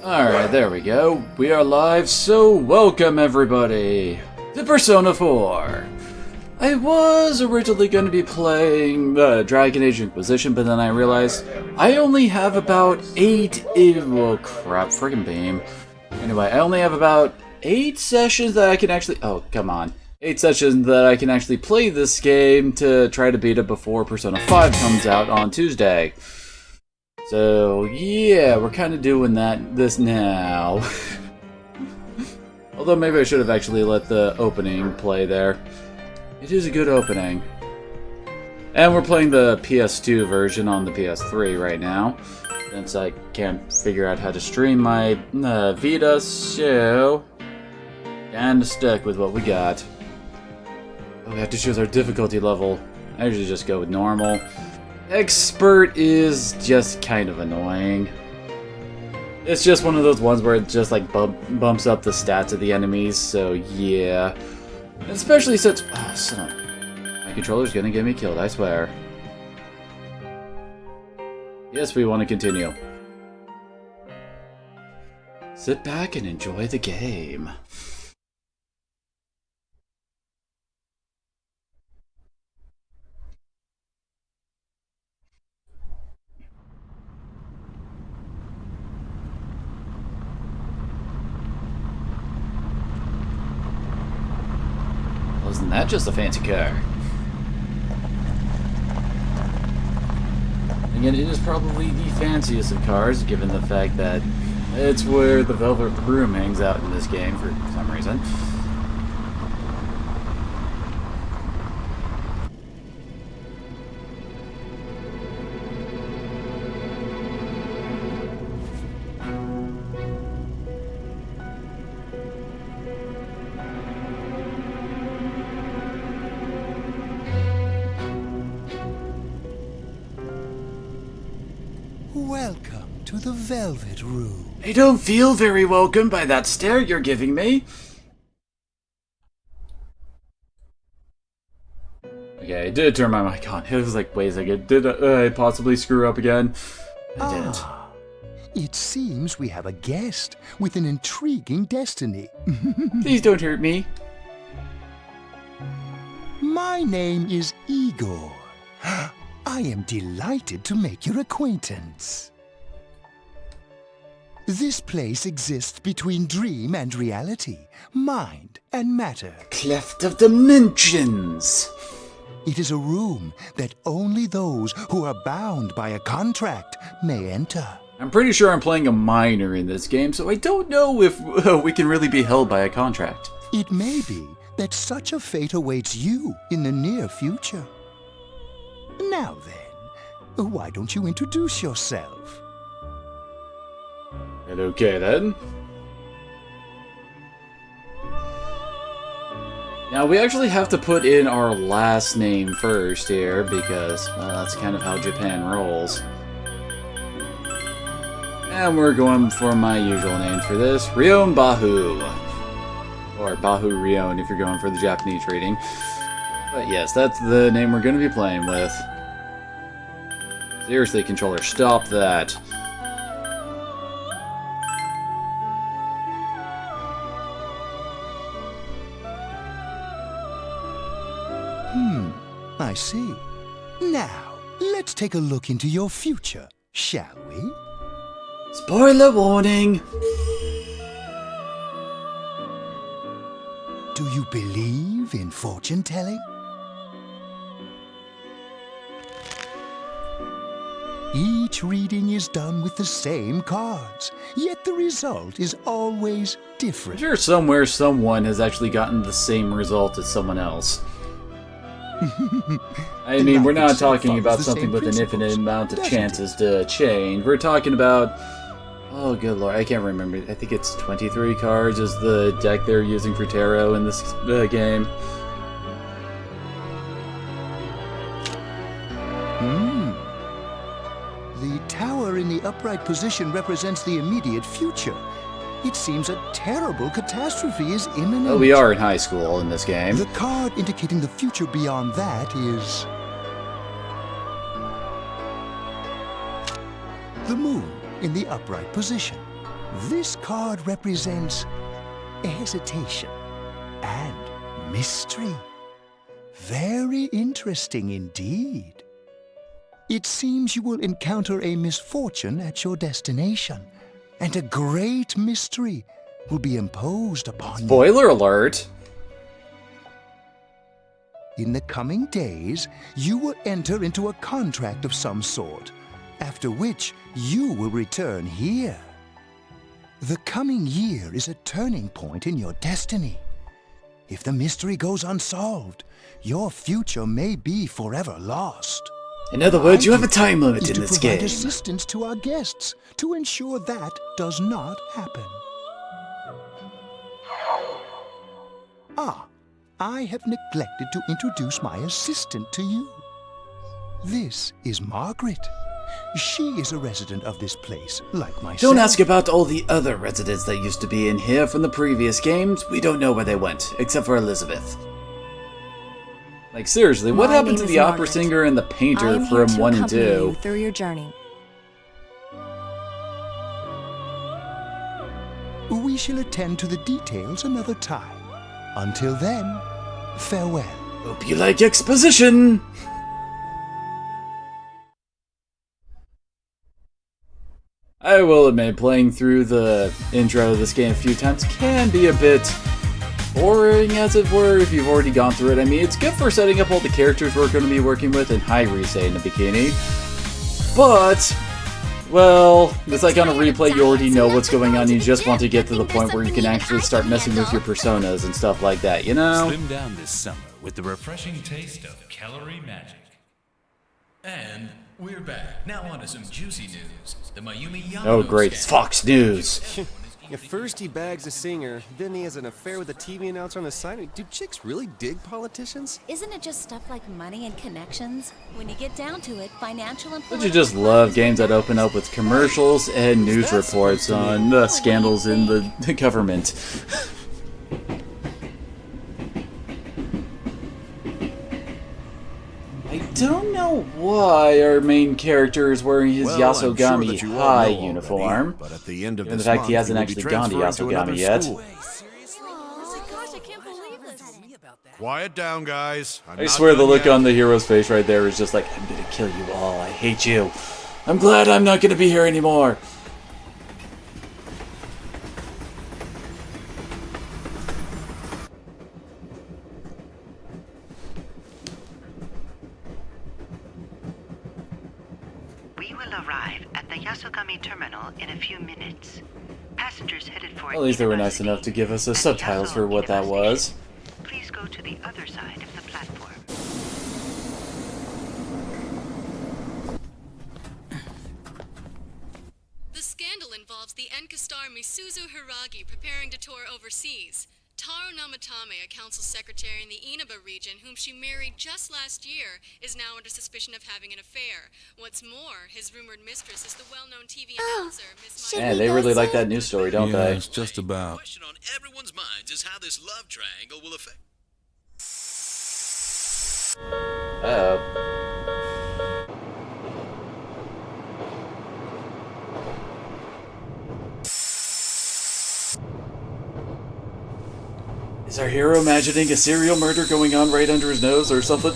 Alright, there we go. We are live, so welcome everybody to Persona 4. I was originally going to be playing Dragon Age Inquisition, but then I realized I only have about 8... well, crap, friggin' beam. Anyway, I only have about 8 sessions that I can actually... oh, come on. 8 sessions that I can actually play this game to try to beat it before Persona 5 comes out on Tuesday. So, yeah, we're kind of doing this now. Although maybe I should have actually let the opening play there. It is a good opening. And we're playing the PS2 version on the PS3 right now, since I can't figure out how to stream my Vita, so... and stick with what we got. Oh, we have to choose our difficulty level. I usually just go with normal. Expert is just kind of annoying. It's just one of those ones where it just like bumps up the stats of the enemies, so yeah. Especially since... oh, son of... my controller's gonna get me killed, I swear. Yes, we want to continue. Sit back and enjoy the game. Isn't that just a fancy car? Again, it is probably the fanciest of cars, given the fact that it's where the Velvet Room hangs out in this game for some reason. Welcome to the Velvet Room. I don't feel very welcome by that stare you're giving me. Okay, I did turn my mic on. It was like, wait a second, did I possibly screw up again? I didn't. It seems we have a guest with an intriguing destiny. Please don't hurt me. My name is Igor. I am delighted to make your acquaintance. This place exists between dream and reality, mind and matter. Cleft of dimensions. It is a room that only those who are bound by a contract may enter. I'm pretty sure I'm playing a minor in this game, so I don't know if we can really be held by a contract. It may be that such a fate awaits you in the near future. Now then, why don't you introduce yourself? Okay then. Now we actually have to put in our last name first here because, well, that's kind of how Japan rolls. And we're going for my usual name for this, Rion Bahu. Or Bahu Rion if you're going for the Japanese reading. But yes, that's the name we're going to be playing with. Seriously, controller, stop that. I see. Now, let's take a look into your future, shall we? Spoiler warning! Do you believe in fortune-telling? Each reading is done with the same cards, yet the result is always different. I'm sure somewhere someone has actually gotten the same result as someone else. I mean, we're not talking about something with an infinite amount of chances to change. We're talking about... oh, good lord, I can't remember. I think it's 23 cards is the deck they're using for tarot in this game. The tower in the upright position represents the immediate future. It seems a terrible catastrophe is imminent. Well, we are in high school in this game. The card indicating the future beyond that is... the moon in the upright position. This card represents hesitation and mystery. Very interesting indeed. It seems you will encounter a misfortune at your destination, and a great mystery will be imposed upon you. Spoiler alert! In the coming days, you will enter into a contract of some sort, after which you will return here. The coming year is a turning point in your destiny. If the mystery goes unsolved, your future may be forever lost. In other words, you have a time limit in To this provide game. assistance to our guests to ensure that does not happen. I have neglected to introduce my assistant to you. This is Margaret. She is a resident of this place, like myself. Don't ask about all the other residents that used to be in here from the previous games. We don't know where they went, except for Elizabeth. Like, seriously, what My happened to name the is opera Margaret. singer and the I painter am from here to 1 and accompany 2? you through your journey. We shall attend to the details another time. Until then, farewell. Hope you like exposition! I will admit, playing through the intro of this game a few times can be a bit boring, as it were, if you've already gone through it. I mean, it's good for setting up all the characters we're going to be working with, and hi, Rise in a bikini. But, well, it's like on a replay, you already know what's going on, you just want to get to the point where you can actually start messing with your personas and stuff like that, you know? Slim down this summer with the refreshing taste of calorie magic. And we're back. Now on to some juicy news. The Mayumi Yano Oh great, it's scandal. Fox News! At first he bags a singer, then he has an affair with a TV announcer on the side. Do chicks really dig politicians? Isn't it just stuff like money and connections? When you get down to it, financial and Don't you just love games that open up with commercials and news reports on scandals in the government? I don't know why our main character is wearing his Yasogami High uniform, but at the end of given the this fact he month, hasn't you will be actually gone to transferred another Yasogami yet. school. Oh my gosh, I can't believe this. Quiet down, guys. I swear the look on the hero's face right there is just like, I'm gonna kill you all, I hate you. I'm glad I'm not gonna be here anymore. We will arrive at the Yasogami terminal in a few minutes. Passengers headed for At least they were nice enough to give us the and subtitles Yaso for what that University. was. Please go to the other side of the platform. The scandal involves the Enkastar Misuzu Hiragi preparing to tour overseas. Taro Namatame, a council secretary in the Inaba region, whom she married just last year, is now under suspicion of having an affair. What's more, his rumored mistress is the well-known TV announcer, Miss should Maya. Man, they really like that news story, don't they? It's just The about. question on everyone's minds is how this love triangle will affect. Uh-oh. Is our hero imagining a serial murder going on right under his nose or something?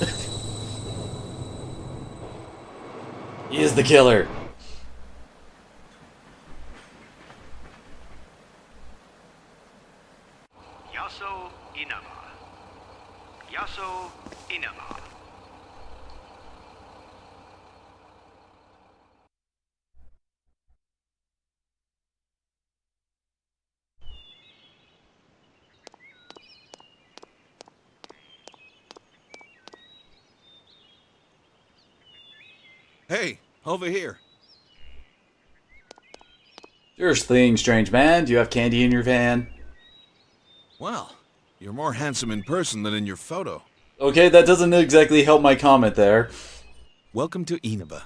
He is the killer. Yaso Inaba. Yaso Inaba. Hey, over here. Sure thing, strange man. Do you have candy in your van? Well, you're more handsome in person than in your photo. Okay, that doesn't exactly help my comment there. Welcome to Inaba.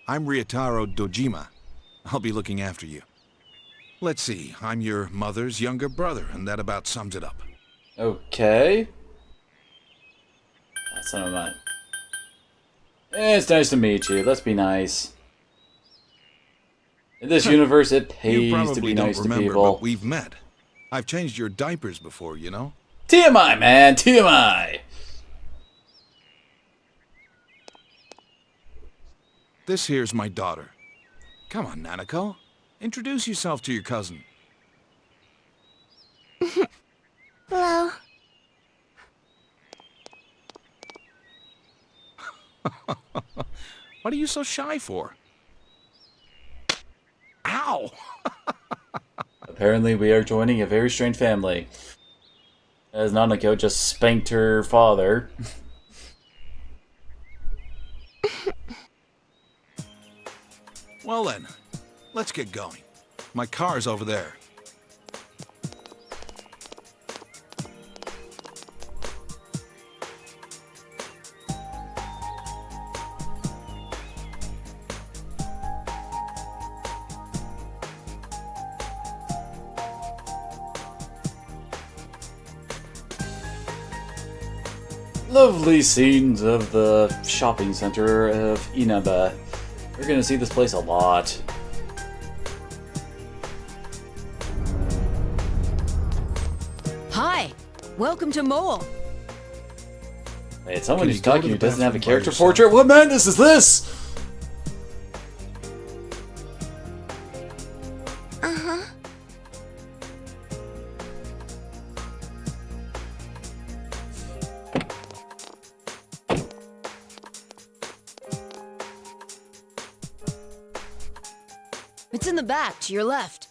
I'm Ryotaro Dojima. I'll be looking after you. Let's see, I'm your mother's younger brother, and that about sums it up. Okay. That's not mine. It's nice to meet you. Let's be nice. In this universe, it You pays probably to be don't nice to remember, people. but we've met. I've changed your diapers before, you know? TMI, man, TMI. This here's my daughter. Come on, Nanako. Introduce yourself to your cousin. Hello. What are you so shy for? Ow! Apparently, we are joining a very strange family. As Nanako just spanked her father. Well then, let's get going. My car's over there. Lovely scenes of the shopping center of Inaba. We're gonna see this place a lot. Hi, welcome to Mole. Wait, someone Can who's you go to talking the who doesn't have a bathroom by character yourself? portrait? What madness is this? Uh-huh. It's in the back, to your left.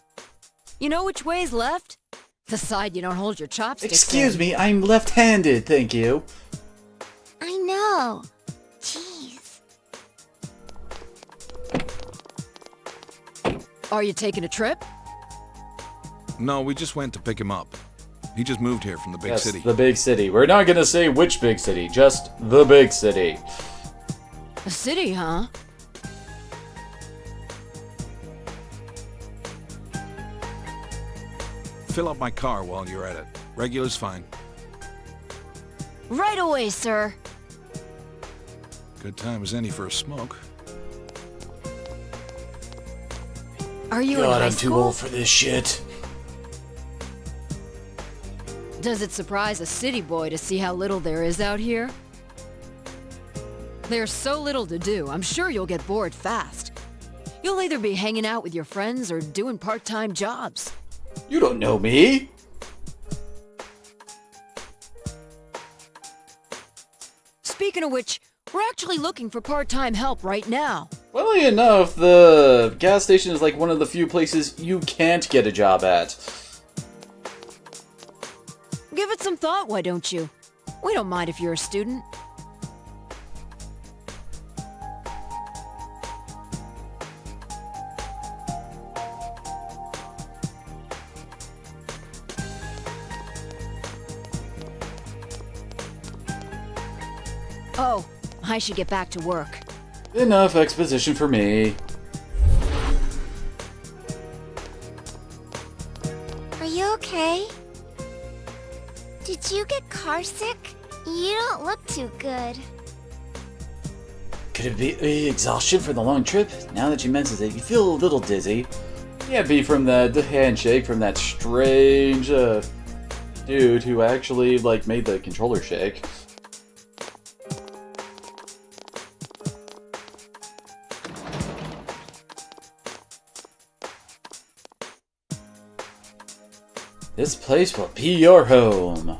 You know which way's left? The side you don't hold your chopsticks Excuse in. me, I'm left-handed, thank you. I know. Jeez. Are you taking a trip? No, we just went to pick him up. He just moved here from the big Yes, city. the big city. We're not gonna say which big city, just the big city. A city, huh? Fill up my car while you're at it. Regular's fine. Right away, sir. Good time as any for a smoke. Are you in God, high I'm school? too old for this shit. Does it surprise a city boy to see how little there is out here? There's so little to do, I'm sure you'll get bored fast. You'll either be hanging out with your friends or doing part-time jobs. You don't know me. Speaking of which, we're actually looking for part-time help right now. Funnily enough, the gas station is like one of the few places you can't get a job at. Give it some thought, why don't you? We don't mind if you're a student. Oh, I should get back to work. Enough exposition for me. Are you okay? Did you get car sick? You don't look too good. Could it be exhaustion from the long trip? Now that you mention it, you feel a little dizzy. Can't be from the handshake from that strange dude who actually like made the controller shake. This place will be your home.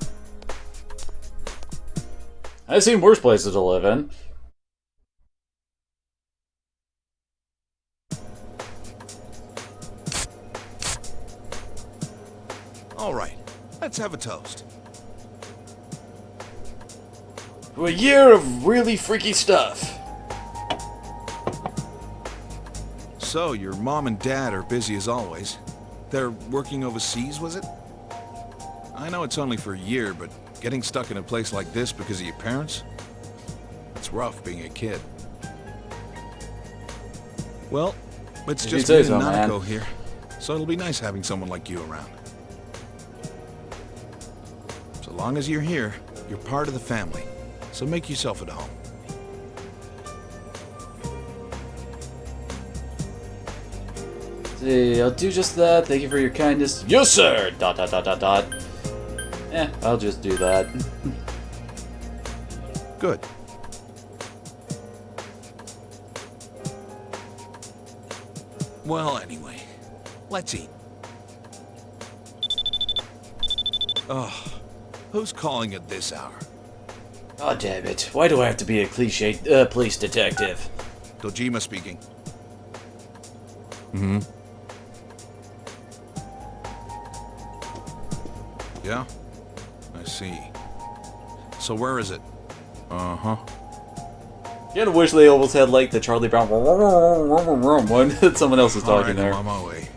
I've seen worse places to live in. All right, let's have a toast. To a year of really freaky stuff. So, your mom and dad are busy as always. They're working overseas, was it? I know it's only for a year, but getting stuck in a place like this because of your parents? It's rough being a kid. Well, it's If you just say me so, and man. Nanako here, so it'll be nice having someone like you around. So long as you're here, you're part of the family, so make yourself at home. See, I'll do just that. Thank you for your kindness. Yes, sir! Dot, dot, dot, dot, dot. I'll just do that. Good. Well, anyway, let's eat. Oh, who's calling at this hour? God damn it. Why do I have to be a cliche police detective? Dojima speaking. Mm-hmm. Yeah? I see. So where is it? Uh-huh. Kinda wish they almost had like the Charlie Brown one that someone else is talking there. I'm on my way.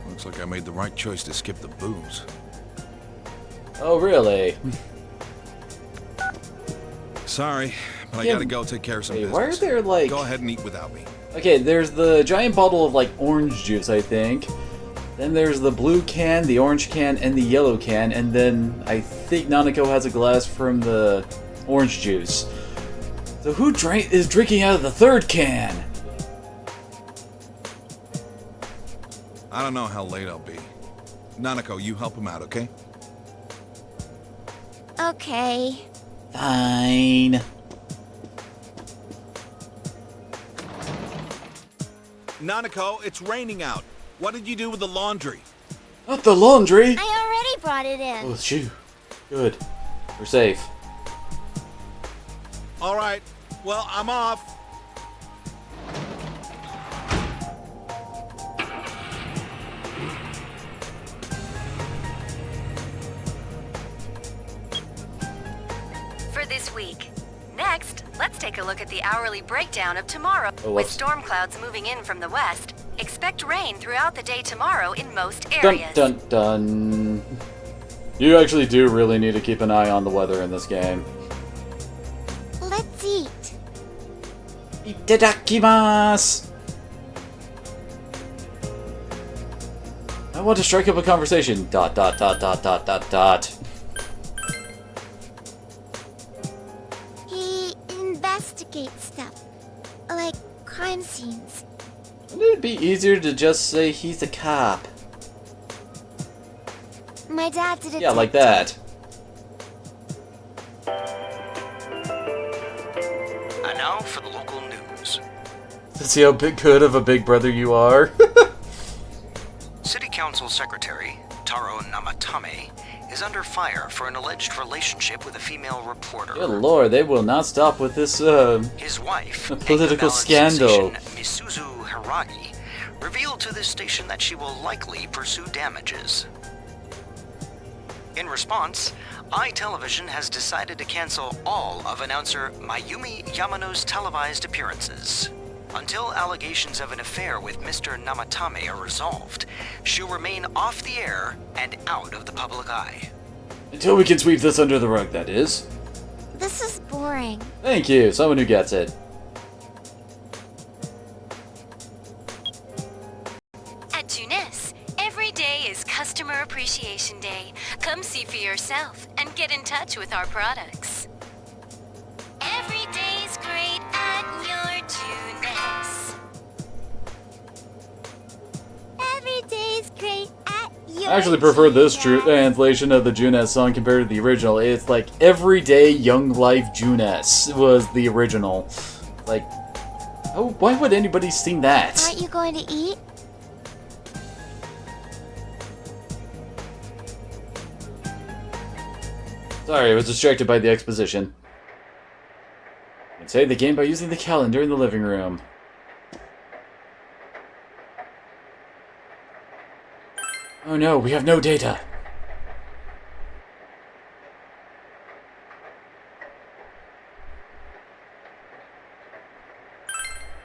Looks like I made the right choice to skip the booze. Oh, really? Sorry, but I gotta go take care of some business. Why are there like... Go ahead and eat without me. Okay, there's the giant bottle of like orange juice, I think. Then there's the blue can, the orange can, and the yellow can. And then I think Nanako has a glass from the orange juice. So who is drinking out of the third can? I don't know how late I'll be. Nanako, you help him out, okay? Okay. Fine. Nanako, it's raining out. What did you do with the laundry? Not the laundry! I already brought it in. Oh, shoot. Good. We're safe. All right. Well, I'm off. For this week. Next, let's take a look at the hourly breakdown of tomorrow. Oh, with storm clouds moving in from the west, expect rain throughout the day tomorrow in most Dun areas. dun dun. You actually do really need to keep an eye on the weather in this game. Let's eat. Itadakimasu! I want to strike up a conversation. Dot dot dot dot dot dot dot. He investigates stuff. Like crime scenes. Wouldn't it be easier to just say he's a cop? My dad's a detective. Yeah, like that. And now for the local news. To see how good of a big brother you are. City Council Secretary Taro Namatame is under fire for an alleged relationship with a female reporter. Good lord, they will not stop with this His wife, political scandal. Misuzu Hiragi, revealed to this station that she will likely pursue damages. In response, iTelevision has decided to cancel all of announcer Mayumi Yamano's televised appearances. Until allegations of an affair with Mr. Namatame are resolved, she'll remain off the air and out of the public eye. Until we can sweep this under the rug, that is. This is boring. Thank you, someone who gets it. At Tunis, every day is Customer Appreciation Day. Come see for yourself and get in touch with our products. Every day's great at your Tunis. Every day's great at your I actually prefer this translation of the Junes song compared to the original. It's like, Everyday Young Life Junes was the original. Like, oh, why would anybody sing that? Aren't you going to eat? Sorry, I was distracted by the exposition. You can save the game by using the calendar in the living room. Oh no, we have no data.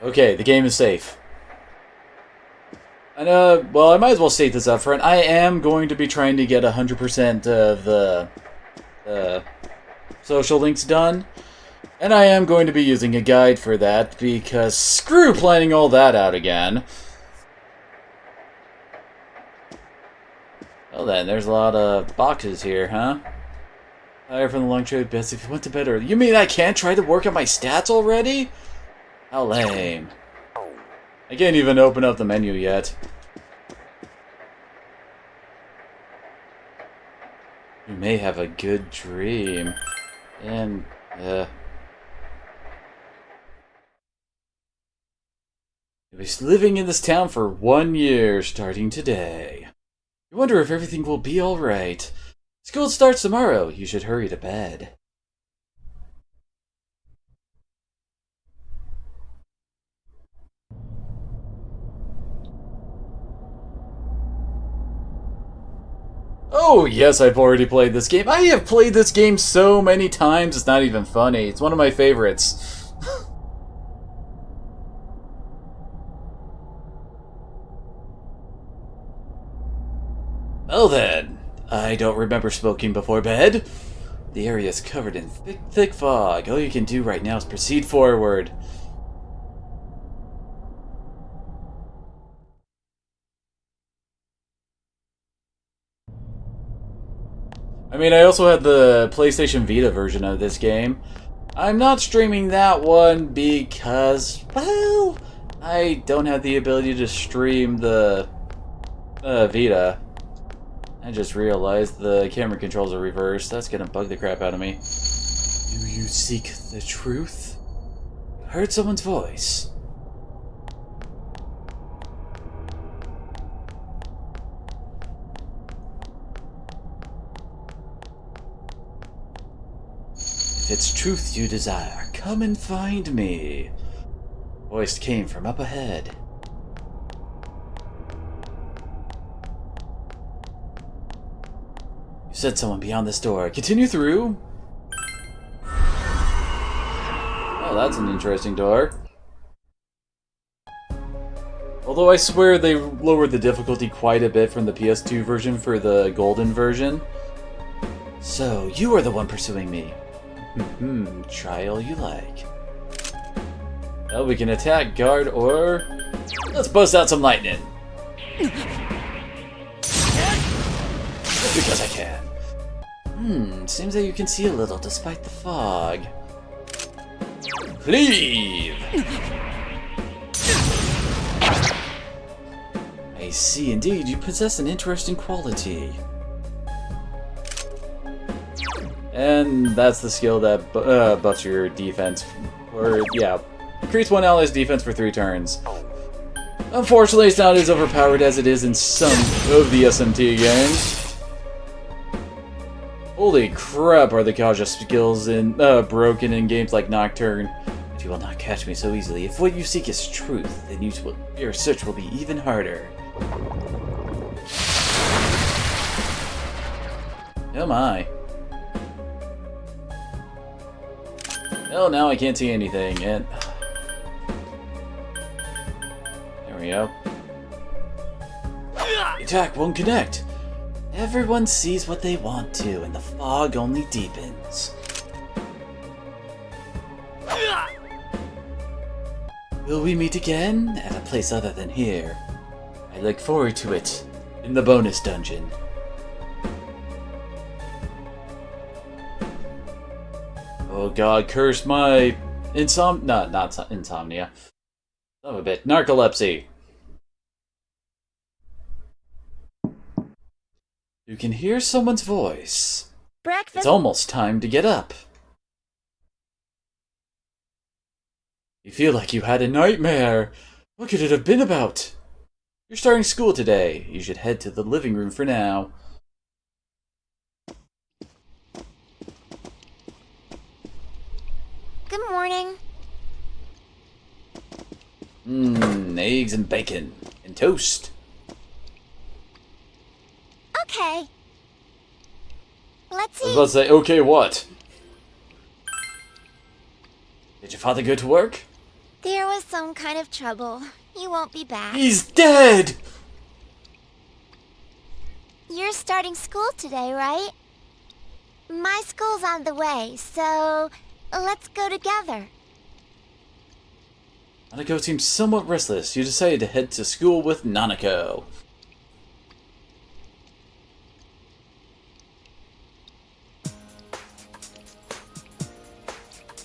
Okay, the game is safe. And, well, I might as well state this up front. I am going to be trying to get 100% of the social links done. And I am going to be using a guide for that, because screw planning all that out again. Well then, there's a lot of boxes here, huh? Higher from the long trade, best if you went to bed early. You mean I can't try to work on my stats already? How lame. I can't even open up the menu yet. You may have a good dream. And, You'll be living in this town for 1 year, starting today. You wonder if everything will be alright. School starts tomorrow. You should hurry to bed. Oh, yes, I've already played this game. I have played this game so many times, it's not even funny. It's one of my favorites. Well then, I don't remember smoking before bed. The area is covered in thick fog. All you can do right now is proceed forward. I mean, I also had the PlayStation Vita version of this game. I'm not streaming that one because, well, I don't have the ability to stream the Vita. I just realized the camera controls are reversed. That's gonna bug the crap out of me. Do you seek the truth? You heard someone's voice. If it's truth you desire, come and find me. Voice came from up ahead. You said someone beyond this door. Continue through. Oh, that's an interesting door. Although I swear they lowered the difficulty quite a bit from the PS2 version for the golden version. So, you are the one pursuing me. Try all you like. Well, we can attack, guard, or... let's bust out some lightning. Just because I can. Seems that you can see a little despite the fog. Cleave! I see, indeed, you possess an interesting quality. And that's the skill that buffs your defense. Or, yeah, increase one ally's defense for 3 turns. Unfortunately, it's not as overpowered as it is in some of the SMT games. Holy crap, are the Kaja skills broken in games like Nocturne. But you will not catch me so easily. If what you seek is truth, then your search will be even harder. Oh my. Oh, now I can't see anything, and... there we go. The attack won't connect. Everyone sees what they want to, and the fog only deepens. Will we meet again? At a place other than here. I look forward to it. In the bonus dungeon. Oh god, curse my not insomnia. Son of a bit. Narcolepsy. You can hear someone's voice. Breakfast. It's almost time to get up. You feel like you had a nightmare. What could it have been about? You're starting school today. You should head to the living room for now. Good morning. Eggs and bacon. And toast. Okay. Let's I was eat. about to say, okay, what? Did your father go to work? There was some kind of trouble. He won't be back. He's dead! You're starting school today, right? My school's on the way, so let's go together. Nanako seems somewhat restless. You decided to head to school with Nanako.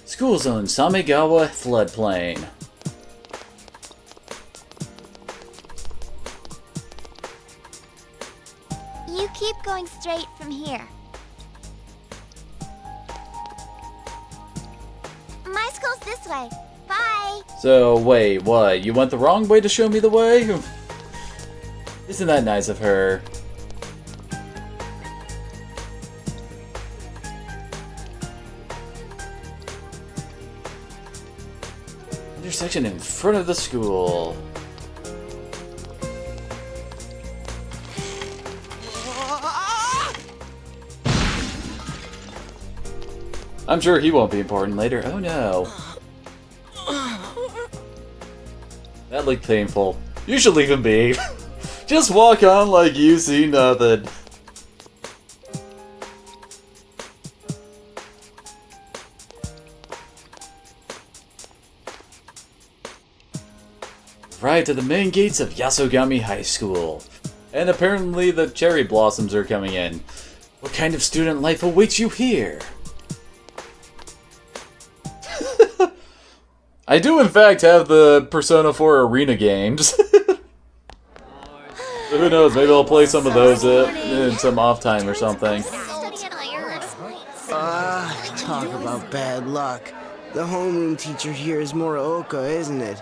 School zone, Samegawa floodplain. You keep going straight from here. My school's this way. Bye! So, wait, what? You went the wrong way to show me the way? Isn't that nice of her? Intersection in front of the school. I'm sure he won't be important later. Oh no. That looked painful. You should leave him be. Just walk on like you see nothing. Right to the main gates of Yasogami High School. And apparently the cherry blossoms are coming in. What kind of student life awaits you here? I do in fact have the Persona 4 arena games. So who knows, maybe I'll play some of those in some off time or something. Talk about bad luck. The homeroom teacher here is Morooka, isn't it?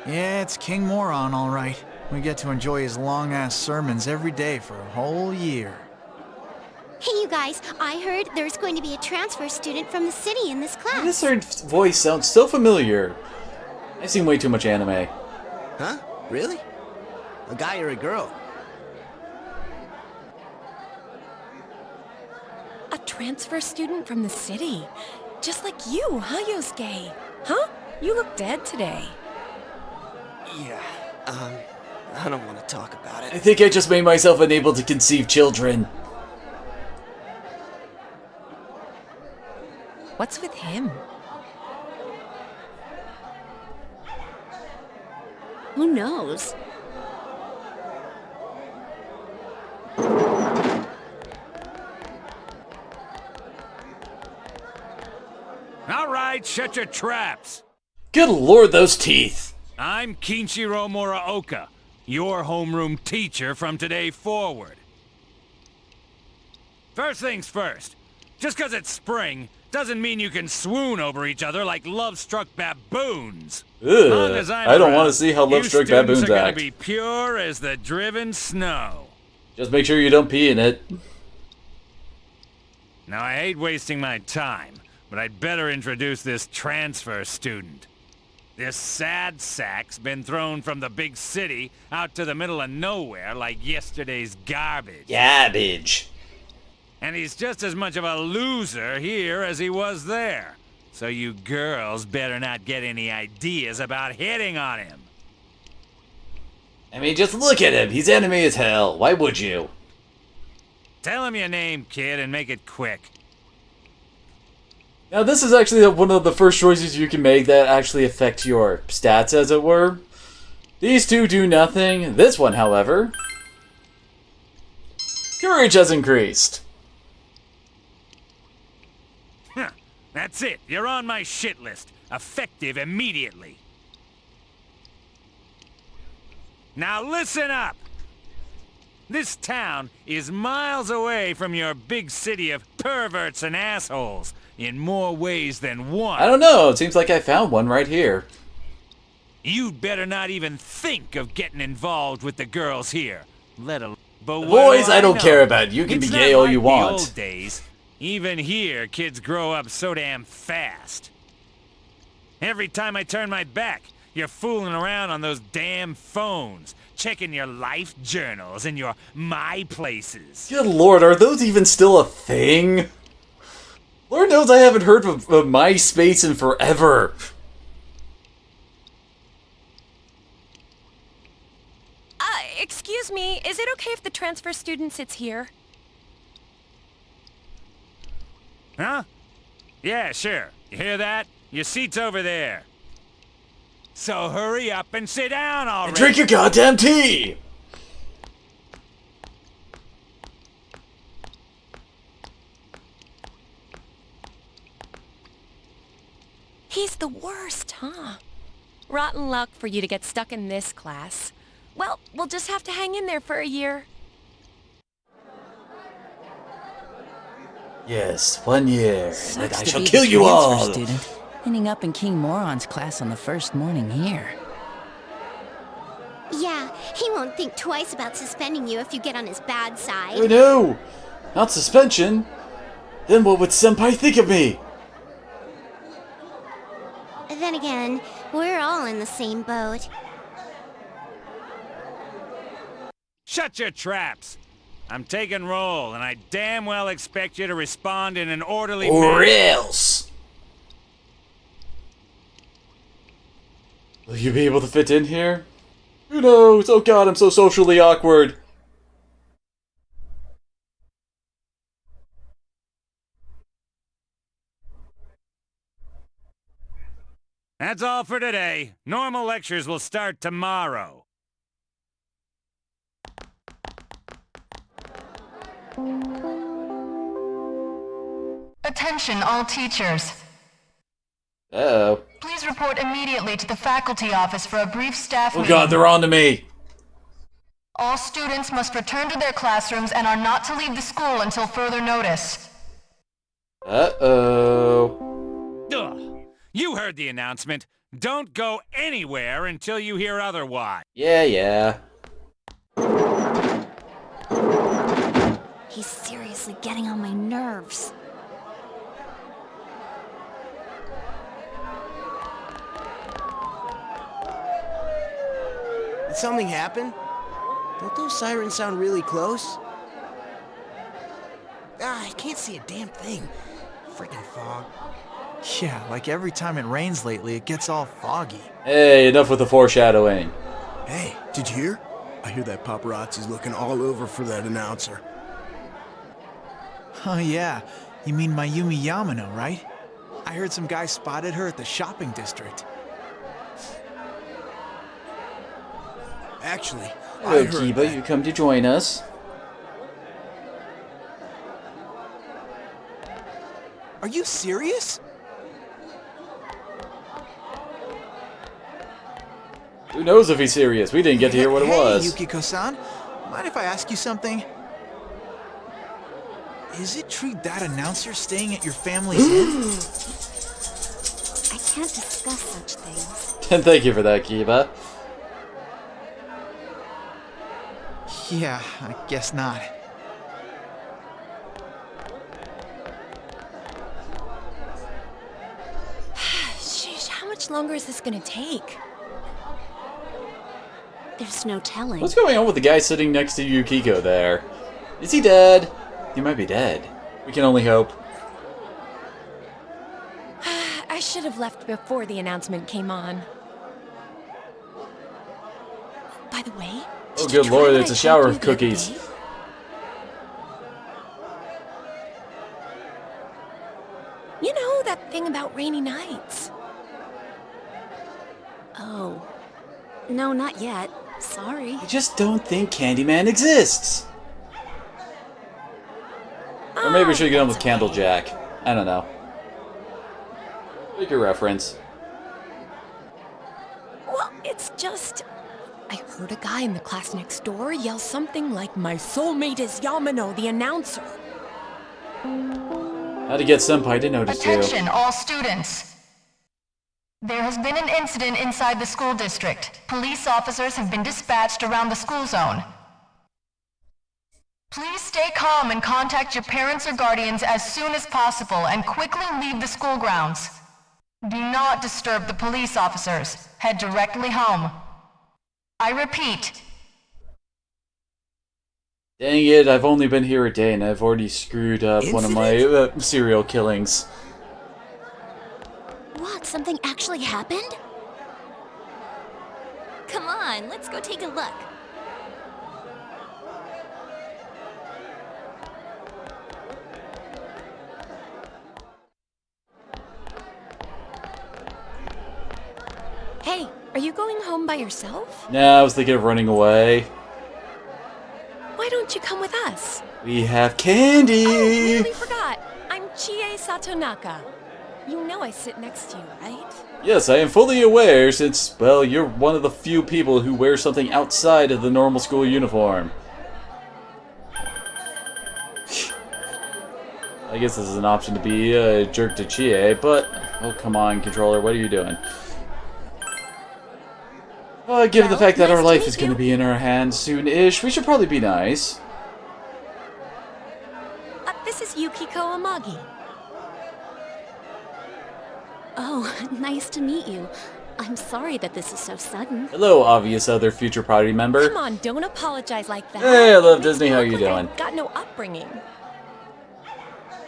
Yeah, it's King Moron, all right. We get to enjoy his long-ass sermons every day for a whole year. Hey, you guys, I heard there's going to be a transfer student from the city in this class. This her voice sounds so familiar. I've seen way too much anime. Huh? Really? A guy or a girl? A transfer student from the city. Just like you, huh, Yosuke? Huh? You look dead today. Yeah, I don't want to talk about it. I think I just made myself unable to conceive children. What's with him? Who knows? All right, shut your traps. Good lord, those teeth. I'm Kinshiro Muraoka, your homeroom teacher from today forward. First things first, just 'cause it's spring doesn't mean you can swoon over each other like love-struck baboons. Ugh, I don't want to see how love-struck baboons are gonna act. be pure as the driven snow. Just make sure you don't pee in it. Now, I hate wasting my time, but I'd better introduce this transfer student. This sad sack's been thrown from the big city out to the middle of nowhere like yesterday's garbage. Garbage. And he's just as much of a loser here as he was there. So you girls better not get any ideas about hitting on him. I mean, just look at him. He's anime as hell. Why would you? Tell him your name, kid, and make it quick. Now, this is actually one of the first choices you can make that actually affect your stats, as it were. These two do nothing. This one, however... Courage has increased. Huh. That's it. You're on my shit list. Effective immediately. Now listen up! This town is miles away from your big city of perverts and assholes in more ways than one. I don't know. It seems like I found one right here. You'd better not even think of getting involved with the girls here. Let alone... But the boys I don't care about. You can it's be gay all like you want. The old days. Even here, kids grow up so damn fast. Every time I turn my back, you're fooling around on those damn phones, checking your life journals and your My Places. Good lord, are those even still a thing? Lord knows I haven't heard of MySpace in forever. Excuse me, is it okay if the transfer student sits here? Huh? Yeah, sure. You hear that? Your seat's over there. So hurry up and sit down already. And drink your goddamn tea! He's the worst, huh? Rotten luck for you to get stuck in this class. Well, we'll just have to hang in there for a year. Yes, 1 year, Sucks and I to shall be the kill you transfer all! student, ending up in King Moron's class on the first morning here. Yeah, he won't think twice about suspending you if you get on his bad side. Oh no! Not suspension! Then what would Senpai think of me? Then again, we're all in the same boat. Shut your traps! I'm taking roll, and I damn well expect you to respond in an orderly manner. Or else! Will you be able to fit in here? Who knows? Oh god, I'm so socially awkward. That's all for today. Normal lectures will start tomorrow. Attention all teachers. Uh-oh. Please report immediately to the faculty office for a brief staff Oh meeting. god, they're on to me! All students must return to their classrooms and are not to leave the school until further notice. Uh-oh. Ugh. You heard the announcement. Don't go anywhere until you hear otherwise. Yeah. He's seriously getting on my nerves. Did something happen? Don't those sirens sound really close? I can't see a damn thing. Freaking fog. Yeah, like every time it rains lately, it gets all foggy. Hey, enough with the foreshadowing. Hey, did you hear? I hear that paparazzi's looking all over for that announcer. Oh yeah, you mean Mayumi Yamano, right? I heard some guy spotted her at the shopping district. Actually, Hello, I heard Kiba, that. you come to join us. Are you serious? Who knows if he's serious? We didn't get to hear what it was. Hey, Yukiko-san, mind if I ask you something? Is it true that announcer staying at your family's inn? I can't discuss such things. And thank you for that, Kiba. Yeah, I guess not. Sheesh, how much longer is this gonna take? There's no telling. What's going on with the guy sitting next to Yukiko there? Is he dead? He might be dead. We can only hope. I should have left before the announcement came on. By the way, Oh, did you good try lord, what it's I a shower told of you the other cookies. day? You know, that thing about rainy nights. Oh. No, not yet. Sorry. I just don't think Candyman exists. Or maybe we should get on with Candlejack. I don't know. Make a reference. Well, it's just... I heard a guy in the class next door yell something like, "My soulmate is Yamano, the announcer." How to get Senpai to notice you. Attention all students. There has been an incident inside the school district. Police officers have been dispatched around the school zone. Please stay calm and contact your parents or guardians as soon as possible and quickly leave the school grounds. Do not disturb the police officers. Head directly home. I repeat. Dang it, I've only been here a day and I've already screwed up one of my serial killings. What? Something actually happened? Come on, let's go take a look. Hey, are you going home by yourself? Nah, I was thinking of running away. Why don't you come with us? We have candy! Oh, nearly forgot. I'm Chie Satonaka. You know I sit next to you, right? Yes, I am fully aware since, well, you're one of the few people who wear something outside of the normal school uniform. guess this is an option to be a jerk to Chie, but... Oh, come on, controller, what are you doing? Given the fact that our life is going to be in our hands soon-ish, we should probably be nice. This is Yukiko Amagi. Oh, nice to meet you. I'm sorry that this is so sudden. Hello, obvious other future party member. Come on, don't apologize like that. Hey, I love Disney, how you doing? I've got no upbringing.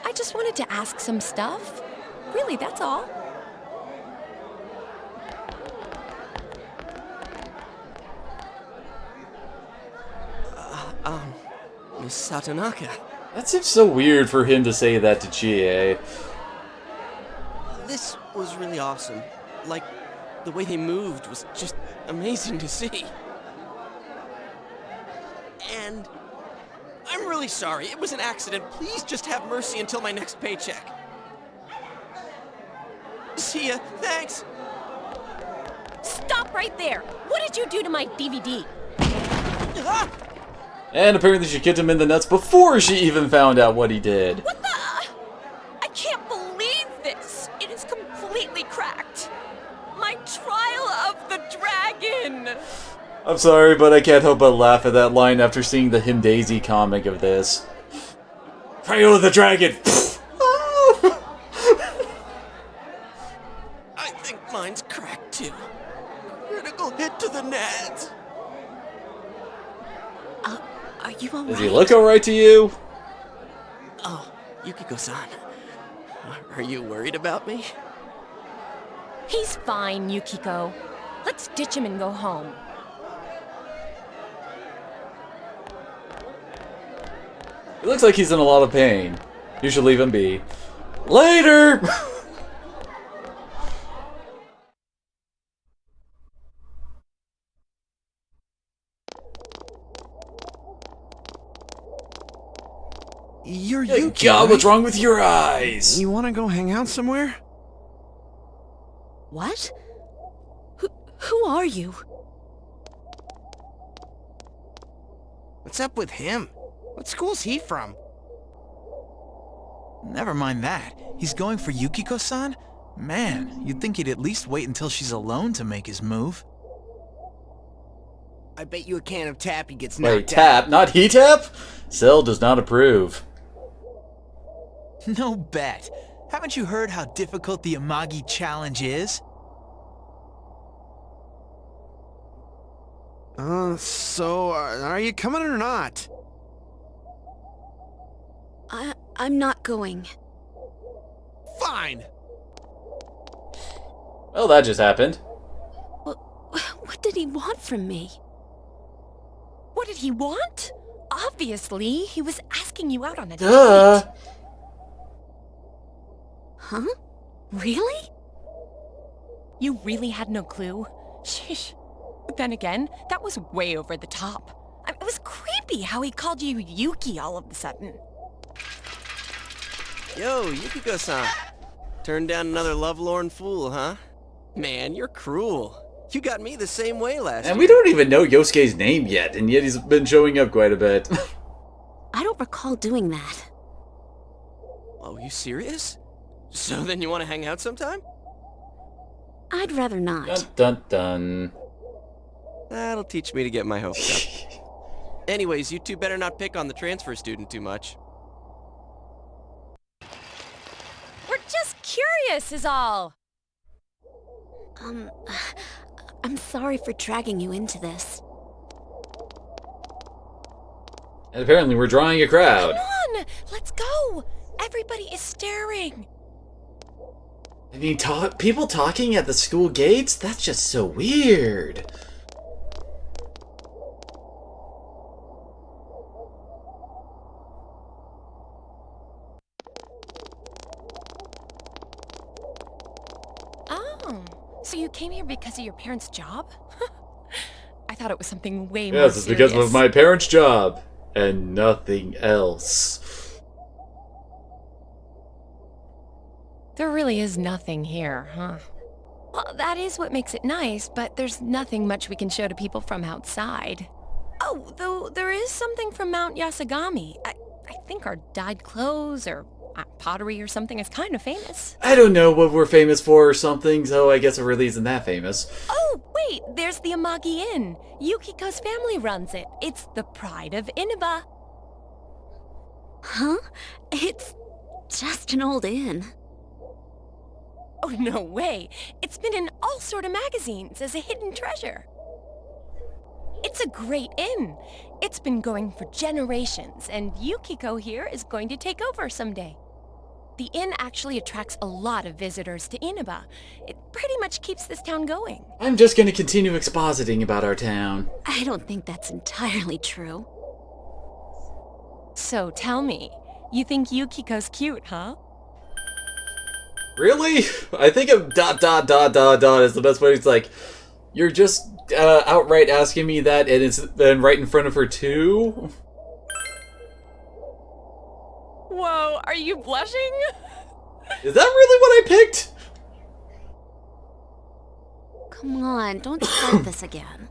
I just wanted to ask some stuff. Really, that's all. Miss Satonaka. That seems so weird for him to say that to Chie. This was really awesome. Like, the way they moved was just amazing to see. And I'm really sorry. It was an accident. Please just have mercy until my next paycheck. See ya. Thanks. Stop right there. What did you do to my DVD? And apparently she kicked him in the nuts before she even found out what he did. What the? I can't believe this. It is completely cracked. My trial of the dragon. I'm sorry, but I can't help but laugh at that line after seeing the Him Daisy comic of this. Trial of the dragon. I think mine's cracked too. Critical hit to the nads. Are you alright? Does he look alright to you? Oh, Yukiko-san. Are you worried about me? He's fine, Yukiko. Let's ditch him and go home. It looks like he's in a lot of pain. You should leave him be. Later! You're Hey, Yuki, God, what's right? wrong with your eyes? You want to go hang out somewhere? What? Who are you? What's up with him? What school's he from? Never mind that. He's going for Yukiko-san? Man, you'd think he'd at least wait until she's alone to make his move. I bet you a can of Tappy gets Wait, knocked tap, out. not he tap? Cell does not approve. No bet. Haven't you heard how difficult the Amagi challenge is? So, are you coming or not? I'm not going. Fine! Well, that just happened. What did he want from me? What did he want? Obviously, he was asking you out on a Duh! date. Huh? Really? You really had no clue? Sheesh. But then again, that was way over the top. It was creepy how he called you Yuki all of a sudden. Yo, Yukiko-san. Turned down another lovelorn fool, huh? Man, you're cruel. You got me the same way last year. And we don't even know Yosuke's name yet, and yet he's been showing up quite a bit. I don't recall doing that. Oh, you serious? So then you want to hang out sometime? I'd rather not. Dun dun dun. That'll teach me to get my hopes up. Anyways, you two better not pick on the transfer student too much. We're just curious is all. I'm sorry for dragging you into this. And apparently we're drawing a crowd. Come on, let's go. Everybody is staring. I mean, people talking at the school gates? That's just so weird. Oh, so you came here because of your parents' job? I thought it was something way more Yes, it's serious. because of my parents' job. And nothing else. There really is nothing here, huh? Well, that is what makes it nice, but there's nothing much we can show to people from outside. Oh, though there is something from Mount Yasagami. I think our dyed clothes or Pottery or something is kind of famous. I don't know what we're famous for or something, so I guess it really isn't that famous. Oh, wait, there's the Amagi Inn. Yukiko's family runs it. It's the pride of Inaba. Huh? It's just an old inn. Oh, no way. It's been in all sort of magazines as a hidden treasure. It's a great inn. It's been going for generations, and Yukiko here is going to take over someday. The inn actually attracts a lot of visitors to Inaba. It pretty much keeps this town going. I'm just gonna continue expositing about our town. I don't think that's entirely true. So tell me, you think Yukiko's cute, huh? Really? I think of ... is the best way. It's like, you're just outright asking me that, and it's then right in front of her too? Whoa, are you blushing? Is that really what I picked? Come on, don't start this again.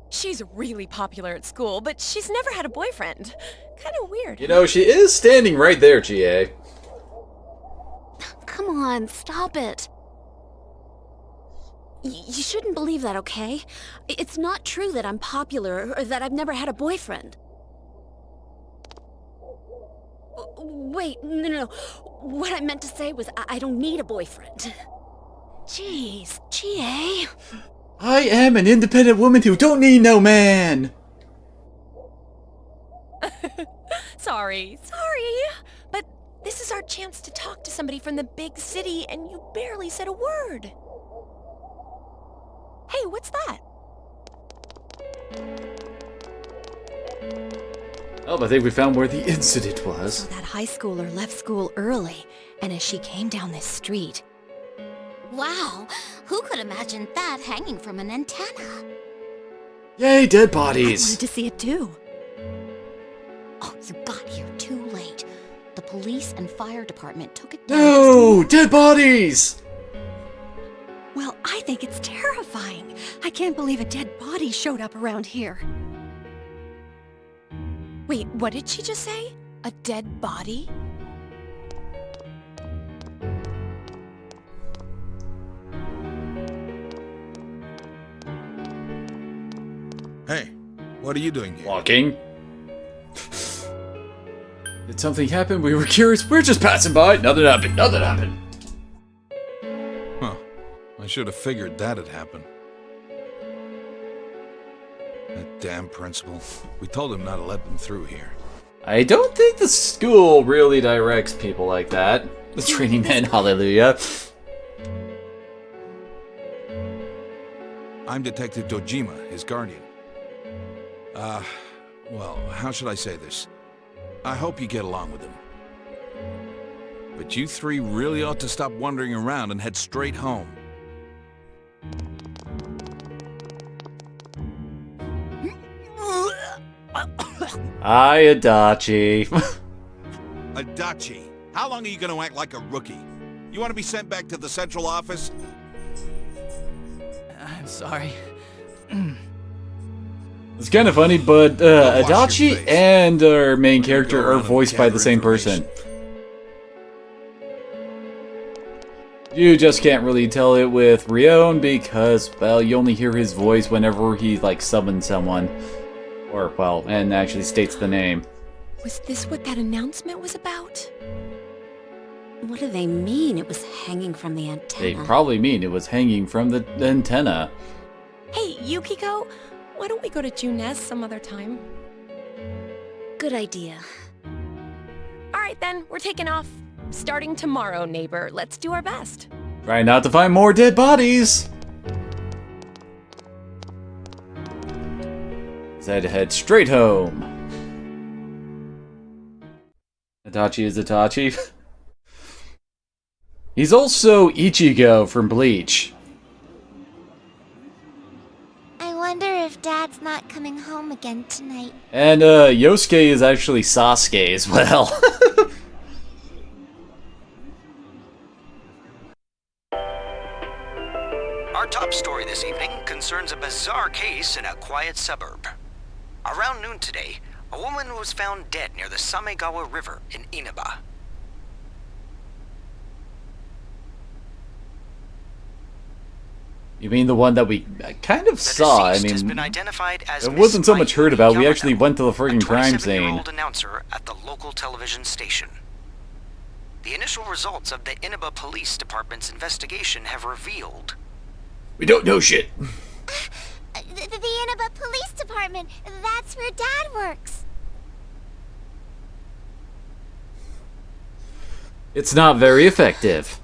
She's really popular at school, but she's never had a boyfriend. Kind of weird. You know, she is standing right there, GA. Come on, stop it. You shouldn't believe that, okay? It's not true that I'm popular or that I've never had a boyfriend. Wait, no. What I meant to say was I don't need a boyfriend. Jeez, GA. I am an independent woman who don't need no man. Sorry. But this is our chance to talk to somebody from the big city, and you barely said a word. Hey, what's that? Oh, I think we found where the incident was. So that high schooler left school early, and as she came down this street... Wow, who could imagine that hanging from an antenna? Yay, dead I bodies! wanted to see it too. Oh, you got here too late. The police and fire department took it down. No! Dead bodies! Well, I think it's terrifying. I can't believe a dead body showed up around here. Wait, what did she just say? A dead body? Hey, what are you doing here? Walking. Did something happen? We were curious. We're just passing by. Nothing happened. Huh. I should have figured that'd happen. That damn principal. We told him not to let them through here. I don't think the school really directs people like that. The training men, hallelujah. I'm Detective Dojima, his guardian. Well, how should I say this? I hope you get along with him. But you three really ought to stop wandering around and head straight home. Hi, Adachi. Adachi, how long are you going to act like a rookie? You want to be sent back to the central office? I'm sorry. It's kind of funny, but Adachi and our main character are voiced by the same person. You just can't really tell it with Rion because, well, you only hear his voice whenever he, like, summons someone. Or, well, and actually states the name. Was this what that announcement was about? What do they mean it was hanging from the antenna? They probably mean it was hanging from the antenna. Hey, Yukiko, why don't we go to Junes some other time? Good idea. Alright then, we're taking off. Starting tomorrow, neighbor. Let's do our best. Try not to find more dead bodies! Said head straight home. Adachi is Itachi. He's also Ichigo from Bleach. I wonder if Dad's not coming home again tonight. And Yosuke is actually Sasuke as well. Our top story this evening concerns a bizarre case in a quiet suburb. Around noon today, A woman was found dead near the Samegawa River in Inaba. You mean the one that we kind of saw? I mean, Has been identified as it wasn't so Miss much heard about. We Yamano, actually went to the friggin' crime scene. 27-year-old announcer at the local television station. The initial results of the Inaba Police Department's investigation have revealed... We don't know shit. The Inaba Police Department. That's where Dad works. It's not very effective.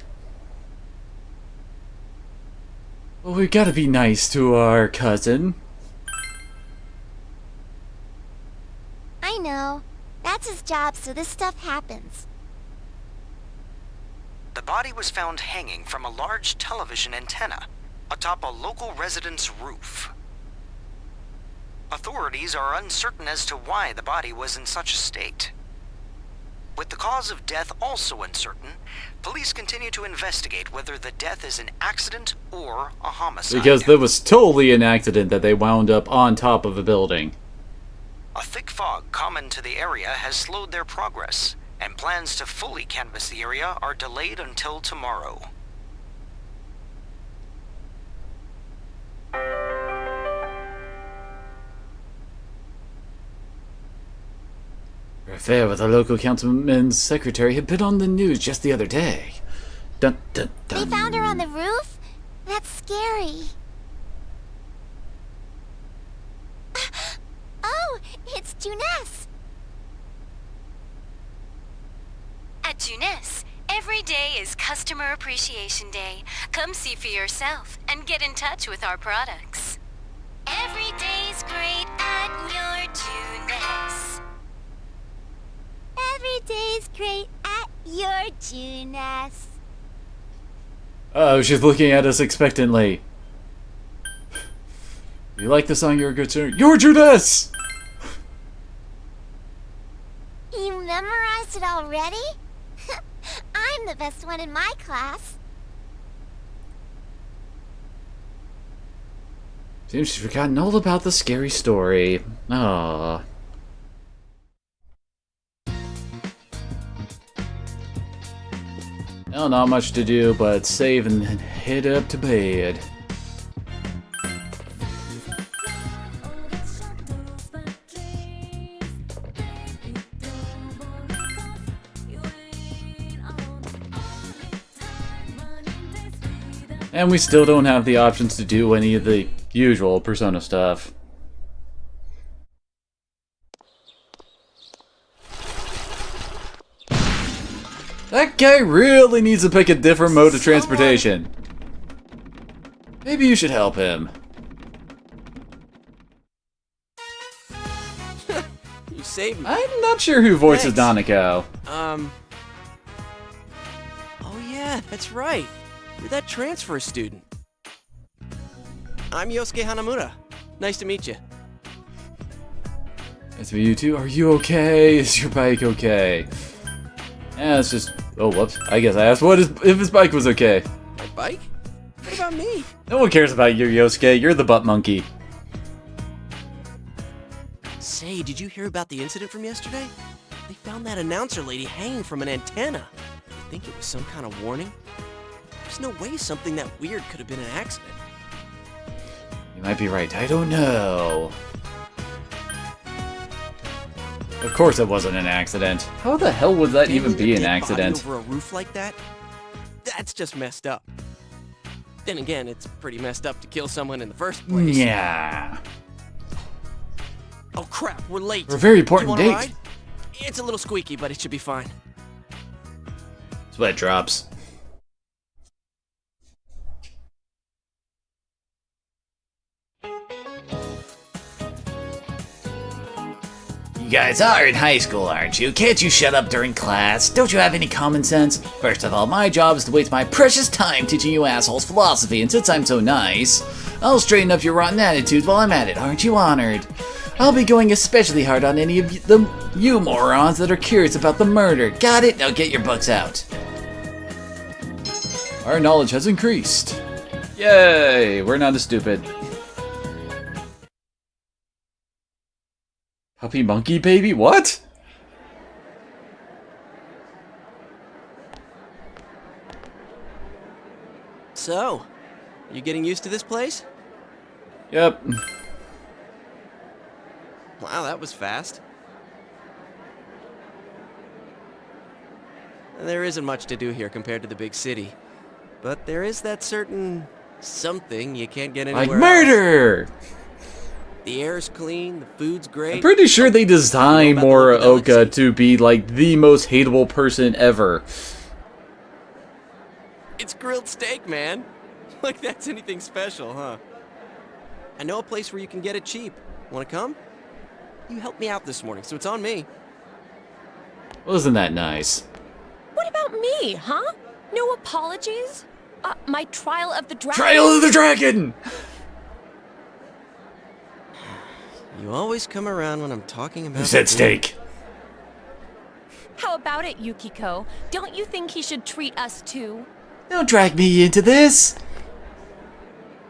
Well, we gotta be nice to our cousin. I know. That's his job, so this stuff happens. The body was found hanging from a large television antenna atop a local resident's roof. Authorities are uncertain as to why the body was in such a state. With the cause of death also uncertain, police continue to investigate whether the death is an accident or a homicide. Because there was totally an accident that they wound up on top of a building. A thick fog common to the area has slowed their progress, and plans to fully canvass the area are delayed until tomorrow. Her affair with a local councilman's secretary had been on the news just the other day. Dun, dun, dun. They found her on the roof? That's scary. Oh, it's Juness. At Juness, every day is Customer Appreciation Day. Come see for yourself and get in touch with our products. Every day's great at your Juness. Every day's great at your Juness. Oh, she's looking at us expectantly. You like the song? You're a good singer. You're Judas! You memorized it already? I'm the best one in my class. Seems she's forgotten all about the scary story. Aww. Well, not much to do, but save and then head up to bed. And we still don't have the options to do any of the usual Persona stuff. That guy really needs to pick a different mode of transportation. Maybe you should help him. You saved me. I'm not sure who voices Nanako. Oh yeah, that's right. You're that transfer student. I'm Yosuke Hanamura. Nice to meet you. Nice to meet you too. Are you okay? Is your bike okay? Yeah, it's just... Oh, whoops. I guess I asked if his bike was okay. My bike? What about me? No one cares about you, Yosuke. You're the butt monkey. Say, did you hear about the incident from yesterday? They found that announcer lady hanging from an antenna. You think it was some kind of warning? There's no way something that weird could have been an accident. You might be right. I don't know. Of course it wasn't an accident. How the hell would that even be an accident? Over a roof like that? That's just messed up. Then again, it's pretty messed up to kill someone in the first place. Yeah. Oh crap, we're late. For a very important date. Ride? It's a little squeaky, but it should be fine. Sweat drops. You guys are in high school, aren't you? Can't you shut up during class? Don't you have any common sense? First of all, my job is to waste my precious time teaching you assholes philosophy, and since I'm so nice, I'll straighten up your rotten attitudes while I'm at it. Aren't you honored? I'll be going especially hard on any of you morons that are curious about the murder. Got it? Now get your books out. Our knowledge has increased. Yay! We're not as stupid. Puppy monkey baby? What? So, you getting used to this place? Yep. Wow, that was fast. There isn't much to do here compared to the big city. But there is that certain something you can't get anywhere Like murder! else. The air's clean, the food's great. I'm pretty sure they designed Morioka to be like the most hateable person ever. It's grilled steak, man. Like that's anything special, huh? I know a place where you can get it cheap. Wanna come? You helped me out this morning, so it's on me. Wasn't that nice? What about me, huh? No apologies? My trial of the dragon? Trial of the Dragon! You always come around when I'm talking about... Who said steak? How about it, Yukiko? Don't you think he should treat us too? Don't drag me into this.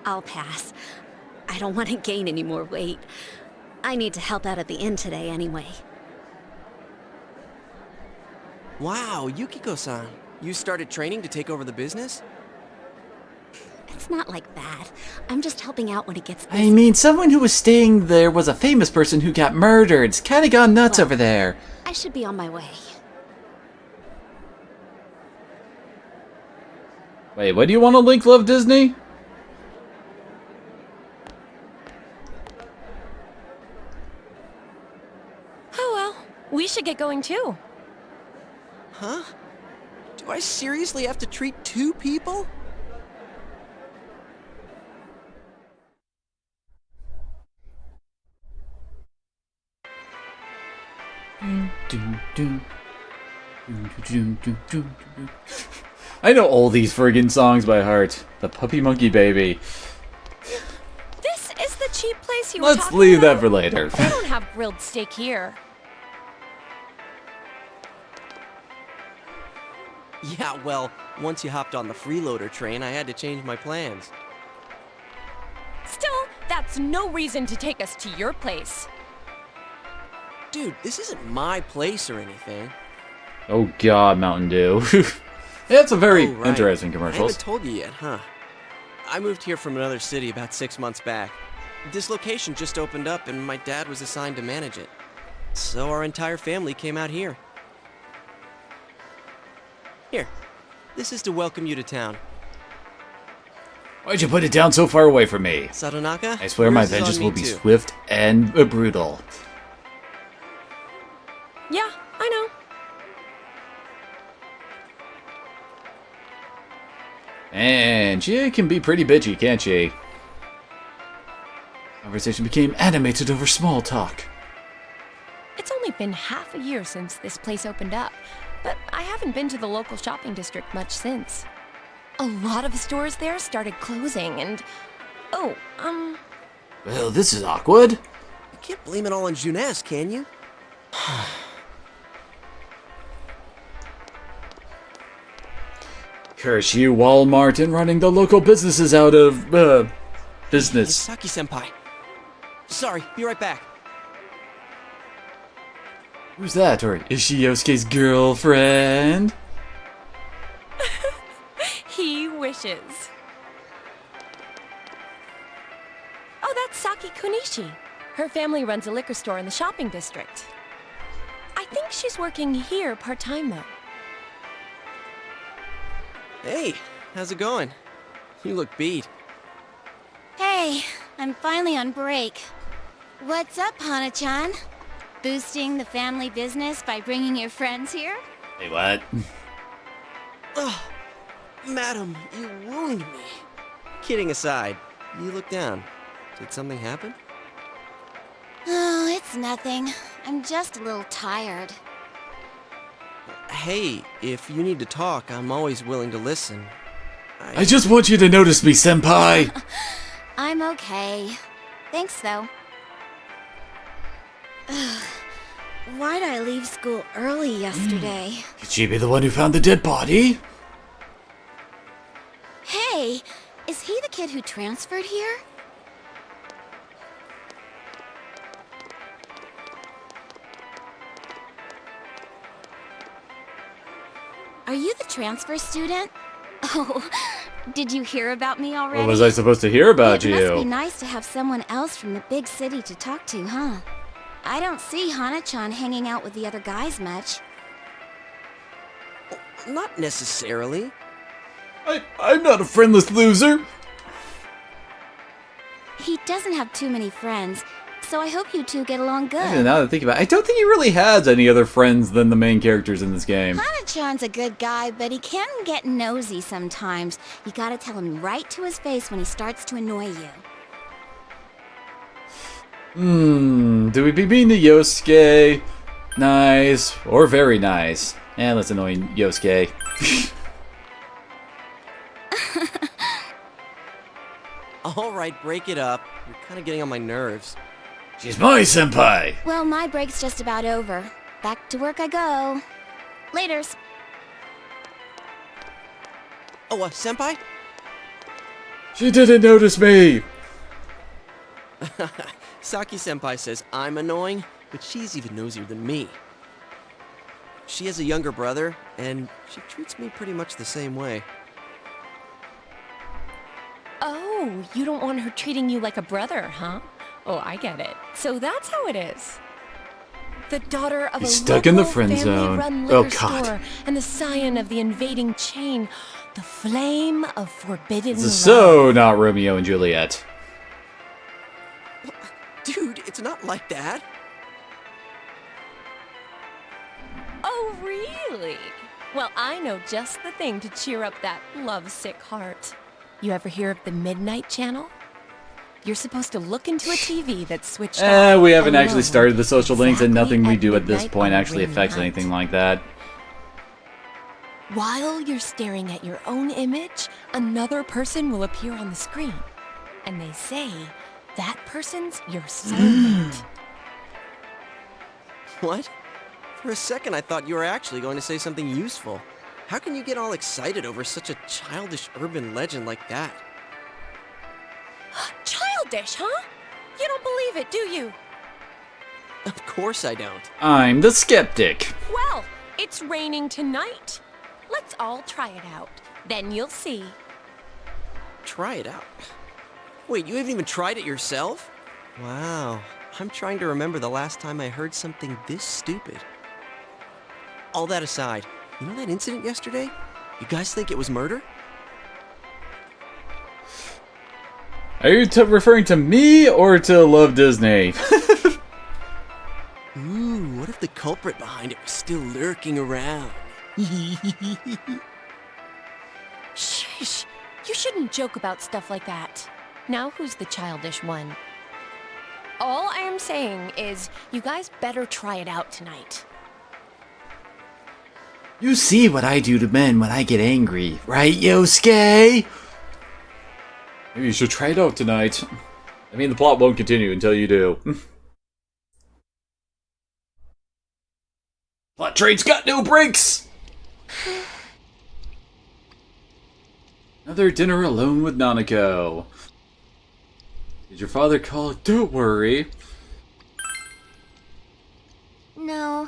I'll pass. I don't want to gain any more weight. I need to help out at the inn today anyway. Wow, Yukiko-san. You started training to take over the business? It's not like that. I'm just helping out when it gets I mean, someone who was staying there was a famous person who got murdered. It's kinda gone nuts over there. I should be on my way. Wait, what do you want to link Love Disney? Oh well, we should get going too. Huh? Do I seriously have to treat 2 people? I know all these friggin' songs by heart. The Puppy Monkey Baby. This is the cheap place you were Let's talking leave about? that for later. They don't have grilled steak here. Yeah, well, once you hopped on the freeloader train, I had to change my plans. Still, that's no reason to take us to your place. Dude, this isn't my place or anything. Oh god, Mountain Dew. Yeah, it's a very Oh, right. interesting I commercials. haven't told you yet, huh? I moved here from another city about 6 months back. This location just opened up and my dad was assigned to manage it. So our entire family came out here. Here, this is to welcome you to town. Why'd you put it down so far away from me? Satonaka? I swear my yours is on vengeance me will be too. swift and brutal. Yeah, I know. And she can be pretty bitchy, can't she? Conversation became animated over small talk. It's only been half a year since this place opened up, but I haven't been to the local shopping district much since. A lot of the stores there started closing and... Oh, Well, this is awkward. You can't blame it all on Juness, can you? Curse you, Walmart, and running the local businesses out of, business. Saki-senpai. Sorry, be right back. Who's that? Or is she Yosuke's girlfriend? he wishes. Oh, that's Saki Kunishi. Her family runs a liquor store in the shopping district. I think she's working here part-time, though. Hey, how's it going? You look beat. Hey, I'm finally on break. What's up, Hana-chan? Boosting the family business by bringing your friends here? Hey, what? Oh, madam, you wound me. Kidding aside, you look down. Did something happen? Oh, it's nothing. I'm just a little tired. Hey, if you need to talk, I'm always willing to listen. I just want you to notice me, senpai! I'm okay. Thanks, though. Ugh. Why'd I leave school early yesterday? Could she be the one who found the dead body? Hey, is he the kid who transferred here? Are you the transfer student? Oh, did you hear about me already? What was I supposed to hear about It you? must be nice to have someone else from the big city to talk to, huh? I don't see Hana-chan hanging out with the other guys much. Not necessarily. I'm not a friendless loser. He doesn't have too many friends, so I hope you two get along good. Actually, now that I think about it, I don't think he really has any other friends than the main characters in this game. Hana-chan's a good guy, but he can get nosy sometimes. You gotta tell him right to his face when he starts to annoy you. Do we be mean to Yosuke? Nice. Or very nice. And let's annoy Yosuke. Alright, break it up. You're kind of getting on my nerves. She's my senpai! Well, my break's just about over. Back to work I go. Laters. Oh, senpai? She didn't notice me! Saki-senpai says I'm annoying, but she's even nosier than me. She has a younger brother, and she treats me pretty much the same way. Oh, you don't want her treating you like a brother, huh? Oh, I get it. So that's how it is. The daughter of He's a stuck in the local friend zone. family-run Oh, liquor God. store and the scion of the invading chain, the flame of forbidden This is love. so not Romeo and Juliet. Dude, it's not like that. Oh, really? Well, I know just the thing to cheer up that lovesick heart. You ever hear of the Midnight Channel? You're supposed to look into a TV that's switched off. We haven't alone, actually started the social links, and exactly nothing we at do at this midnight point on actually ring affects night. anything like that. While you're staring at your own image, another person will appear on the screen. And they say that person's your soulmate. What? For a second, I thought you were actually going to say something useful. How can you get all excited over such a childish urban legend like that? Childish, huh? You don't believe it, do you? Of course I don't. I'm the skeptic. Well, it's raining tonight. Let's all try it out. Then you'll see. Try it out. Wait, you haven't even tried it yourself? Wow. I'm trying to remember the last time I heard something this stupid. All that aside, you know that incident yesterday? You guys think it was murder? Are you referring to me or to Love Disney? Ooh, what if the culprit behind it was still lurking around? Shh! You shouldn't joke about stuff like that. Now who's the childish one? All I am saying is, you guys better try it out tonight. You see what I do to men when I get angry, right, Yosuke? Maybe you should try it out tonight. I mean, the plot won't continue until you do. Plot train's got no brakes! Another dinner alone with Nanako. Did your father call? Don't worry. No.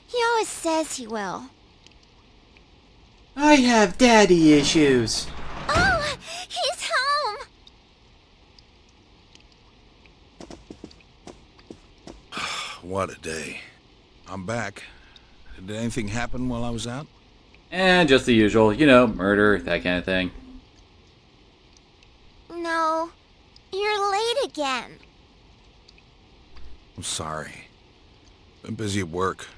He always says he will. I have daddy issues. Oh! He's home! What a day. I'm back. Did anything happen while I was out? And just the usual, you know, murder, that kind of thing. No. You're late again. I'm sorry. Been busy at work.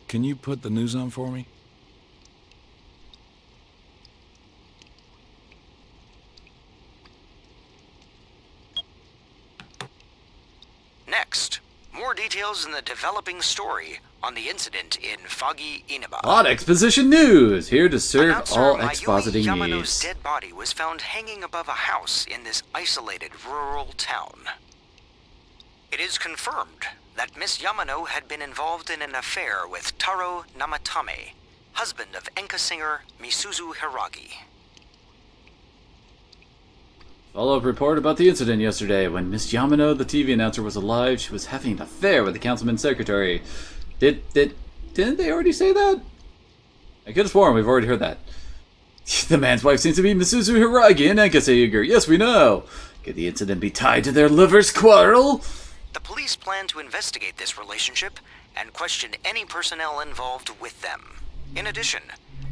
Can you put the news on for me? Next, more details in the developing story on the incident in foggy Inaba. Plot exposition news! Here to serve Announcer all Mayumi expositing Yamano's needs. dead body was found hanging above a house in this isolated rural town. It is confirmed that Miss Yamano had been involved in an affair with Taro Namatame, husband of enka singer Misuzu Hiragi. Follow-up report about the incident yesterday. When Miss Yamano, the TV announcer, was alive, she was having an affair with the councilman's secretary. Didn't they already say that? I could have sworn we've already heard that. The man's wife seems to be Misuzu Hiragi and Enkase. Yes, we know. Could the incident be tied to their lovers' quarrel? The police plan to investigate this relationship and question any personnel involved with them. In addition,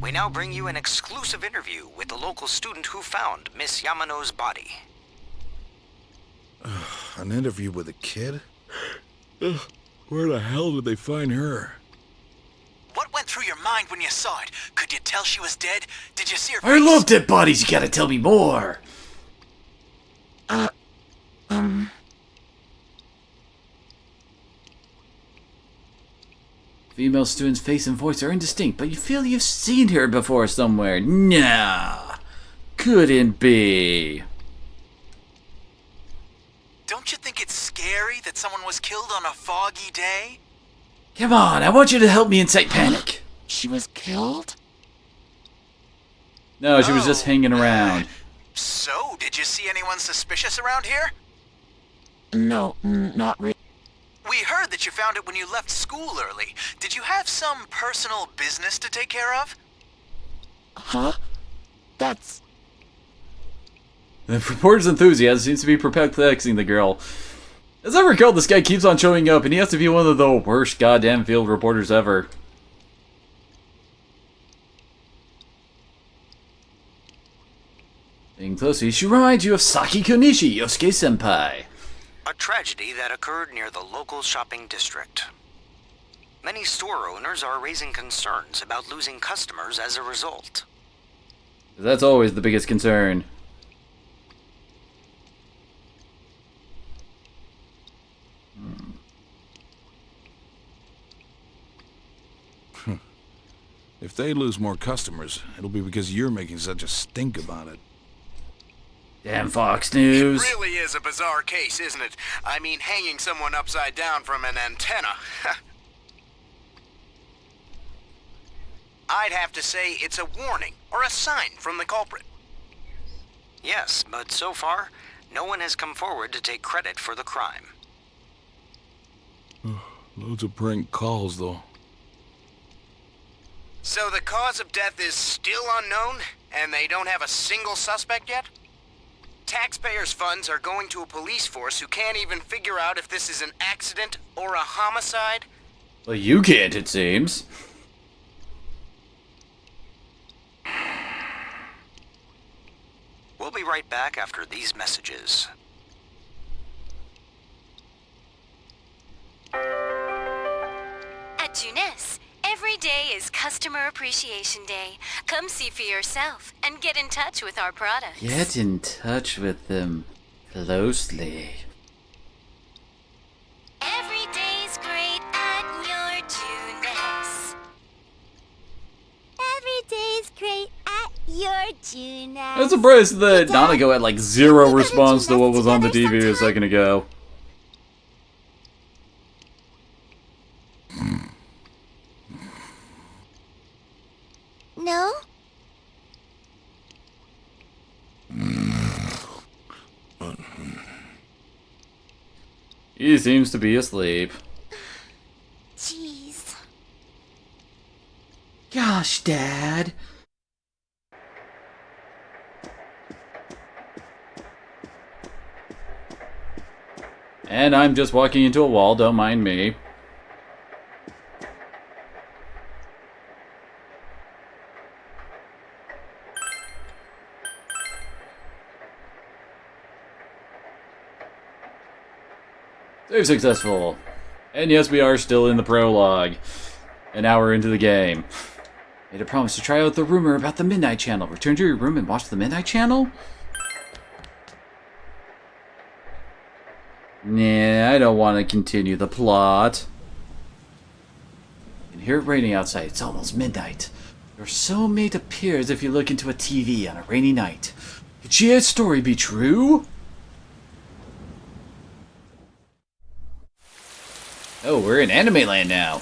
we now bring you an exclusive interview with the local student who found Miss Yamano's body. An interview with a kid? Where the hell did they find her? What went through your mind when you saw it? Could you tell she was dead? Did you see her I face? love dead bodies, you gotta tell me more! Female student's face and voice are indistinct, but you feel you've seen her before somewhere. Nah, couldn't be. Don't you think it's scary that someone was killed on a foggy day? Come on, I want you to help me incite panic. She was killed? No, she was just hanging around. So, did you see anyone suspicious around here? No, not really. We heard that you found it when you left school early. Did you have some personal business to take care of? Huh? That's... The reporter's enthusiasm seems to be perplexing the girl. As I recall, this guy keeps on showing up, and he has to be one of the worst goddamn field reporters ever. Being closely, she reminds you of Saki Konishi, Yosuke-senpai. A tragedy that occurred near the local shopping district. Many store owners are raising concerns about losing customers as a result. That's always the biggest concern. If they lose more customers, it'll be because you're making such a stink about it. Damn Fox News. It really is a bizarre case, isn't it? I mean, hanging someone upside down from an antenna. I'd have to say it's a warning or a sign from the culprit. Yes, but so far, no one has come forward to take credit for the crime. Loads of prank calls, though. So the cause of death is still unknown, and they don't have a single suspect yet? Taxpayers' funds are going to a police force who can't even figure out if this is an accident or a homicide? Well, you can't, it seems. We'll be right back after these messages. At Junes, every day is Customer Appreciation Day. Come see for yourself and get in touch with our products. Get in touch with them closely. Every day's great at your Junes. Every day's great at your Junes. I'm surprised that Nanago had like zero response to what was on the TV a second ago. No? He seems to be asleep. Jeez. Gosh, Dad. And I'm just walking into a wall, don't mind me. Save successful. And yes, we are still in the prologue. An hour into the game. Made a promise to try out the rumor about the Midnight Channel. Return to your room and watch the Midnight Channel? Nah, I don't want to continue the plot. You can hear it raining outside. It's almost midnight. Your soulmate appears if you look into a TV on a rainy night. Could Chia's story be true? Oh, we're in anime land now.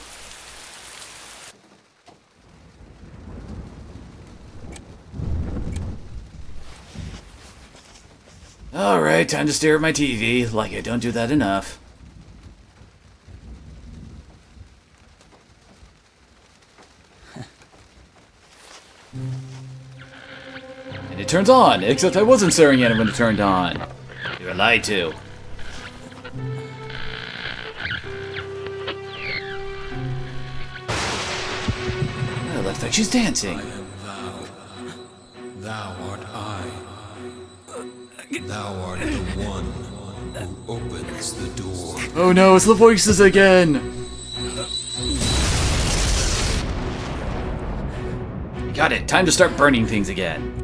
Alright, time to stare at my TV, like I don't do that enough. And it turns on, except I wasn't staring at it when it turned on. You were lied to. It looks like she's dancing. I am thou. Thou art I. Thou art the one who opens the door. Oh no, it's the voices again! Got it, time to start burning things again.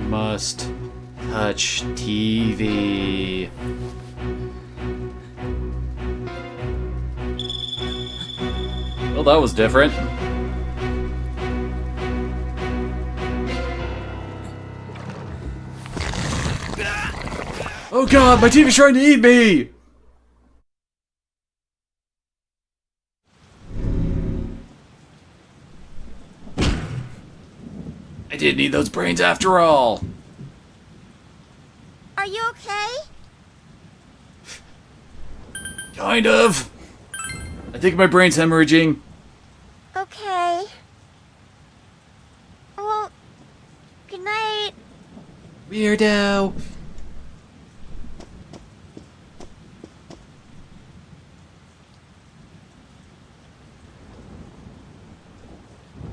Must touch TV. Well, that was different. Oh god, my TV's trying to eat me! I didn't need those brains after all. Are you okay? Kind of. I think my brain's hemorrhaging. Okay. Well, good night. Weirdo.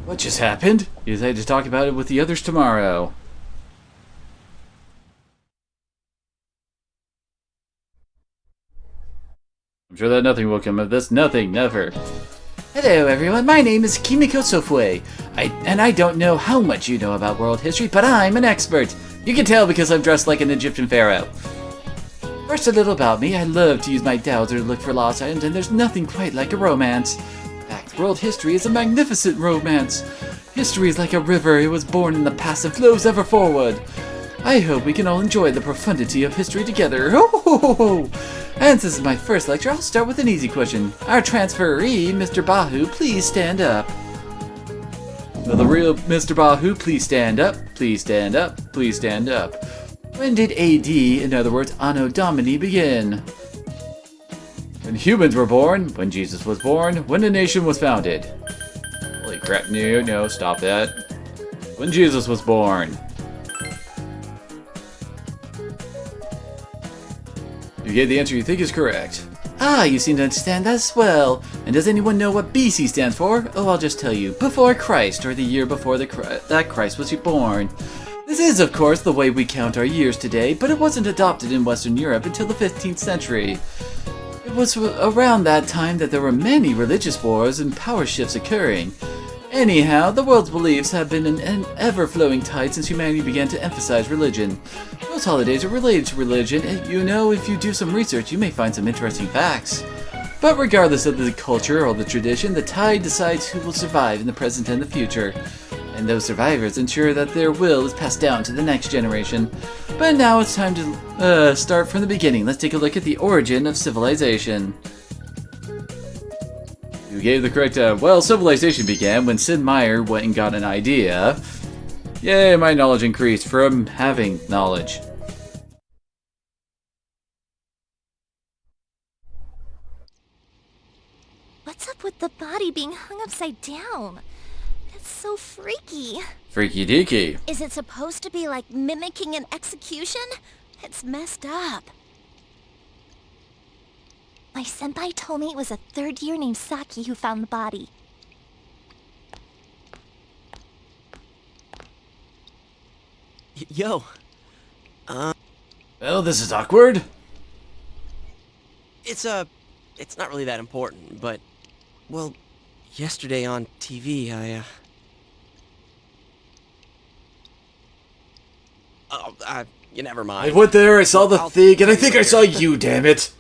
What just happened? You decided to talk about it with the others tomorrow. I'm sure that nothing will come of this. Nothing, never. Hello everyone, my name is Kimiko Sofue. I don't know how much you know about world history, but I'm an expert. You can tell because I'm dressed like an Egyptian pharaoh. First, a little about me. I love to use my dowser to look for lost items, and there's nothing quite like a romance. In fact, world history is a magnificent romance. History is like a river. It was born in the past and flows ever forward. I hope we can all enjoy the profundity of history together. And since this is my first lecture, I'll start with an easy question. Our transferee, Mr. Bahu, please stand up. Will the real Mr. Bahu please stand up? Please stand up. Please stand up. When did AD, in other words, Anno Domini, begin? When humans were born, when Jesus was born, when a nation was founded. Holy crap, no, stop that. When Jesus was born. You gave the answer you think is correct. Ah, you seem to understand that as well. And does anyone know what BC stands for? Oh, I'll just tell you. Before Christ, or the year before that Christ was born. This is, of course, the way we count our years today, but it wasn't adopted in Western Europe until the 15th century. It was around that time that there were many religious wars and power shifts occurring. Anyhow, the world's beliefs have been an ever-flowing tide since humanity began to emphasize religion. Most holidays are related to religion, and you know, if you do some research, you may find some interesting facts. But regardless of the culture or the tradition, the tide decides who will survive in the present and the future. And those survivors ensure that their will is passed down to the next generation. But now it's time to start from the beginning. Let's take a look at the origin of civilization. You gave the correct, well, civilization began when Sid Meier went and got an idea. Yay, my knowledge increased from having knowledge. What's up with the body being hung upside down? That's so freaky. Freaky deaky. Is it supposed to be like mimicking an execution? It's messed up. My senpai told me it was a third year named Saki who found the body. Yo. Well, this is awkward. It's not really that important, but, well, yesterday on TV, you never mind. I went there, I saw the thing, and I think I saw you, damn it.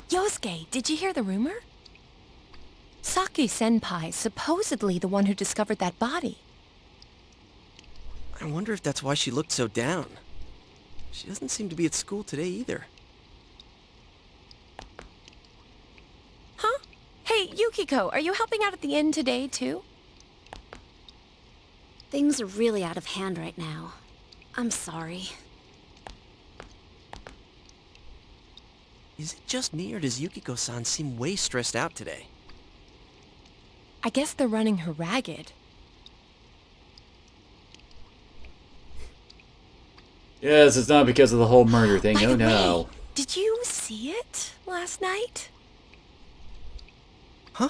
Yosuke, did you hear the rumor? Saki-senpai supposedly the one who discovered that body. I wonder if that's why she looked so down. She doesn't seem to be at school today either. Huh? Hey, Yukiko, are you helping out at the inn today, too? Things are really out of hand right now. I'm sorry. Is it just me, or does Yukiko-san seem way stressed out today? I guess they're running her ragged. Yes, it's not because of the whole murder thing. By Oh the no. way, did you see it last night? Huh?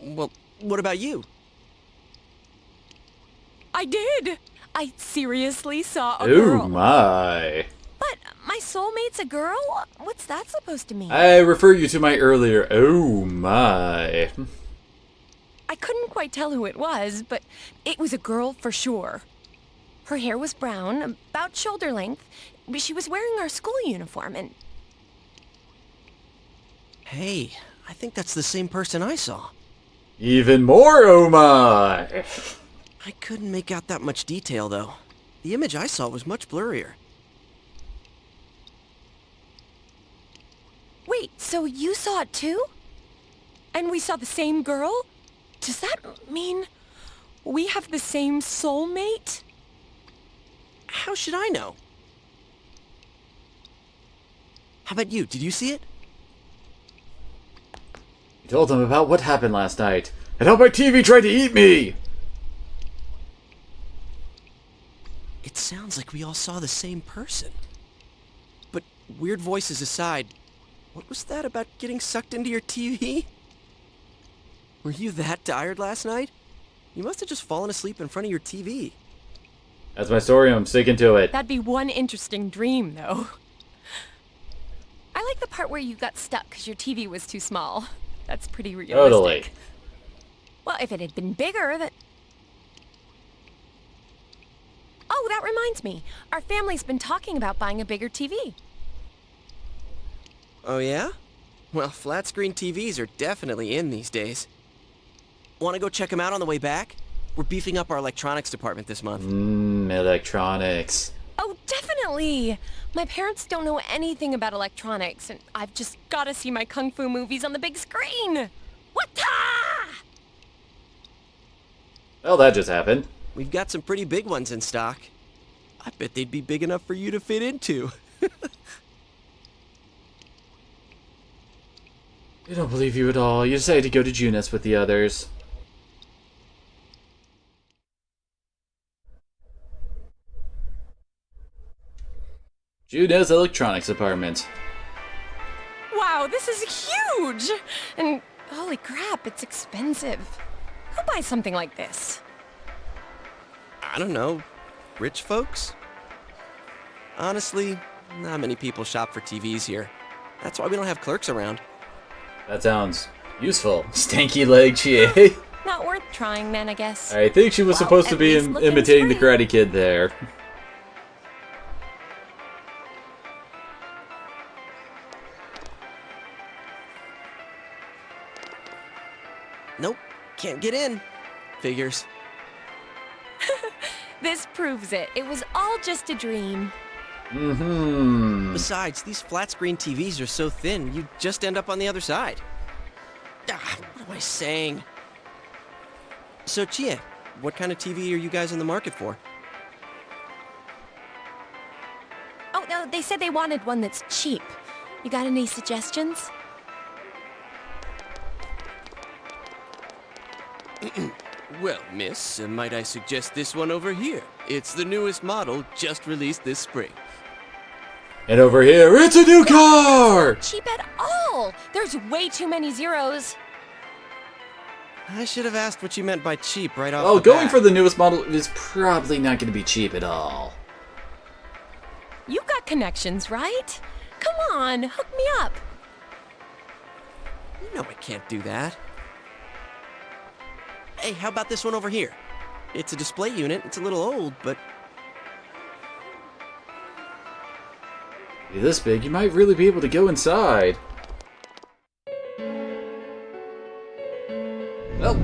Well, what about you? I did! I seriously saw a girl. Oh my. But my soulmate's a girl? What's that supposed to mean? I refer you to my earlier, oh my. I couldn't quite tell who it was, but it was a girl for sure. Her hair was brown, about shoulder length, but she was wearing our school uniform and... Hey, I think that's the same person I saw. Even more oh my. I couldn't make out that much detail, though. The image I saw was much blurrier. Wait, so you saw it too? And we saw the same girl? Does that mean we have the same soulmate? How should I know? How about you? Did you see it? You told them about what happened last night, and how my TV tried to eat me! It sounds like we all saw the same person. But weird voices aside, what was that about getting sucked into your TV? Were you that tired last night? You must have just fallen asleep in front of your TV. That's my story, I'm sticking to it. That'd be one interesting dream, though. I like the part where you got stuck because your TV was too small. That's pretty realistic. Totally. Well, if it had been bigger, then... Oh, that reminds me. Our family's been talking about buying a bigger TV. Oh yeah? Well, flat screen TVs are definitely in these days. Want to go check them out on the way back? We're beefing up our electronics department this month. Electronics. Oh, definitely! My parents don't know anything about electronics, and I've just got to see my kung fu movies on the big screen! What-ta! Well, that just happened. We've got some pretty big ones in stock. I bet they'd be big enough for you to fit into. I don't believe you at all. You decided to go to Junis with the others. Junis Electronics Department. Wow, this is huge! And holy crap, it's expensive. Who buys something like this? I don't know. Rich folks? Honestly, not many people shop for TVs here. That's why we don't have clerks around. That sounds useful. Stanky leg Chie. Not worth trying then, I guess. I think she was supposed to be imitating the Karate Kid there. Nope, can't get in. Figures. This proves it. It was all just a dream. Mm-hmm. Besides, these flat screen TVs are so thin, you just end up on the other side. What am I saying? So, Chie, what kind of TV are you guys in the market for? Oh, no, they said they wanted one that's cheap. You got any suggestions? Well, miss, might I suggest this one over here? It's the newest model, just released this spring. And over here, it's a new car! Not cheap at all! There's way too many zeros. I should have asked what you meant by cheap right off Oh, the going bat. for the newest model is probably not going to be cheap at all. You got connections, right? Come on, hook me up. You know I can't do that. Hey, how about this one over here? It's a display unit. It's a little old, but... Be this big, you might really be able to go inside. Oh.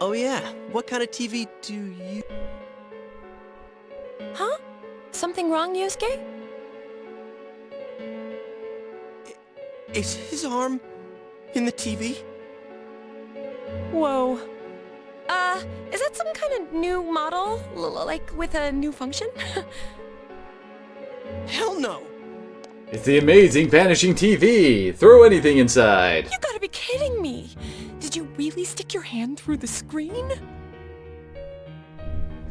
Oh yeah, what kind of TV do you... Huh? Something wrong, Yusuke? Is his arm in the TV? Whoa. Is that some kind of new model? Like with a new function? Hell no! It's the amazing vanishing TV! Throw anything inside! You gotta be kidding me! Did you really stick your hand through the screen?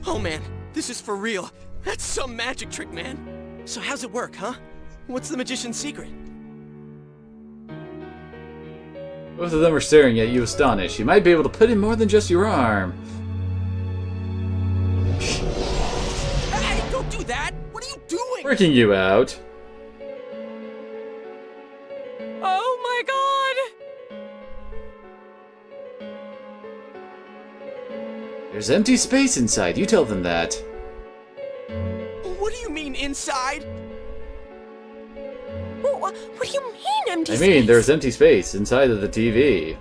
Oh man, this is for real. That's some magic trick, man. So how's it work, huh? What's the magician's secret? Both of them are staring at you astonished. You might be able to put in more than just your arm. Hey, don't do that! What are you doing? Freaking you out. Oh my god! There's empty space inside. You tell them that. What do you mean, inside? What do you mean, empty I space? mean, there's empty space inside of the TV.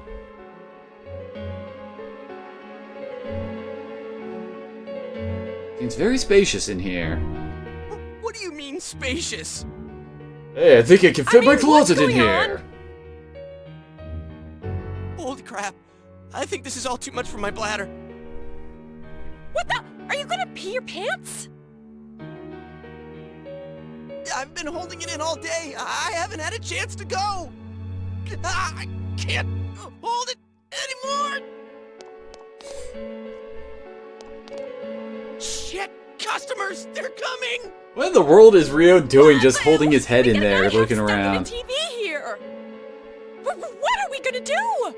Seems very spacious in here. What do you mean, spacious? Hey, I think I can fit my closet in here. Holy crap. I think this is all too much for my bladder. What the? Are you gonna pee your pants? I've been holding it in all day. I haven't had a chance to go. I can't hold it anymore. Shit, customers, they're coming. What in the world is Rio doing just holding his head in there, looking Stuck in around? a TV here. What are we gonna do?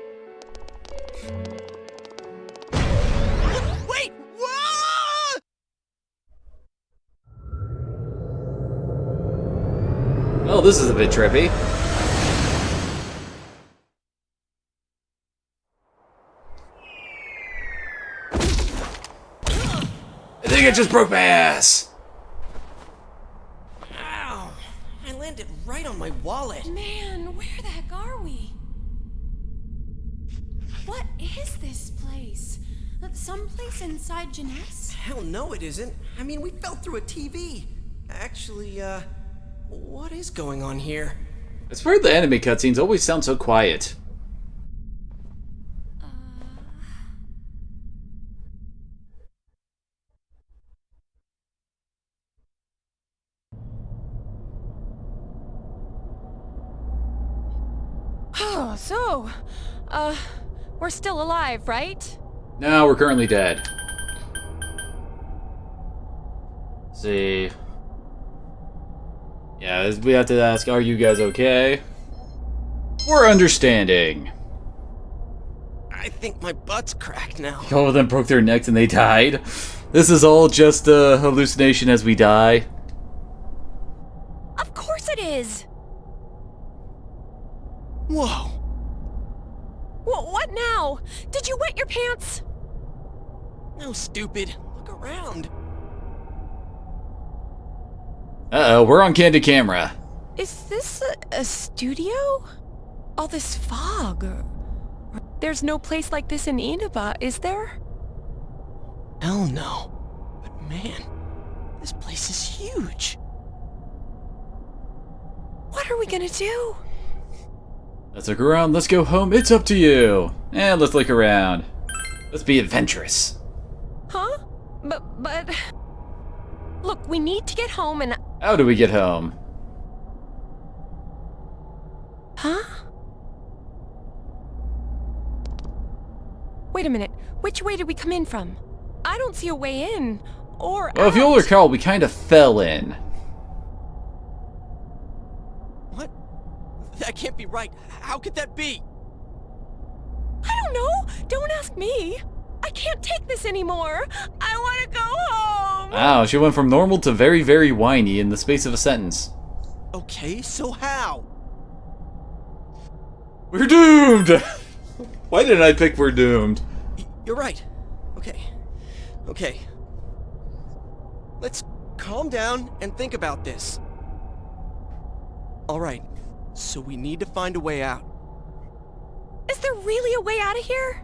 Wait! Whoa! Well, this is a bit trippy. I think I just broke my ass! Ow! I landed right on my wallet. Man, where the heck are we? What is this place? Someplace inside Jeunesse? Hell no it isn't. I mean, we fell through a TV. Actually, what is going on here? I swear the anime cutscenes always sound so quiet. Oh, so, we're still alive, right? No, we're currently dead. Let's see. Yeah, we have to ask, are you guys okay? We're understanding. I think my butt's cracked now. All of them broke their necks and they died. This is all just a hallucination as we die. Of course it is! Whoa. What now? Did you wet your pants? No, stupid. Look around. Uh-oh, we're on candid camera. Is this a studio? All this fog. There's no place like this in Inaba, is there? Hell no. But man, this place is huge. What are we gonna do? Let's look around, let's go home, it's up to you. And let's look around. Let's be adventurous. Huh? But... Look, we need to get home and... How do we get home? Huh? Wait a minute. Which way did we come in from? I don't see a way in. Or Well, if you'll recall, we kind of fell in. What? That can't be right. How could that be? I don't know. Don't ask me. I can't take this anymore. I want to go home. Wow, she went from normal to very, very whiny in the space of a sentence. Okay, so how? We're doomed! Why didn't I pick we're doomed? You're right. Okay. Okay. Let's calm down and think about this. Alright, so we need to find a way out. Is there really a way out of here?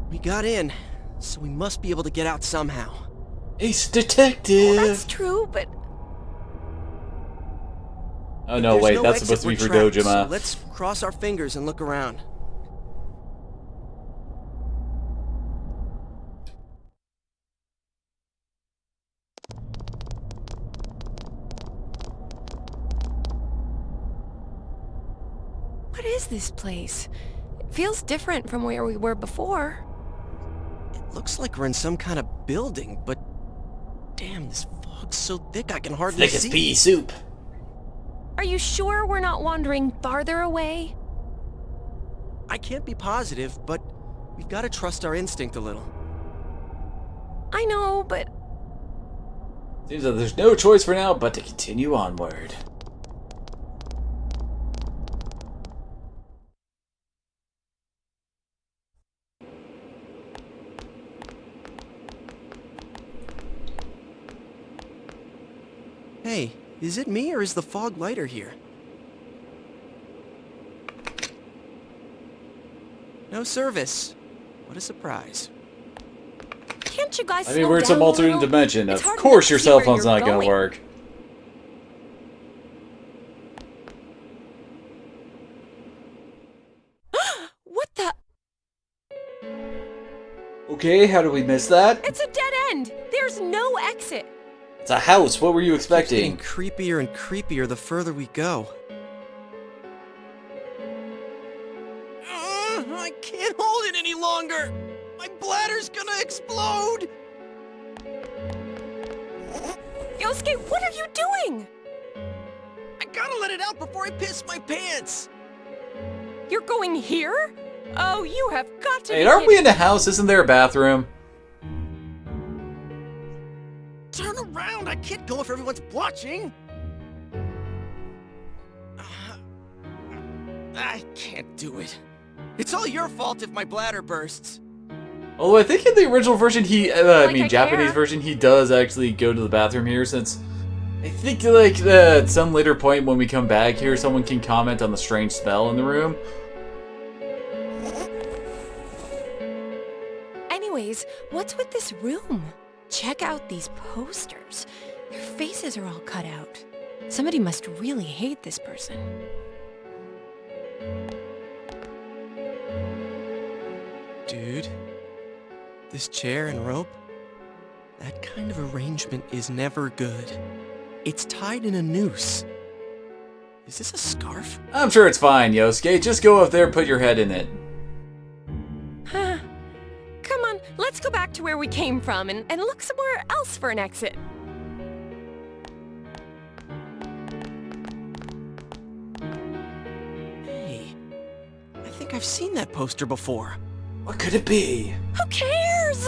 We got in, so we must be able to get out somehow. Ace Detective! Well, that's true, but... Oh no, wait, that's supposed to be for Dojima. So let's cross our fingers and look around. What is this place? It feels different from where we were before. It looks like we're in some kind of building, but... Damn, this fog's so thick I can hardly see. Thick as pea soup. Are you sure we're not wandering farther away? I can't be positive, but we've got to trust our instinct a little. I know, but... Seems that there's no choice for now but to continue onward. Hey, is it me or is the fog lighter here? No service. What a surprise. Can't you guys I mean, we're in some alternate dimension. Of course your cell phone's not gonna work. What the? Okay, how did we miss that? It's a dead end! There's no exit! It's a house, what were you expecting? It's getting creepier and creepier the further we go. I can't hold it any longer! My bladder's gonna explode! Yosuke, what are you doing? I gotta let it out before I piss my pants! You're going here? Oh, you have got to Wait, aren't we in a house? Isn't there a bathroom? Turn around! I can't go if everyone's watching! I can't do it. It's all your fault if my bladder bursts. Although I think in the original version, I Japanese version, he does actually go to the bathroom here, since I think, like, at some later point when we come back here, someone can comment on the strange smell in the room. Anyways, what's with this room? Check out these posters. Their faces are all cut out. Somebody must really hate this person. Dude, this chair and rope, that kind of arrangement is never good. It's tied in a noose. Is this a scarf? I'm sure it's fine, Yosuke. Just go up there and put your head in it. Come on, let's go back to where we came from and look somewhere else for an exit. Hey, I think I've seen that poster before. What could it be? Who cares?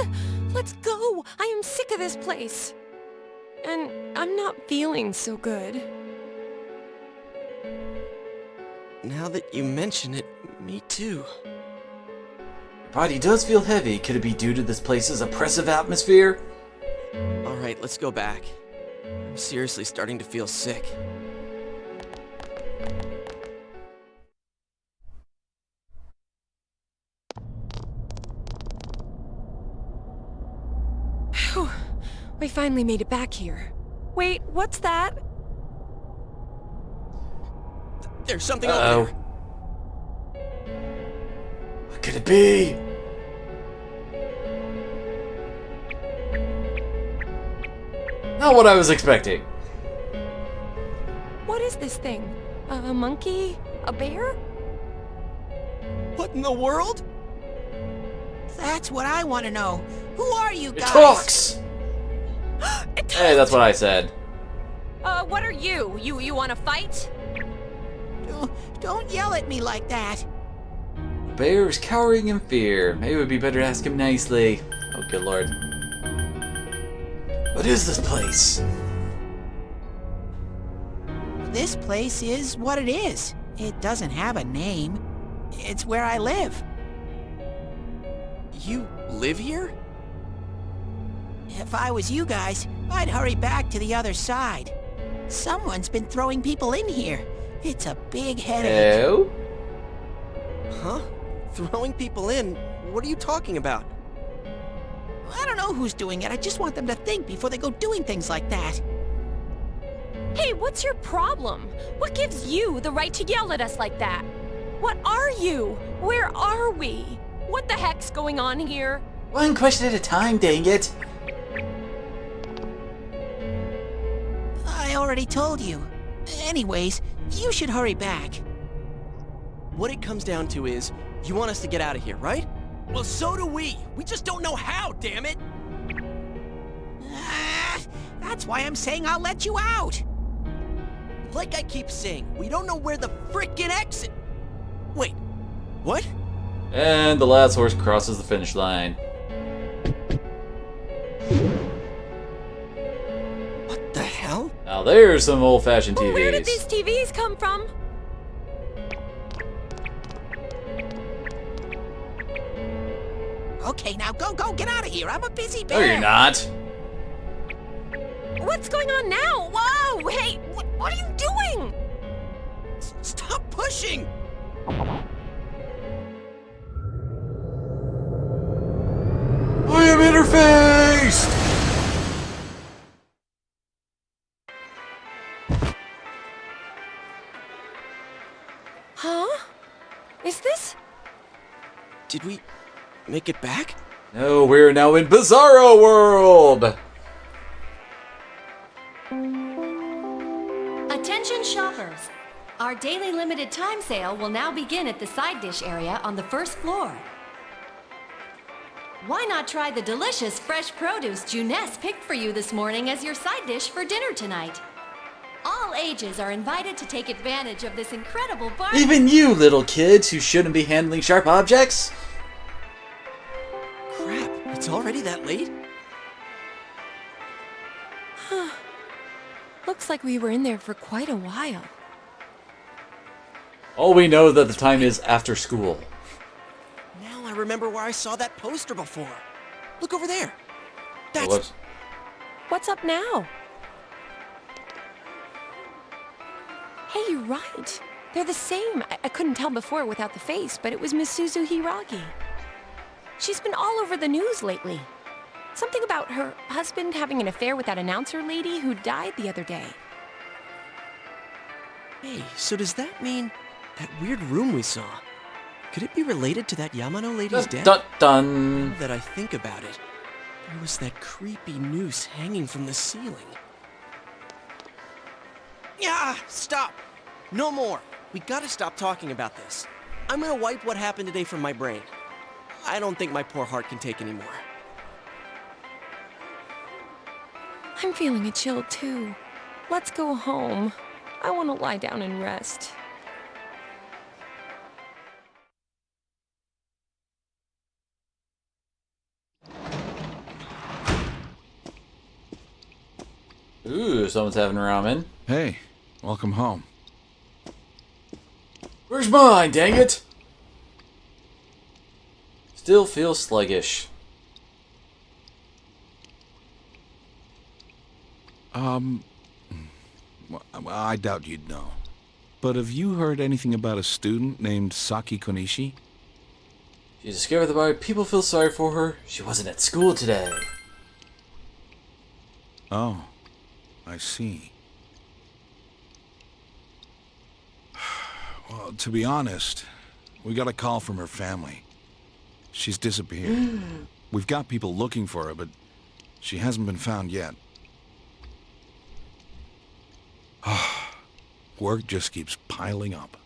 Let's go. I am sick of this place. And I'm not feeling so good. Now that you mention it, me too. Your body does feel heavy. Could it be due to this place's oppressive atmosphere? Alright, let's go back. I'm seriously starting to feel sick. Phew. We finally made it back here. Wait, what's that? There's something over there. What could it be? Not what I was expecting. What is this thing? A monkey? A bear? What in the world? That's what I want to know. Who are you guys? It talks! It Hey, that's what I said. What are you? You want to fight? Don't yell at me like that. The bear is cowering in fear. Maybe it would be better to ask him nicely. Oh, good lord. What is this place? This place is what it is. It doesn't have a name. It's where I live. You live here? If I was you guys, I'd hurry back to the other side. Someone's been throwing people in here. It's a big headache. Oh? Huh? Throwing people in? What are you talking about? I don't know who's doing it. I just want them to think before they go doing things like that. Hey, what's your problem? What gives you the right to yell at us like that? What are you? Where are we? What the heck's going on here? One question at a time, dang it. I already told you. Anyways, you should hurry back. What it comes down to is, you want us to get out of here, right? Well, so do we. We just don't know how, damn it. That's why I'm saying I'll let you out. Like I keep saying, we don't know where the frickin' exit... Wait, what? And the last horse crosses the finish line. What the hell? Now there's some old-fashioned TVs. Where did these TVs come from? Okay, now go, get out of here. I'm a busy bear. No, you're not. What's going on now? Whoa! Hey, what are you doing? Stop pushing! I am interfaced! Huh? Is this... Did we make it back? No, we're now in Bizarro World! Attention shoppers! Our daily limited time sale will now begin at the side dish area on the first floor. Why not try the delicious fresh produce Juness picked for you this morning as your side dish for dinner tonight? All ages are invited to take advantage of this incredible bargain. Even you little kids who shouldn't be handling sharp objects? Crap, it's already that late? Huh. Looks like we were in there for quite a while. All we know that the time is after school. Now I remember where I saw that poster before. Look over there. That's... What's up now? Hey, you're right. They're the same. I couldn't tell before without the face, but it was Misuzu Hiragi. She's been all over the news lately. Something about her husband having an affair with that announcer lady who died the other day. Hey, so does that mean that weird room we saw? Could it be related to that Yamano lady's death? Dun. Now that I think about it, there was that creepy noose hanging from the ceiling. Yeah, stop! No more! We gotta stop talking about this. I'm gonna wipe what happened today from my brain. I don't think my poor heart can take any more. I'm feeling a chill too. Let's go home. I want to lie down and rest. Ooh, someone's having ramen. Hey, welcome home. Where's mine, dang it? Still feel sluggish. Well, I doubt you'd know. But have you heard anything about a student named Saki Konishi? She discovered that why people feel sorry for her. She wasn't at school today. Oh, I see. Well, to be honest, we got a call from her family. She's disappeared. We've got people looking for her, but she hasn't been found yet. Work just keeps piling up.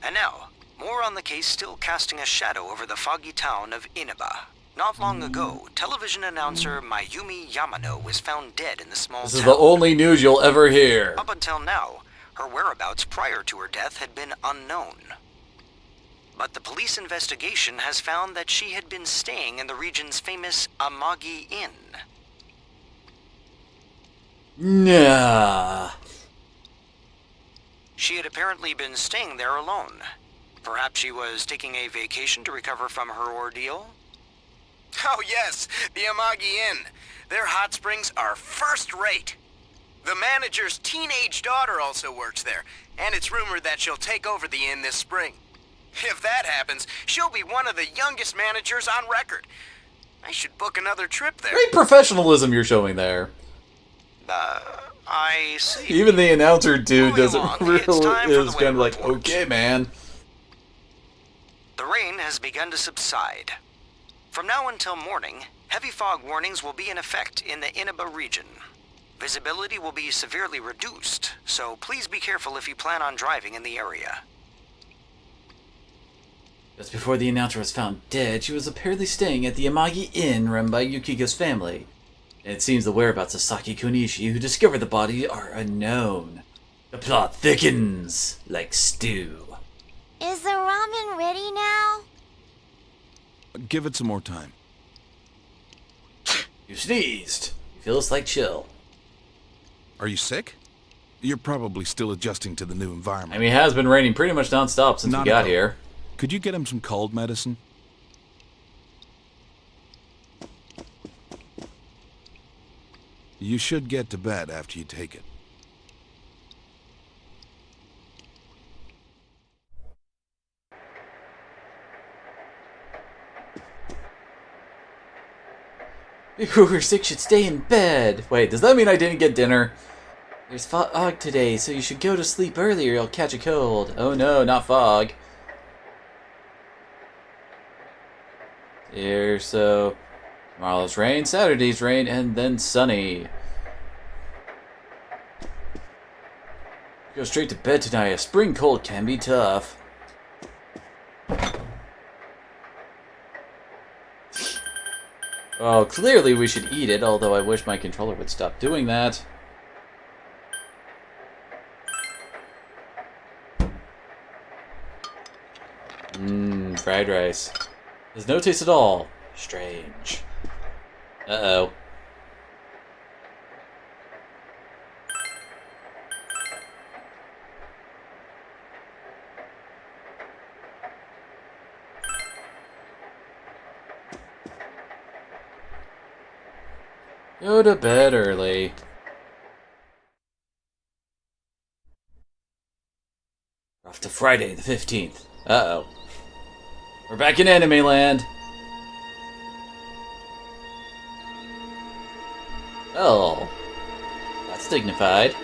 And now, more on the case still casting a shadow over the foggy town of Inaba. Not long ago, television announcer Mayumi Yamano was found dead in the small This town. is the only news you'll ever hear. Up until now, her whereabouts prior to her death had been unknown. But the police investigation has found that she had been staying in the region's famous Amagi Inn. Nah. She had apparently been staying there alone. Perhaps she was taking a vacation to recover from her ordeal? Oh yes, the Amagi Inn. Their hot springs are first rate. The manager's teenage daughter also works there, and it's rumored that she'll take over the inn this spring. If that happens, she'll be one of the youngest managers on record. I should book another trip there. Great professionalism you're showing there. I see. Even the announcer dude doesn't along, really it's time for is the kind of weather like, okay, man. The rain has begun to subside. From now until morning, heavy fog warnings will be in effect in the Inaba region. Visibility will be severely reduced, so please be careful if you plan on driving in the area. Just before the announcer was found dead, she was apparently staying at the Amagi Inn run by Yukiko's family. And it seems the whereabouts of Saki Konishi, who discovered the body, are unknown. The plot thickens like stew. Is the ramen ready now? Give it some more time. You sneezed. You feel a slight chill. Are you sick? You're probably still adjusting to the new environment. I mean, it has been raining pretty much nonstop since we got here. Could you get him some cold medicine? You should get to bed after you take it. People who are sick should stay in bed. Wait, does that mean I didn't get dinner? There's fog today, so you should go to sleep early or you'll catch a cold. Oh no, not fog. Here, so tomorrow's rain, Saturday's rain, and then sunny. Go straight to bed tonight. A spring cold can be tough. Oh, clearly we should eat it, although I wish my controller would stop doing that. Fried rice. There's no taste at all. Strange. Uh-oh. Go to bed early. Off to Friday the 15th. Uh-oh. We're back in anime land. Oh. That's dignified.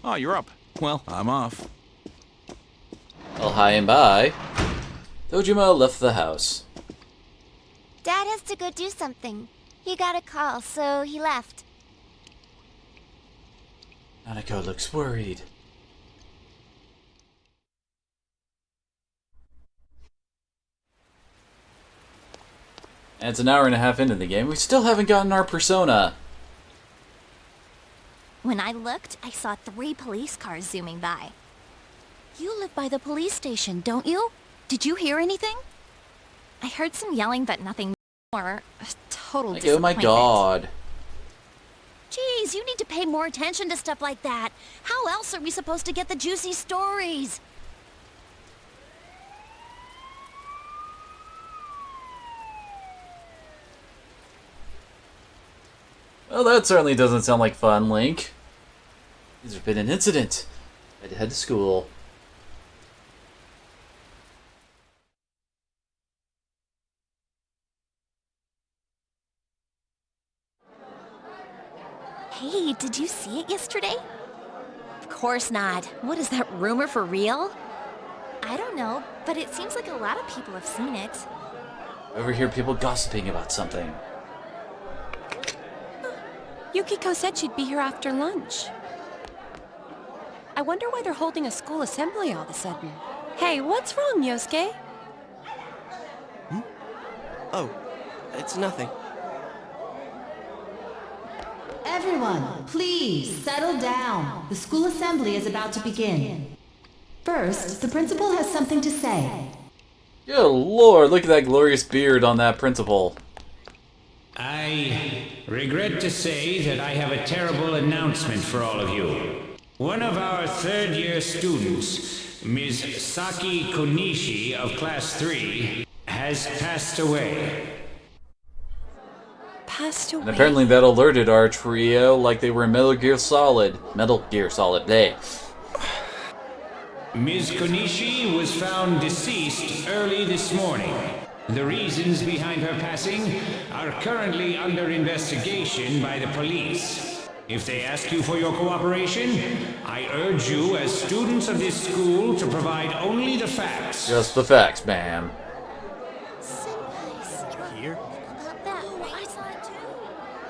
Oh, you're up. Well, I'm off. Well, hi and bye. Dojima left the house. Dad has to go do something. He got a call, so he left. Nanako looks worried. And it's an hour and a half into the game. We still haven't gotten our persona. When I looked, I saw 3 police cars zooming by. You live by the police station, don't you? Did you hear anything? I heard some yelling, but nothing more. A total disappointment. Oh my god. Jeez, you need to pay more attention to stuff like that. How else are we supposed to get the juicy stories? Well, that certainly doesn't sound like fun, Link. There's been an incident. I had to head to school. Hey, did you see it yesterday? Of course not. What is that rumor for real? I don't know, but it seems like a lot of people have seen it. I overhear people gossiping about something. Yukiko said she'd be here after lunch. I wonder why they're holding a school assembly all of a sudden. Hey, what's wrong, Yosuke? Oh, it's nothing. Everyone, please settle down. The school assembly is about to begin. First, the principal has something to say. Good lord, look at that glorious beard on that principal. I regret to say that I have a terrible announcement for all of you. One of our third-year students, Ms. Saki Konishi of Class 3, has has passed away. Passed away? And apparently that alerted our trio like they were in Metal Gear Solid. Metal Gear Solid Day. Ms. Konishi was found deceased early this morning. The reasons behind her passing are currently under investigation by the police. If they ask you for your cooperation, I urge you as students of this school to provide only the facts. Just the facts, ma'am. Here?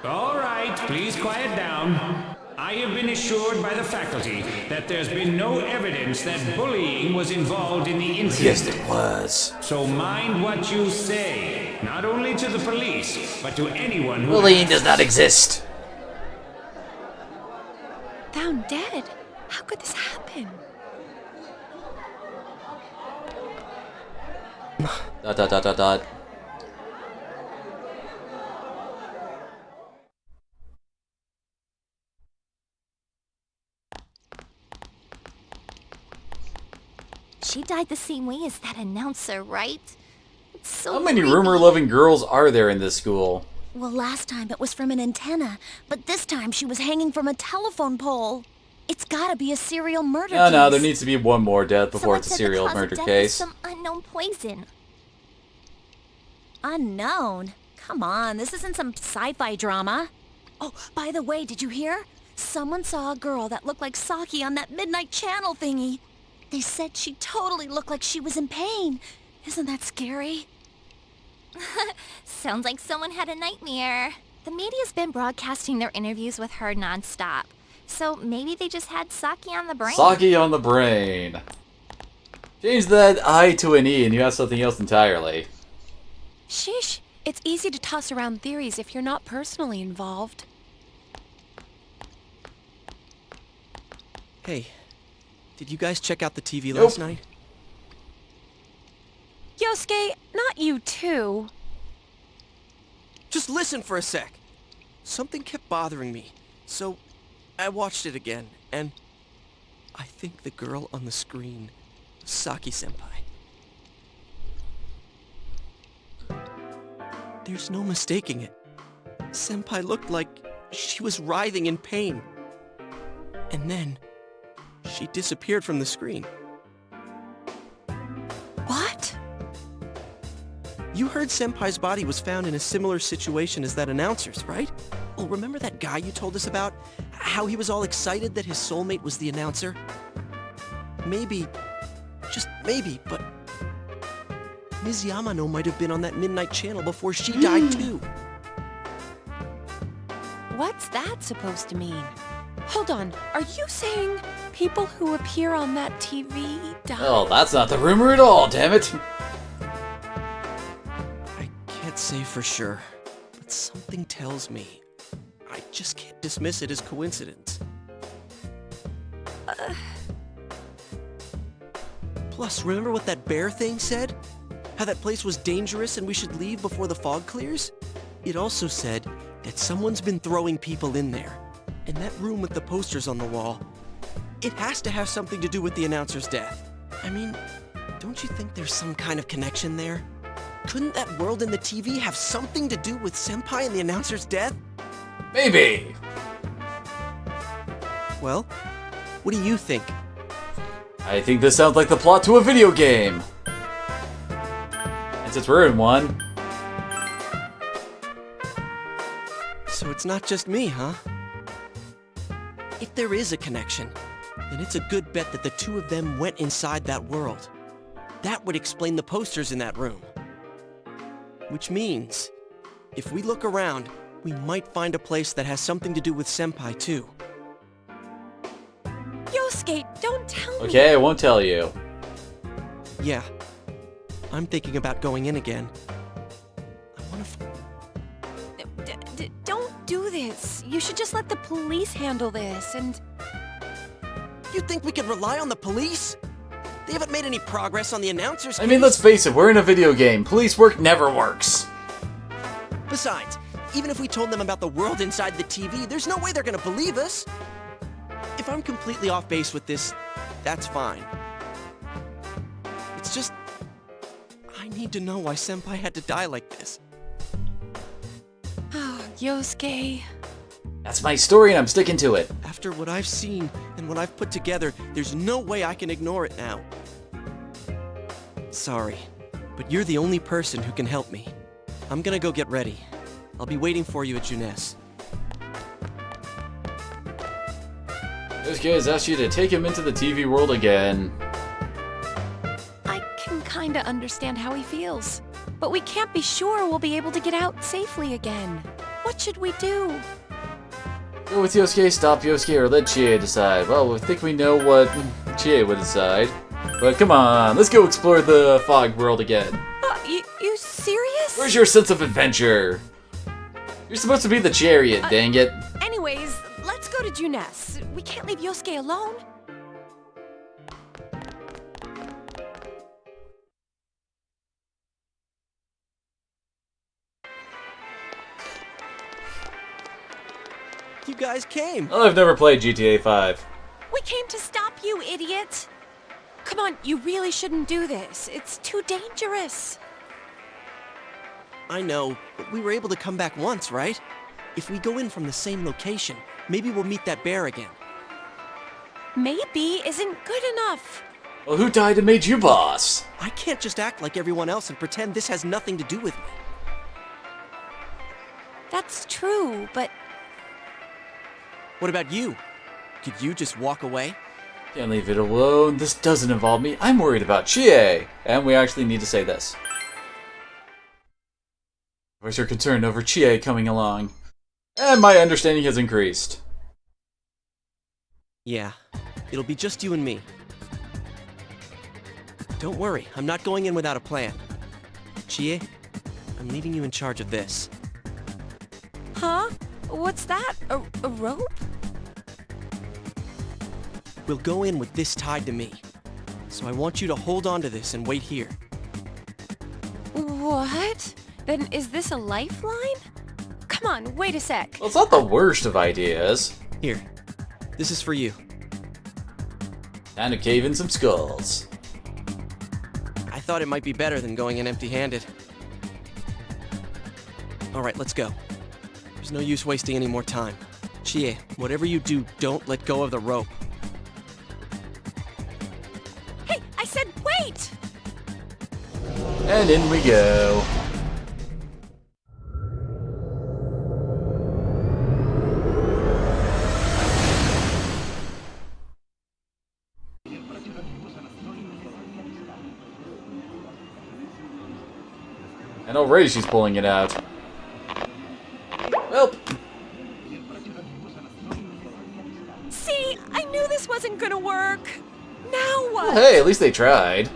All right, please quiet down. I have been assured by the faculty that there's been no evidence that bullying was involved in the incident. Yes, it was. So mind what you say, not only to the police, but to anyone who... Bullying does not exist. Found dead? How could this happen? Dot. She died the same way as that announcer, right? It's so How many creepy. rumor-loving girls are there in this school? Well, last time it was from an antenna, but this time she was hanging from a telephone pole. It's gotta be a serial murder case. No, there needs to be one more death before Someone it's a said serial the cause of murder death case. was some unknown poison. Unknown? Come on, this isn't some sci-fi drama. Oh, by the way, did you hear? Someone saw a girl that looked like Saki on that midnight channel thingy. They said she totally looked like she was in pain. Isn't that scary? Sounds like someone had a nightmare. The media's been broadcasting their interviews with her nonstop. So maybe they just had Saki on the brain. Saki on the brain. Change that I to an E and you have something else entirely. Sheesh, it's easy to toss around theories if you're not personally involved. Hey, did you guys check out the TV last night? Yosuke, not you too. Just listen for a sec. Something kept bothering me, so I watched it again, and I think the girl on the screen was Saki-senpai. There's no mistaking it. Senpai looked like she was writhing in pain. And then, she disappeared from the screen. What? You heard Senpai's body was found in a similar situation as that announcer's, right? Oh, remember that guy you told us about? How he was all excited that his soulmate was the announcer? Maybe, just maybe, but Ms. Yamano might have been on that midnight channel before she died too. What's that supposed to mean? Hold on, are you saying people who appear on that TV die? Oh, that's not the rumor at all, damn it. I can't say for sure, but something tells me I just can't dismiss it as coincidence. Plus, remember what that bear thing said? How that place was dangerous and we should leave before the fog clears? It also said that someone's been throwing people in there. And that room with the posters on the wall, it has to have something to do with the announcer's death. I mean, don't you think there's some kind of connection there? Couldn't that world in the TV have something to do with Senpai and the announcer's death? Maybe. Well, what do you think? I think this sounds like the plot to a video game. And since we're in one... So it's not just me, huh? If there is a connection, then it's a good bet that the two of them went inside that world. That would explain the posters in that room. Which means, if we look around, we might find a place that has something to do with Senpai too. Yosuke, don't tell me. Okay, I won't tell you. Yeah. I'm thinking about going in again. Don't do this. You should just let the police handle this, and... You think we can rely on the police? They haven't made any progress on the announcer's I mean, let's face it, we're in a video game. Police work never works. Besides, even if we told them about the world inside the TV, there's no way they're gonna believe us. If I'm completely off base with this, that's fine. It's just... I need to know why Senpai had to die like this. Oh, Yosuke. That's my story and I'm sticking to it. After what I've seen and what I've put together, there's no way I can ignore it now. Sorry, but you're the only person who can help me. I'm gonna go get ready. I'll be waiting for you at Junes. This guy has asked you to take him into the TV world again. I can kinda understand how he feels. But we can't be sure we'll be able to get out safely again. What should we do? Go with Yosuke, stop Yosuke, or let Chie decide. Well, we think we know what Chie would decide. But come on, let's go explore the fog world again. You serious? Where's your sense of adventure? You're supposed to be the chariot, dang it. Anyways, let's go to Junes. We can't leave Yosuke alone. You guys came! Well, I've never played GTA 5. We came to stop you, idiot! Come on, you really shouldn't do this. It's too dangerous. I know, but we were able to come back once, right? If we go in from the same location, maybe we'll meet that bear again. Maybe isn't good enough. Well, who died and made you boss? I can't just act like everyone else and pretend this has nothing to do with me. That's true, but... What about you? Could you just walk away? Can't leave it alone. This doesn't involve me. I'm worried about Chie. And we actually need to say this. Voice your concern over Chie coming along. And my understanding has increased. Yeah, it'll be just you and me. Don't worry, I'm not going in without a plan. Chie, I'm leaving you in charge of this. Huh? What's that? A rope? We'll go in with this tied to me. So I want you to hold on to this and wait here. What? Then is this a lifeline? Come on, wait a sec. Well, it's not the worst of ideas. Here, this is for you. Time to cave in some skulls. I thought it might be better than going in empty-handed. Alright, let's go. There's no use wasting any more time. Chie, whatever you do, don't let go of the rope. Hey, I said wait! And in we go. And already she's pulling it out. Well. See, I knew this wasn't gonna work. Now what? Well, hey, at least they tried.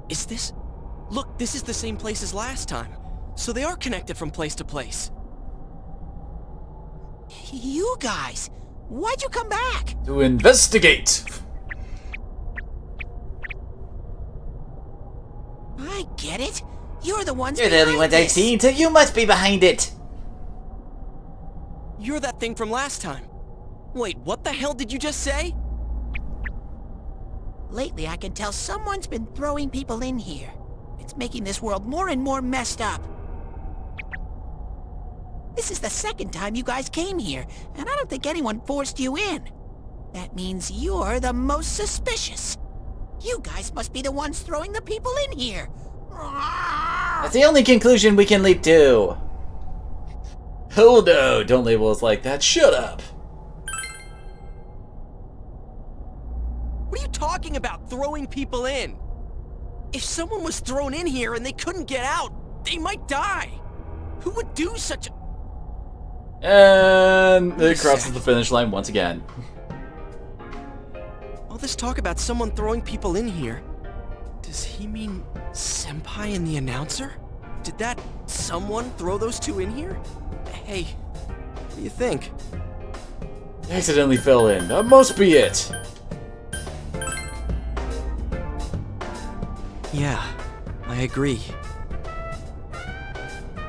Is this? Look, this is the same place as last time. So they are connected from place to place. You guys, why'd you come back? To investigate. I get it. You're the ones You're the only ones I've seen, so you must be behind it. You're that thing from last time. Wait, what the hell did you just say? Lately, I can tell someone's been throwing people in here. It's making this world more and more messed up. This is the second time you guys came here, and I don't think anyone forced you in. That means you're the most suspicious. You guys must be the ones throwing the people in here. That's the only conclusion we can leap to. Oh no, don't label us like that. Shut up. What are you talking about, throwing people in? If someone was thrown in here and they couldn't get out, they might die. Who would do such a... And it crosses the finish line once again. All this talk about someone throwing people in here, does he mean Senpai and the announcer? Did that someone throw those two in here? Hey, what do you think? They accidentally fell in. That must be it. Yeah, I agree.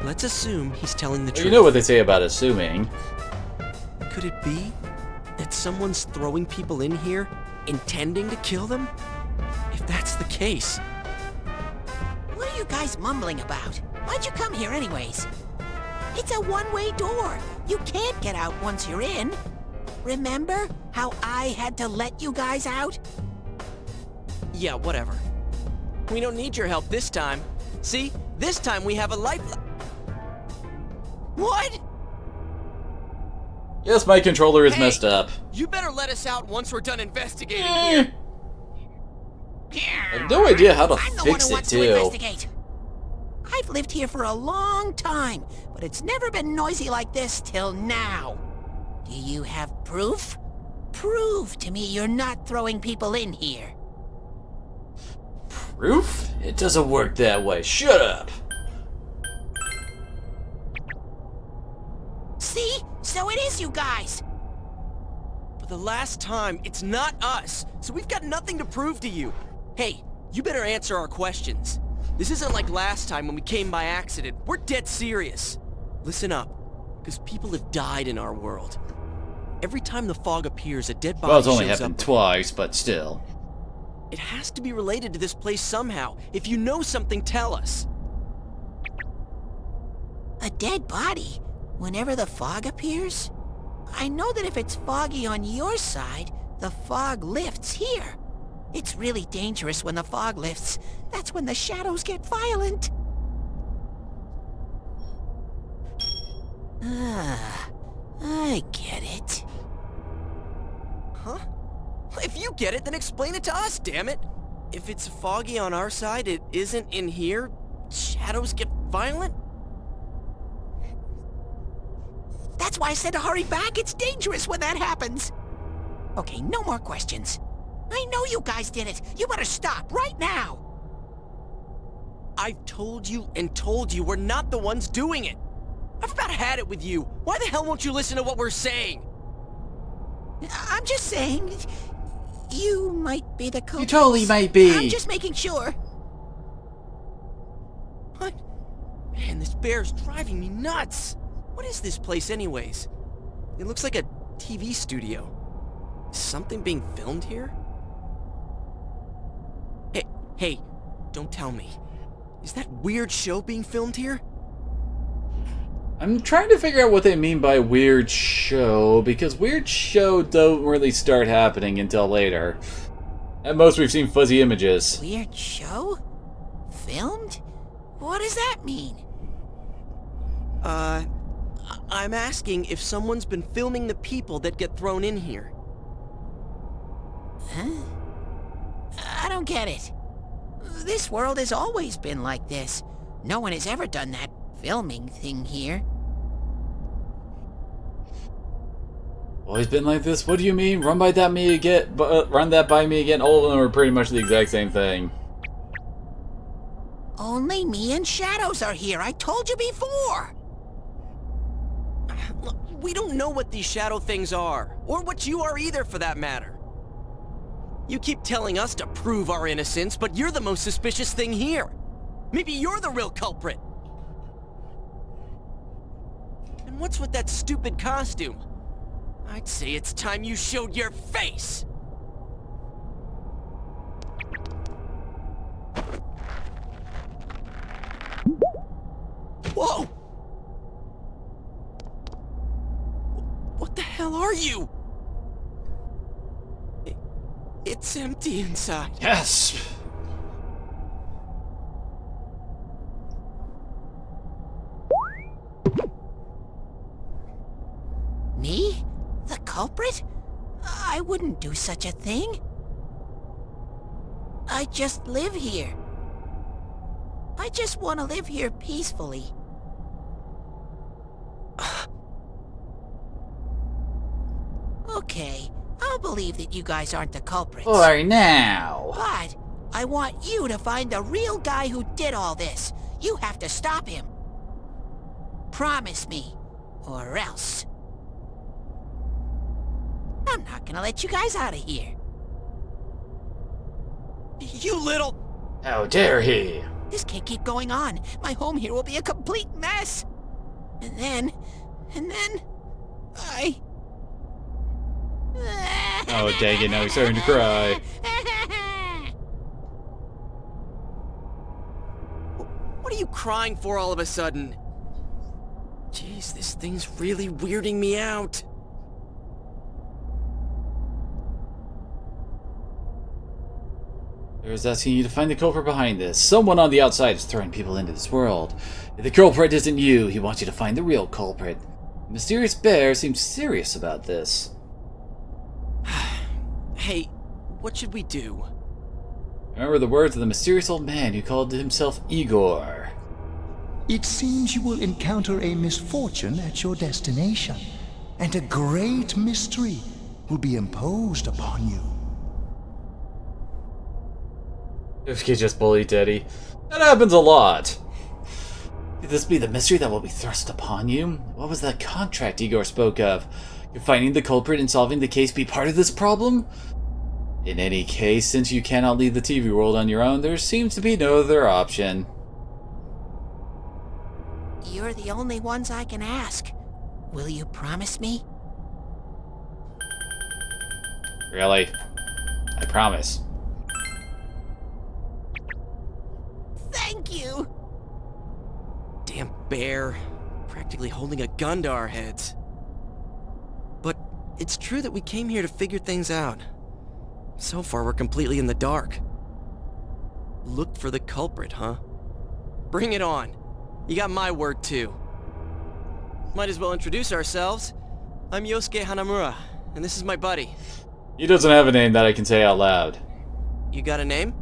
Let's assume he's telling the truth. You know what they say about assuming. Could it be that someone's throwing people in here, intending to kill them? If that's the case... What are you guys mumbling about? Why'd you come here anyways? It's a one-way door. You can't get out once you're in. Remember how I had to let you guys out? Yeah, whatever. We don't need your help this time. See? This time we have a life... What? Yes, my controller is messed up. You better let us out once we're done investigating here. I have no idea how to fix it, too. I've lived here for a long time, but it's never been noisy like this till now. Do you have proof? Prove to me you're not throwing people in here. Proof? It doesn't work that way. Shut up. See? So it is you guys. For the last time, it's not us, so we've got nothing to prove to you. Hey, you better answer our questions. This isn't like last time when we came by accident. We're dead serious. Listen up, because people have died in our world. Every time the fog appears, a dead body Well, it's only shows happened up. twice, but still. It has to be related to this place somehow. If you know something, tell us. A dead body? Whenever the fog appears? I know that if it's foggy on your side, the fog lifts here. It's really dangerous when the fog lifts. That's when the shadows get violent. Ah, I get it. Huh? If you get it, then explain it to us, damn it! If it's foggy on our side, it isn't in here? Shadows get violent? That's why I said to hurry back. It's dangerous when that happens. Okay, no more questions. I know you guys did it. You better stop right now. I've told you and told you we're not the ones doing it. I've about had it with you. Why the hell won't you listen to what we're saying? I'm just saying, you might be the culprit. You totally might be. I'm just making sure. What? Man, this bear's driving me nuts. What is this place anyways? It looks like a TV studio. Is something being filmed here? Hey, don't tell me. Is that weird show being filmed here? I'm trying to figure out what they mean by weird show, because weird show don't really start happening until later. At most, we've seen fuzzy images. Weird show? Filmed? What does that mean? I'm asking if someone's been filming the people that get thrown in here. Huh? I don't get it. This world has always been like this. No one has ever done that filming thing here. Always been like this? What do you mean? Run that by me again? All of them are pretty much the exact same thing. Only me and Shadows are here. I told you before. Look, we don't know what these shadow things are, or what you are either, for that matter. You keep telling us to prove our innocence, but you're the most suspicious thing here. Maybe you're the real culprit. And what's with that stupid costume? I'd say it's time you showed your face! Whoa! What the hell are you? It's empty inside. Yes! Me? The culprit? I wouldn't do such a thing. I just live here. I just want to live here peacefully. Okay, I'll believe that you guys aren't the culprits. For now. But I want you to find the real guy who did all this. You have to stop him. Promise me, or else. I'm not gonna let you guys out of here. You little... How dare he? This can't keep going on. My home here will be a complete mess. And then... Oh, dang it, now he's starting to cry. What are you crying for all of a sudden? Jeez, this thing's really weirding me out. There's asking you to find the culprit behind this. Someone on the outside is throwing people into this world. If the culprit isn't you, he wants you to find the real culprit. The mysterious bear seems serious about this. Hey, what should we do? Remember the words of the mysterious old man who called himself Igor. It seems you will encounter a misfortune at your destination, and a great mystery will be imposed upon you. If you just bully Teddy. That happens a lot. Could this be the mystery that will be thrust upon you? What was that contract Igor spoke of? Could finding the culprit and solving the case be part of this problem? In any case, since you cannot leave the TV world on your own, there seems to be no other option. You're the only ones I can ask. Will you promise me? Really? I promise. Thank you! Damn bear. Practically holding a gun to our heads. But it's true that we came here to figure things out. So far, we're completely in the dark. Look for the culprit, huh? Bring it on. You got my word, too. Might as well introduce ourselves. I'm Yosuke Hanamura, and this is my buddy. He doesn't have a name that I can say out loud. You got a name?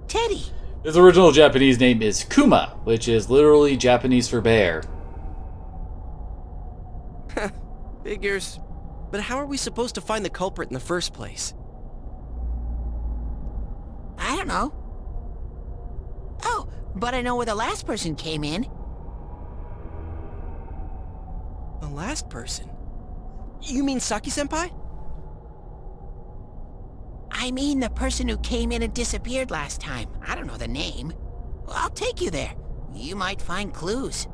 Teddy. His original Japanese name is Kuma, which is literally Japanese for bear. Figures. But how are we supposed to find the culprit in the first place? I don't know. Oh, but I know where the last person came in. The last person? You mean Saki-senpai? I mean the person who came in and disappeared last time. I don't know the name. Well, I'll take you there. You might find clues.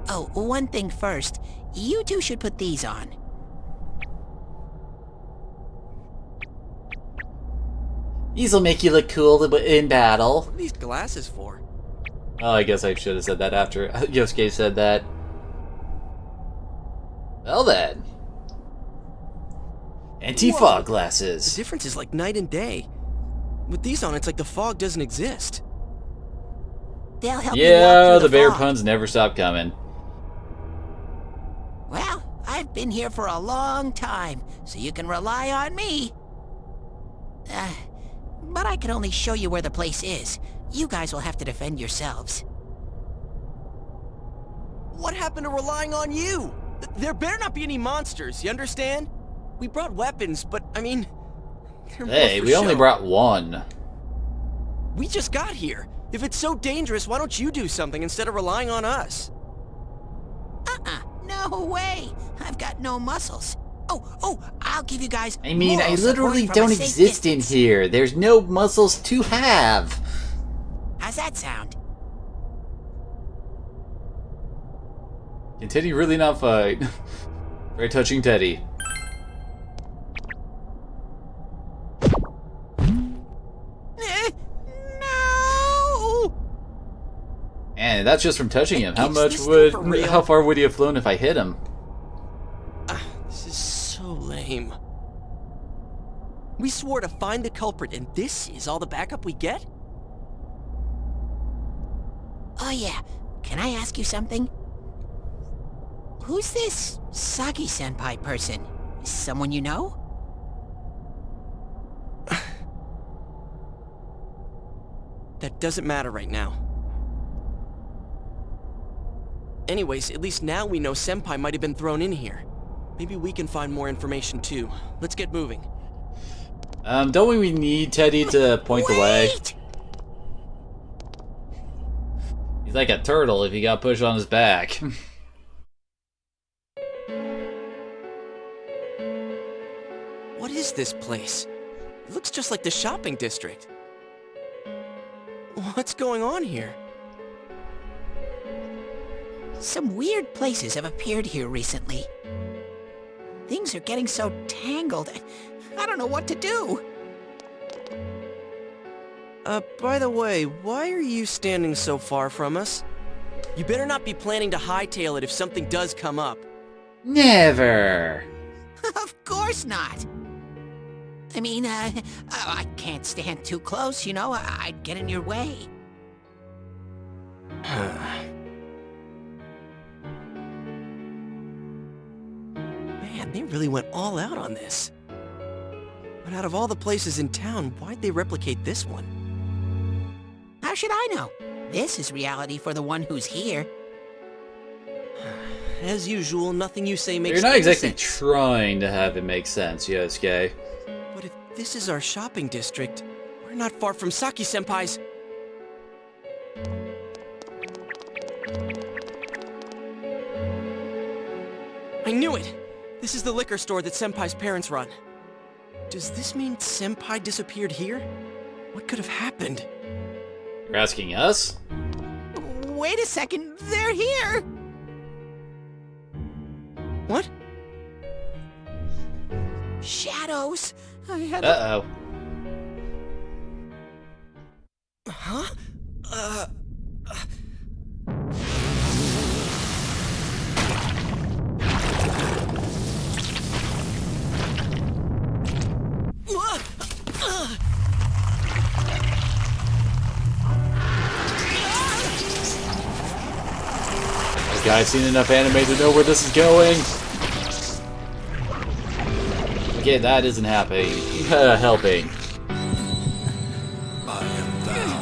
Oh, one thing first. You two should put these on. These'll make you look cool in battle. What are these glasses for? Oh, I guess I should have said that after Yosuke said that. Well then. Anti-fog glasses. The difference is like night and day. With these on, it's like the fog doesn't exist. They'll help you walk Yeah, through the bear fog. puns never stop coming. Well, I've been here for a long time, so you can rely on me. But I can only show you where the place is. You guys will have to defend yourselves. What happened to relying on you? There better not be any monsters, you understand? We brought weapons, but, I mean... Hey, we only brought one. We just got here. If it's so dangerous, why don't you do something instead of relying on us? No way! I've got no muscles. Oh, I'll give you guys I mean, I moral literally support from don't a safe exist in distance. here. There's no muscles to have. How's that sound? Can Teddy really not fight? Very touching Teddy. And that's just from touching him. How far would he have flown if I hit him? This is so lame. We swore to find the culprit, and this is all the backup we get? Oh yeah, can I ask you something? Who's this Saki-senpai person? Someone you know? That doesn't matter right now. Anyways, at least now we know Senpai might have been thrown in here. Maybe we can find more information too. Let's get moving. Don't we need Teddy to point the way? He's like a turtle if he got pushed on his back. What is this place? It looks just like the shopping district. What's going on here? Some weird places have appeared here recently. Things are getting so tangled. I don't know what to do. By the way, why are you standing so far from us? You better not be planning to hightail it if something does come up. Never. Of course not. I mean, I can't stand too close, you know? I'd get in your way. Man, they really went all out on this. But out of all the places in town, why'd they replicate this one? How should I know? This is reality for the one who's here. As usual, nothing you say makes You're not any exactly sense. trying to have it make sense, Yosuke. But if this is our shopping district, we're not far from Saki-senpai's. I knew it! This is the liquor store that Senpai's parents run. Does this mean Senpai disappeared here? What could have happened? You're asking us? Wait a second, they're here! What? Shadows! I had Uh-oh. Huh? Okay, I've seen enough anime to know where this is going. Okay, that isn't helping. Helping. I am thou.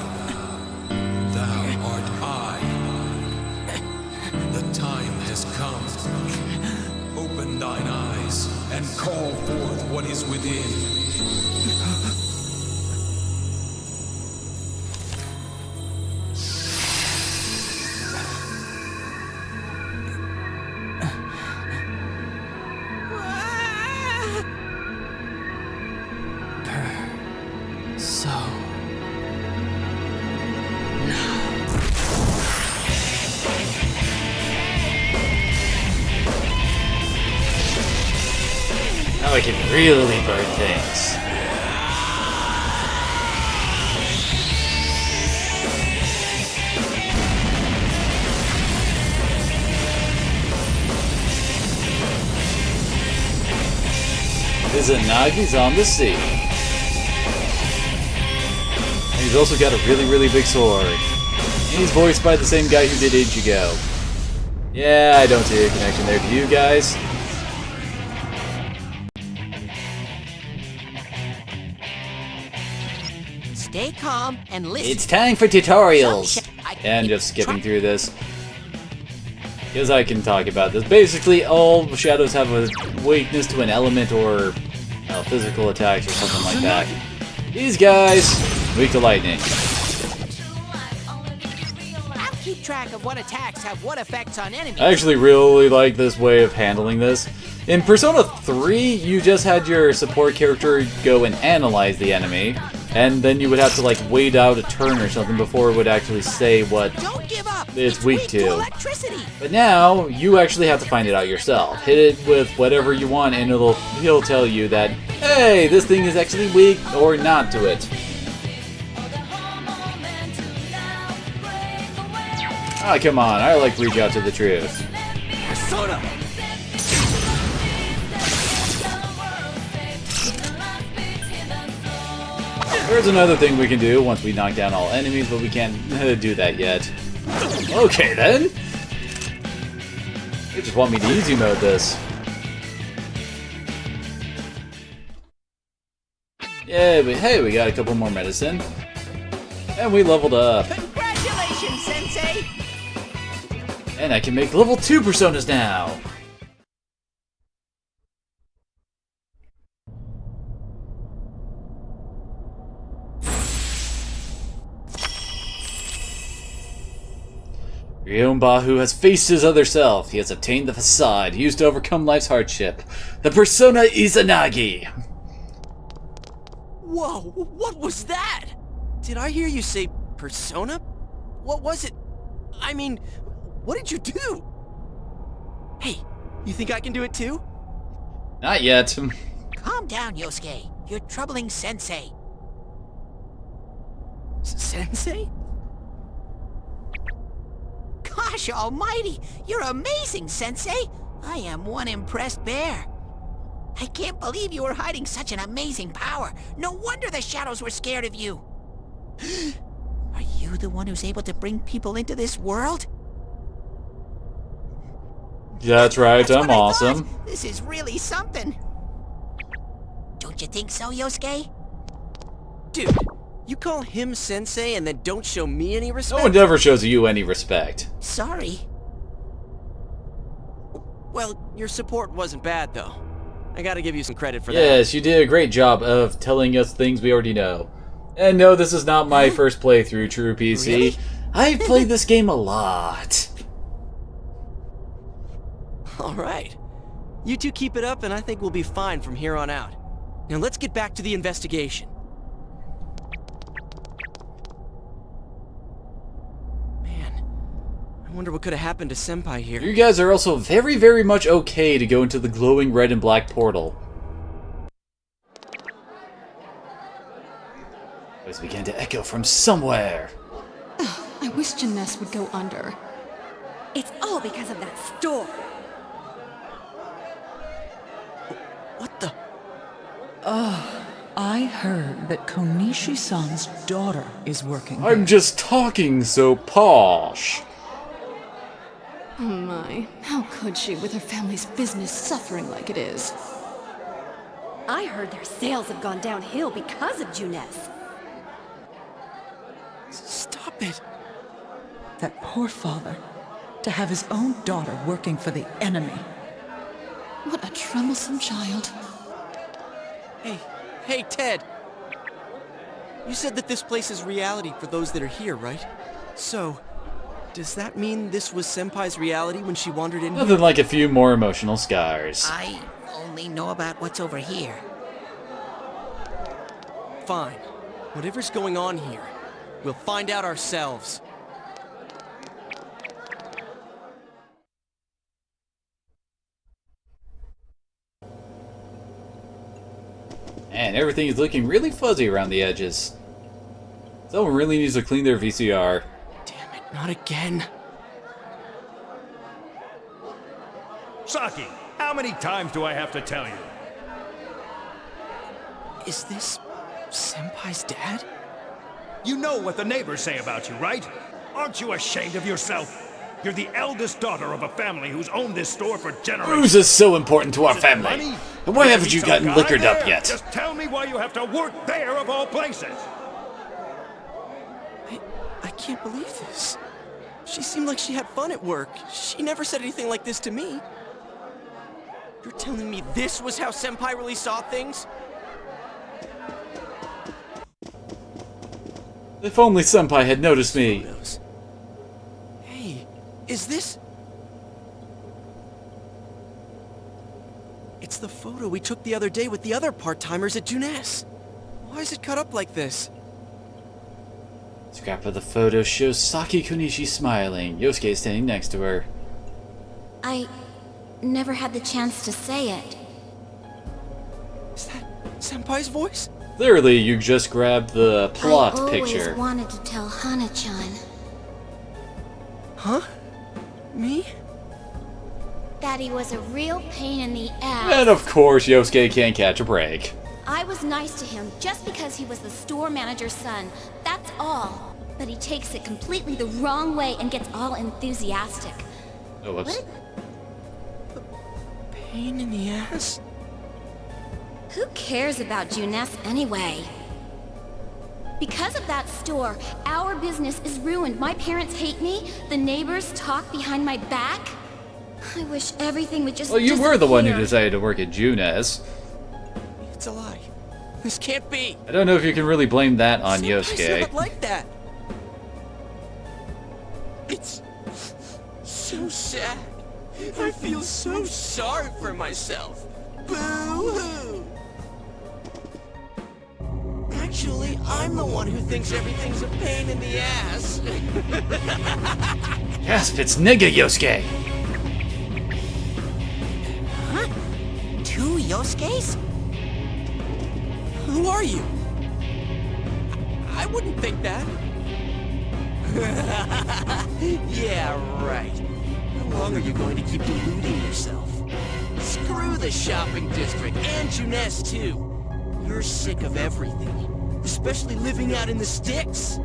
Thou art I. The time has come. Open thine eyes and call forth what is within. Now I can really burn things. Izanagi's on the sea. And he's also got a really, really big sword. And he's voiced by the same guy who did Ichigo. Yeah, I don't see a connection there. Do you guys? Stay calm and listen. It's time for tutorials! And just skipping through this. Because I can talk about this. Basically, all shadows have a weakness to an element or physical attacks or something like that. These guys, weak to lightning. I'll keep track of what attacks have what effects on enemies. I actually really like this way of handling this. In Persona 3, you just had your support character go and analyze the enemy, and then you would have to like wait out a turn or something before it would actually say what it's weak to. But now, you actually have to find it out yourself. Hit it with whatever you want and he'll tell you that, hey, this thing is actually weak or not to it. Ah, come on, I like reach out to the truth. Persona! There's another thing we can do once we knock down all enemies, but we can't do that yet. Okay then! They just want me to easy mode this. Yeah, but hey, we got a couple more medicine. And we leveled up. Congratulations, Sensei! And I can make level 2 personas now! Ryombahu has faced his other self. He has obtained the facade used to overcome life's hardship. The persona Izanagi! Whoa, what was that? Did I hear you say persona? What was it? I mean, what did you do? Hey, you think I can do it too? Not yet. Calm down, Yosuke. You're troubling Sensei. Sensei? Gosh almighty! You're amazing, Sensei! I am one impressed bear. I can't believe you were hiding such an amazing power. No wonder the shadows were scared of you. Are you the one who's able to bring people into this world? That's right, That's I'm what I awesome. thought. This is really something. Don't you think so, Yosuke? Dude, you call him Sensei and then don't show me any respect? No one ever shows you any respect. Sorry. Well, your support wasn't bad, though. I gotta give you some credit for that. Yes, you did a great job of telling us things we already know. And no, this is not my first playthrough, True PC. Really? I've played this game a lot. Alright. You two keep it up and I think we'll be fine from here on out. Now let's get back to the investigation. Man, I wonder what could have happened to Senpai here. You guys are also very, very much okay to go into the glowing red and black portal. Voice began to echo from somewhere. I wish Jeunesse would go under. It's all because of that store. What the? I heard that Konishi-san's daughter is working I'm just talking so posh. Oh my, how could she with her family's business suffering like it is? I heard their sales have gone downhill because of Jeunesse. Stop it. That poor father, to have his own daughter working for the enemy. What a troublesome child. Hey, Ted. You said that this place is reality for those that are here, right? So, does that mean this was Senpai's reality when she wandered in here? Nothing like a few more emotional scars. I only know about what's over here. Fine. Whatever's going on here, we'll find out ourselves. And everything is looking really fuzzy around the edges. Someone really needs to clean their VCR. Damn it, not again. Saki, how many times do I have to tell you? Is this Senpai's dad? You know what the neighbors say about you, right? Aren't you ashamed of yourself? You're the eldest daughter of a family who's owned this store for generations. Who's is so important to our Is it family? money? And why There haven't be you some gotten guy liquored up there. yet? Just tell me why you have to work there of all places. I can't believe this. She seemed like she had fun at work. She never said anything like this to me. You're telling me this was how Senpai really saw things? If only Senpai had noticed me. Hey, is this... It's the photo we took the other day with the other part-timers at Jeunesse. Why is it cut up like this? Scrap of the photo shows Saki Konishi smiling. Yosuke is standing next to her. I never had the chance to say it. Is that Senpai's voice? Clearly, you just grabbed the plot I always picture. wanted to tell Hana-chan. Huh? Me? That he was a real pain in the ass. And of course, Yosuke can't catch a break. I was nice to him just because he was the store manager's son. That's all. But he takes it completely the wrong way and gets all enthusiastic. Oh, whoops. Pain in the ass? Who cares about Jeunesse anyway? Because of that store, our business is ruined. My parents hate me. The neighbors talk behind my back. I wish everything would just Well, you were the one who disappear. decided to work at Jeunesse. It's a lie. This can't be. I don't know if you can really blame that on Senpai's Yosuke. not like that. It's so sad. I feel so sorry for myself. Boo-hoo. Actually, I'm the one who thinks everything's a pain in the ass. Gasp, it's nigga Yosuke! Huh? 2 Yosuke's? Who are you? I wouldn't think that. Yeah, right. How long are you going to keep deluding yourself? Screw the shopping district, and Juness too. You're sick of everything, especially living out in the sticks.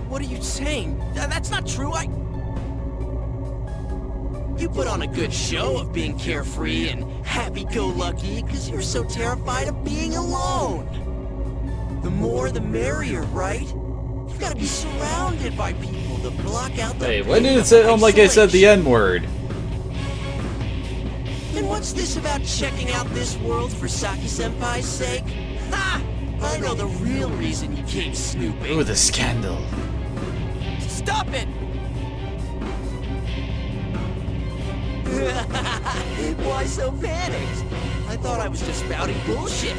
What are you saying? That's not true, You put on a good show of being carefree and happy-go-lucky because you're so terrified of being alone. The more the merrier, right? You've got to be surrounded by people to block out the Wait, when did it sound like I said the N-word? Then what's this about checking out this world for Saki-senpai's sake? Ha! I know the real reason you came snooping. Ooh, the scandal. Stop it! Why so panicked? I thought I was just spouting bullshit.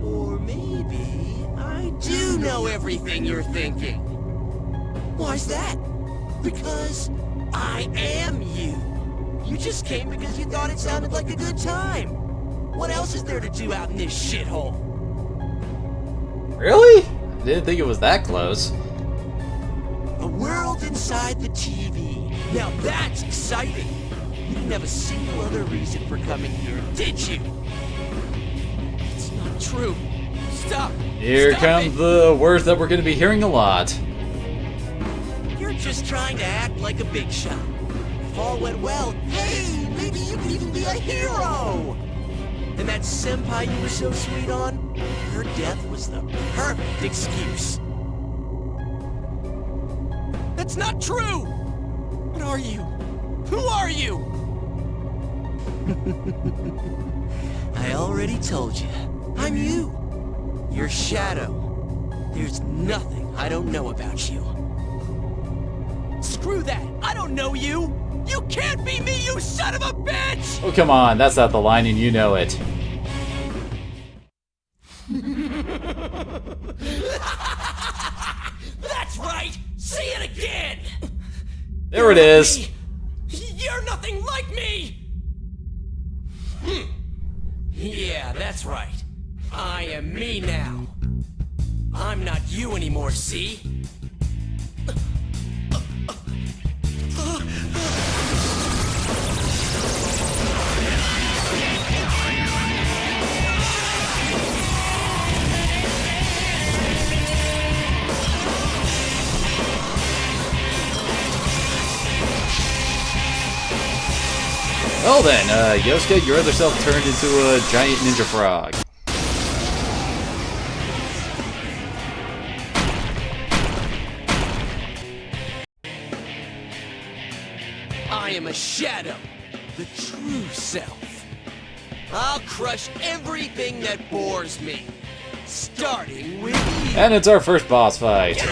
Or maybe I do know everything you're thinking. Why's that? Because I am you. You just came because you thought it sounded like a good time. What else is there to do out in this shithole? Really? I didn't think it was that close. A world inside the TV. Now that's exciting. You didn't have a single other reason for coming here, did you? It's not true. Stop. Here Stop comes the words that we're going to be hearing a lot. You're just trying to act like a big shot. If all went well, hey, maybe you could even be a hero! And that senpai you were so sweet on, her death was the perfect excuse. That's not true! What are you? Who are you? I already told you. I'm you. Your shadow. There's nothing I don't know about you. Screw that! I don't know you! You can't be me, you son of a bitch! Oh, come on, that's not the line and you know it. That's right! Say it again! There it is. You're nothing like me! Yeah, that's right. I am me now. I'm not you anymore, see? Well then, Yosuke, your other self turned into a giant ninja frog. I am a shadow, the true self. I'll crush everything that bores me, starting with you. And it's our first boss fight.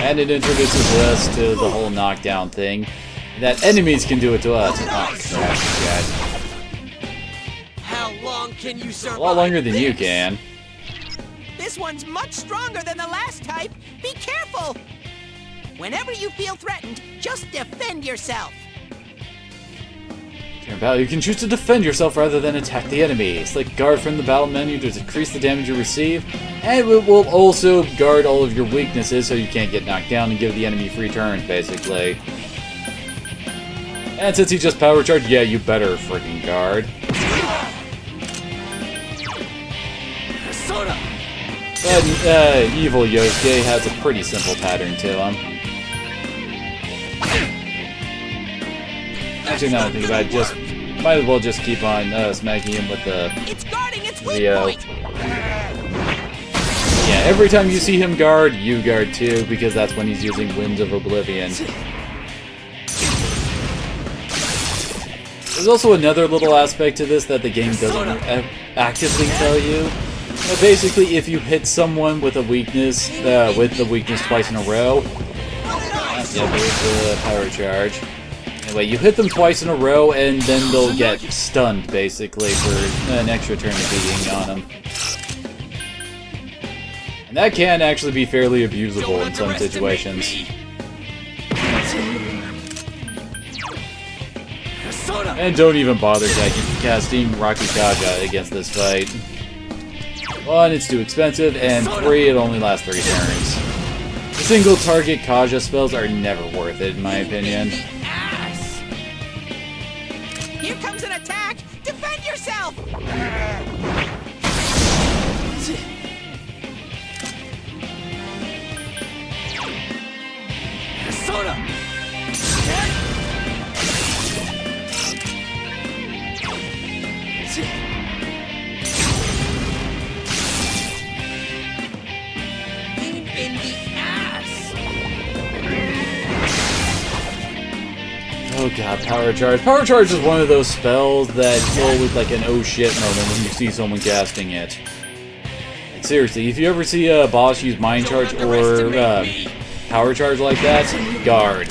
And it introduces us to the whole knockdown thing. That enemies can do it to us. Oh, crap, How long can you survive? a lot longer than this? you can. This one's much stronger than the last type. Be careful! Whenever you feel threatened, just defend yourself. During battle, you can choose to defend yourself rather than attack the enemy. Select guard from the battle menu to decrease the damage you receive, and it will also guard all of your weaknesses so you can't get knocked down and give the enemy free turns, basically. And since he just power charged, yeah, you better freaking guard. But evil Yosuke has a pretty simple pattern to him. Actually, now that I think about it, just might as well just keep on smacking him with the Yeah, every time you see him guard, you guard too, because that's when he's using Winds of Oblivion. There's also another little aspect to this that the game doesn't actively tell you. Basically, if you hit someone with a weakness, with the weakness twice in a row, yeah, there's the power charge. Anyway, you hit them twice in a row, and then they'll get stunned, basically, for an extra turn of beating on them. And that can actually be fairly abusable in some situations. And don't even bother casting Rocky Kaja against this fight. 1, it's too expensive, and 3, it only lasts 3 turns. Single target Kaja spells are never worth it, in my opinion. Here comes an attack! Defend yourself! Soda! In the ass! Oh god, Power Charge. Power Charge is one of those spells that go with like an oh shit moment when you see someone casting it. And seriously, if you ever see a boss use Mind Charge or Power Charge like that, guard.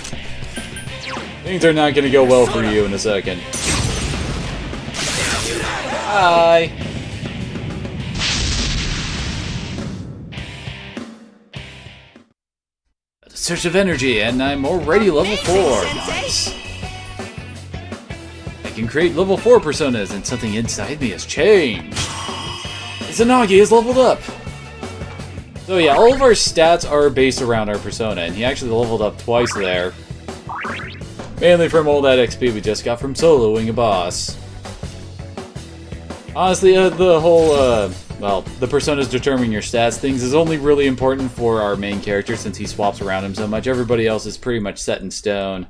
Things are not going to go well for you in a second. Bye! Search of energy, and I'm already level 4. Nice. I can create level 4 personas, and something inside me has changed. Izanagi is leveled up. So yeah, all of our stats are based around our persona, and he actually leveled up twice there. Mainly from all that XP we just got from soloing a boss. Honestly, the whole, well, the personas determining your stats things is only really important for our main character since he swaps around him so much. Everybody else is pretty much set in stone.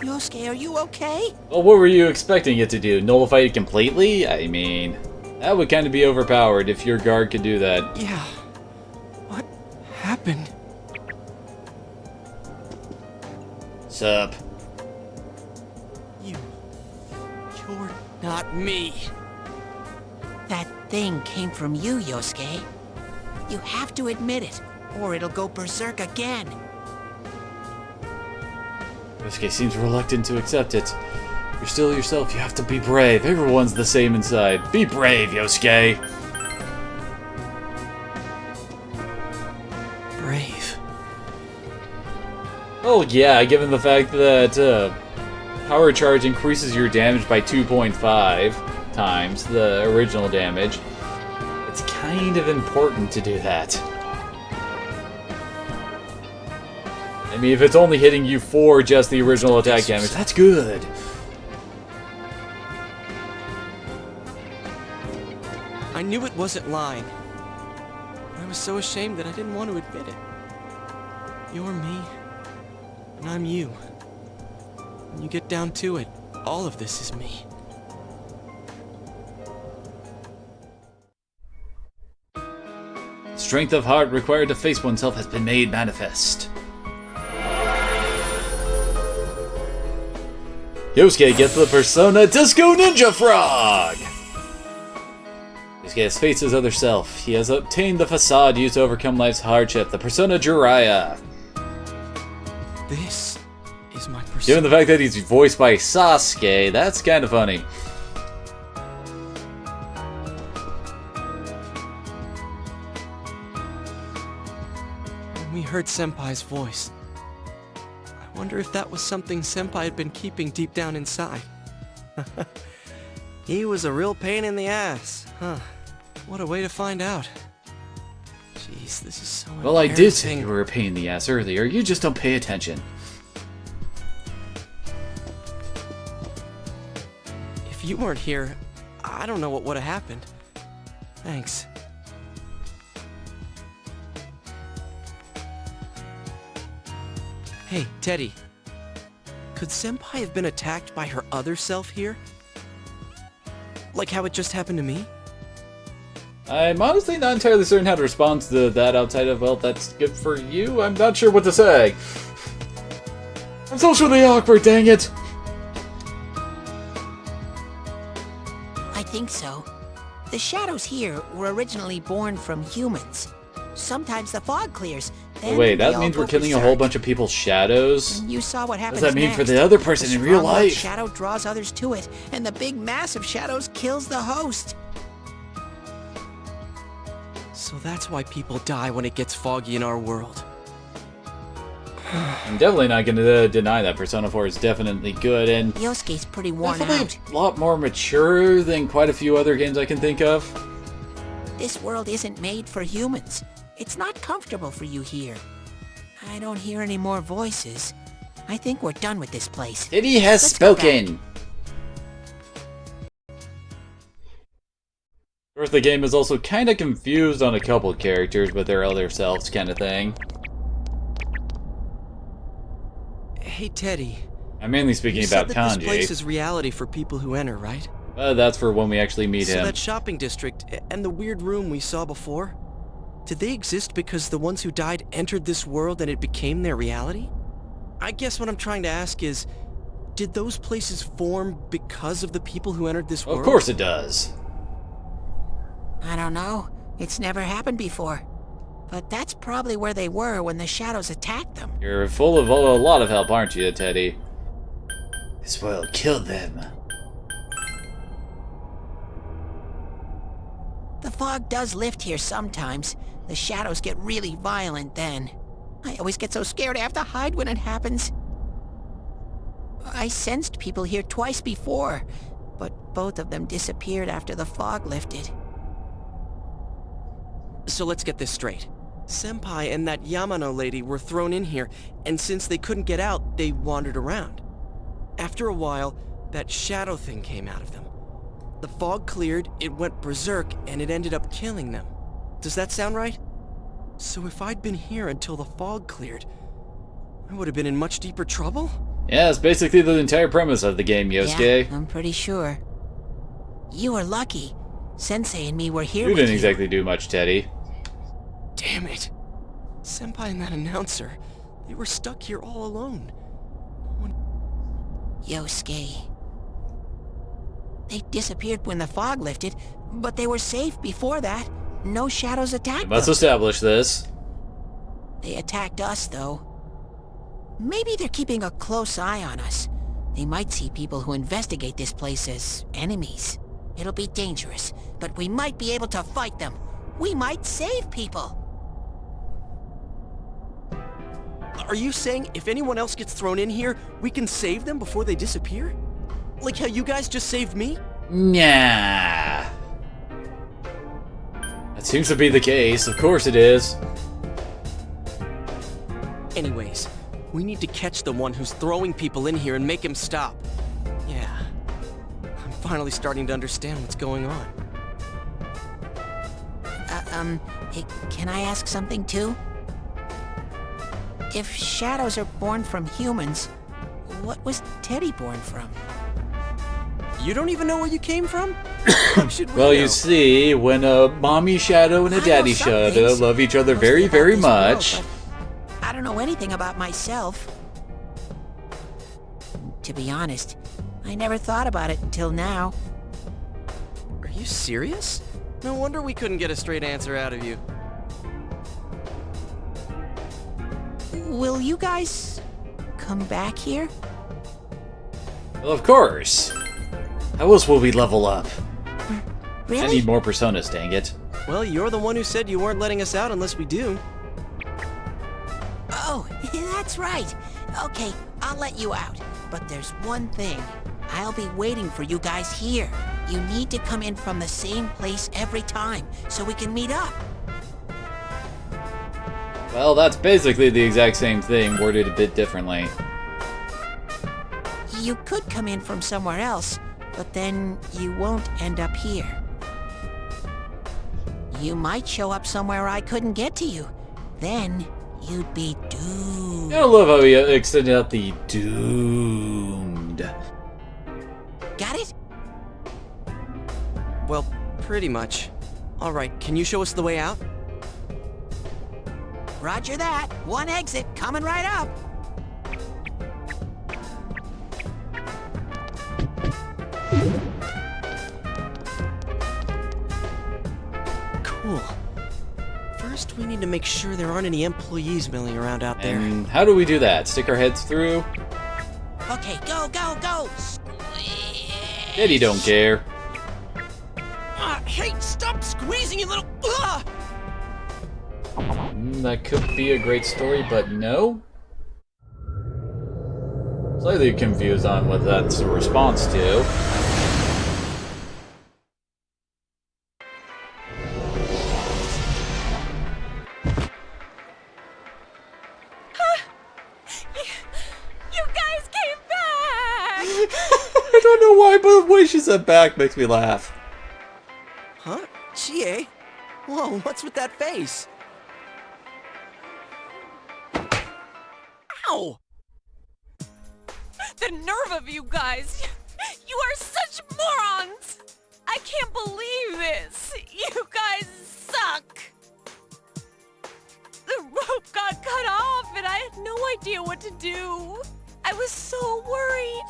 Yosuke, are you okay? Well, what were you expecting it to do? Nullify it completely? I mean, that would kind of be overpowered if your guard could do that. Yeah. What happened? Sup? You're not me. That thing came from you, Yosuke. You have to admit it, or it'll go berserk again. Yosuke seems reluctant to accept it. You're still yourself, you have to be brave. Everyone's the same inside. Be brave, Yosuke! Brave? Oh yeah, given the fact that Power Charge increases your damage by 2.5 times the original damage, it's kind of important to do that. I mean, if it's only hitting you for just the original attack damage, that's good. I knew it wasn't lying. I was so ashamed that I didn't want to admit it. You're me, and I'm you. When you get down to it, all of this is me. Strength of heart required to face oneself has been made manifest. Yosuke gets the persona Disco Ninja Frog! Yosuke has faced his other self. He has obtained the facade used to overcome life's hardship, the persona Jiraiya. This is my persona. Given the fact that he's voiced by Sasuke, that's kind of funny. When we heard Senpai's voice, I wonder if that was something Senpai had been keeping deep down inside. He was a real pain in the ass, huh? What a way to find out. Jeez, this is so Well, I did say you were a pain in the ass earlier, you just don't pay attention. If you weren't here, I don't know what would have happened. Thanks. Hey, Teddy. Could Senpai have been attacked by her other self here? Like how it just happened to me? I'm honestly not entirely certain how to respond to that outside of, well, that's good for you. I'm not sure what to say. I'm socially awkward, dang it! I think so. The shadows here were originally born from humans. Sometimes the fog clears, Then wait, they that all means we're go killing a whole bunch of people's shadows? And you saw what What happens does that mean for next. the other person The in real strong-willed life? shadow draws others to it, and the big mass of shadows kills the host. So that's why people die when it gets foggy in our world. I'm definitely not going to deny that Persona 4 is definitely good, and Yosuke's pretty worn definitely out. a lot more mature than quite a few other games I can think of. This world isn't made for humans. It's not comfortable for you here. I don't hear any more voices. I think we're done with this place. Diddy has Let's go back. spoken! Of course, the game is also kind of confused on a couple characters, but their other selves kind of thing. Hey, Teddy. I'm mainly speaking You about said that Kanji. this place is reality for people who enter, right? That's for when we actually meet So him. that shopping district and the weird room we saw before, did they exist because the ones who died entered this world and it became their reality? I guess what I'm trying to ask is, did those places form because of the people who entered this world? Of course it does. I don't know. It's never happened before. But that's probably where they were when the shadows attacked them. You're full of a lot of help, aren't you, Teddy? This will kill them. The fog does lift here sometimes. The shadows get really violent then. I always get so scared I have to hide when it happens. I sensed people here twice before, but both of them disappeared after the fog lifted. So let's get this straight. Senpai and that Yamano lady were thrown in here, and since they couldn't get out, they wandered around. After a while, that shadow thing came out of them. The fog cleared, it went berserk, and it ended up killing them. Does that sound right? So if I'd been here until the fog cleared, I would have been in much deeper trouble? Yeah, it's basically the entire premise of the game, Yosuke. Yeah, I'm pretty sure. You were lucky. Sensei and me were here You with didn't exactly do much, Teddy. Damn it. Senpai and that announcer, they were stuck here all alone. Yosuke. They disappeared when the fog lifted, but they were safe before that. No shadows attacked Let's them. establish this. They attacked us, though. Maybe they're keeping a close eye on us. They might see people who investigate this place as enemies. It'll be dangerous, but we might be able to fight them. We might save people. Are you saying if anyone else gets thrown in here, we can save them before they disappear? Like how you guys just saved me? Nah. That seems to be the case. Of course it is. Anyways, we need to catch the one who's throwing people in here and make him stop. Yeah. I'm finally starting to understand what's going on. Hey, can I ask something too? If shadows are born from humans, what was Teddy born from? You don't even know where you came from? Well, you see, when a mommy shadow and a daddy shadow love each other very, very much. I don't know anything about myself. To be honest, I never thought about it until now. Are you serious? No wonder we couldn't get a straight answer out of you. Will you guys come back here? Well, of course. How else will we level up? Really? I need more personas, dang it. Well, you're the one who said you weren't letting us out unless we do. Oh, that's right. Okay, I'll let you out. But there's one thing. I'll be waiting for you guys here. You need to come in from the same place every time, so we can meet up. Well, that's basically the exact same thing, worded a bit differently. You could come in from somewhere else, but then you won't end up here. You might show up somewhere I couldn't get to you. Then you'd be doomed. I love how he extended out the doomed. Got it? Well, pretty much. Alright, can you show us the way out? Roger that. One exit coming right up. Cool. First First, we need to make sure there aren't any employees milling around out there. And how do we do that? Stick our heads through? Okay, go, go, go! Daddy don't care. Hey, stop squeezing, you little... That could be a great story, but no. Slightly confused on what that's a response to. You guys came back! I don't know why, but the way she said back makes me laugh. Huh? Chie? Whoa, what's with that face? Ow! The nerve of you guys! You are such morons! I can't believe this! You guys suck! The rope got cut off and I had no idea what to do. I was so worried.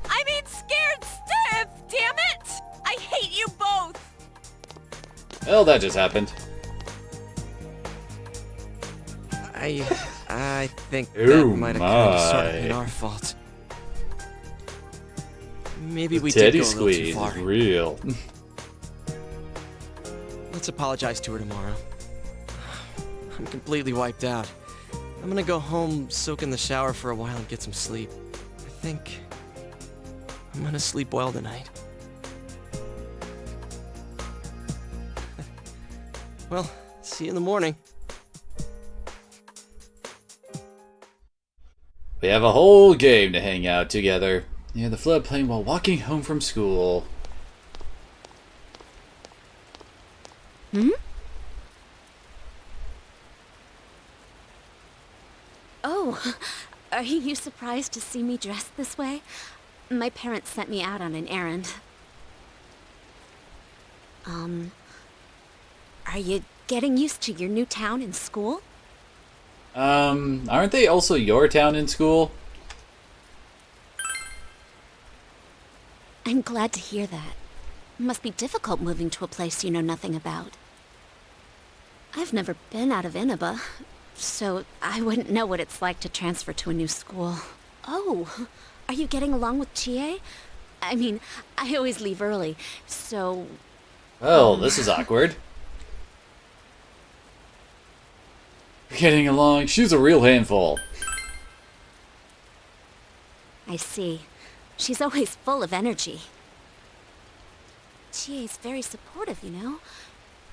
I mean scared stiff, damn it! I hate you both! Well, that just happened. I think that Oh might have my. kind of sort of been our fault. Maybe we did Teddy go a little too squeeze far. is real. Let's apologize to her tomorrow. I'm completely wiped out. I'm gonna go home, soak in the shower for a while, and get some sleep. I think I'm gonna sleep well tonight. Well, see you in the morning. We have a whole game to hang out together near the floodplain while walking home from school. Hmm? Oh, are you surprised to see me dressed this way? My parents sent me out on an errand. Are you getting used to your new town and school? Aren't they also your town in school? I'm glad to hear that. It must be difficult moving to a place you know nothing about. I've never been out of Inaba, so I wouldn't know what it's like to transfer to a new school. Oh, are you getting along with Chie? I mean, I always leave early, so... Well, this is awkward. Getting along, she's a real handful. I see. She's always full of energy. Chie's very supportive, you know?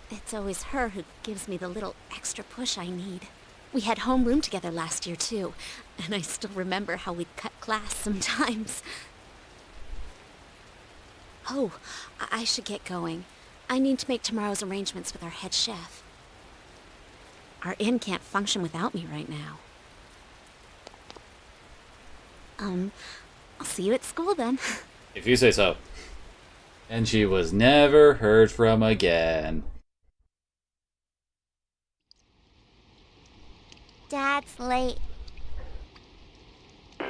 It's always her who gives me the little extra push I need. We had homeroom together last year, too, and I still remember how we'd cut class sometimes. Oh, I should get going. I need to make tomorrow's arrangements with our head chef. Our inn can't function without me right now. I'll see you at school then. If you say so. And she was never heard from again. Dad's late. Our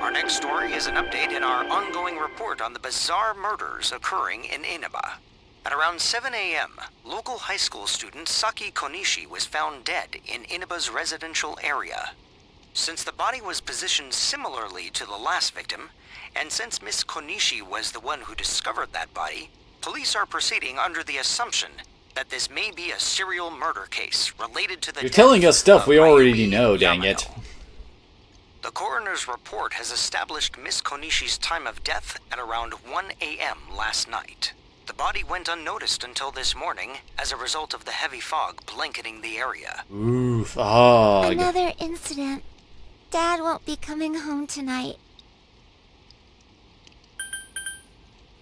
next story is an update in our ongoing report on the bizarre murders occurring in Inaba. At around 7 a.m., local high school student Saki Konishi was found dead in Inaba's residential area. Since the body was positioned similarly to the last victim, and since Miss Konishi was the one who discovered that body, police are proceeding under the assumption that this may be a serial murder case related to the You're death telling us stuff of we already Mayuri know, dang Yamano. it. The coroner's report has established Miss Konishi's time of death at around 1 a.m. last night. The body went unnoticed until this morning as a result of the heavy fog blanketing the area. Ooh, fog. Another incident. Dad won't be coming home tonight.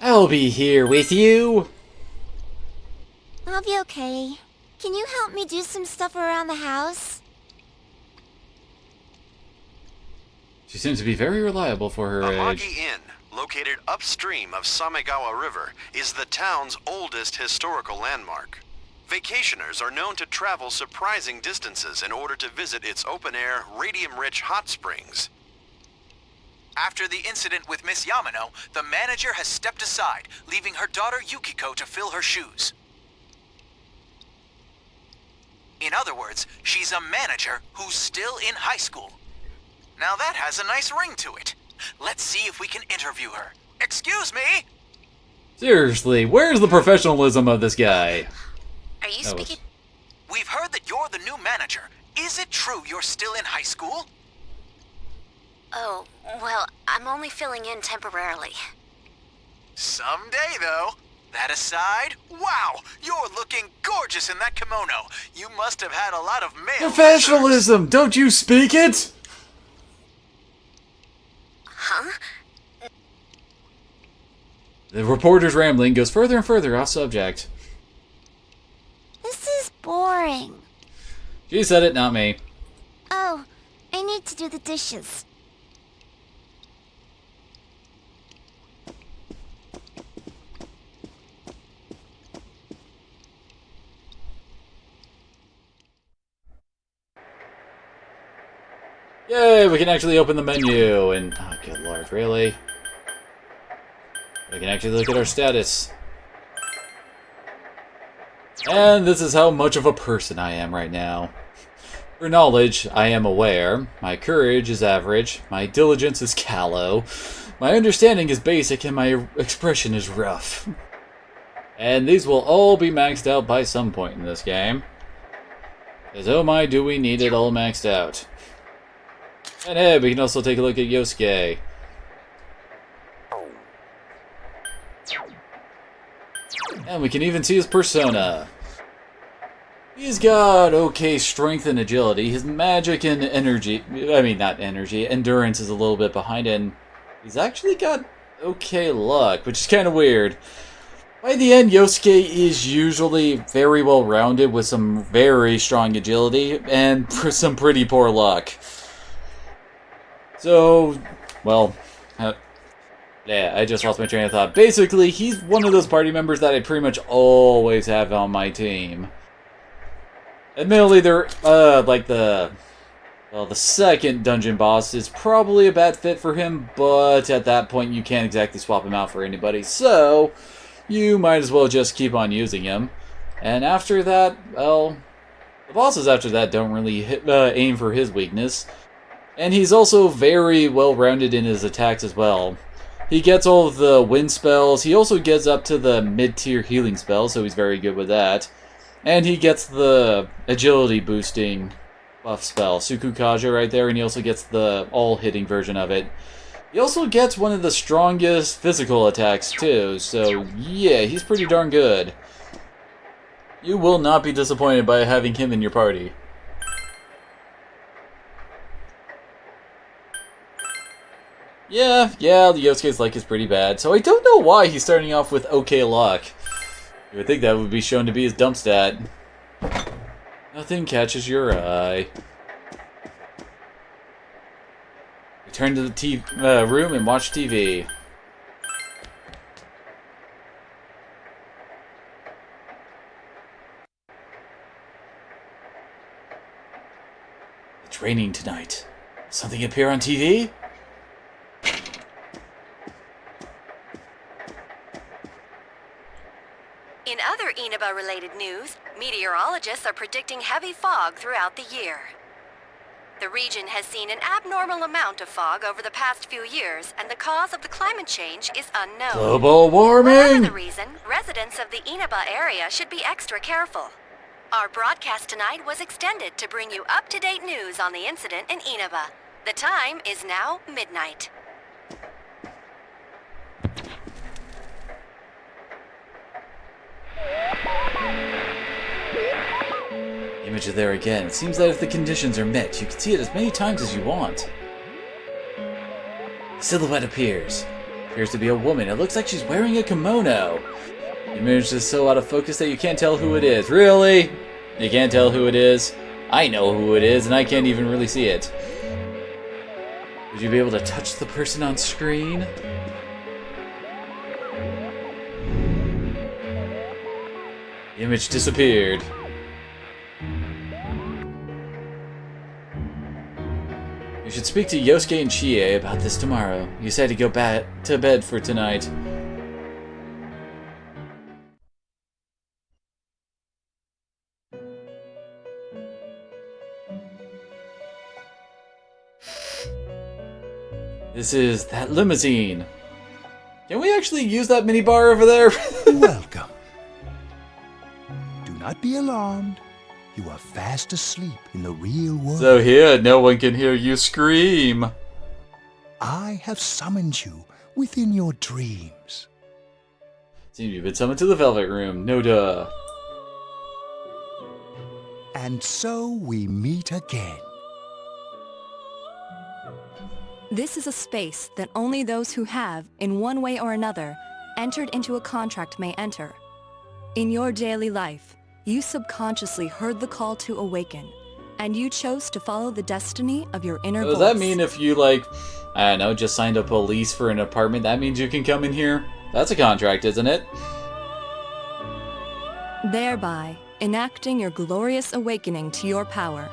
I'll be here with you. I'll be okay. Can you help me do some stuff around the house? She seems to be very reliable for her age. Amagi Inn, located upstream of Samegawa River, is the town's oldest historical landmark. Vacationers are known to travel surprising distances in order to visit its open-air, radium-rich hot springs. After the incident with Miss Yamano, the manager has stepped aside, leaving her daughter Yukiko to fill her shoes. In other words, she's a manager who's still in high school. Now that has a nice ring to it. Let's see if we can interview her. Excuse me? Seriously, where's the professionalism of this guy? Are you speaking? We've heard that you're the new manager. Is it true you're still in high school? Oh, well, I'm only filling in temporarily. Someday, though. That aside, wow, you're looking gorgeous in that kimono. You must have had a lot of male Professionalism! Don't you speak it? Huh? The reporter's rambling goes further and further off subject. This is boring. She said it, not me. Oh, I need to do the dishes. Yay, we can actually open the menu, and... oh, good lord, really? We can actually look at our status. And this is how much of a person I am right now. For knowledge, I am aware. My courage is average. My diligence is callow. My understanding is basic, and my expression is rough. And these will all be maxed out by some point in this game. Because oh my, do we need it all maxed out. And hey, we can also take a look at Yosuke. And we can even see his persona. He's got okay strength and agility. His magic and energy, I mean not energy, endurance is a little bit behind, and he's actually got okay luck, which is kind of weird. By the end, Yosuke is usually very well rounded with some very strong agility and some pretty poor luck. So, well, yeah, I just lost my train of thought. Basically, he's one of those party members that I pretty much always have on my team. Admittedly, they're, like the second dungeon boss is probably a bad fit for him, but at that point you can't exactly swap him out for anybody, so you might as well just keep on using him. And after that, well, the bosses after that don't really aim for his weakness. And he's also very well-rounded in his attacks as well. He gets all of the wind spells. He also gets up to the mid-tier healing spells, so he's very good with that. And he gets the agility boosting buff spell, Sukukaja right there, and he also gets the all-hitting version of it. He also gets one of the strongest physical attacks too, so yeah, he's pretty darn good. You will not be disappointed by having him in your party. Yeah, the Yosuke's luck is pretty bad, so I don't know why he's starting off with okay luck. You would think that would be shown to be his dump stat. Nothing catches your eye. Return to the room and watch TV. It's raining tonight. Something appear on TV? In other Inaba-related news, meteorologists are predicting heavy fog throughout the year. The region has seen an abnormal amount of fog over the past few years, and the cause of the climate change is unknown. Global warming! Whatever the reason, residents of the Inaba area should be extra careful. Our broadcast tonight was extended to bring you up-to-date news on the incident in Inaba. The time is now midnight. Image of there again. It seems that if the conditions are met, you can see it as many times as you want. The silhouette appears. Appears to be a woman. It looks like she's wearing a kimono. The image is so out of focus that you can't tell who it is. Really? You can't tell who it is? I know who it is, and I can't even really see it. Would you be able to touch the person on screen? The image disappeared. You should speak to Yosuke and Chie about this tomorrow. You said to go to bed for tonight. This is that limousine. Can we actually use that minibar over there? Welcome. Do not be alarmed. You are fast asleep in the real world. So here, no one can hear you scream. I have summoned you within your dreams. Seems you've been summoned to the Velvet Room. No duh. And so we meet again. This is a space that only those who have, in one way or another, entered into a contract may enter. In your daily life, you subconsciously heard the call to awaken, and you chose to follow the destiny of your inner voice. Does that mean if you, like, I don't know, just signed up a lease for an apartment, that means you can come in here? That's a contract, isn't it? Thereby, enacting your glorious awakening to your power.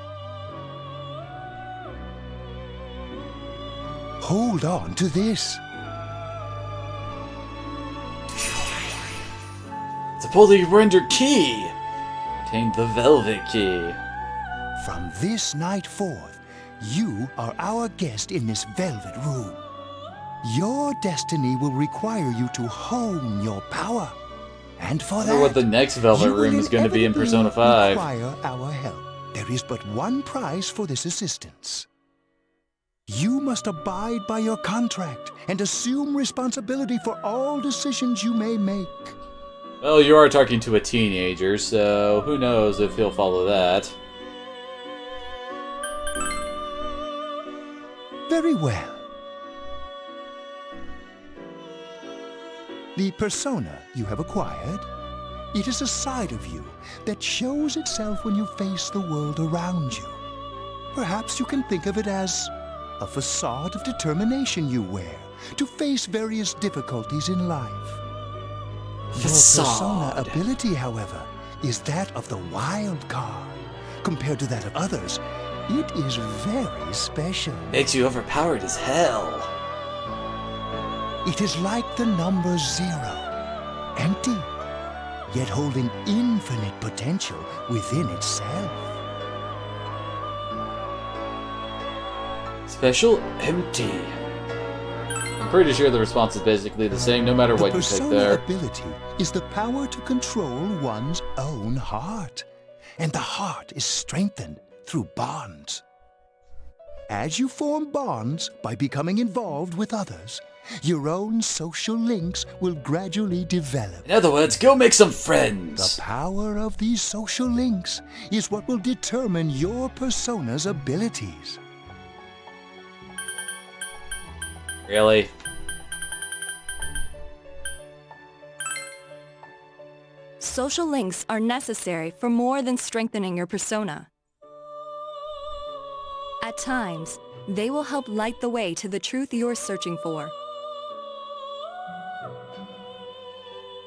Hold on to this. It's a poorly rendered key. Obtained the Velvet Key. From this night forth, you are our guest in this Velvet Room. Your destiny will require you to hone your power. And for I that, wonder what the next Velvet Room is going to be in Persona 5. Require our help. There is but one price for this assistance. You must abide by your contract and assume responsibility for all decisions you may make. Well, you are talking to a teenager, so who knows if he'll follow that. Very well. The persona you have acquired, it is a side of you that shows itself when you face the world around you. Perhaps you can think of it as a facade of determination you wear to face various difficulties in life. Facade. Your persona ability, however, is that of the wild card. Compared to that of others, it is very special. Makes you overpowered as hell. It is like the number 0, empty, yet holding infinite potential within itself. Special empty. I'm pretty sure the response is basically the same no matter what you pick there. The persona ability is the power to control one's own heart. And the heart is strengthened through bonds. As you form bonds by becoming involved with others, your own social links will gradually develop. In other words, go make some friends. The power of these social links is what will determine your persona's abilities. Really? Social links are necessary for more than strengthening your persona. At times, they will help light the way to the truth you're searching for.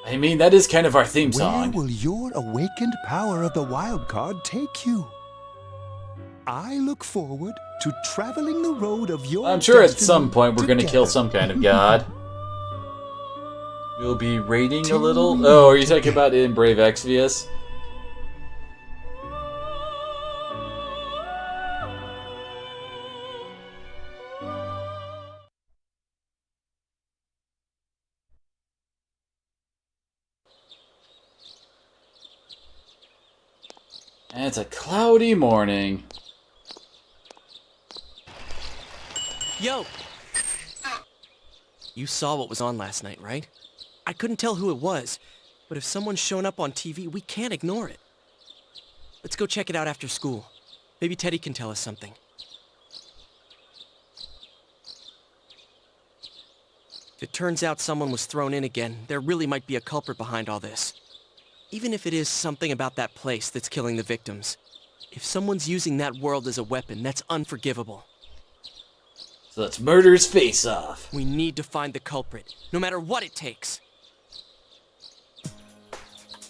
I mean, that is kind of our theme song. Where will your awakened power of the wild card take you? I look forward to traveling the road of your I'm sure at destiny some point we're going to kill together. some kind of god. We'll be raiding a little. Oh, are you talking about in Brave Exvius? And it's a cloudy morning. Yo! You saw what was on last night, right? I couldn't tell who it was, but if someone's shown up on TV, we can't ignore it. Let's go check it out after school. Maybe Teddy can tell us something. If it turns out someone was thrown in again, there really might be a culprit behind all this. Even if it is something about that place that's killing the victims. If someone's using that world as a weapon, that's unforgivable. So let's murder his face off. We need to find the culprit, no matter what it takes.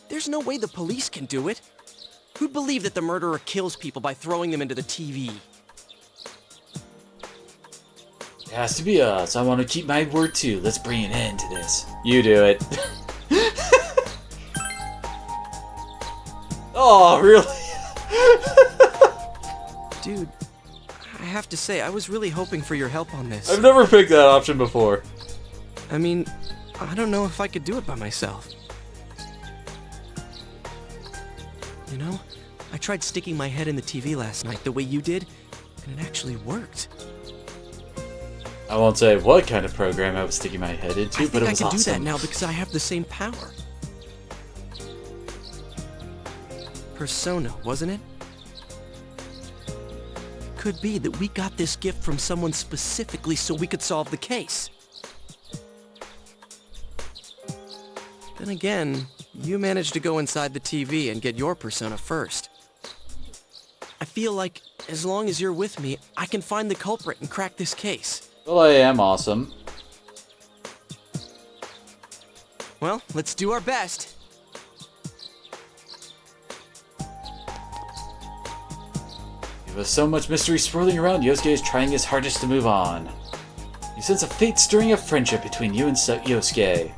There's no way the police can do it. Who'd believe that the murderer kills people by throwing them into the TV? It has to be us. I want to keep my word too. Let's bring an end to this. You do it. Oh, really? Dude, I have to say, I was really hoping for your help on this. I've never picked that option before. I mean, I don't know if I could do it by myself. You know, I tried sticking my head in the TV last night the way you did, and it actually worked. I won't say what kind of program I was sticking my head into, but it was I can awesome. do that now because I have the same power. Persona, wasn't it? Could be that we got this gift from someone specifically so we could solve the case. Then again, you managed to go inside the TV and get your persona first. I feel like, as long as you're with me, I can find the culprit and crack this case. Well, I am awesome. Well, let's do our best. With so much mystery swirling around, Yosuke is trying his hardest to move on. You sense a fate stirring a friendship between you and Yosuke.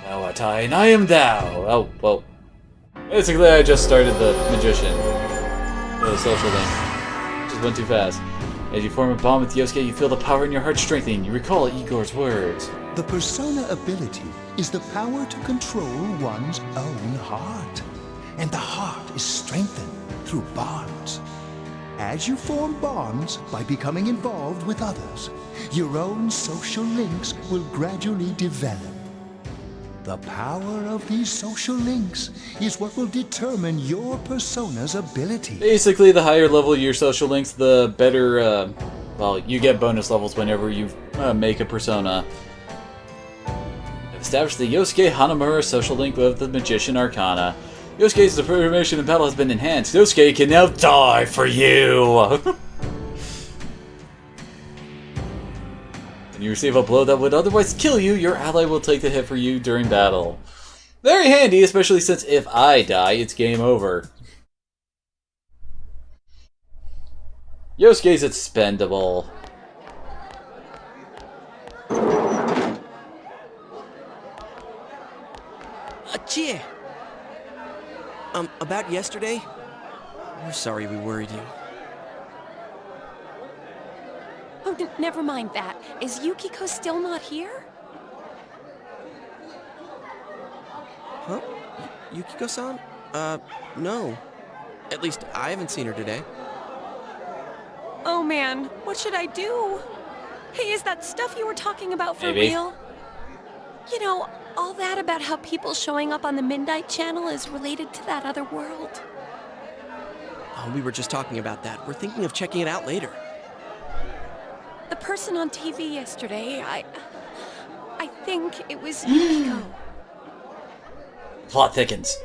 Thou art I, and I am thou. Oh, well. Basically, I just started the magician. The social link. Just went too fast. As you form a bond with Yosuke, you feel the power in your heart strengthening. You recall Igor's words. The persona ability is the power to control one's own heart. And the heart is strengthened through bonds. As you form bonds by becoming involved with others, your own social links will gradually develop. The power of these social links is what will determine your persona's ability. Basically, the higher level your social links, the better, well, you get bonus levels whenever you make a persona. I've established the Yosuke Hanamura social link with the Magician Arcana. Yosuke's determination in battle has been enhanced. Yosuke can now die for you! When you receive a blow that would otherwise kill you, your ally will take the hit for you during battle. Very handy, especially since if I die, it's game over. Yosuke's expendable. Achie! About yesterday? We're sorry we worried you. Oh, never mind that. Is Yukiko still not here? Huh? Yukiko-san? No. At least I haven't seen her today. Oh man, what should I do? Hey, is that stuff you were talking about for Maybe. real? You know, all that about how people showing up on the Midnight Channel is related to that other world. Oh, we were just talking about that. We're thinking of checking it out later. The person on TV yesterday, I think it was Yukiko. Plot thickens.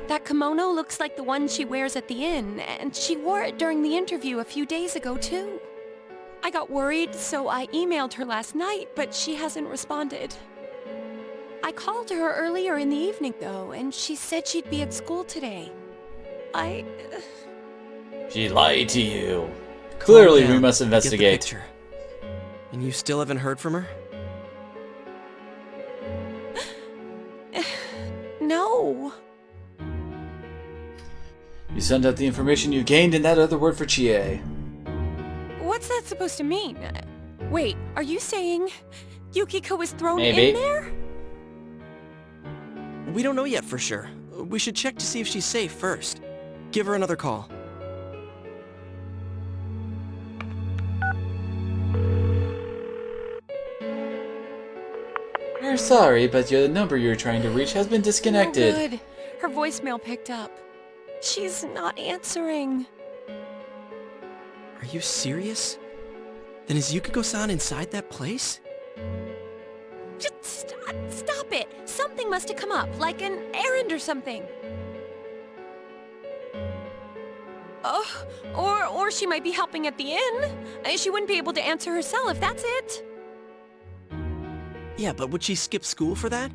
That kimono looks like the one she wears at the inn, and she wore it during the interview a few days ago, too. I got worried, so I emailed her last night, but she hasn't responded. I called her earlier in the evening, though, and she said she'd be at school today. She lied to you. Clearly, Calm we down. must I get the investigate. picture. And you still haven't heard from her? No. You sent out the information you gained in that other word for Chie. What's that supposed to mean? Wait, are you saying Yukiko was thrown Maybe. in there? We don't know yet for sure. We should check to see if she's safe first. Give her another call. We're sorry, but the number you're trying to reach has been disconnected. Oh, good. Her voicemail picked up. She's not answering. Are you serious? Then is Yukiko-san inside that place? Just stop it. Something must have come up, like an errand or something. Oh, or she might be helping at the inn. She wouldn't be able to answer herself if that's it. Yeah, but would she skip school for that?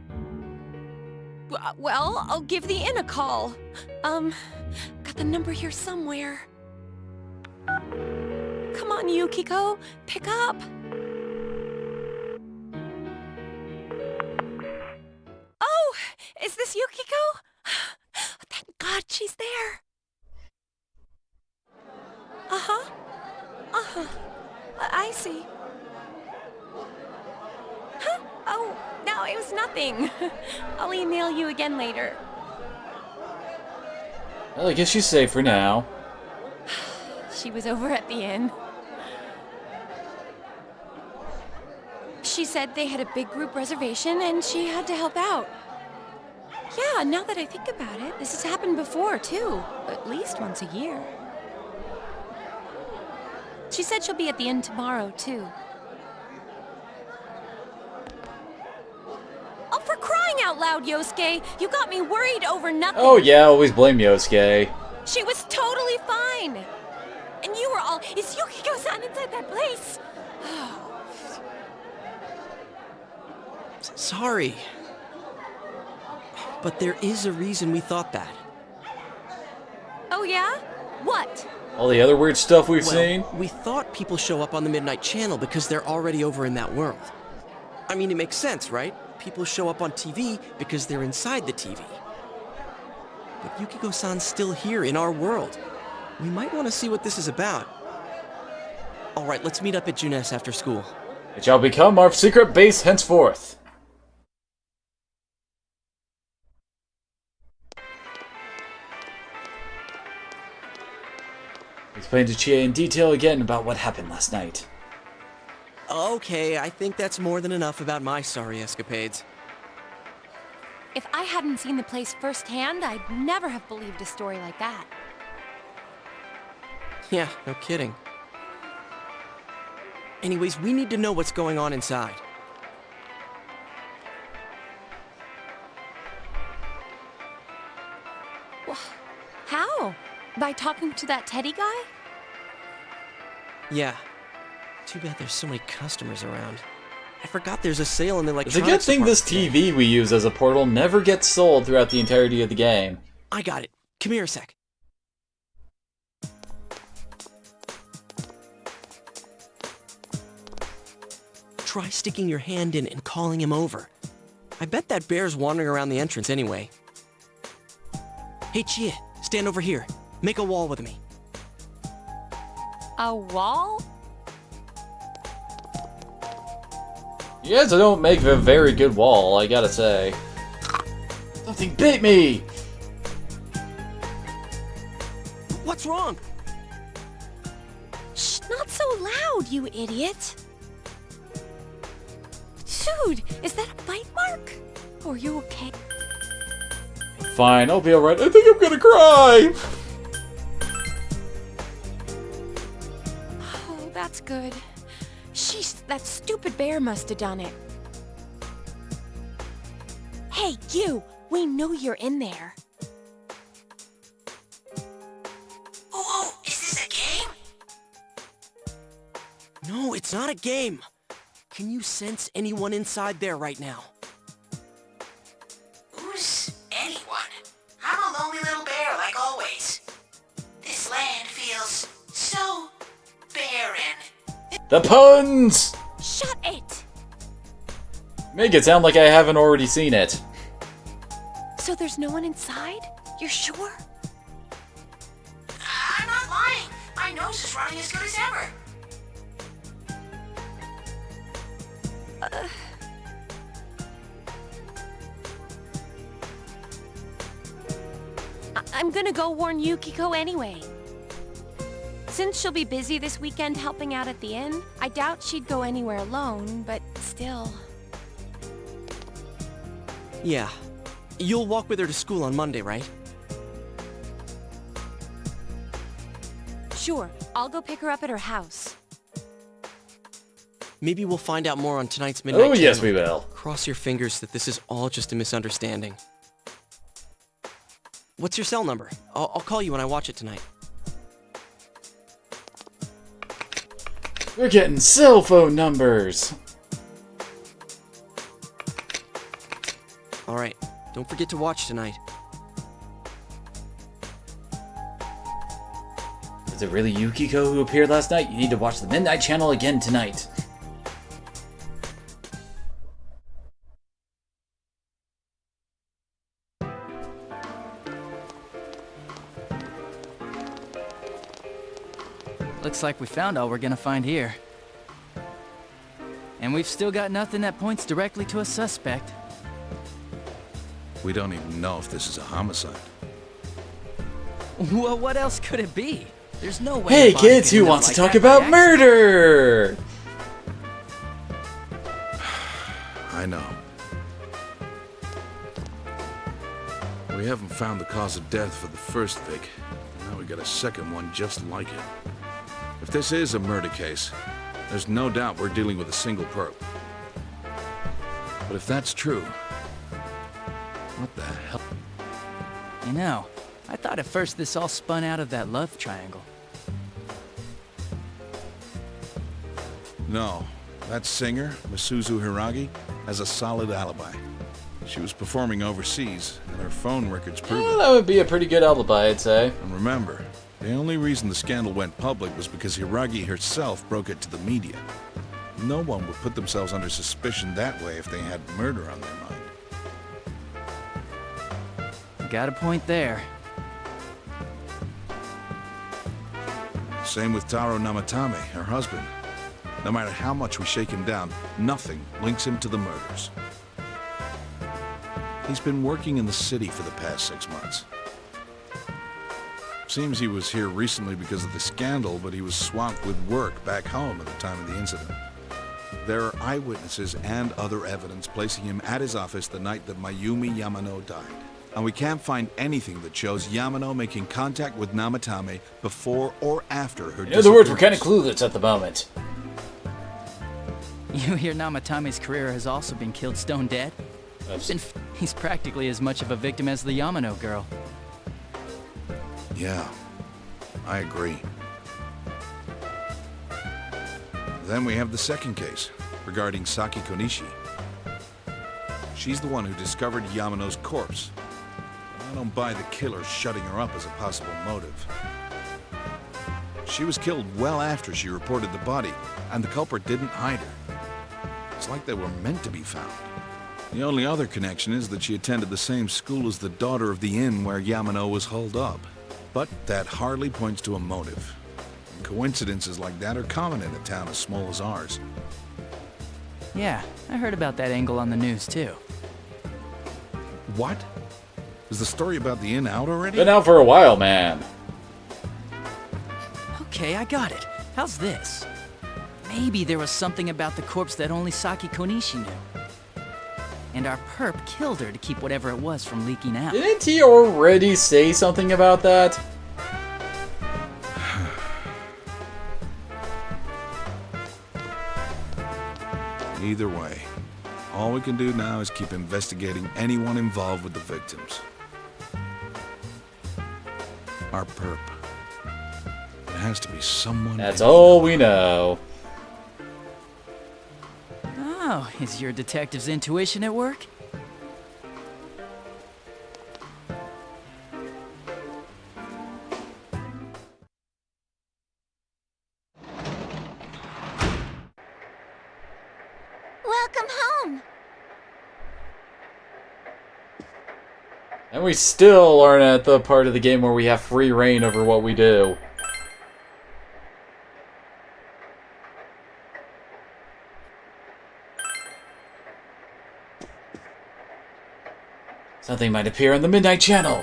Well, I'll give the inn a call. Got the number here somewhere. Come on, Yukiko. Pick up. this Yukiko? Thank God she's there. Uh-huh. Uh-huh. I see. Huh? Oh, no, it was nothing. I'll email you again later. Well, I guess she's safe for now. She was over at the inn. She said they had a big group reservation and she had to help out. Yeah, now that I think about it, this has happened before, too. At least once a year. She said she'll be at the inn tomorrow, too. Oh, for crying out loud, Yosuke! You got me worried over nothing! Oh yeah, always blame Yosuke. She was totally fine! And you were all, is Yukiko-san inside that place? Sorry. But there is a reason we thought that. Oh yeah? What? All the other weird stuff we've seen? We thought people show up on the Midnight Channel because they're already over in that world. I mean, it makes sense, right? People show up on TV because they're inside the TV. But Yukiko-san's still here in our world. We might want to see what this is about. Alright, let's meet up at Junes after school. It shall become our secret base henceforth. Explain to Chie in detail again about what happened last night. Okay, I think that's more than enough about my sorry escapades. If I hadn't seen the place firsthand, I'd never have believed a story like that. Yeah, no kidding. Anyways, we need to know what's going on inside. Well, how? By talking to that Teddy guy? Yeah. Too bad there's so many customers around. I forgot there's a sale in the It's electronics a good thing this department TV we use as a portal never gets sold throughout the entirety of the game. I got it. Come here a sec. Try sticking your hand in and calling him over. I bet that bear's wandering around the entrance anyway. Hey, Chie, stand over here. Make a wall with me. A wall? You guys don't make a very good wall, I gotta say. Something bit me! What's wrong? Shh, not so loud, you idiot! Dude, is that a bite mark? Are you okay? Fine, I'll be alright. I think I'm gonna cry! Oh, that's good. Sheesh, that stupid bear must have done it. Hey, you! We know you're in there. Oh, is this a game? No, it's not a game. Can you sense anyone inside there right now? Who's anyone? I'm a lonely little bear, like always. This land feels so barren. The puns! Shut it! Make it sound like I haven't already seen it. So there's no one inside? You're sure? I'm not lying. My nose is running as good as ever. I'm gonna go warn Yukiko anyway. Since she'll be busy this weekend helping out at the inn, I doubt she'd go anywhere alone, but still. Yeah. You'll walk with her to school on Monday, right? Sure, I'll go pick her up at her house. Maybe we'll find out more on tonight's Midnight Oh, yes, Channel. we will. Cross your fingers that this is all just a misunderstanding. What's your cell number? I'll call you when I watch it tonight. We're getting cell phone numbers! Alright, don't forget to watch tonight. Is it really Yukiko who appeared last night? You need to watch the Midnight Channel again tonight. Looks like we found all we're gonna find here. And we've still got nothing that points directly to a suspect. We don't even know if this is a homicide. Well, what else could it be? There's no way. Hey kids, who wants to talk about murder? I know. We haven't found the cause of death for the first Vic. Now we got a second one just like it. If this is a murder case, there's no doubt we're dealing with a single perp. But if that's true, what the hell? You know, I thought at first this all spun out of that love triangle. No. That singer, Misuzu Hiragi, has a solid alibi. She was performing overseas, and her phone records prove it. That would be a pretty good alibi, I'd say. And remember, the only reason the scandal went public was because Hiragi herself broke it to the media. No one would put themselves under suspicion that way if they had murder on their mind. Got a point there. Same with Taro Namatame, her husband. No matter how much we shake him down, nothing links him to the murders. He's been working in the city for the past 6 months. Seems he was here recently because of the scandal, but he was swamped with work back home at the time of the incident. There are eyewitnesses and other evidence placing him at his office the night that Mayumi Yamano died. And we can't find anything that shows Yamano making contact with Namatame before or after her In other words, we're kind of clueless at the moment. You hear Namatame's career has also been killed stone dead? He's practically as much of a victim as the Yamano girl. Yeah, I agree. Then we have the second case, regarding Saki Konishi. She's the one who discovered Yamano's corpse. I don't buy the killer shutting her up as a possible motive. She was killed well after she reported the body, and the culprit didn't hide her. It's like they were meant to be found. The only other connection is that she attended the same school as the daughter of the inn where Yamano was holed up. But that hardly points to a motive. And coincidences like that are common in a town as small as ours. Yeah, I heard about that angle on the news too. What? Is the story about the inn out already? Been out for a while, man. Okay, I got it. How's this? Maybe there was something about the corpse that only Saki Konishi knew. And our perp killed her to keep whatever it was from leaking out. Didn't he already say something about that? Either way, all we can do now is keep investigating anyone involved with the victims. Our perp. It has to be someone... That's all we know. Oh, is your detective's intuition at work? Welcome home. And we still aren't at the part of the game where we have free reign over what we do. Something might appear on the Midnight Channel.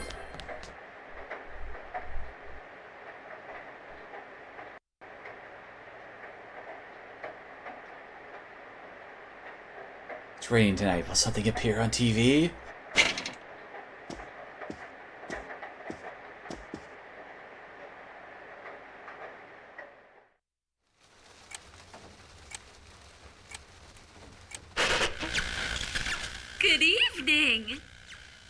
It's raining tonight. Will something appear on TV? Good evening!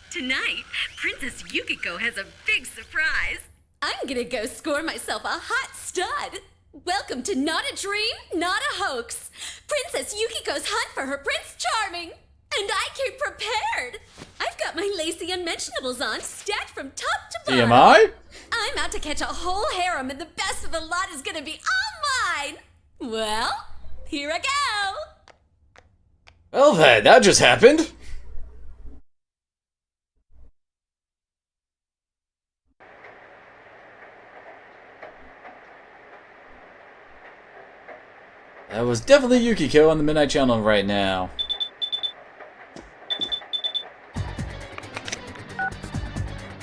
Tonight, Princess Yukiko has a big surprise. I'm gonna go score myself a hot stud. Welcome to Not a Dream, Not a Hoax. Princess Yukiko's hunt for her Prince Charming. And I came prepared. I've got my lacy unmentionables on, stacked from top to bottom. TMI? I'm out to catch a whole harem, and the best of the lot is gonna be all mine. Well, here I go. Well then, that just happened. That was definitely Yukiko on the Midnight Channel right now.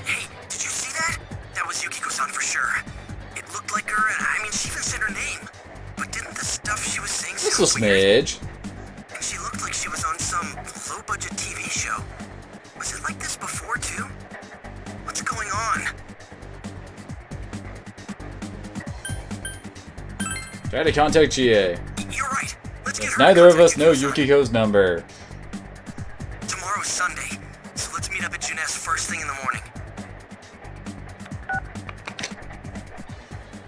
Hey, did you see that? That was Yukiko-san for sure. It looked like her, and I mean, she even said her name. But didn't the stuff she was saying This sound was weird? smidge. And she looked like she was on some low-budget TV show. Was it like this before, too? What's going on? Try to contact GA. You're right. Let's get her. Neither of us know Yukiko's number. Tomorrow's Sunday, so let's meet up at Juness first thing in the morning.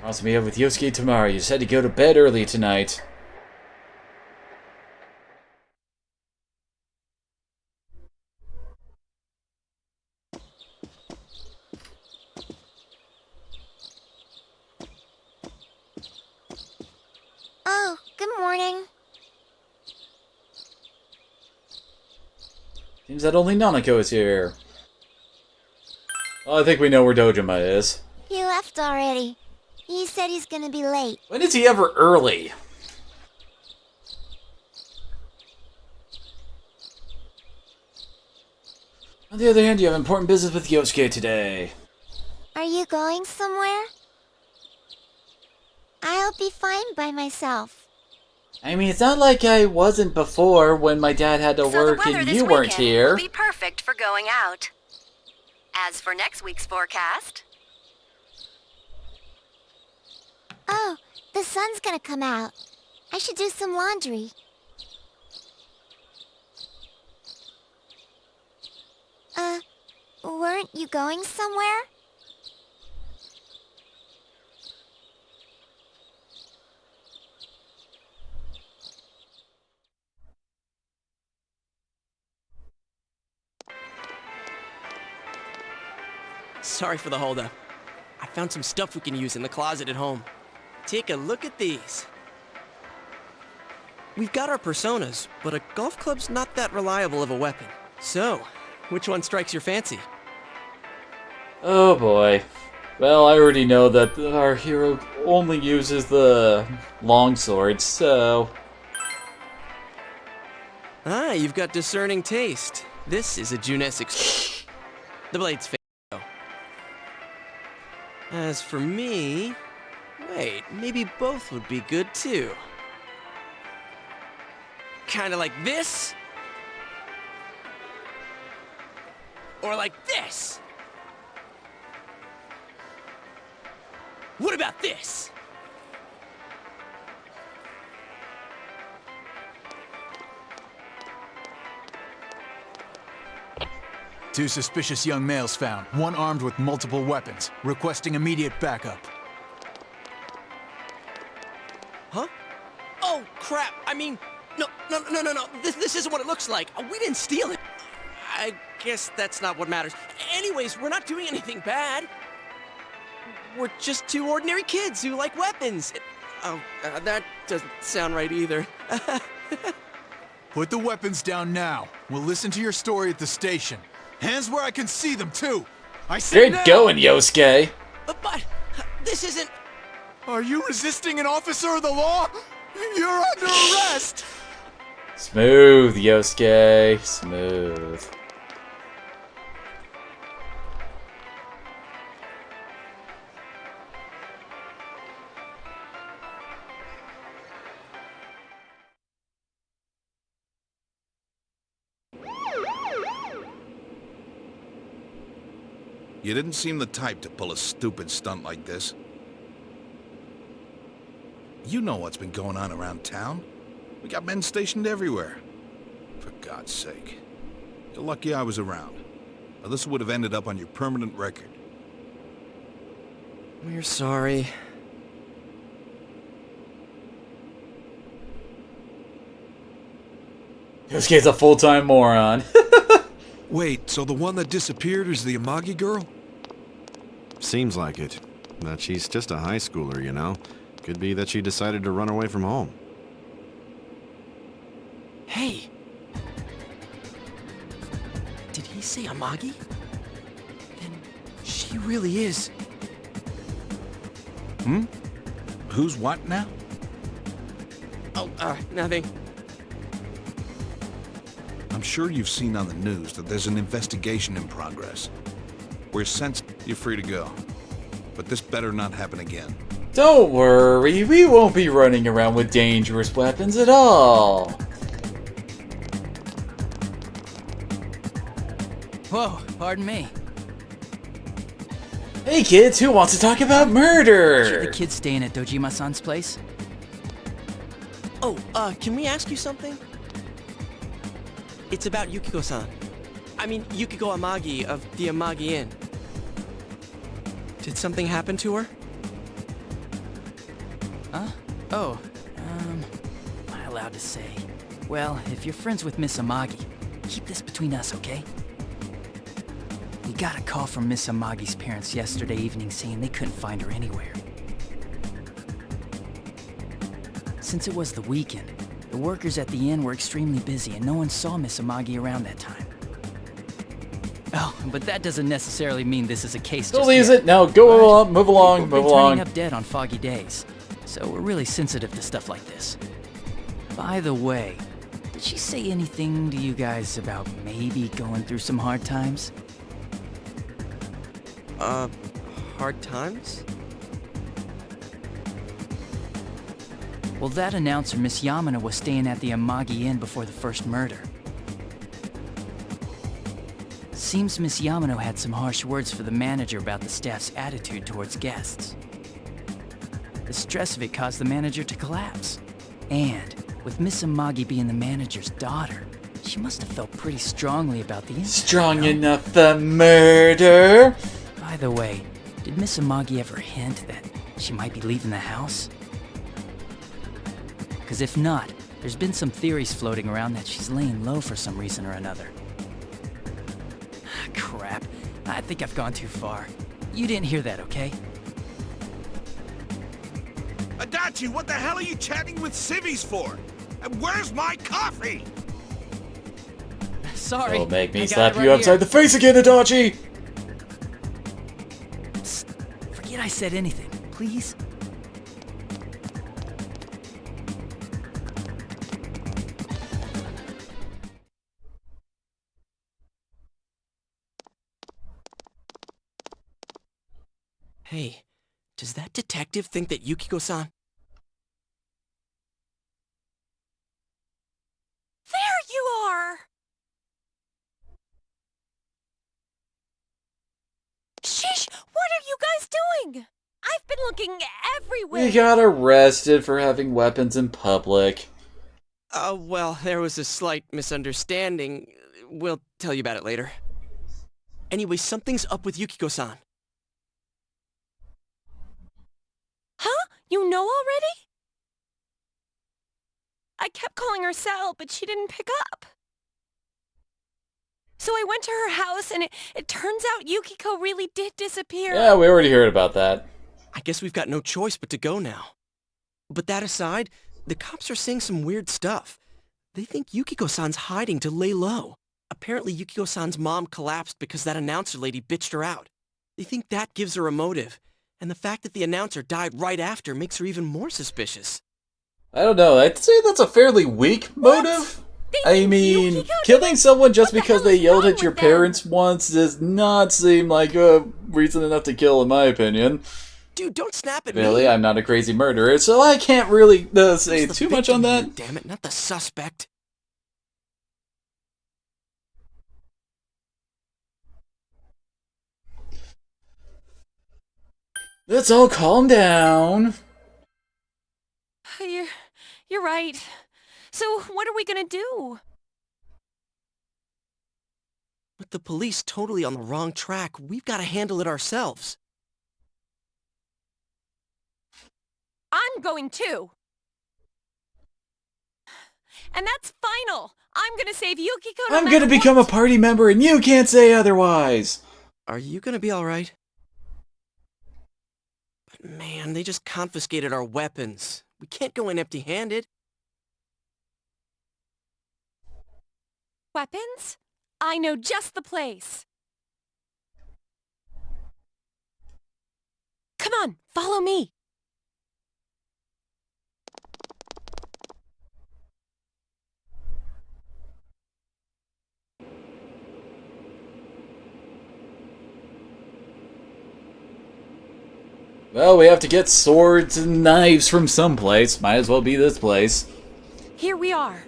Wants to meet up with Yosuke tomorrow. You said to go to bed early tonight. Oh, good morning. Seems that only Nanako is here. Well, I think we know where Dojima is. He left already. He said he's gonna be late. When is he ever early? On the other hand, you have important business with Yosuke today. Are you going somewhere? I'll be fine by myself. I mean, it's not like I wasn't before when my dad had to So the work weather and this you weren't weekend here. will be perfect for going out. As for next week's forecast, Oh, the sun's gonna come out. I should do some laundry. Weren't you going somewhere? Sorry for the holdup. I found some stuff we can use in the closet at home. Take a look at these. We've got our personas, but a golf club's not that reliable of a weapon. So, which one strikes your fancy? Oh boy. Well, I already know that our hero only uses the longsword, so... Ah, you've got discerning taste. This is a Juness The blade's fake, though. As for me... Wait, maybe both would be good, too. Kinda like this? Or like this? What about this? Two suspicious young males found, one armed with multiple weapons, requesting immediate backup. Huh? Oh, crap! I mean, no. This isn't what it looks like. We didn't steal it. I guess that's not what matters. Anyways, we're not doing anything bad. We're just two ordinary kids who like weapons. Oh, that doesn't sound right either. Put the weapons down now. We'll listen to your story at the station. Hands where I can see them, too! I said Good going, Yosuke! But this isn't... Are you resisting an officer of the law? You're under arrest! Smooth, Yosuke. Smooth. You didn't seem the type to pull a stupid stunt like this. You know what's been going on around town. We got men stationed everywhere. For God's sake. You're lucky I was around. Or this would have ended up on your permanent record. We're sorry. Yosuke's a full-time moron. Wait, so the one that disappeared is the Amagi girl? Seems like it. But she's just a high schooler, you know. Could be that she decided to run away from home. Hey! Did he say Amagi? Then she really is... Hmm? Who's what now? Oh, nothing. I'm sure you've seen on the news that there's an investigation in progress. We're sent, you're free to go. But this better not happen again. Don't worry, we won't be running around with dangerous weapons at all. Whoa, pardon me. Hey kids, who wants to talk about murder? The kids staying at Dojima-san's place? Oh, can we ask you something? It's about Yukiko-san. I mean, Yukiko Amagi of the Amagi Inn. Did something happen to her? Huh? Oh, am I allowed to say? Well, if you're friends with Miss Amagi, keep this between us, okay? We got a call from Miss Amagi's parents yesterday evening saying they couldn't find her anywhere. Since it was the weekend, the workers at the inn were extremely busy and no one saw Miss Amagi around that time. Oh, but that doesn't necessarily mean this is a case just Believes yet. it. No, go along, move along, People move been along. turning up dead on foggy days, so we're really sensitive to stuff like this. By the way, did she say anything to you guys about maybe going through some hard times? Hard times? Well, that announcer, Miss Yamano, was staying at the Amagi Inn before the first murder. Seems Miss Yamano had some harsh words for the manager about the staff's attitude towards guests. The stress of it caused the manager to collapse. And, with Miss Amagi being the manager's daughter, she must have felt pretty strongly about the incident. Strong enough for murder? By the way, did Miss Amagi ever hint that she might be leaving the house? Because if not, there's been some theories floating around that she's laying low for some reason or another. Crap, I think I've gone too far. You didn't hear that, okay? Adachi, what the hell are you chatting with civvies for? And where's my coffee? Sorry. Don't make I me got slap it right you upside here. the face again, Adachi! Psst, forget I said anything, please. Hey, does that detective think that Yukiko-san... There you are! Sheesh! What are you guys doing? I've been looking everywhere! We got arrested for having weapons in public. Well, there was a slight misunderstanding. We'll tell you about it later. Anyway, something's up with Yukiko-san. Huh? You know already? I kept calling her Sal, but she didn't pick up. So I went to her house, and it turns out Yukiko really did disappear. Yeah, we already heard about that. I guess we've got no choice but to go now. But that aside, the cops are saying some weird stuff. They think Yukiko-san's hiding to lay low. Apparently Yukiko-san's mom collapsed because that announcer lady bitched her out. They think that gives her a motive. And the fact that the announcer died right after makes her even more suspicious. I don't know, I'd say that's a fairly weak motive. I mean, killing someone just because they yelled at your parents once does not seem like a reason enough to kill, in my opinion. Dude, don't snap at me. Really, I'm not a crazy murderer, so I can't really say too much on that. Damn it, not the suspect. Let's all calm down. You're right. So what are we gonna do? With the police totally on the wrong track, we've got to handle it ourselves. I'm going too. And that's final. I'm gonna save Yukiko no I'm matter gonna become a party member and you can't say otherwise. Are you gonna be alright? But man, they just confiscated our weapons. We can't go in empty-handed. Weapons? I know just the place. Come on, follow me. Well, we have to get swords and knives from someplace. Might as well be this place. Here we are.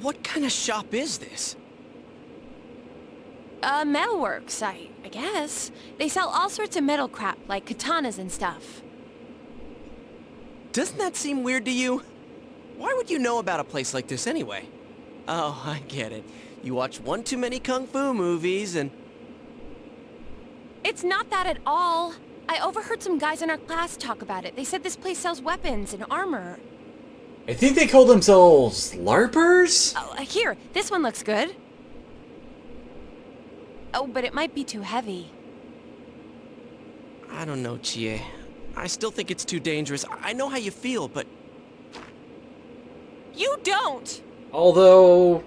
What kind of shop is this? Metalworks, I guess. They sell all sorts of metal crap, like katanas and stuff. Doesn't that seem weird to you? Why would you know about a place like this anyway? Oh, I get it. You watch one too many kung fu movies and... It's not that at all. I overheard some guys in our class talk about it. They said this place sells weapons and armor. I think they call themselves LARPers? Oh, here, this one looks good. Oh, but it might be too heavy. I don't know, Chie. I still think it's too dangerous. I know how you feel, but... You don't! Although,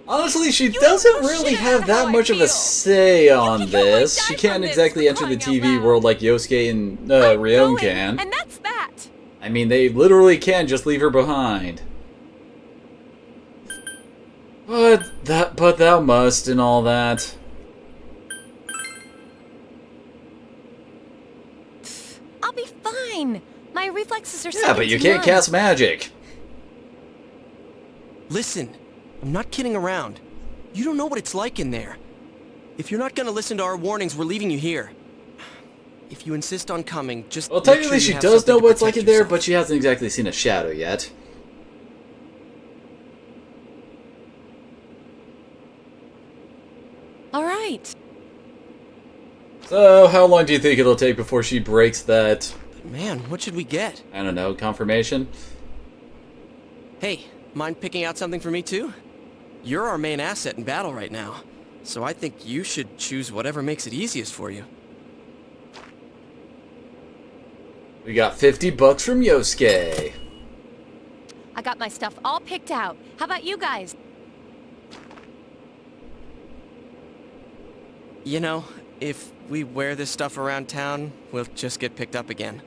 honestly, she doesn't really have that much of a say on this. She can't exactly enter the TV world like Yosuke and Ryon can. And that's that! I mean, they literally can just leave her behind. But thou must and all that. I'll be fine. My reflexes are Yeah, but you can't cast magic. Listen, I'm not kidding around. You don't know what it's like in there. If you're not gonna listen to our warnings, we're leaving you here. If you insist on coming, just Well, make sure technically you she have does something know to what it's like in protect there, yourself. but she hasn't exactly seen a shadow yet. All right. So, how long do you think it'll take before she breaks that... Man, what should we get? I don't know, confirmation? Hey, mind picking out something for me too? You're our main asset in battle right now, so I think you should choose whatever makes it easiest for you. We got $50 from Yosuke. I got my stuff all picked out. How about you guys? You know, if we wear this stuff around town, we'll just get picked up again.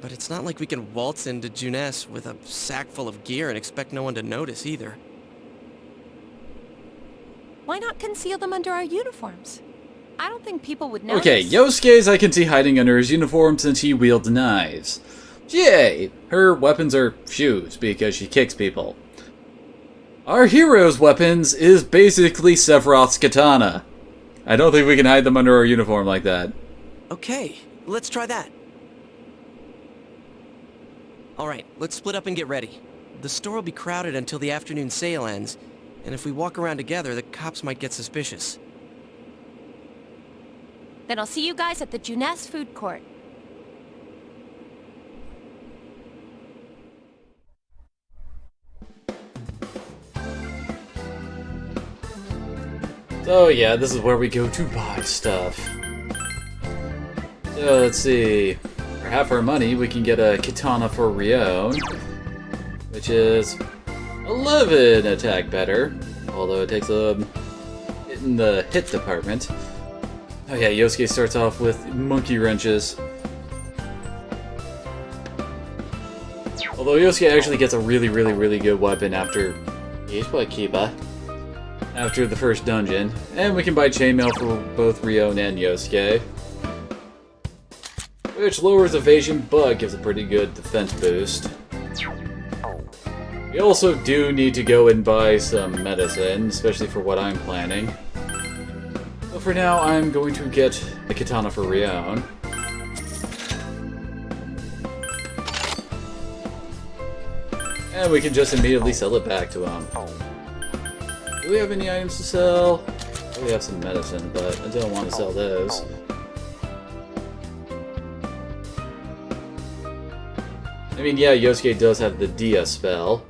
But it's not like we can waltz into Junes with a sack full of gear and expect no one to notice either. Why not conceal them under our uniforms? I don't think people would notice. Okay, Yosuke's I can see hiding under his uniform since he wields knives. Yay! Her weapons are shoes because she kicks people. Our hero's weapons is basically Sephiroth's katana. I don't think we can hide them under our uniform like that. Okay, let's try that. Alright, let's split up and get ready. The store will be crowded until the afternoon sale ends, and if we walk around together, the cops might get suspicious. Then I'll see you guys at the Junes food court. So yeah, this is where we go to buy stuff. So let's see. For half our money, we can get a katana for Ryon, which is 11 attack better, although it takes a hit in the hit department. Oh yeah, Yosuke starts off with monkey wrenches. Although Yosuke actually gets a really good weapon after Kiba. After the first dungeon. And we can buy chainmail for both Ryon and Yosuke. Which lowers evasion but gives a pretty good defense boost. We also do need to go and buy some medicine, especially for what I'm planning. But for now, I'm going to get the katana for Ryon. And we can just immediately sell it back to him. Do we have any items to sell? We have some medicine, but I don't want to sell those. I mean, yeah, Yosuke does have the Dia spell.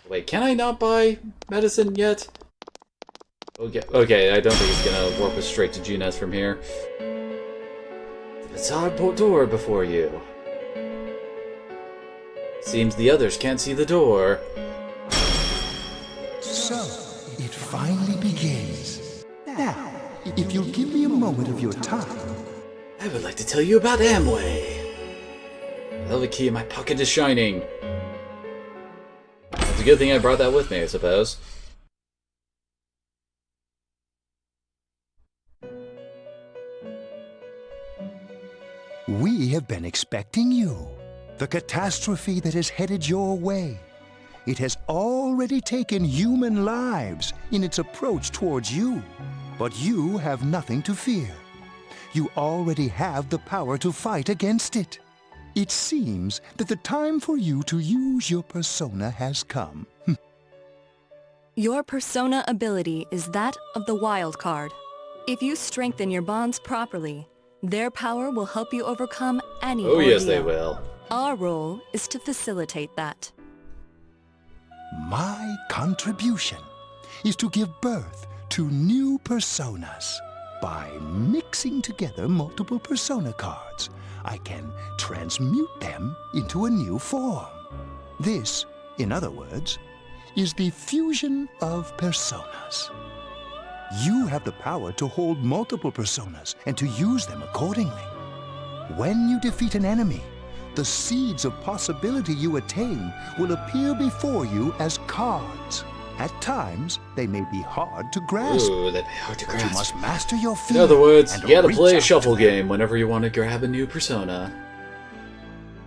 Wait, can I not buy medicine yet? Okay, I don't think it's gonna warp us straight to Junes from here. It's our door before you. Seems the others can't see the door. So, it finally begins. Now, if you'll give me a moment of your time... I would like to tell you about Amway. Well, the key in my pocket is shining. It's a good thing I brought that with me, I suppose. We have been expecting you. The catastrophe that is headed your way. It has already taken human lives in its approach towards you. But you have nothing to fear. You already have the power to fight against it. It seems that the time for you to use your persona has come. Your persona ability is that of the wild card. If you strengthen your bonds properly, their power will help you overcome any Oh, yes, they ordeal. will. Our role is to facilitate that. My contribution is to give birth to new personas. By mixing together multiple persona cards, I can transmute them into a new form. This, in other words, is the fusion of personas. You have the power to hold multiple personas and to use them accordingly. When you defeat an enemy, the seeds of possibility you attain will appear before you as cards. At times, they may be hard to grasp. Ooh, they'd be hard to grasp. You must master your fear. In other words, and you gotta reach play a out shuffle to them. game whenever you want to grab a new persona.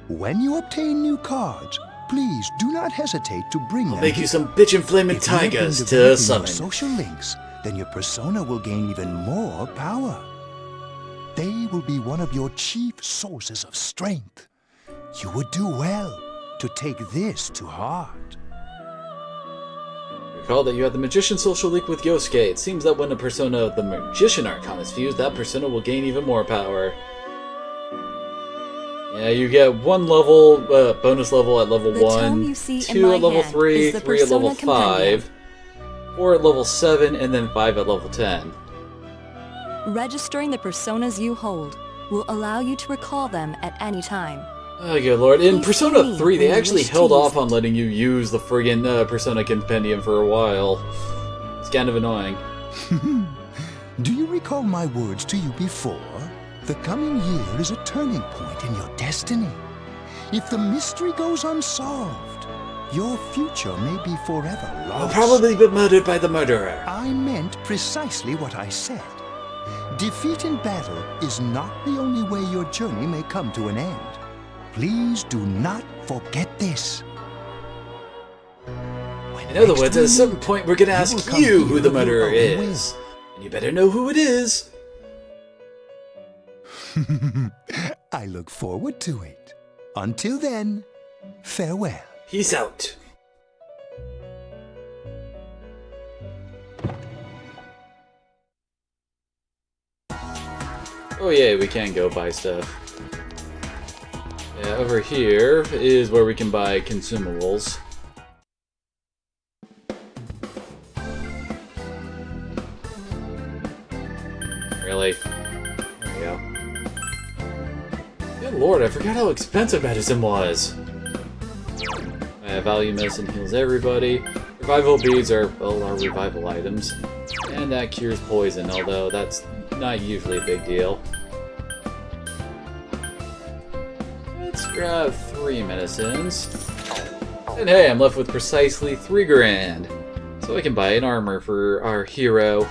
When you obtain new cards, please do not hesitate to bring them. Make you here. some bitchin' flamin' If you have been tigers to developing your summon. social links, then your persona will gain even more power. They will be one of your chief sources of strength. You would do well to take this to heart. Recall that you have the Magician social link with Yosuke. It seems that when a persona of the Magician Archon is fused, that persona will gain even more power. Yeah, you get one level, bonus level at level The 1, tome you see in 2 my at level hand 3, is the 3 at level Persona 5, 4 at level 7, and then 5 at level 10. Registering the personas you hold will allow you to recall them at any time. Oh, good lord. In Please Persona see me 3, they when you actually wish to held use off on letting you use the friggin' Persona Compendium for a while. It's kind of annoying. Do you recall my words to you before? The coming year is a turning point in your destiny. If the mystery goes unsolved, your future may be forever I'll lost. probably be murdered by the murderer. I meant precisely what I said. Defeat in battle is not the only way your journey may come to an end. Please do not forget this. In other words, at a certain point, we're gonna ask come you who here the of your murderer own is. And you better know who it is. I look forward to it. Until then, farewell. Peace out. Oh yeah, we can go buy stuff. Yeah, over here is where we can buy consumables. Really? There we go. Good lord, I forgot how expensive medicine was. Value medicine heals everybody. Revival beads are, well, our revival items. And that cures poison, although that's not usually a big deal. Let's grab 3 medicines. And hey, I'm left with precisely 3 grand. So I can buy an armor for our hero.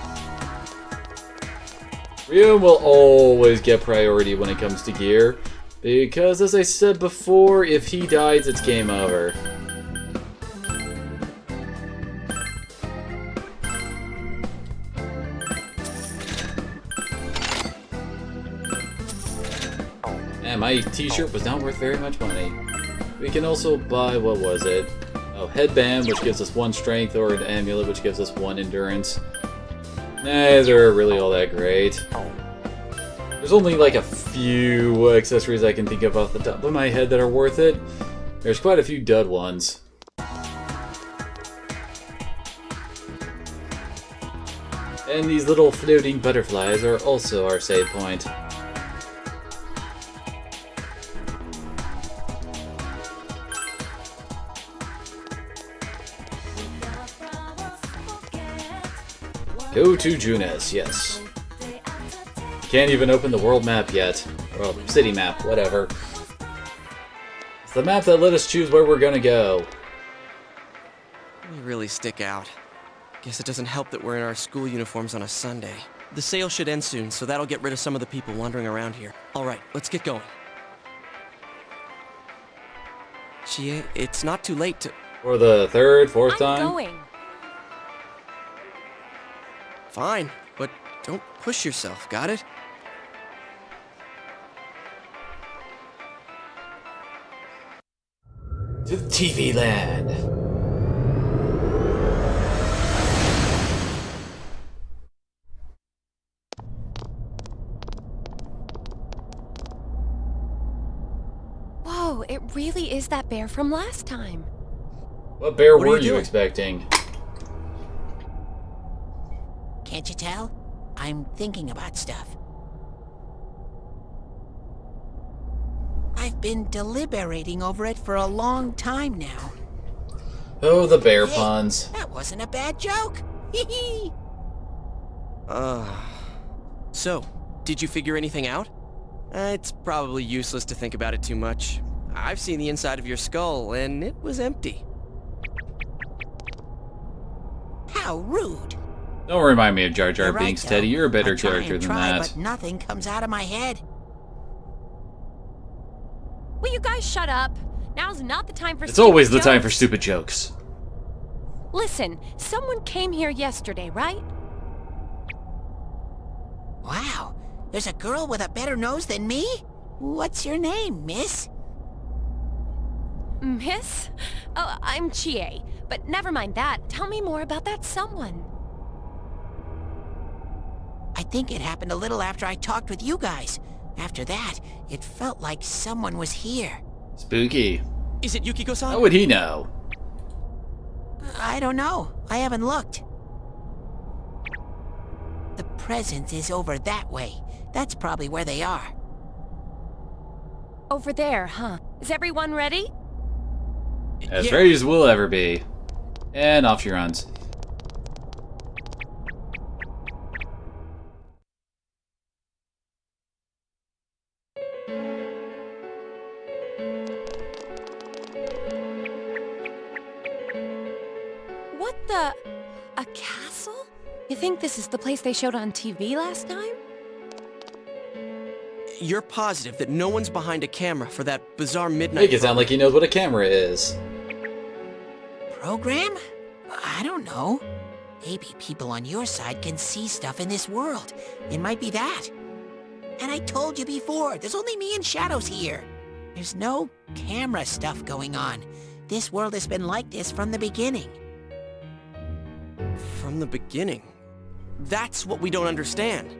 Ryum will always get priority when it comes to gear, because as I said before, if he dies, it's game over. And my t-shirt was not worth very much money. We can also buy, what was it? Oh, headband, which gives us 1 strength, or an amulet, which gives us 1 endurance. Neither are really all that great. There's only like a few accessories I can think of off the top of my head that are worth it. There's quite a few dud ones. And these little floating butterflies are also our save point. Go to Junes, yes. Can't even open the world map yet. Well, city map, whatever. It's the map that let us choose where we're gonna go. We really stick out. Guess it doesn't help that we're in our school uniforms on a Sunday. The sale should end soon, so that'll get rid of some of the people wandering around here. Alright, let's get going. Chie. It's not too late to... For the third, fourth I'm time? going. Fine, but don't push yourself, got it? To TV land. Whoa, it really is that bear from last time. What bear What are were you you doing? expecting? Can't you tell? I'm thinking about stuff. I've been deliberating over it for a long time now. Oh, the bear Hey, puns. That wasn't a bad joke. Hee So, did you figure anything out? It's probably useless to think about it too much. I've seen the inside of your skull, and it was empty. How rude. Don't remind me of Jar Jar You're right, Binks, though. Teddy. You're a better I try character and than try, that. but nothing comes out of my head. Will you guys shut up? Now's not the time for It's stupid always the time for jokes. stupid jokes. Listen, someone came here yesterday, right? Wow, there's a girl with a better nose than me? What's your name, miss? Miss? Oh, I'm Chie. But never mind that. Tell me more about that someone. I think it happened a little after I talked with you guys. After that, it felt like someone was here. Spooky. Is it Yukiko-san? How would he know? I don't know. I haven't looked. The presence is over that way. That's probably where they are. Over there, huh? Is everyone ready? As ready as we'll ever be. And off she runs. What the... A castle? You think this is the place they showed on TV last time? You're positive that no one's behind a camera for that bizarre midnight... Make it sound like he knows what a camera is. Program? I don't know. Maybe people on your side can see stuff in this world. It might be that. And I told you before, there's only me and Shadows here. There's no camera stuff going on. This world has been like this from the beginning. From the beginning? That's what we don't understand.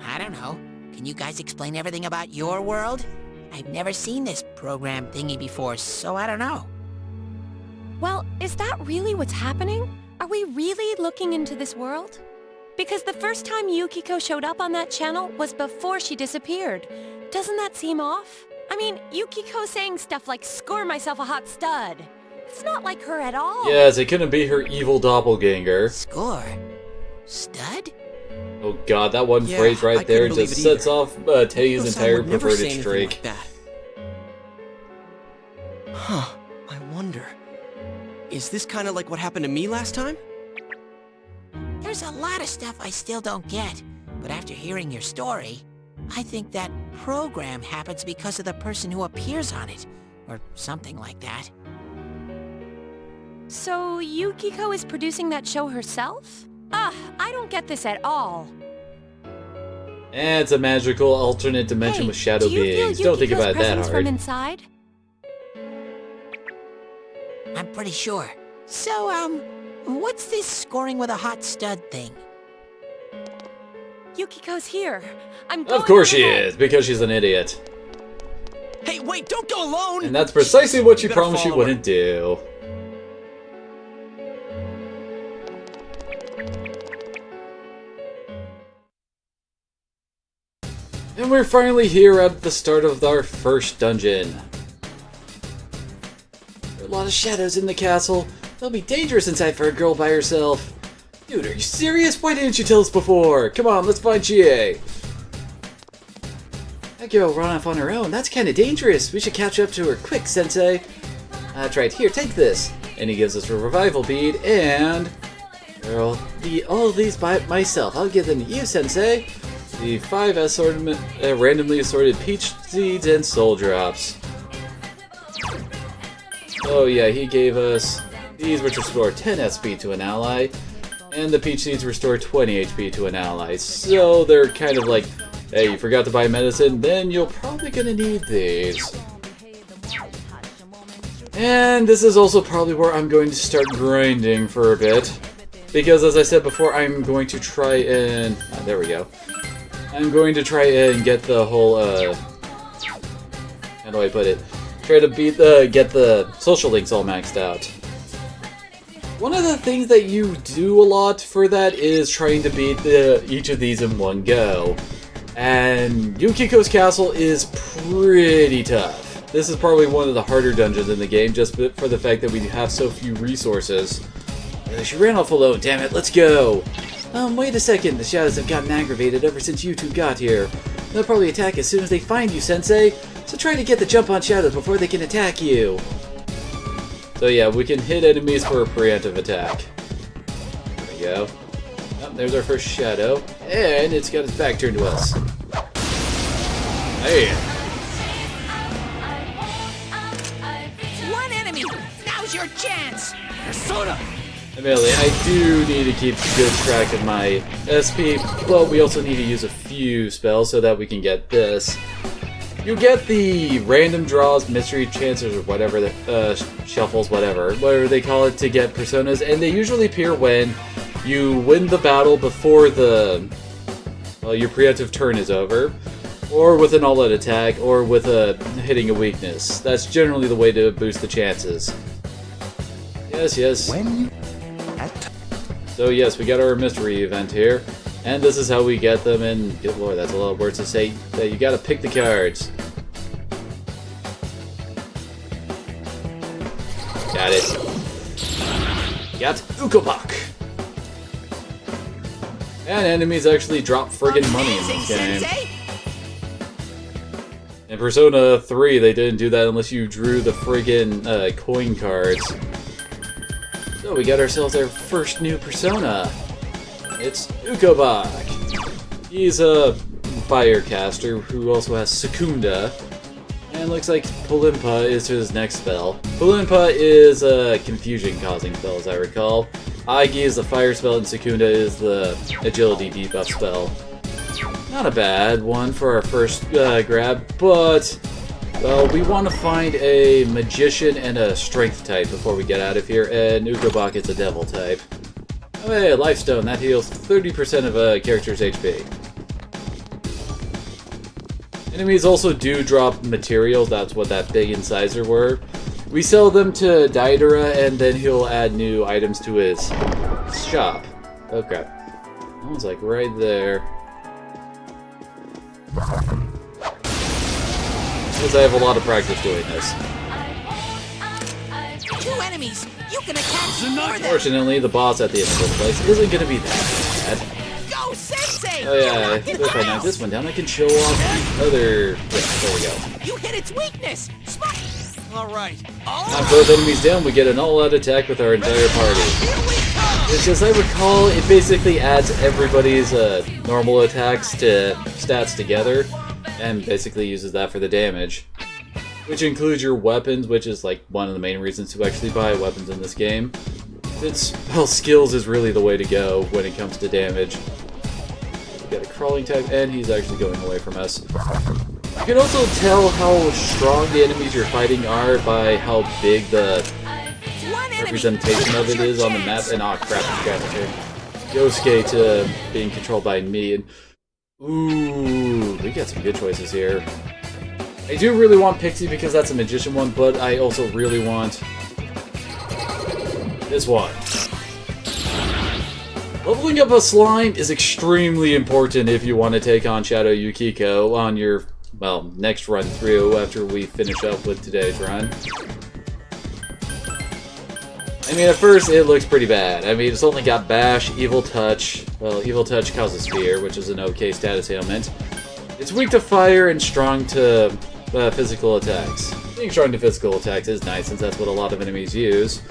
I don't know. Can you guys explain everything about your world? I've never seen this program thingy before, so I don't know. Well, is that really what's happening? Are we really looking into this world? Because the first time Yukiko showed up on that channel was before she disappeared. Doesn't that seem off? I mean, Yukiko saying stuff like, "Score myself a hot stud." It's not like her at all. Yes, it couldn't be her evil doppelganger. Score? Stud? Oh god, that one Yeah, phrase right I there couldn't just believe it sets off Teddy's Yukiko-san entire would never say perverted anything streak. like that. Huh, I wonder. Is this kind of like what happened to me last time? There's a lot of stuff I still don't get, but after hearing your story, I think that program happens because of the person who appears on it, or something like that. So Yukiko is producing that show herself? I don't get this at all. And it's a magical alternate dimension with shadow Do you feel beings. Don't think Yukiko's about it that presence hard. from inside? I'm pretty sure. So, what's this scoring with a hot stud thing? Yukiko's here. I'm going Of course she ahead. is, because she's an idiot. Hey, wait, don't go alone! And that's precisely what she You better promised she follow her. wouldn't do. And we're finally here at the start of our first dungeon. There are a lot of shadows in the castle. It'll be dangerous inside for a girl by herself. Dude, are you serious? Why didn't you tell us before? Come on, let's find Chie. That girl ran off on her own. That's kind of dangerous. We should catch up to her quick, Sensei. That's right. Here, take this. And he gives us a revival bead and... Girl, all of these by myself. I'll give them to you, Sensei. The 5 randomly assorted peach seeds and soul drops. Oh yeah, he gave us these, which restore 10 SP to an ally, and the peach seeds restore 20 HP to an ally. So they're kind of like, hey, you forgot to buy medicine, then you're probably gonna need these. And this is also probably where I'm going to start grinding for a bit. Because as I said before, I'm going to try and... there we go. I'm going to try and get the whole, how do I put it? Try to get the social links all maxed out. One of the things that you do a lot for that is trying to beat each of these in one go. And Yukiko's castle is pretty tough. This is probably one of the harder dungeons in the game, just for the fact that we have so few resources. She ran off alone, damn it, let's go! Wait a second, the shadows have gotten aggravated ever since you two got here. They'll probably attack as soon as they find you, Sensei, so try to get the jump on shadows before they can attack you. So yeah, we can hit enemies for a preemptive attack. There we go. Oh, there's our first shadow, and it's got its back turned to us. Hey! One enemy! Now's your chance! Persona! Admittedly, I do need to keep good track of my SP, but we also need to use a few spells so that we can get this. You get the random draws, mystery chances, or whatever, shuffles, whatever they call it, to get personas, and they usually appear when you win the battle before your preemptive turn is over, or with an all-out attack, or with hitting a weakness. That's generally the way to boost the chances. Yes. So yes, we got our mystery event here, and this is how we get them, and good lord, that's a lot of words to say, that you gotta pick the cards. Got it. Got Ukobak. And enemies actually drop friggin' money in this game. In Persona 3, they didn't do that unless you drew the friggin' coin cards. So we got ourselves our first new persona. It's Ukobak. He's a firecaster who also has Secunda. And looks like Polimpa is his next spell. Polimpa is a confusion-causing spell, as I recall. Aigi is the fire spell, and Secunda is the agility debuff spell. Not a bad one for our first grab, but... well, we want to find a magician and a strength type before we get out of here, and Ukobak is a devil type. Oh, hey, a life stone. That heals 30% of a character's HP. Enemies also do drop materials. That's what that big incisor were. We sell them to Daedara, and then he'll add new items to his shop. Oh crap. That one's like right there. Because I have a lot of practice doing this. 2 enemies! You can attack more than... Fortunately, the boss at the end of this place isn't going to be that bad. Go, Sensei! Oh yeah, if I knock this one down, I can show off the other... yeah, there we go. You hit its weakness! Alright. Knock both enemies down, we get an all-out attack with our entire party. Which, as I recall, it basically adds everybody's normal attacks to stats together, and basically uses that for the damage. Which includes your weapons, which is like one of the main reasons to actually buy weapons in this game. Well, skills is really the way to go when it comes to damage. We got a crawling type, and he's actually going away from us. You can also tell how strong the enemies you're fighting are by how big the representation of it is on the map. And oh crap, I forgot to turn Yosuke to being controlled by me. And ooh, we got some good choices here. I do really want Pixie because that's a magician one, but I also really want this one. Leveling up a slime is extremely important if you want to take on Shadow Yukiko on your, well, next run through after we finish up with today's run. I mean, at first it looks pretty bad. I mean, it's only got Bash, Evil Touch. Well, Evil Touch causes fear, which is an okay status ailment. It's weak to fire and strong to physical attacks. Being strong to physical attacks is nice since that's what a lot of enemies use.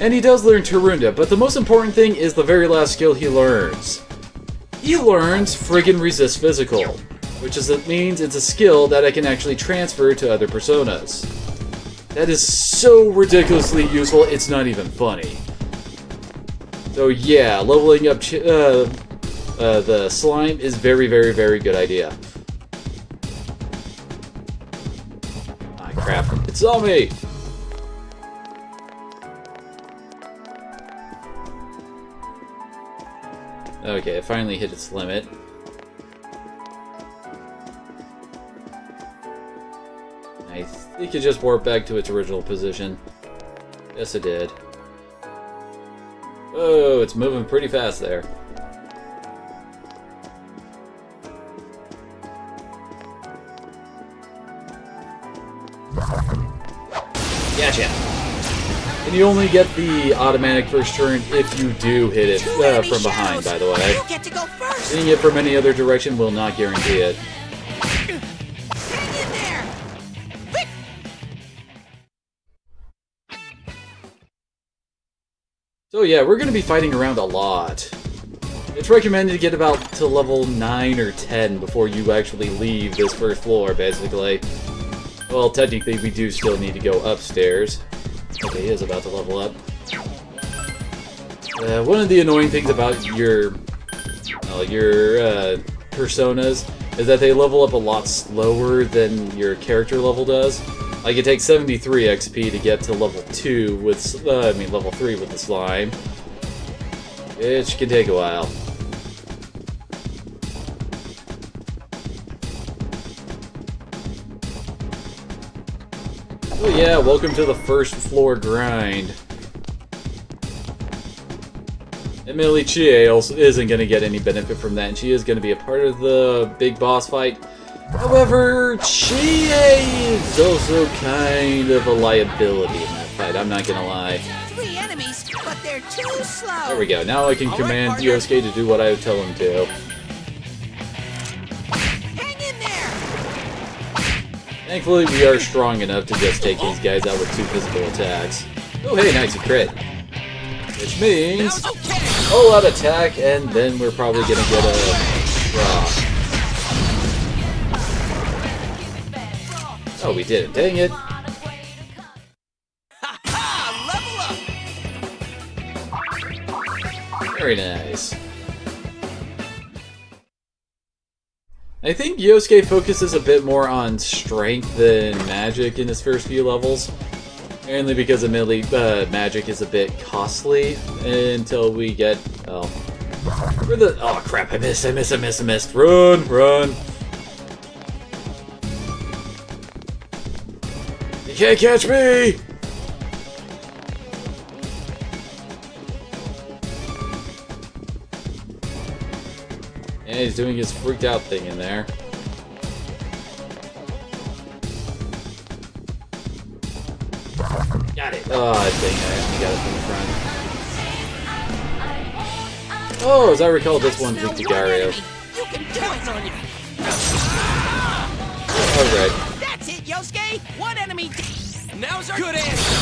And he does learn Tarunda, but the most important thing is the very last skill he learns. He learns friggin' Resist Physical, which means it's a skill that I can actually transfer to other personas. That is so ridiculously useful, it's not even funny. So yeah, leveling up the slime is very, very, very good idea. Ah, crap. It saw me! Okay, it finally hit its limit. I think it just warped back to its original position. Yes, it did. Oh, it's moving pretty fast there. Gotcha! And you only get the automatic first turn if you do hit it from behind, by the way. Hitting it from any other direction will not guarantee it. So yeah, we're going to be fighting around a lot. It's recommended to get about to level 9 or 10 before you actually leave this first floor, basically. Well, technically we do still need to go upstairs. Okay, he is about to level up. One of the annoying things about your personas is that they level up a lot slower than your character level does. Like, it takes 73 XP to get to level 2 with, level 3 with the slime. Which can take a while. Oh yeah, welcome to the first floor grind. Admittedly, Chie isn't going to get any benefit from that, and she is going to be a part of the big boss fight. However, Chie is also kind of a liability in that fight, I'm not gonna lie. 3 enemies, but they're too slow. There we go, now I can command Yosuke to do what I tell him to. Hang in there. Thankfully, we are strong enough to just take these guys out with 2 physical attacks. Oh hey, nice, a crit. Which means, all-out attack, and then we're probably gonna get a draw. Oh, we did it. Dang it. Very nice. I think Yosuke focuses a bit more on strength than magic in his first few levels. Mainly because, admittedly, magic is a bit costly until we get... Oh. Oh, crap. I missed. Run, run. You can't catch me! And he's doing his freaked out thing in there. Got it! Oh, I think I only got it from the front. Oh, as I recall, this one's weak to Gario. You can do it on you. Alright. That's it, Yosuke. 1 enemy. Now's our good answer.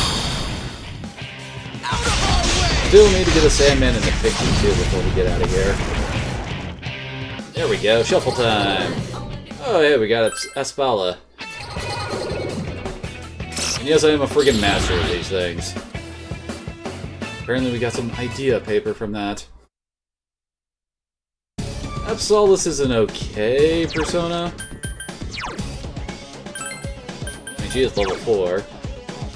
Out of our way. Still need to get a Sandman in the picture too before we get out of here. There we go, shuffle time. Oh yeah, we got Aspala. And yes, I am a friggin' master of these things. Apparently we got some idea paper from that. Absolus is an okay persona. I mean, she is level 4.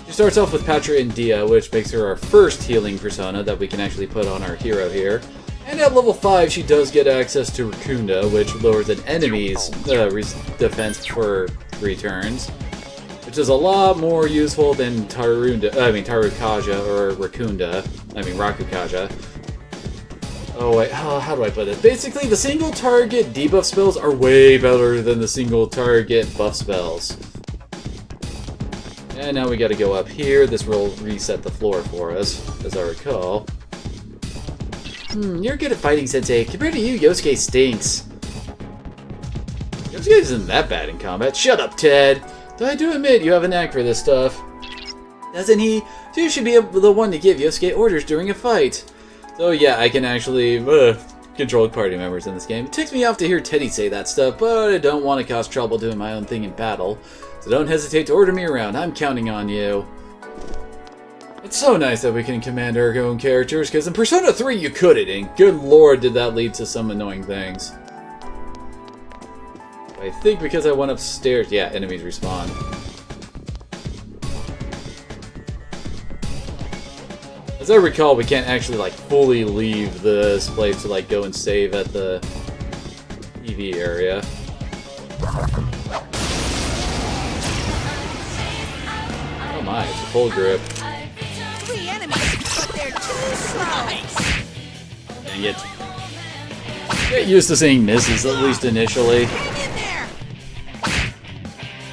She starts off with Patra and Dia, which makes her our first healing persona that we can actually put on our hero here. And at level 5, she does get access to Rakunda, which lowers an enemy's defense for 3 turns. Which is a lot more useful than Tarukaja or Rakukaja. Oh wait, how do I put it? Basically, the single target debuff spells are way better than the single target buff spells. And now we gotta go up here. This will reset the floor for us, as I recall. You're good at fighting, Sensei. Compared to you, Yosuke stinks. Yosuke isn't that bad in combat. Shut up, Ted! Though I do admit you have a knack for this stuff. Doesn't he? So you should be the one to give Yosuke orders during a fight. So yeah, I can actually controlled party members in this game. It ticks me off to hear Teddy say that stuff, but I don't want to cause trouble doing my own thing in battle. So don't hesitate to order me around. I'm counting on you. It's so nice that we can command our own characters, because in Persona 3 you couldn't, and good lord did that lead to some annoying things. I think because I went upstairs, yeah, enemies respawn. As I recall, we can't actually, like, fully leave this place to, like, go and save at the TV area. Oh my, it's a full grip. 3 enemies, but they're too slow. Dang it. Get used to seeing misses, at least initially.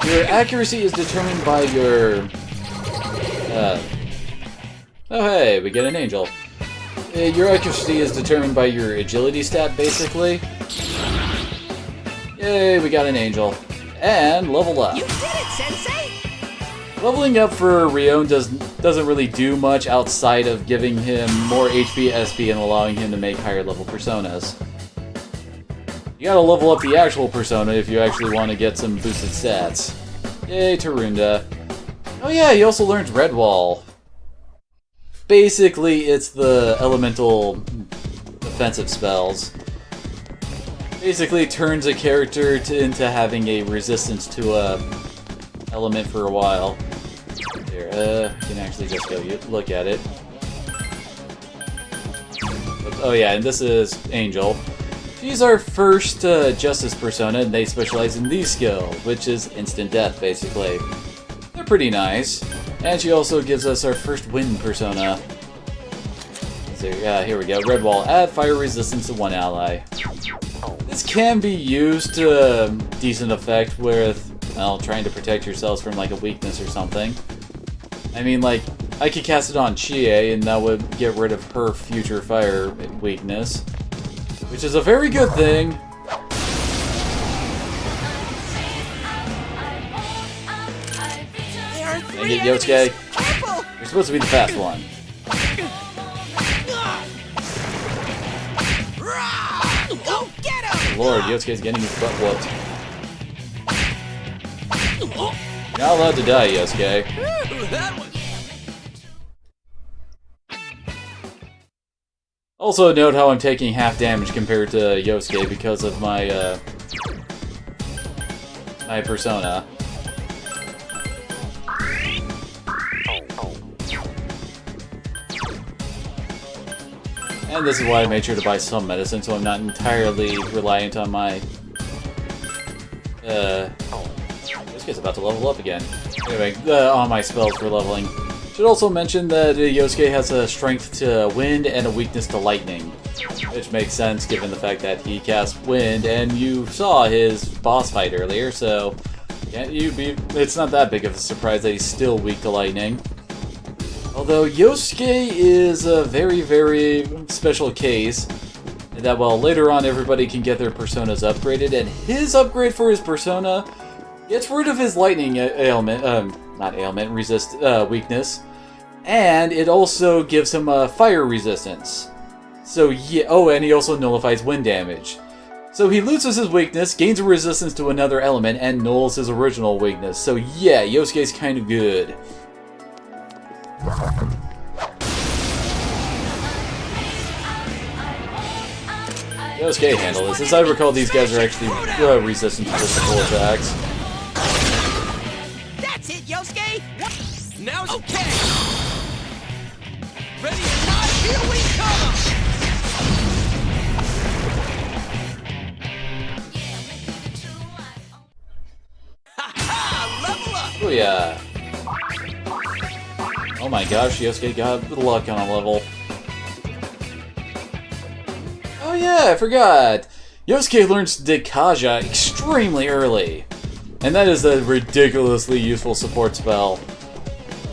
Your accuracy is determined by your... Oh hey, we get an angel. Your accuracy is determined by your agility stat, basically. Yay, we got an angel. And level up. You did it, Sensei! Leveling up for Rion doesn't really do much outside of giving him more HP, SP, and allowing him to make higher level personas. You gotta level up the actual persona if you actually want to get some boosted stats. Yay, Tarunda. Oh yeah, he also learns Redwall. Basically, it's the elemental offensive spells. Basically turns a character into having a resistance to a element for a while. Here, you can actually just go look at it. Oh yeah, and this is Angel. She's our first Justice persona, and they specialize in these skills, which is instant death, basically. They're pretty nice. And she also gives us our first Wind persona. So here we go. Redwall. Add fire resistance to one ally. This can be used to decent effect with, well, trying to protect yourselves from like a weakness or something. I mean, like, I could cast it on Chie, and that would get rid of her future fire weakness. Which is a very good thing. Dang it, Yosuke. You're supposed to be the fast one. Go get him! Lord, Yosuke's getting his butt whooped. You're not allowed to die, Yosuke. Also note how I'm taking half damage compared to Yosuke because of my my persona. And this is why I made sure to buy some medicine, so I'm not entirely reliant on my... This guy's about to level up again. Anyway, on my spells for leveling. Should also mention that Yosuke has a strength to wind and a weakness to lightning. Which makes sense given the fact that he casts wind, and you saw his boss fight earlier, so... it's not that big of a surprise that he's still weak to lightning. Although Yosuke is a very, very special case, in that, well, later on everybody can get their personas upgraded, and his upgrade for his persona gets rid of his lightning weakness, and it also gives him a fire resistance. So yeah, oh, and he also nullifies wind damage. So he loses his weakness, gains a resistance to another element, and nulls his original weakness. So yeah, Yosuke's kind of good. Yosuke handle this. As I recall, these guys are actually resistant to physical attacks. That's it, Yosuke! Now's okay! Ready or not, here we come! Ha-ha! Level up! Oh yeah. Oh my gosh, Yosuke got luck on a level. Oh yeah, I forgot! Yosuke learns Dekaja extremely early. And that is a ridiculously useful support spell.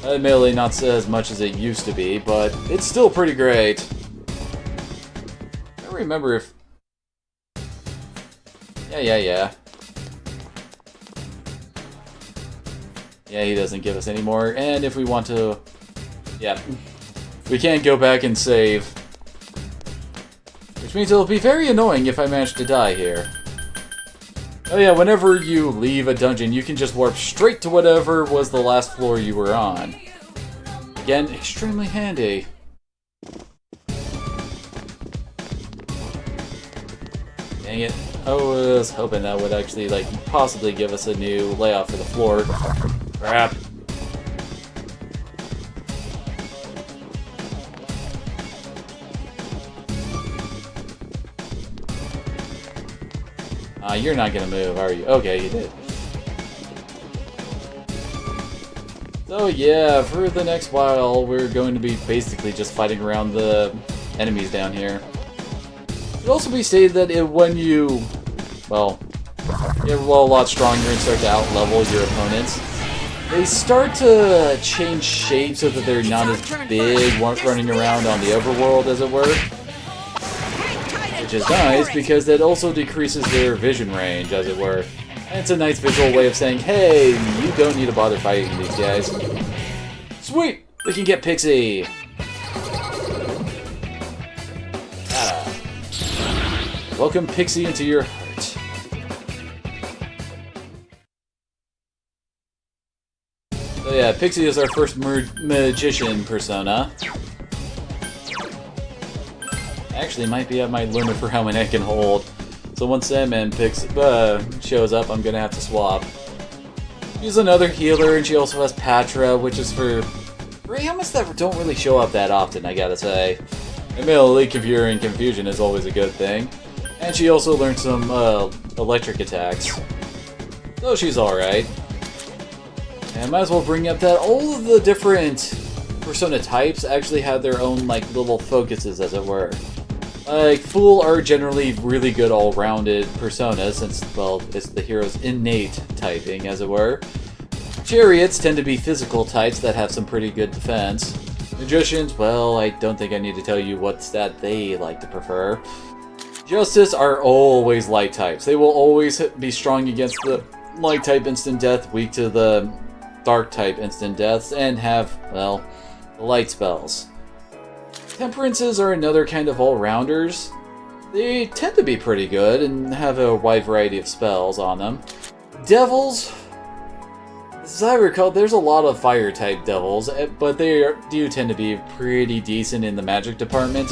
Admittedly not as much as it used to be, but it's still pretty great. I don't remember if... Yeah, he doesn't give us any more, and if we want to... Yeah. We can't go back and save. Which means it'll be very annoying if I manage to die here. Oh yeah, whenever you leave a dungeon, you can just warp straight to whatever was the last floor you were on. Again, extremely handy. Dang it. I was hoping that would actually, like, possibly give us a new layout for the floor. Crap. You're not gonna move, are you? Okay, you did. So yeah, for the next while, we're going to be basically just fighting around the enemies down here. It should also be stated that when you, well, get a lot stronger and start to out-level your opponents, they start to change shape so that they're not as big running around on the overworld, as it were. Which is nice, because that also decreases their vision range, as it were. And it's a nice visual way of saying, hey, you don't need to bother fighting these guys. Sweet! We can get Pixie! Welcome Pixie into your heart. So yeah, Pixie is our first magician persona. Actually, might be at my limit for how many I can hold. So once Sandman shows up, I'm gonna have to swap. She's another healer, and she also has Patra, which is for ailments that don't really show up that often, I gotta say. Admittedly, curing confusion is always a good thing. And she also learned some electric attacks. So she's alright. And I might as well bring up that all of the different persona types actually have their own, like, little focuses, as it were. Like, Fool are generally really good all-rounded personas, since, well, it's the hero's innate typing, as it were. Chariots tend to be physical types that have some pretty good defense. Magicians, well, I don't think I need to tell you what stat they like to prefer. Justice are always light types. They will always be strong against the light type instant death, weak to the dark type instant deaths, and have, well, the light spells. Temperances are another kind of all-rounders. They tend to be pretty good and have a wide variety of spells on them. Devils, as I recall, there's a lot of fire-type devils, but they do tend to be pretty decent in the magic department,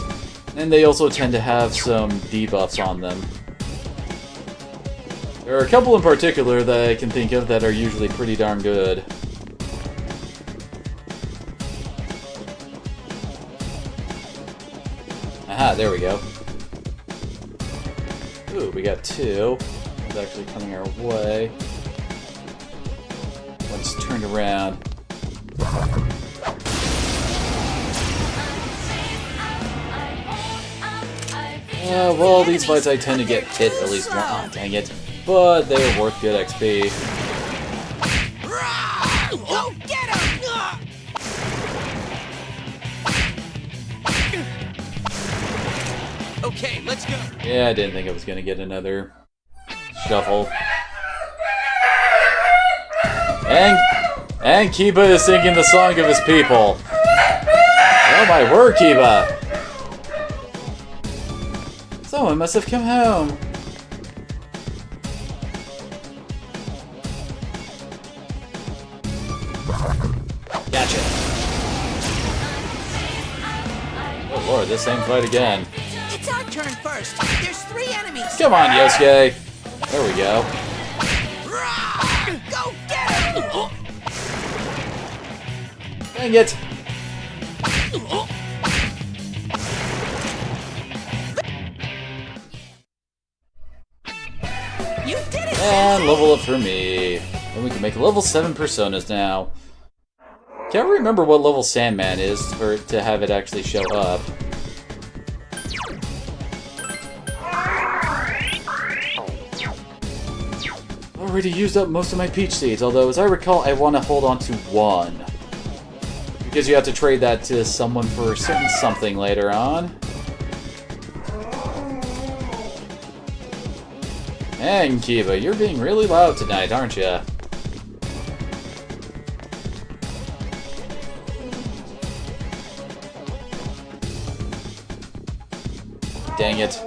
and they also tend to have some debuffs on them. There are a couple in particular that I can think of that are usually pretty darn good. Aha, there we go. Ooh, we got two. One's actually coming our way. One's turned around. Well, these fights I tend to get hit at least one. Oh, dang it. But they're worth good XP. Go get him! Okay, let's go. Yeah, I didn't think I was gonna get another shuffle. And Kiba is singing the song of his people. Oh my word, Kiba! Someone must have come home. Gotcha. Oh lord, this same fight again. It's our turn first. There's 3 enemies. Come on, Yosuke. There we go. Go get him! Dang it. You did it! And level up for me. And we can make level 7 personas now. Can't remember what level Sandman is to have it actually show up. Already used up most of my peach seeds, although as I recall I want to hold on to 1. Because you have to trade that to someone for a certain something later on. And Kiba, you're being really loud tonight, aren't you? dang it.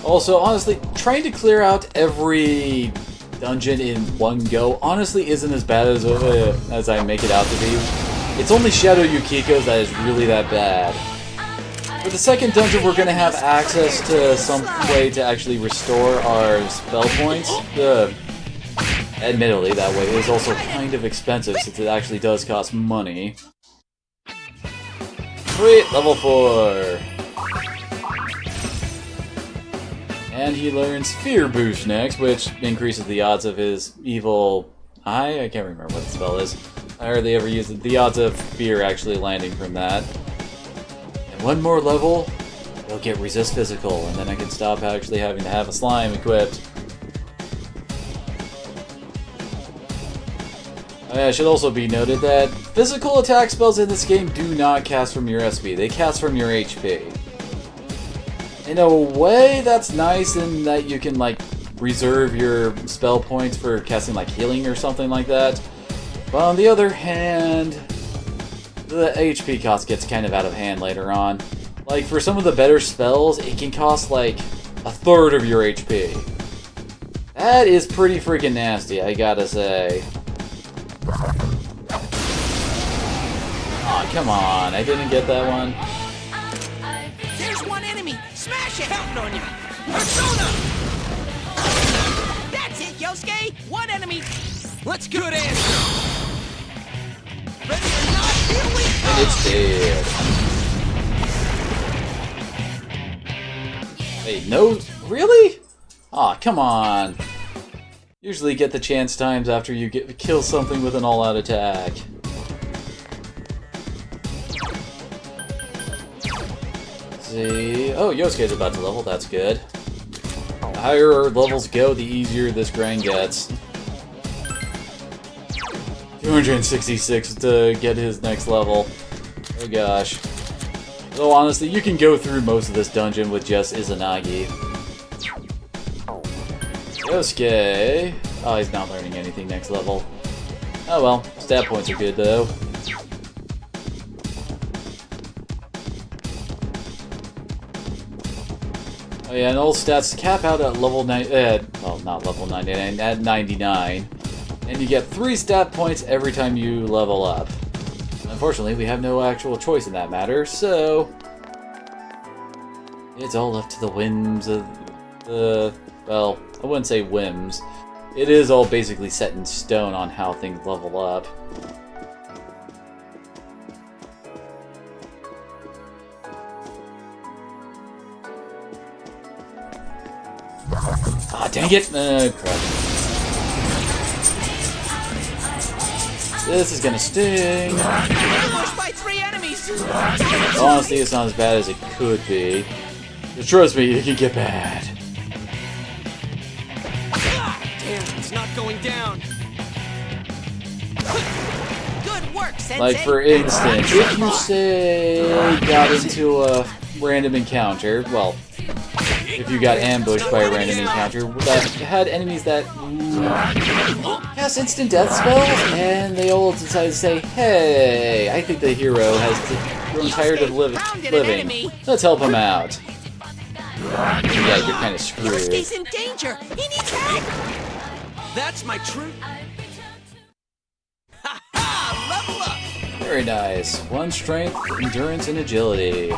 Also, honestly, trying to clear out every dungeon in one go honestly isn't as bad as I make it out to be. It's only Shadow Yukiko's that is really that bad. For the second dungeon, we're going to have access to some way to actually restore our spell points. Admittedly, that way is also kind of expensive since it actually does cost money. Sweet, level 4. And he learns Fear Boost next, which increases the odds of his evil eye. I can't remember what the spell is. I hardly ever use it. The odds of fear actually landing from that. And one more level, he'll get Resist Physical, and then I can stop actually having to have a slime equipped. It should also be noted that physical attack spells in this game do not cast from your SP, they cast from your HP. In a way, that's nice in that you can, like, reserve your spell points for casting, like, healing or something like that. But on the other hand, the HP cost gets kind of out of hand later on. Like, for some of the better spells, it can cost, like, a third of your HP. That is pretty freaking nasty, I gotta say. Aw, come on, I didn't get that one. There's one enemy! Smash it! Counting on you! Persona! That's it, Yosuke! One enemy! Let's go! Good answer! Ready or not, here we go! And it's dead. Wait, no? Really? Aw, come on. Usually get the chance times after you kill something with an all-out attack. See. Oh, Yosuke's about to level, that's good. The higher levels go, the easier this grind gets. 266 to get his next level. Oh gosh. Though honestly, you can go through most of this dungeon with just Izanagi. Yosuke. Oh, he's not learning anything next level. Oh well, stat points are good though. Oh yeah, and all stats cap out at level 9, well, not level 99, at 99. And you get 3 stat points every time you level up. Unfortunately, we have no actual choice in that matter, so it's all up to the whims of the, well, I wouldn't say whims. It is all basically set in stone on how things level up. Ah, dang it! Crap. This is gonna sting. Ambushed by 3 enemies! Honestly, it's not as bad as it could be. But trust me, it can get bad. Damn, it's not going down. Good work, Sensei! Like, for instance, if you say got into a random encounter, well, if you got ambushed by a random encounter that had enemies that cast instant death spells, and they all decide to say, hey, I think the hero has grown tired of living. Let's help him out. Yeah, you're kind of screwed. Yosuke's in danger! He needs help! That's my true... Ha-ha! Level up! Very nice. 1 strength, endurance, and agility.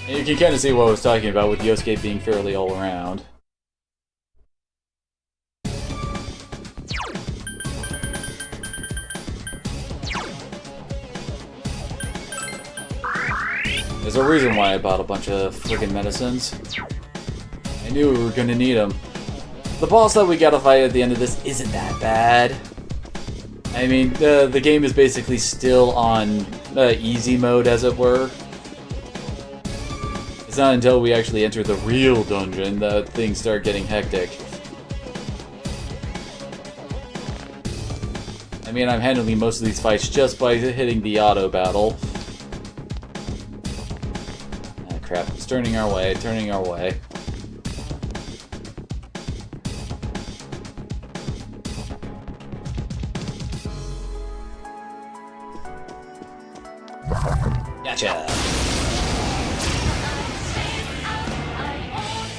And you can kind of see what I was talking about with Yosuke being fairly all around. There's a reason why I bought a bunch of friggin' medicines. I knew we were gonna need them. The boss that we gotta fight at the end of this isn't that bad. I mean, the game is basically still on easy mode, as it were. It's not until we actually enter the real dungeon that things start getting hectic. I mean, I'm handling most of these fights just by hitting the auto battle. Ah, crap. It's turning our way, turning our way. Gotcha.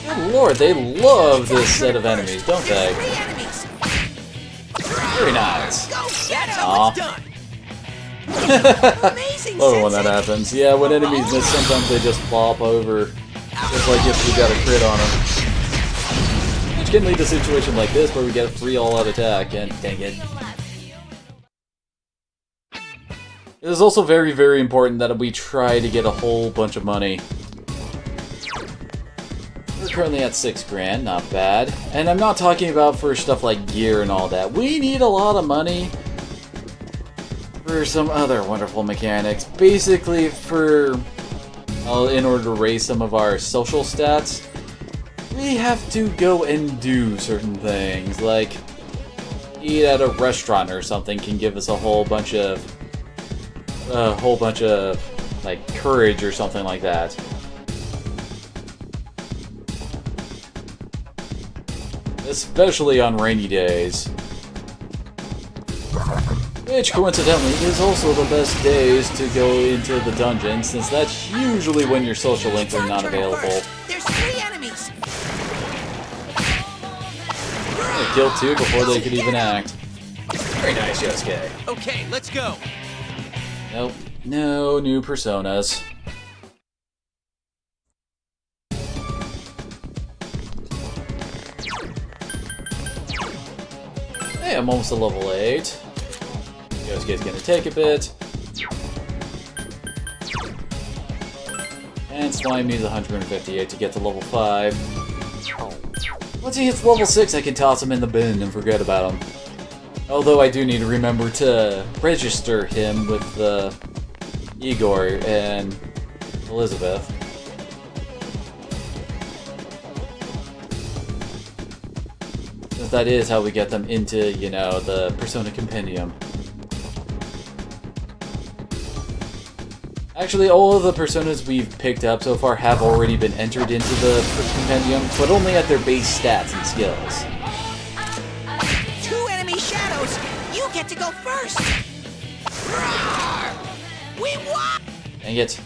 Good lord, they love this set of enemies, don't they? Very nice. Aw. Love it when that happens. Yeah, when enemies miss, sometimes they just flop over. Just like if we got a crit on them. Which can lead to a situation like this where we get a free all-out attack, and dang it. It is also very, very important that we try to get a whole bunch of money. We're currently at 6 grand, not bad. And I'm not talking about for stuff like gear and all that. We need a lot of money for some other wonderful mechanics. Basically for, in order to raise some of our social stats, we have to go and do certain things. Like, eat at a restaurant or something can give us a whole bunch of like courage or something like that. Especially on rainy days. Which, coincidentally, is also the best days to go into the dungeon, since that's usually when your social links are not available. There's 3 enemies. I killed 2 before they could even act. Very nice, Yosuke. Okay, let's go. Nope. No new personas. Hey, I'm almost at level 8. Yosuke's gonna take a bit. And Slime needs 158 to get to level 5. Once he hits level 6, I can toss him in the bin and forget about him. Although I do need to remember to register him with Igor and Elizabeth. Since that is how we get them into, you know, the Persona Compendium. Actually, all of the personas we've picked up so far have already been entered into the Compendium, but only at their base stats and skills. 2 enemy shadows! You get to go first! Roar! We won! Dang it.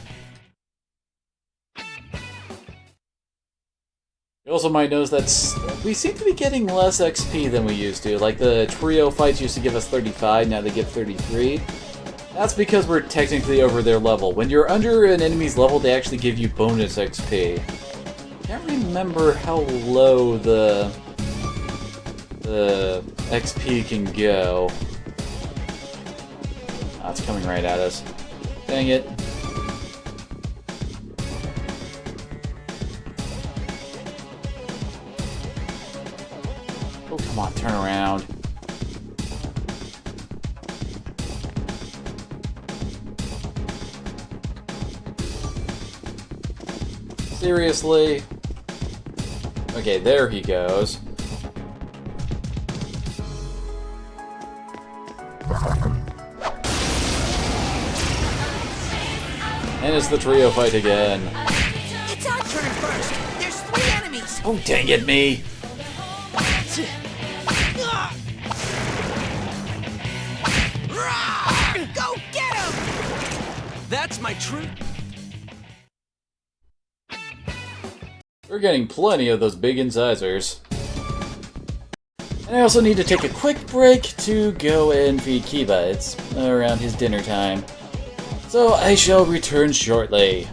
You also might notice that we seem to be getting less XP than we used to. Like, the trio fights used to give us 35, now they give 33. That's because we're technically over their level. When you're under an enemy's level, they actually give you bonus XP. I can't remember how low the XP can go. Oh, it's coming right at us. Dang it. Oh, come on, turn around. Seriously? Okay, there he goes. And it's the trio fight again. It's our turn first. There's 3 enemies. Oh, dang it, me! Go get him! That's my true. We're getting plenty of those big incisors. And I also need to take a quick break to go and feed Kiba. It's around his dinner time. So I shall return shortly.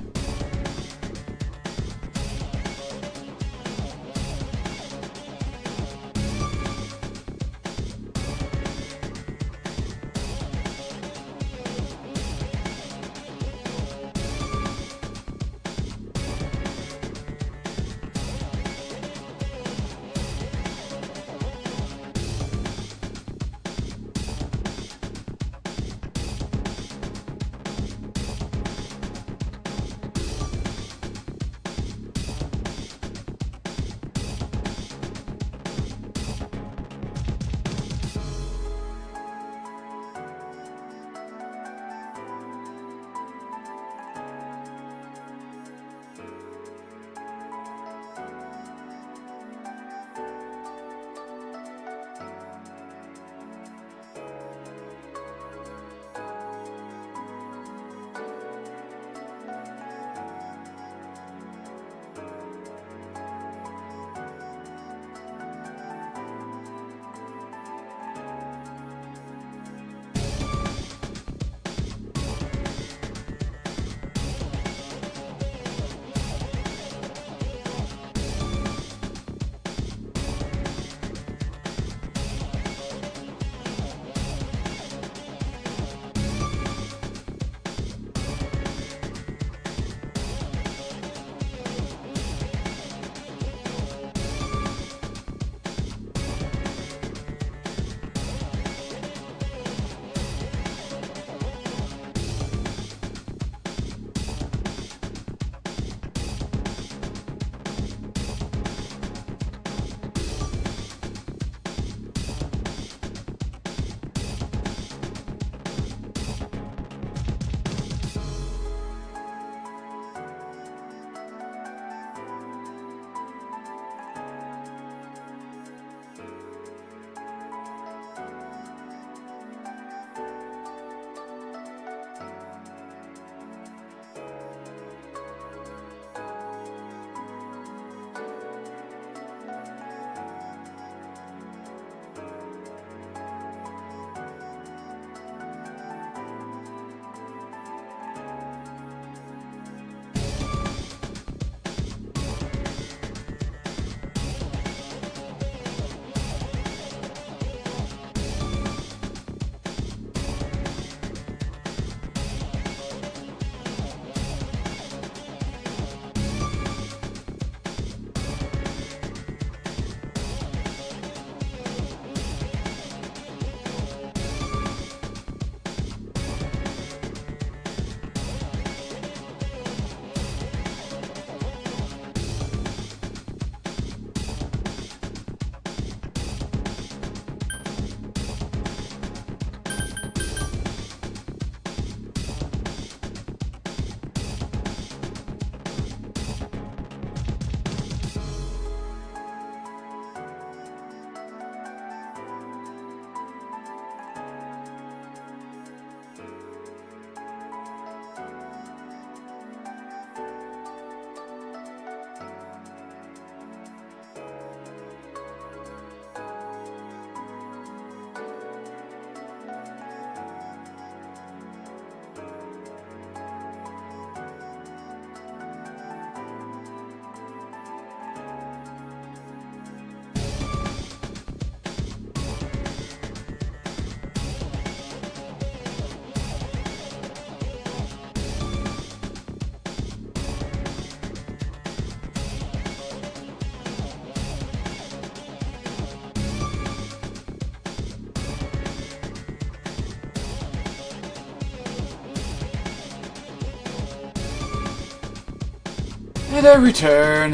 And I return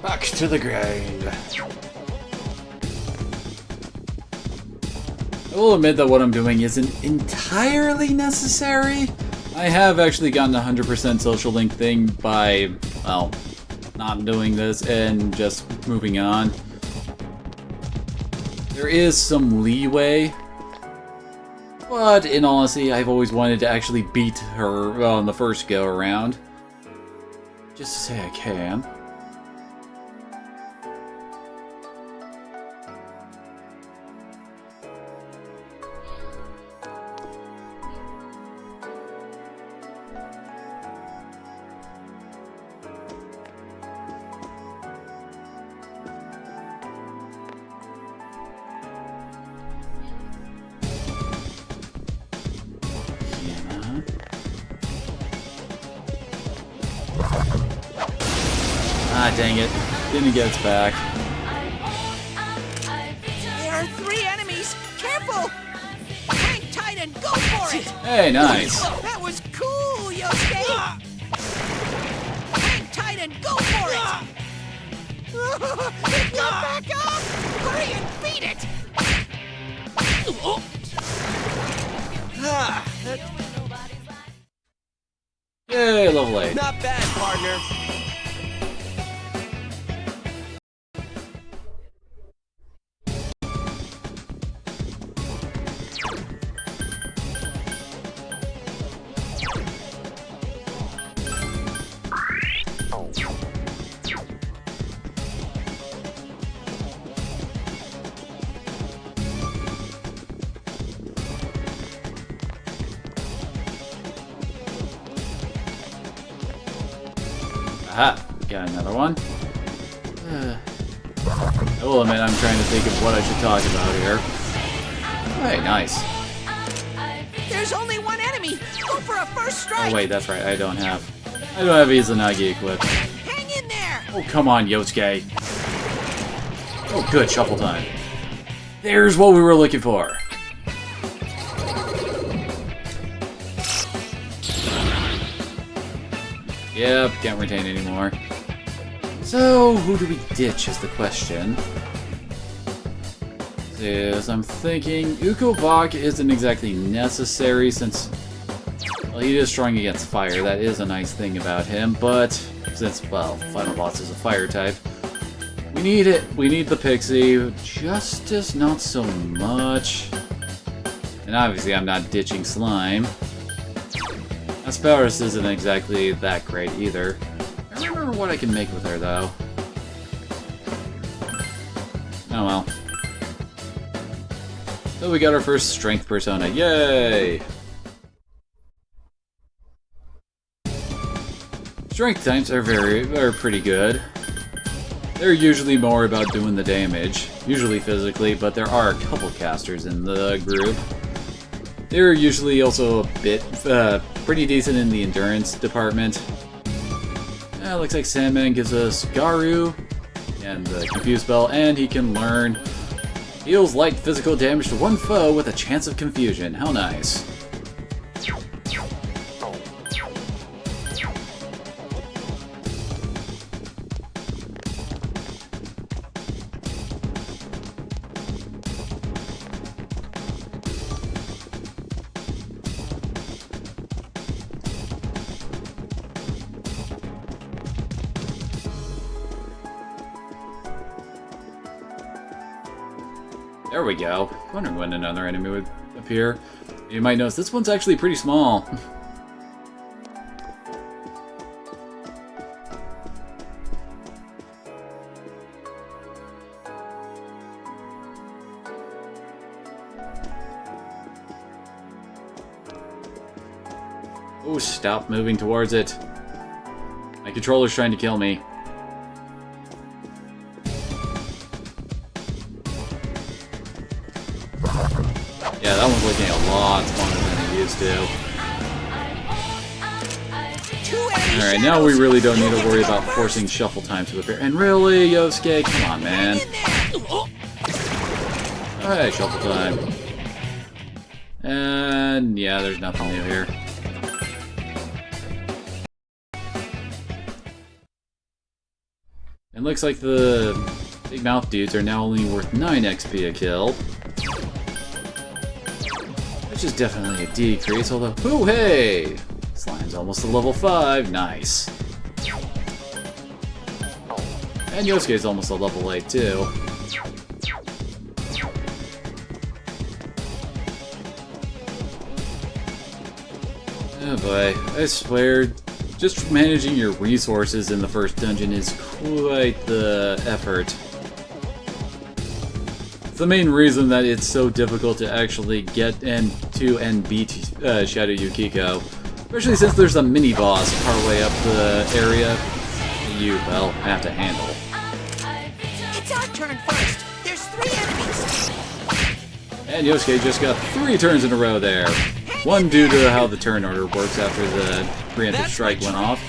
back to the grind. I will admit that what I'm doing isn't entirely necessary. I have actually gotten a 100% social link thing by, well, not doing this and just moving on. There is some leeway, but in all honesty, I've always wanted to actually beat her on the first go around. Just to say I can. Ah, dang it. Didn't get its back. There are 3 enemies! Careful! Hang tight and go for it! Hey, nice. That was cool, Yosuke! Hang tight and go for it! Get back up! Hurry and beat it! Yay, level 8. Not bad, partner. Aha, got another one. I will admit I'm trying to think of what I should talk about here. Hey, nice. There's only 1 enemy! Go for a first strike! Oh wait, that's right, I don't have Izanagi equipped. Hang in there! Oh, come on, Yosuke. Oh, good, shuffle time. There's what we were looking for. Yep, can't retain anymore. So, who do we ditch is the question. As I'm thinking, Ukobach isn't exactly necessary since, well, he is strong against fire. That is a nice thing about him, but since, well, Final Boss is a fire type, we need it. We need the Pixie. Justice, not so much. And obviously, I'm not ditching Slime. Asparus isn't exactly that great either. I don't remember what I can make with her, though. Oh well. So we got our first strength persona. Yay! Strength types are pretty good. They're usually more about doing the damage, usually physically, but there are a couple casters in the group. They're usually also a bit pretty decent in the endurance department. Looks like Sandman gives us Garu and the Confuse Spell, and he can learn deals light physical damage to one foe with a chance of confusion. How nice. There we go. Wondering when another enemy would appear. You might notice this one's actually pretty small. Oh, stop moving towards it. My controller's trying to kill me. Yeah, that one's looking a lot smaller than it used to. Alright, now we really don't need to worry about forcing shuffle time to appear. And really, Yosuke, come on, man. Alright, shuffle time. And yeah, there's nothing new here. looks like the big mouth dudes are now only worth 9 XP a kill. Which is definitely a decrease, although, oh hey! Slime's almost to level 5, nice. And Yosuke's almost a level 8 too. Oh boy, I swear, just managing your resources in the first dungeon is quite the effort. It's the main reason that it's so difficult to actually get to and beat Shadow Yukiko. Especially since there's a mini-boss partway up the area that you, well, have to handle. It's our turn first. There's 3 enemies. And Yosuke just got 3 turns in a row there. One due to how the turn order works after the preemptive strike went off,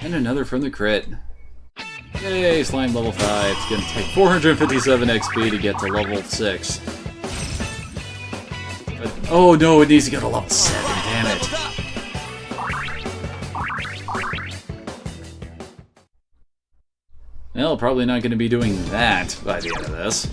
and another from the crit. Yay, Slime level 5. It's gonna take 457 XP to get to level 6. But, oh no, it needs to go to level 7, damn it. Well, probably not gonna be doing that by the end of this.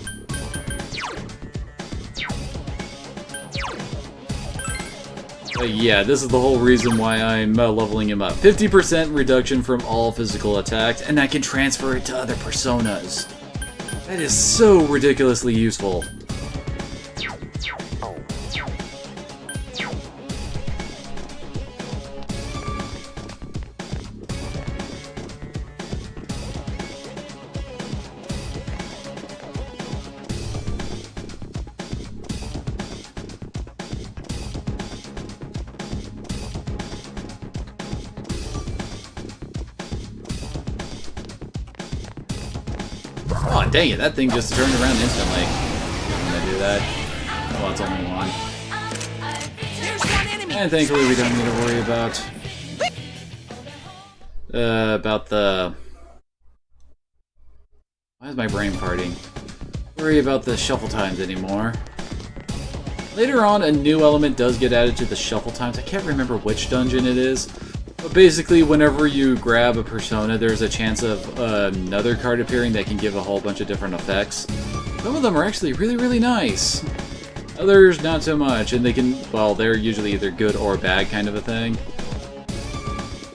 But yeah, this is the whole reason why I'm leveling him up. 50% reduction from all physical attacks, and I can transfer it to other personas. That is so ridiculously useful. Oh, dang it, that thing just turned around instantly. When I do that. Oh, it's only one. And thankfully we don't need to worry about the... Why is my brain farting? Worry about the shuffle times anymore. Later on, a new element does get added to the shuffle times. I can't remember which dungeon it is. But basically, whenever you grab a persona, there's a chance of another card appearing that can give a whole bunch of different effects. Some of them are actually really, really nice. Others, not so much, and they can, well, they're usually either good or bad kind of a thing.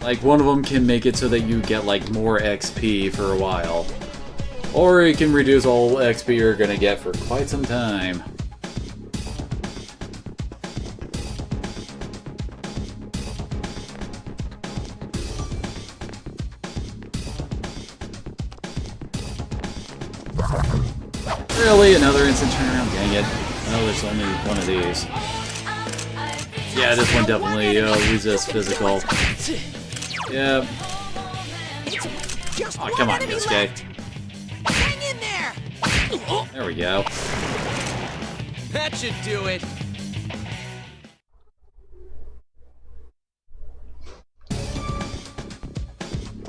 Like, one of them can make it so that you get, like, more XP for a while. Or it can reduce all XP you're gonna get for quite some time. Really? Another instant turnaround? Dang it. No, there's only one of these. Yeah, this one definitely resists physical. Yeah. Oh, come on, Yosuke. Hang in there. There we go. That should do it.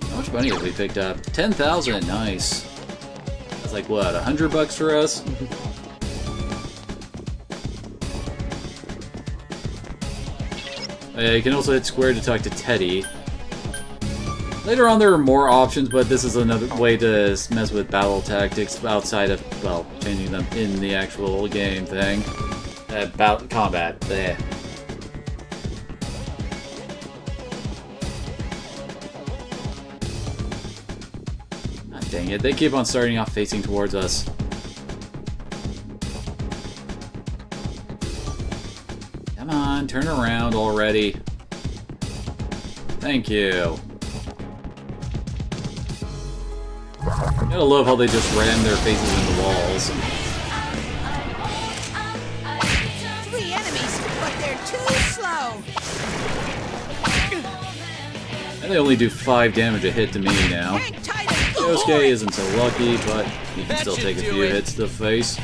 How much money have we picked up? 10,000, nice. That's like, what, $100 for us? You can also hit square to talk to Teddy. Later on there are more options, but this is another way to mess with battle tactics outside of, well, changing them in the actual game thing. About combat, there. Dang it, they keep on starting off facing towards us. Come on, turn around already. Thank you. Gotta love how they just ram their faces into walls. 3 enemies, but they're too slow. And they only do 5 damage a hit to me now. Yosuke isn't so lucky, but he can still take a few hits to the face.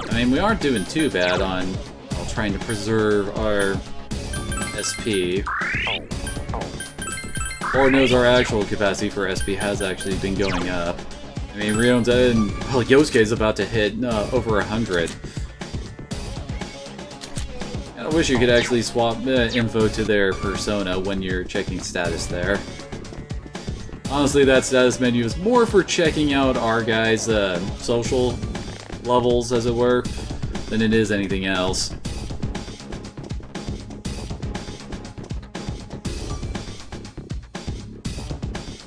I mean, we aren't doing too bad on trying to preserve our SP. Lord knows our actual capacity for SP has actually been going up. I mean, Rion's and well, Yosuke's about to hit over 100. I wish you could actually swap info to their persona when you're checking status there. Honestly, that status menu is more for checking out our guys' social levels, as it were, than it is anything else.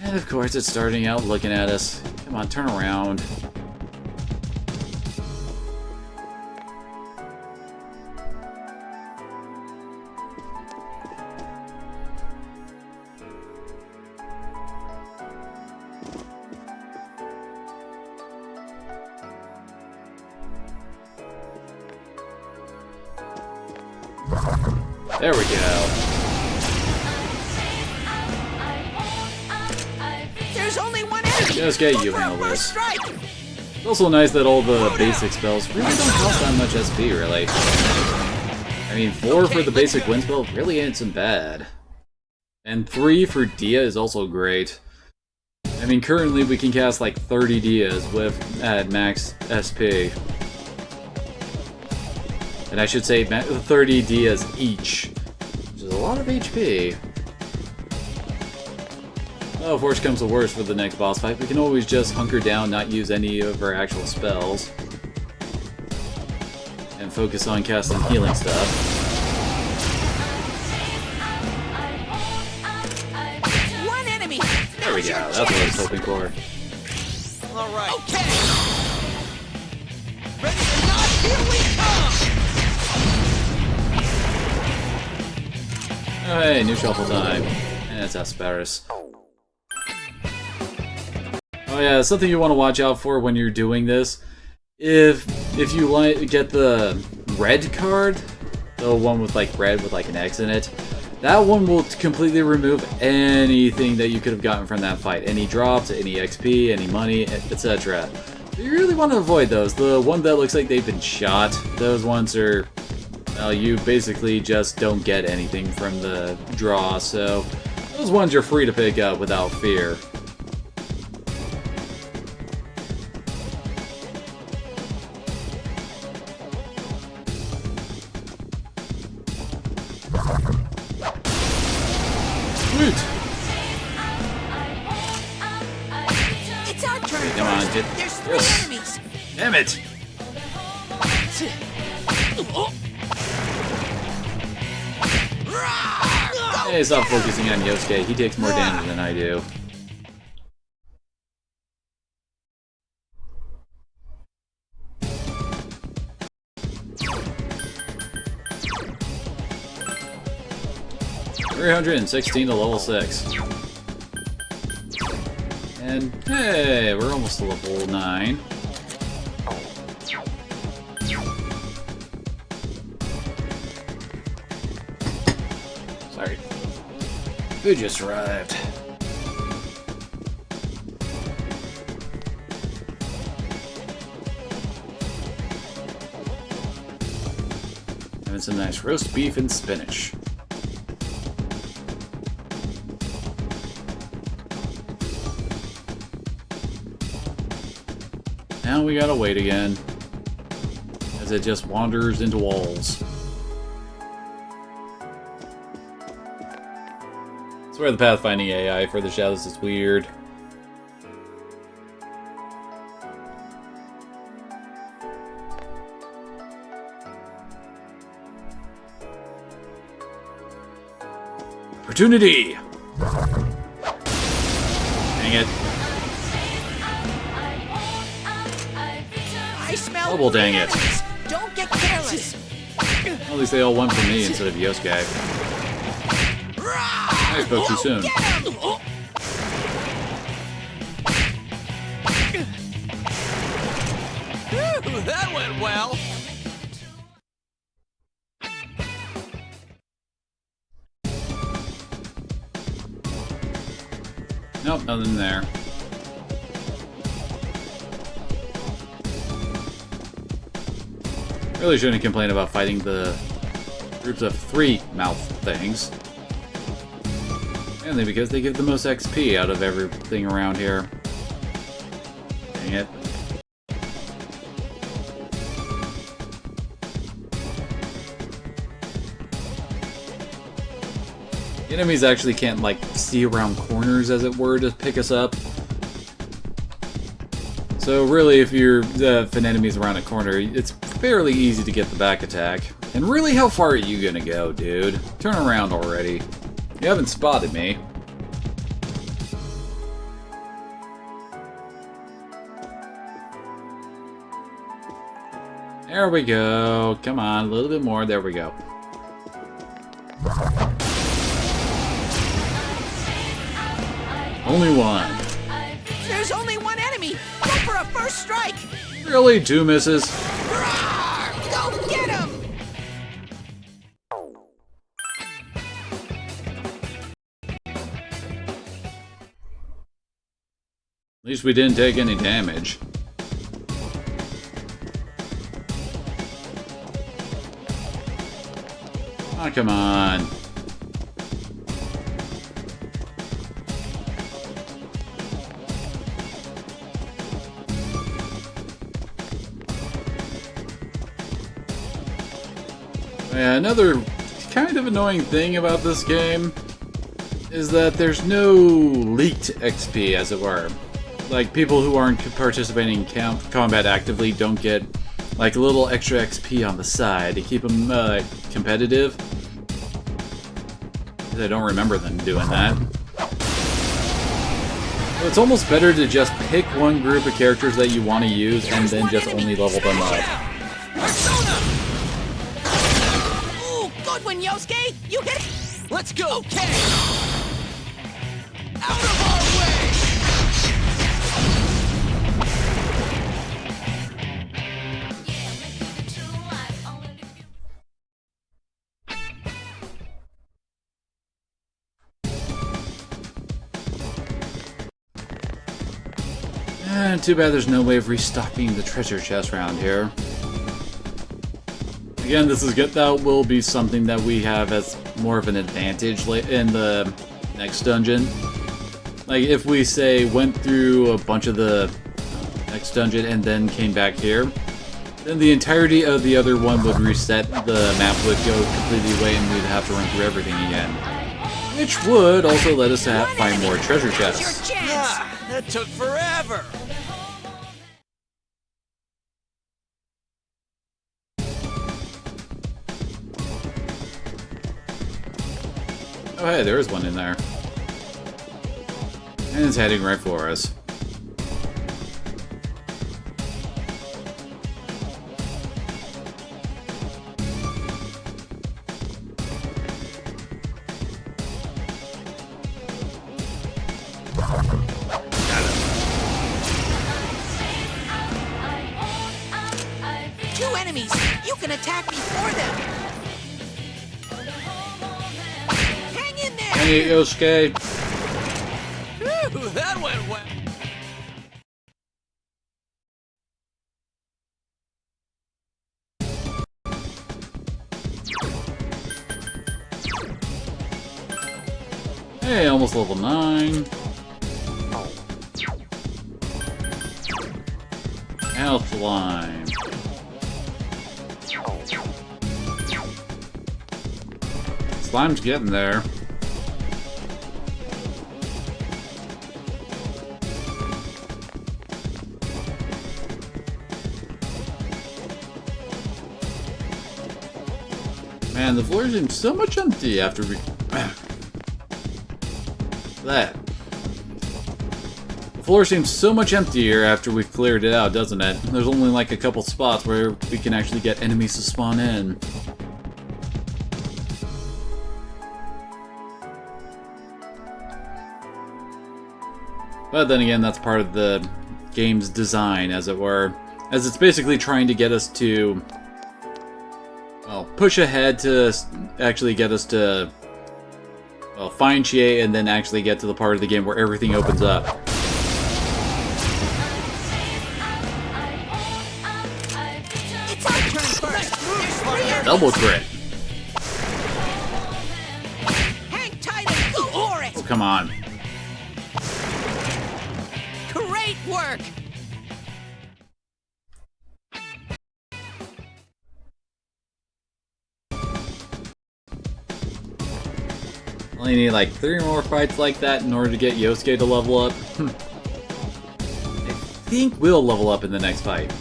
And of course, it's starting out looking at us. Come on, turn around. There we go. There's only one enemy. Just get you handle this. It's also nice that all the basic spells really don't cost that much SP, really. I mean, 4 for the basic wind spell really isn't bad. And 3 for Dia is also great. I mean, currently we can cast like 30 Dias at max SP. And I should say 30 Dias each, which is a lot of HP. Oh, if worse comes to worse for the next boss fight, we can always just hunker down, not use any of our actual spells, and focus on casting healing stuff. One enemy. There we go, that's what I was hoping for. All right. Okay. Ready or not, here we come. Oh, hey, new shuffle time. And it's Asperis. Oh yeah, something you want to watch out for when you're doing this. If you get the red card, the one with like red with like an X in it, that one will completely remove anything that you could have gotten from that fight. Any drops, any XP, any money, etc. You really want to avoid those. The one that looks like they've been shot, those ones are... Well, you basically just don't get anything from the draw, so those ones you're free to pick up without fear. Sweet! It's our turn. Come on, get... There's 3 enemies. Damn it! Hey, stop focusing on Yosuke. He takes more damage than I do. $316 to level 6. And hey, we're almost to level 9. Sorry. Food just arrived. Having some nice roast beef and spinach. Now we gotta wait again, as it just wanders into walls. I swear the pathfinding AI for the shadows is weird. Opportunity! Dang it. I smell Double dang it. enemies. Don't get careless. At least they all went for me instead of Yosuke. I spoke too soon. Ooh, that went well. Nope, nothing there. Really shouldn't complain about fighting the groups of 3 mouth things. Mainly because they give the most XP out of everything around here. Dang it. Enemies actually can't, like, see around corners, as it were, to pick us up. So really, if an enemy's around a corner, it's fairly easy to get the back attack. And really, how far are you gonna go, dude? Turn around already. You haven't spotted me. There we go. Come on, a little bit more. There we go. Only one. There's only one enemy! Go for a first strike! Really? 2 misses? Roar! Go get him! At least we didn't take any damage. Oh, come on. Yeah, another kind of annoying thing about this game is that there's no leaked XP, as it were. Like, people who aren't participating in combat actively don't get, like, a little extra XP on the side to keep them competitive. I don't remember them doing that. So it's almost better to just pick one group of characters that you want to use and then just only level them up. Ooh, good one, Yosuke! You hit it! Let's go! Okay! Out of our way! Too bad there's no way of restocking the treasure chest around here. Again, this is good. That will be something that we have as more of an advantage in the next dungeon. Like, if we, say, went through a bunch of the next dungeon and then came back here, then the entirety of the other one would reset, the map would go completely away, and we'd have to run through everything again. Which would also let us find more treasure chests. That took forever! Oh hey, there is one in there. And it's heading right for us. Two enemies! You can attack before them! Hey, Yosuke. Ooh, that went well. Hey, almost level 9. Health line. Slime's getting there. Man, the floor seems so much empty after we... that. The floor seems so much emptier after we've cleared it out, doesn't it? There's only like a couple spots where we can actually get enemies to spawn in. But then again, that's part of the game's design, as it were. As it's basically trying to get us to... well, push ahead to actually get us to, well, find Chie and then actually get to the part of the game where everything opens up. It's our turn first! Double crit. Hang tight and go for it! Oh, come on. Great work! Only need like 3 more fights like that in order to get Yosuke to level up. I think we'll level up in the next fight.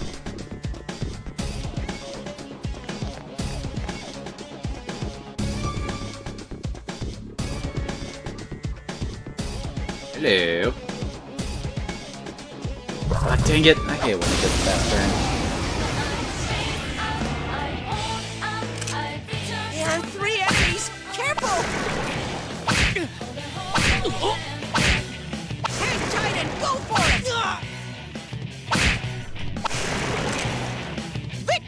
Hello. Ah, dang it! I hate when it gets fast turn. And 3 enemies! Careful! Hang tight and go for it!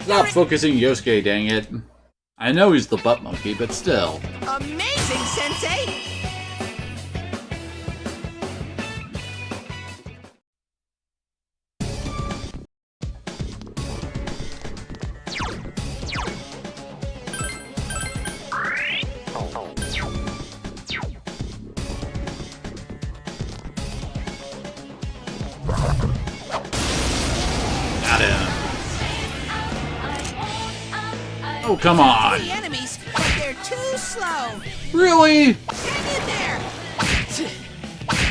Stop focusing Yosuke, dang it. I know he's the butt monkey, but still. Amazing, Sensei! Got him. Oh, come on. 3 enemies, but they're too slow. Really? Hang in there!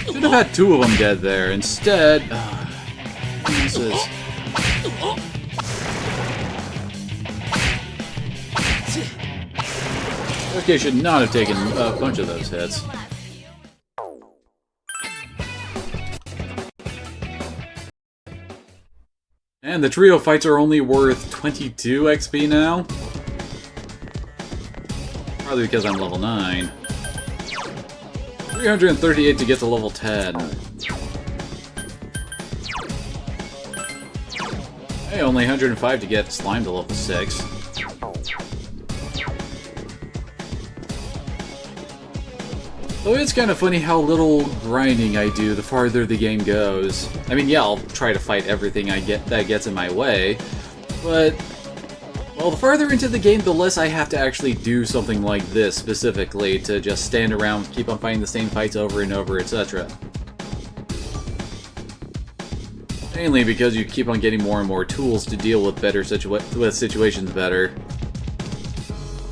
Should have had 2 of them dead there. Instead, this is... Okay, should not have taken a bunch of those hits. And the trio fights are only worth 22 XP now. Probably because I'm level 9. 338 to get to level 10. Hey, only 105 to get Slime to level 6. Though it's kind of funny how little grinding I do the farther the game goes. I mean, yeah, I'll try to fight everything that gets in my way, but well, the farther into the game, the less I have to actually do something like this specifically to just stand around, keep on fighting the same fights over and over, etc. Mainly because you keep on getting more and more tools to deal with situations better.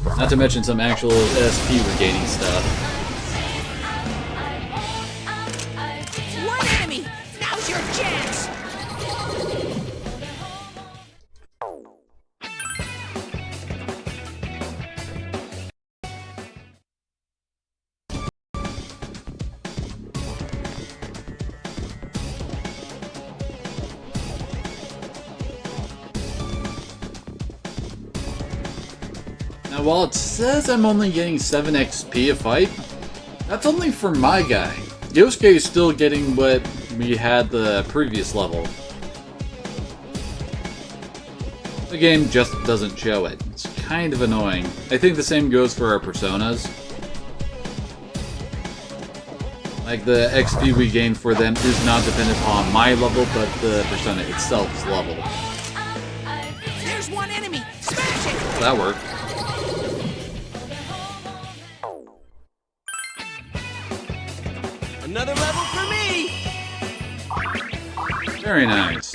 Not to mention some actual SP regaining stuff. Now's your chance! Now, while it says I'm only getting 7 XP a fight, that's only for my guy. Yosuke is still getting what we had the previous level. The game just doesn't show it. It's kind of annoying. I think the same goes for our personas. Like, the XP we gain for them is not dependent upon my level, but the persona itself's level. There's 1 enemy! Smash it! That worked. Another level for me! Very nice.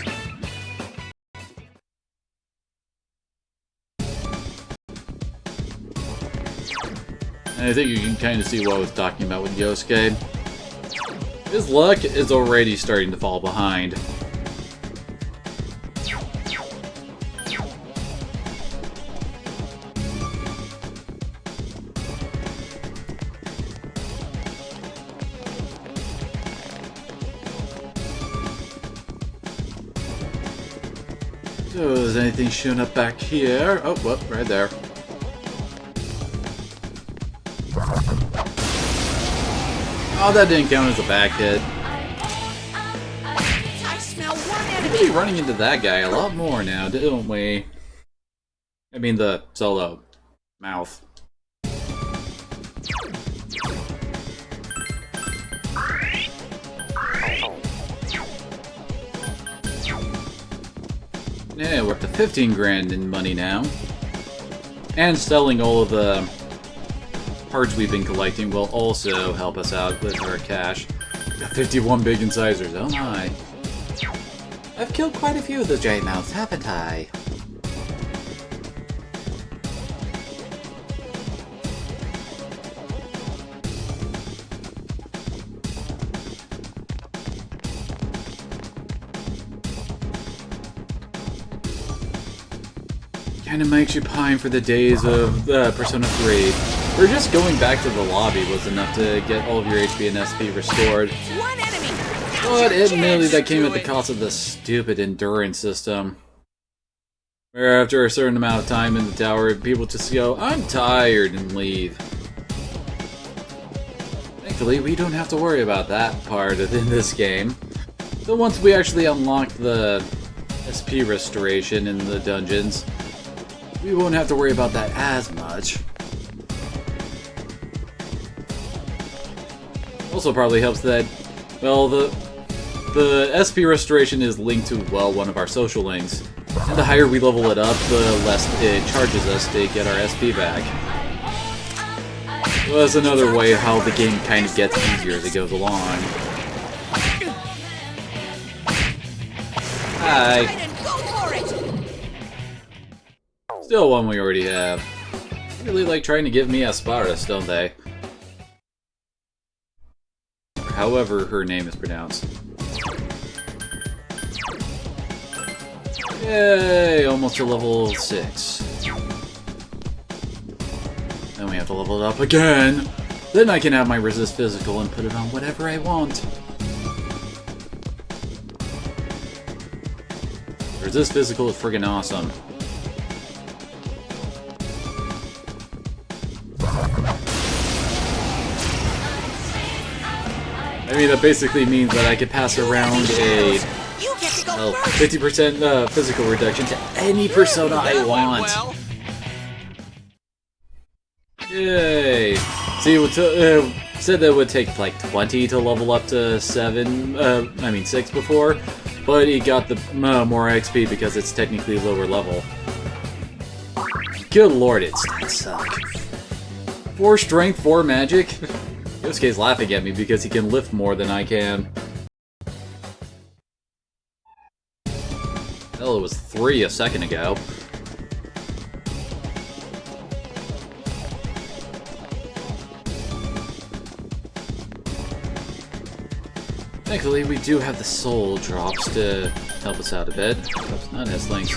And I think you can kind of see what I was talking about with Yosuke. His luck is already starting to fall behind. So, is anything showing up back here? Oh, well, right there. Oh, that didn't count as a back hit. I smell 1 enemy! We're really running into that guy a lot more now, don't we? I mean the solo mouth. Yeah, we're up to 15 grand in money now. And selling all of the parts we've been collecting will also help us out with our cash. Got 51 big incisors, oh my. I've killed quite a few of those giant mouths, haven't I? Kinda makes you pine for the days of Persona 3, where just going back to the lobby was enough to get all of your HP and SP restored. One enemy! But admittedly, that came at the cost of the stupid endurance system. Where after a certain amount of time in the tower, people just go, I'm tired, and leave. Thankfully, we don't have to worry about that part in this game. So once we actually unlock the SP restoration in the dungeons, we won't have to worry about that as much. Also probably helps that, well, the SP restoration is linked to, well, one of our social links. And the higher we level it up, the less it charges us to get our SP back. So that's another way how the game kind of gets easier as it goes along. Hi. Still one we already have. They really like trying to give me Asparas, don't they? Or however her name is pronounced. Yay! Almost to level 6. Then we have to level it up again! Then I can have my resist physical and put it on whatever I want. Resist physical is friggin' awesome. I mean, that basically means that I could pass around a 50% physical reduction to any persona I want. Yay! See, it said that it would take like 20 to level up to 6 before, but it got the more XP because it's technically lower level. Good lord, its stats suck. 4 strength, 4 magic? Yosuke's laughing at me because he can lift more than I can. Hell, it was 3 a second ago. Thankfully, we do have the soul drops to help us out a bit. Oops, not S-Links.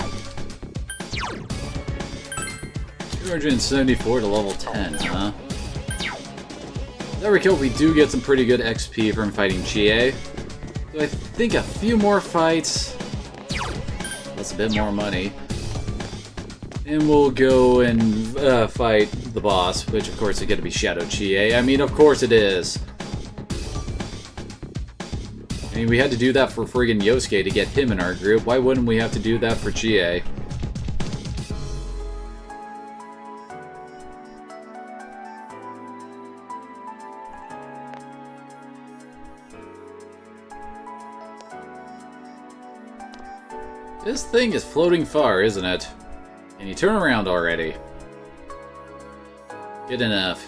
274 to level 10, huh? As I recall, we do get some pretty good XP from fighting Chie. So I think a few more fights, that's a bit more money, and we'll go and fight the boss, which of course is going to be Shadow Chie. I mean, of course it is. I mean, we had to do that for friggin' Yosuke to get him in our group. Why wouldn't we have to do that for Chie? This thing is floating far, isn't it? Can you turn around already? Good enough.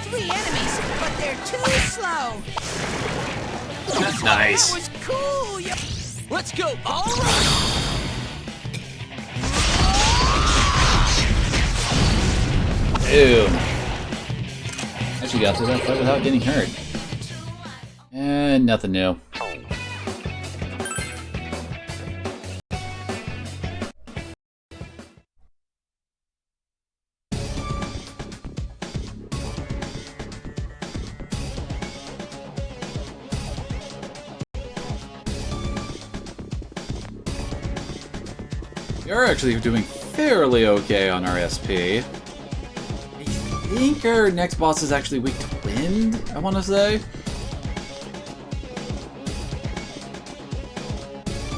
3 enemies, but they're too slow. Nice. That was cool. Let's go. All right. Ew. Actually got through that fight without getting hurt. And nothing new. We are actually doing fairly okay on our SP. I think our next boss is actually weak to wind, I want to say.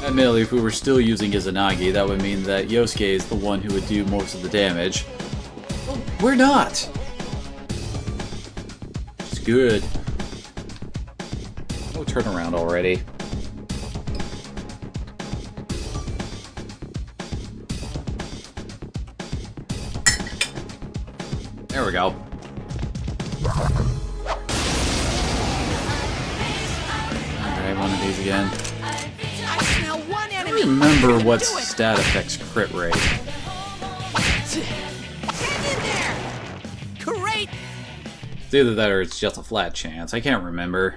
Admittedly, if we were still using Izanagi, that would mean that Yosuke is the one who would do most of the damage. Well, we're not! It's good. Oh, turn around already. There we go. Alright, one of these again. I smell one I enemy. don't remember what stat affects crit rate. Get in there. Great. It's either that or it's just a flat chance. I can't remember.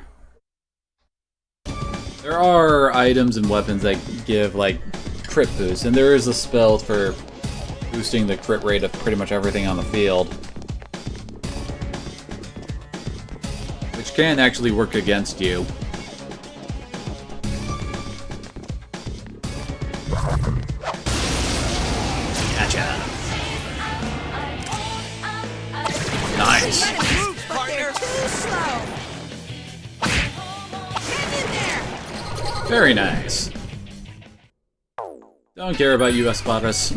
There are items and weapons that give, like, crit boost, and there is a spell for boosting the crit rate of pretty much everything on the field. Which can actually work against you. Gotcha. Nice. Very nice. Don't care about you, Espadras.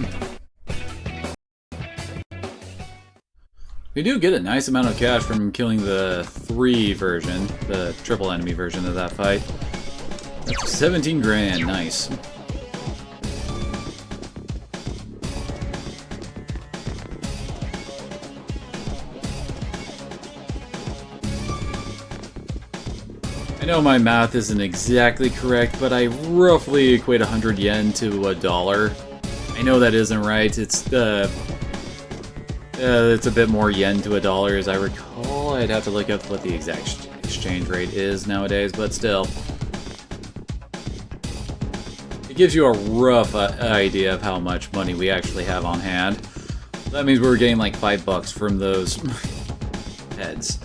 We do get a nice amount of cash from killing the 3 version, the triple enemy version of that fight. That's 17 grand, nice. I know my math isn't exactly correct, but I roughly equate 100 yen to $1. I know that isn't right. It's a bit more yen to $1 as I recall. I'd have to look up what the exact exchange rate is nowadays, but still. It gives you a rough idea of how much money we actually have on hand. That means we're getting like $5 from those heads.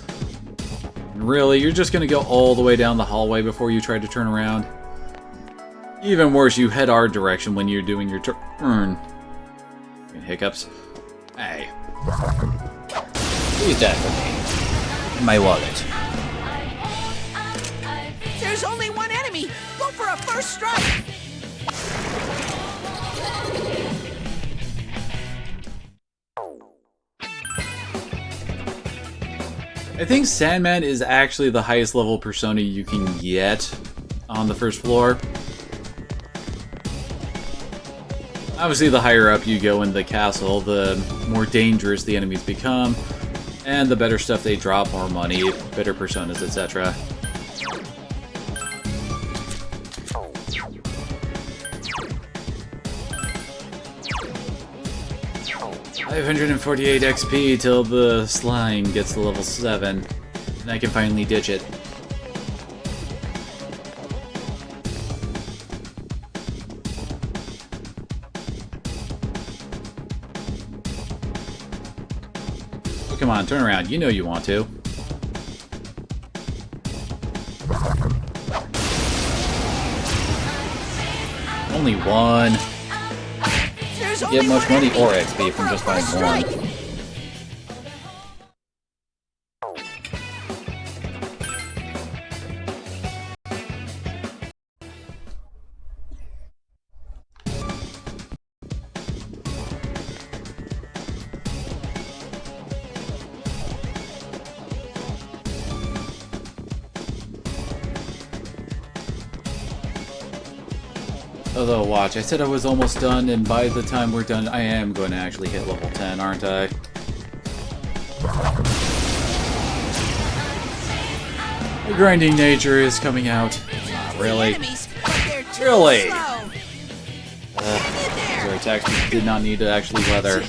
Really, you're just gonna go all the way down the hallway before you try to turn around? Even worse, you head our direction when you're doing your turn. Hiccups. Hey. Please die for me. In my wallet. There's only one enemy! Go for a first strike! I think Sandman is actually the highest level persona you can get on the first floor. Obviously, the higher up you go in the castle, the more dangerous the enemies become, and the better stuff they drop, more money, better personas, etc. $548 XP till the slime gets to level 7, and I can finally ditch it. Oh, come on, turn around. You know you want to. Only one. Get much money or XP from just buying one. Although, watch, I said I was almost done, and by the time we're done, I am going to actually hit level 10, aren't I? The grinding nature is coming out. Really? Really? Your attacks did not need to actually weather.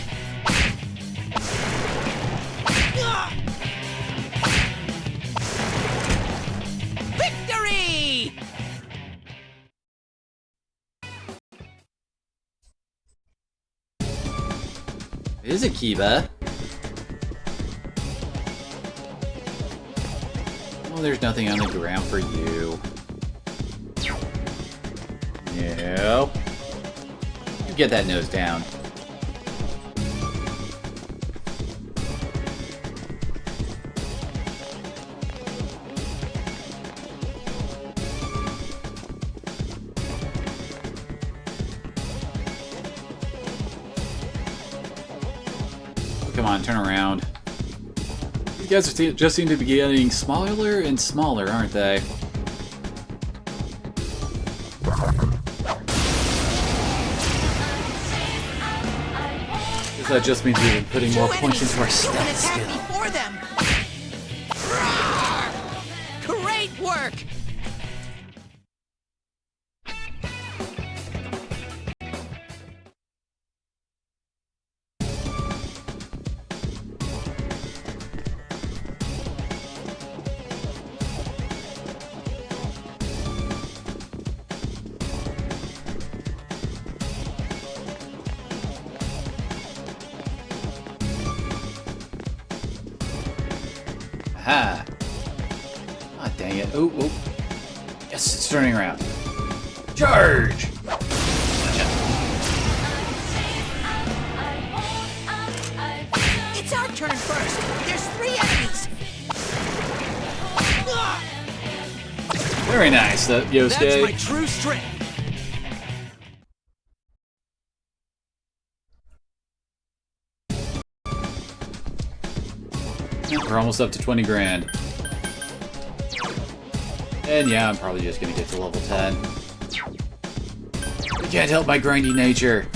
Is it Kiba? Well, there's nothing on the ground for you. Nope. You get that nose down. Come on, turn around. These guys just seem to be getting smaller and smaller, aren't they? Guess that just means we've been putting more points into our stats still. Before them. Great work! Aha! Ah, dang it. Oh, oh. Yes, it's turning around. Charge! Gotcha. It's our turn first. There's 3 enemies. Very nice, Yosuke. That's my true strength. We're almost up to 20 grand. And yeah, I'm probably just gonna get to level 10. I can't help my grindy nature.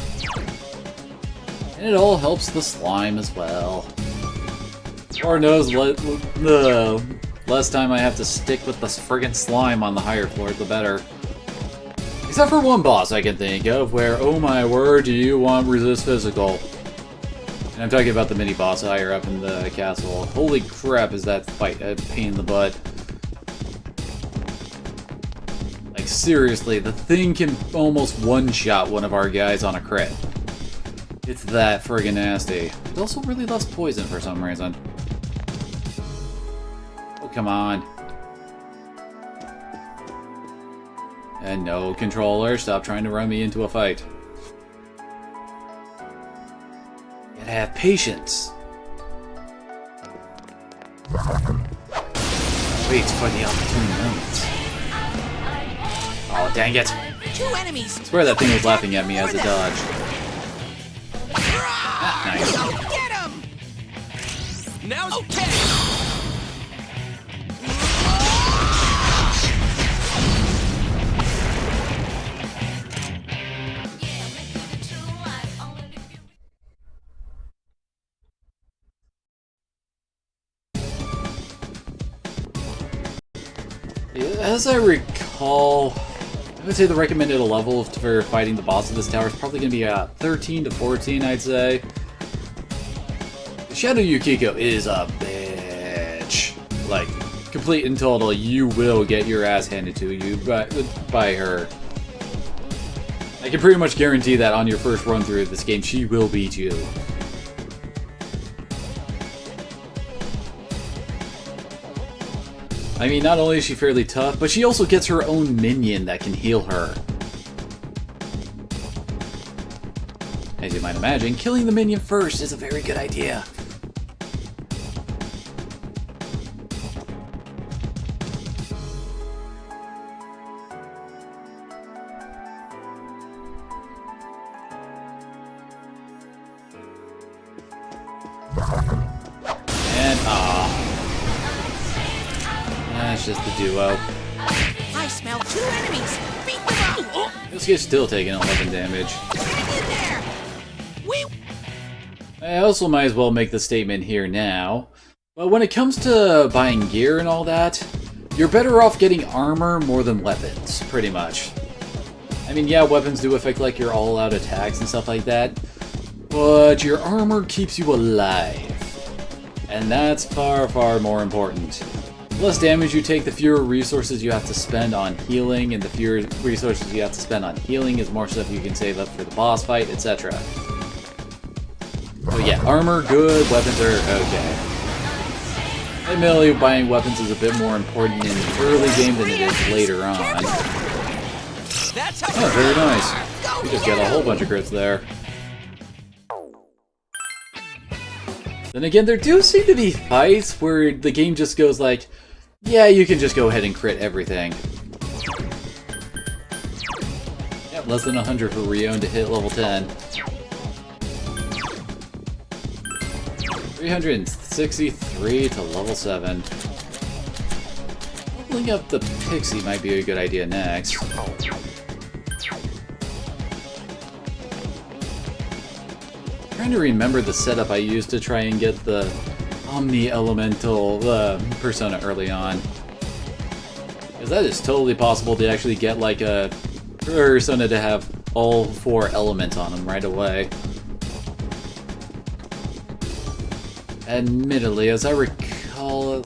And it all helps the slime as well. Lord knows, the less time I have to stick with the friggin' slime on the higher floor, the better. Except for one boss I can think of where, oh my word, do you want resist physical? And I'm talking about the mini-boss higher up in the castle. Holy crap, is that fight a pain in the butt. Like, seriously, the thing can almost one-shot one of our guys on a crit. It's that friggin' nasty. It also really loves poison for some reason. Oh, come on. And no, controller, stop trying to run me into a fight. Gotta have patience. Wait for the opportune moment. Oh, dang it. 2 enemies. I swear that thing was laughing at me as a dodge. Ah, nice. Get him! Now's okay. As I recall, I would say the recommended level for fighting the boss of this tower is probably going to be 13 to 14, I'd say. Shadow Yukiko is a bitch. Like, complete and total, you will get your ass handed to you by her. I can pretty much guarantee that on your first run through of this game, she will beat you. I mean, not only is she fairly tough, but she also gets her own minion that can heal her. As you might imagine, killing the minion first is a very good idea. And that's just the duo. I smell 2 enemies. Beat them up. This guy's still taking 11 damage. Hang in there. I also might as well make the statement here now. But when it comes to buying gear and all that, you're better off getting armor more than weapons, pretty much. I mean, yeah, weapons do affect like your all-out attacks and stuff like that, but your armor keeps you alive. And that's far, far more important. The less damage you take, the fewer resources you have to spend on healing, and the fewer resources you have to spend on healing is more stuff you can save up for the boss fight, etc. So yeah, armor, good, weapons are okay. Admittedly, buying weapons is a bit more important in the early game than it is later on. Oh, very nice. We just got a whole bunch of crits there. Then again, there do seem to be fights where the game just goes like, yeah, you can just go ahead and crit everything. Yep, less than 100 for Rion to hit level 10. 363 to level 7. Leveling up the Pixie might be a good idea next. Trying to remember the setup I used to try and get the Omni Elemental persona early on. Because that is totally possible to actually get like a persona to have all 4 elements on them right away. Admittedly, as I recall, I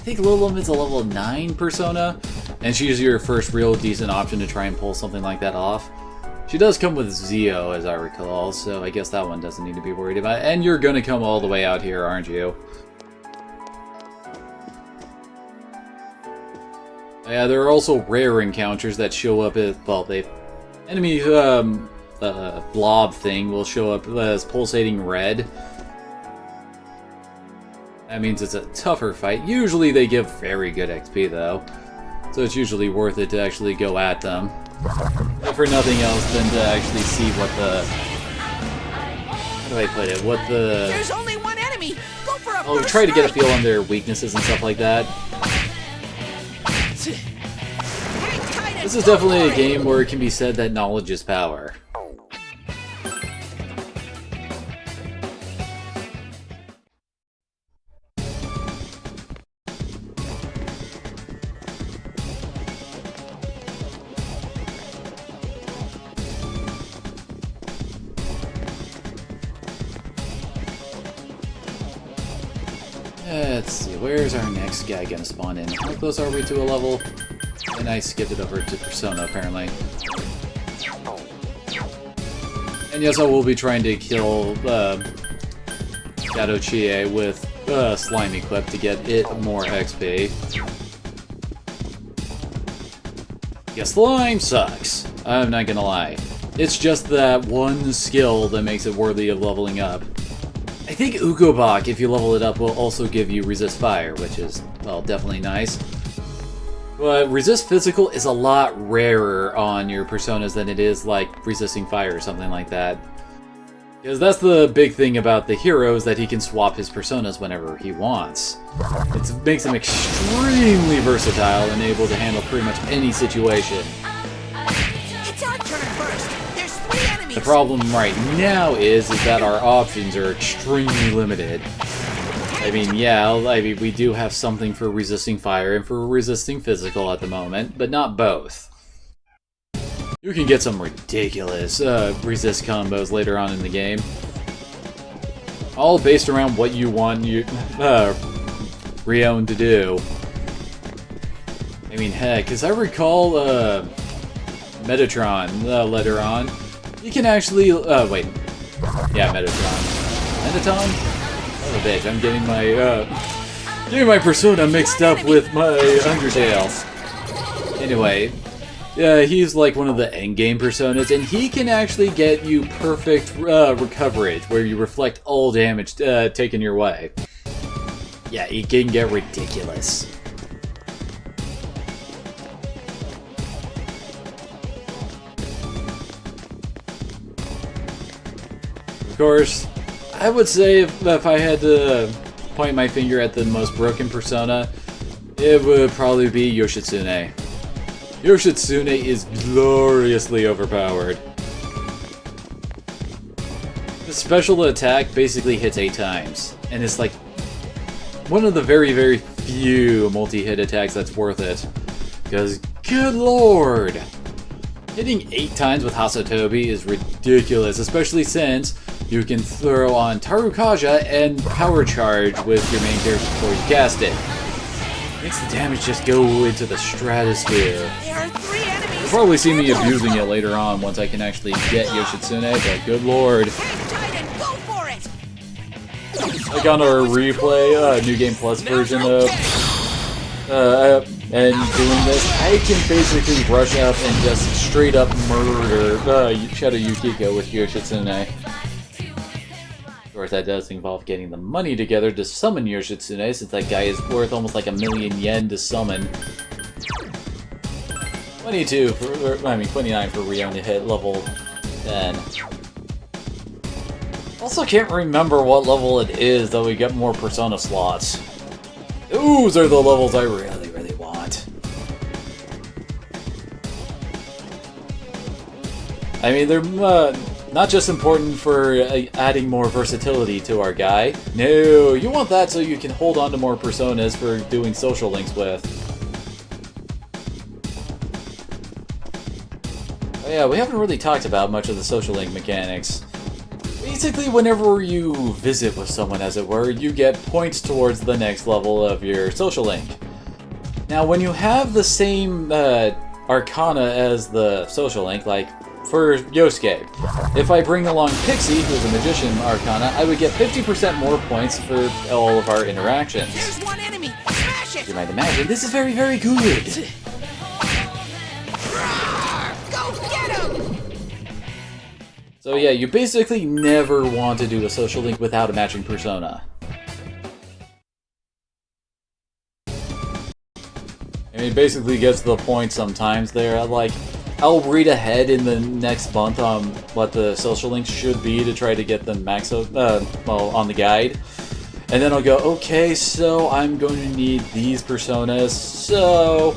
think Lilium's a level 9 persona, and she's your first real decent option to try and pull something like that off. She does come with Zio, as I recall, so I guess that one doesn't need to be worried about. And you're gonna come all the way out here, aren't you? Yeah, there are also rare encounters that show up as, well, the enemy blob thing will show up as pulsating red. That means it's a tougher fight. Usually they give very good XP though, so it's usually worth it to actually go at them. If for nothing else than to actually see what the... How do I put it? What the... There's only one enemy! Go for a I'll try to get a feel on their weaknesses and stuff like that. This is definitely a game where it can be said that knowledge is power. Let's see, where's our next guy gonna spawn in? How close are we to a level? And I skipped it over to Persona, apparently. And yes, I will be trying to kill Shadow Chie with Slime equipped to get it more XP. Yeah, Slime sucks. I'm not gonna lie. It's just that one skill that makes it worthy of leveling up. I think Ukobach, if you level it up, will also give you Resist Fire, which is, well, definitely nice. But Resist Physical is a lot rarer on your Personas than it is, like, Resisting Fire or something like that. Because that's the big thing about the hero, is that he can swap his Personas whenever he wants. It makes him extremely versatile and able to handle pretty much any situation. It's our turn first. There's 3 enemies. The problem right now is that our options are extremely limited. I mean, yeah, we do have something for resisting fire and for resisting physical at the moment, but not both. You can get some ridiculous resist combos later on in the game. All based around what you want Rion to do. I mean, heck, as I recall, Metatron later on, you can actually, wait. Yeah, Metatron. Mettaton? Oh, bitch, I'm getting my Persona mixed up with my Undertale. Anyway, he's like one of the endgame Personas, and he can actually get you perfect recoverage, where you reflect all damage taken your way. Yeah, he can get ridiculous. Of course, I would say if I had to point my finger at the most broken Persona, it would probably be Yoshitsune. Yoshitsune is gloriously overpowered. The special attack basically hits 8 times, and it's like one of the very, very few multi-hit attacks that's worth it. Because, good lord! Hitting 8 times with Hasotobi is ridiculous, especially since you can throw on Tarukaja and Power Charge with your main character before you cast it. Makes the damage just go into the stratosphere. There are 3 enemies. You'll probably see me abusing it later on once I can actually get Yoshitsune, but good lord. Go for it. Like on our replay, New Game Plus version of and doing this, I can basically rush up and just straight up murder Shadow Yukiko with Yoshitsune. Of course, that does involve getting the money together to summon Yoshitsune, since that guy is worth almost like 1,000,000 yen to summon. 29 for Rion to hit level 10. Also can't remember what level it is, though we get more Persona slots. Those are the levels I really, really want. I mean, they're not just important for adding more versatility to our guy. No, you want that so you can hold on to more Personas for doing social links with. Oh yeah, we haven't really talked about much of the social link mechanics. Basically, whenever you visit with someone, as it were, you get points towards the next level of your social link. Now, when you have the same arcana as the social link, like for Yosuke, if I bring along Pixie, who's a magician arcana, I would get 50% more points for all of our interactions. There's 1 enemy. Smash it. You might imagine, this is very, very good. So yeah, you basically never want to do a social link without a matching persona. And it basically gets to the point sometimes there, like, I'll read ahead in the next month on what the social links should be to try to get them well, on the guide. And then I'll go, okay, so I'm going to need these personas, so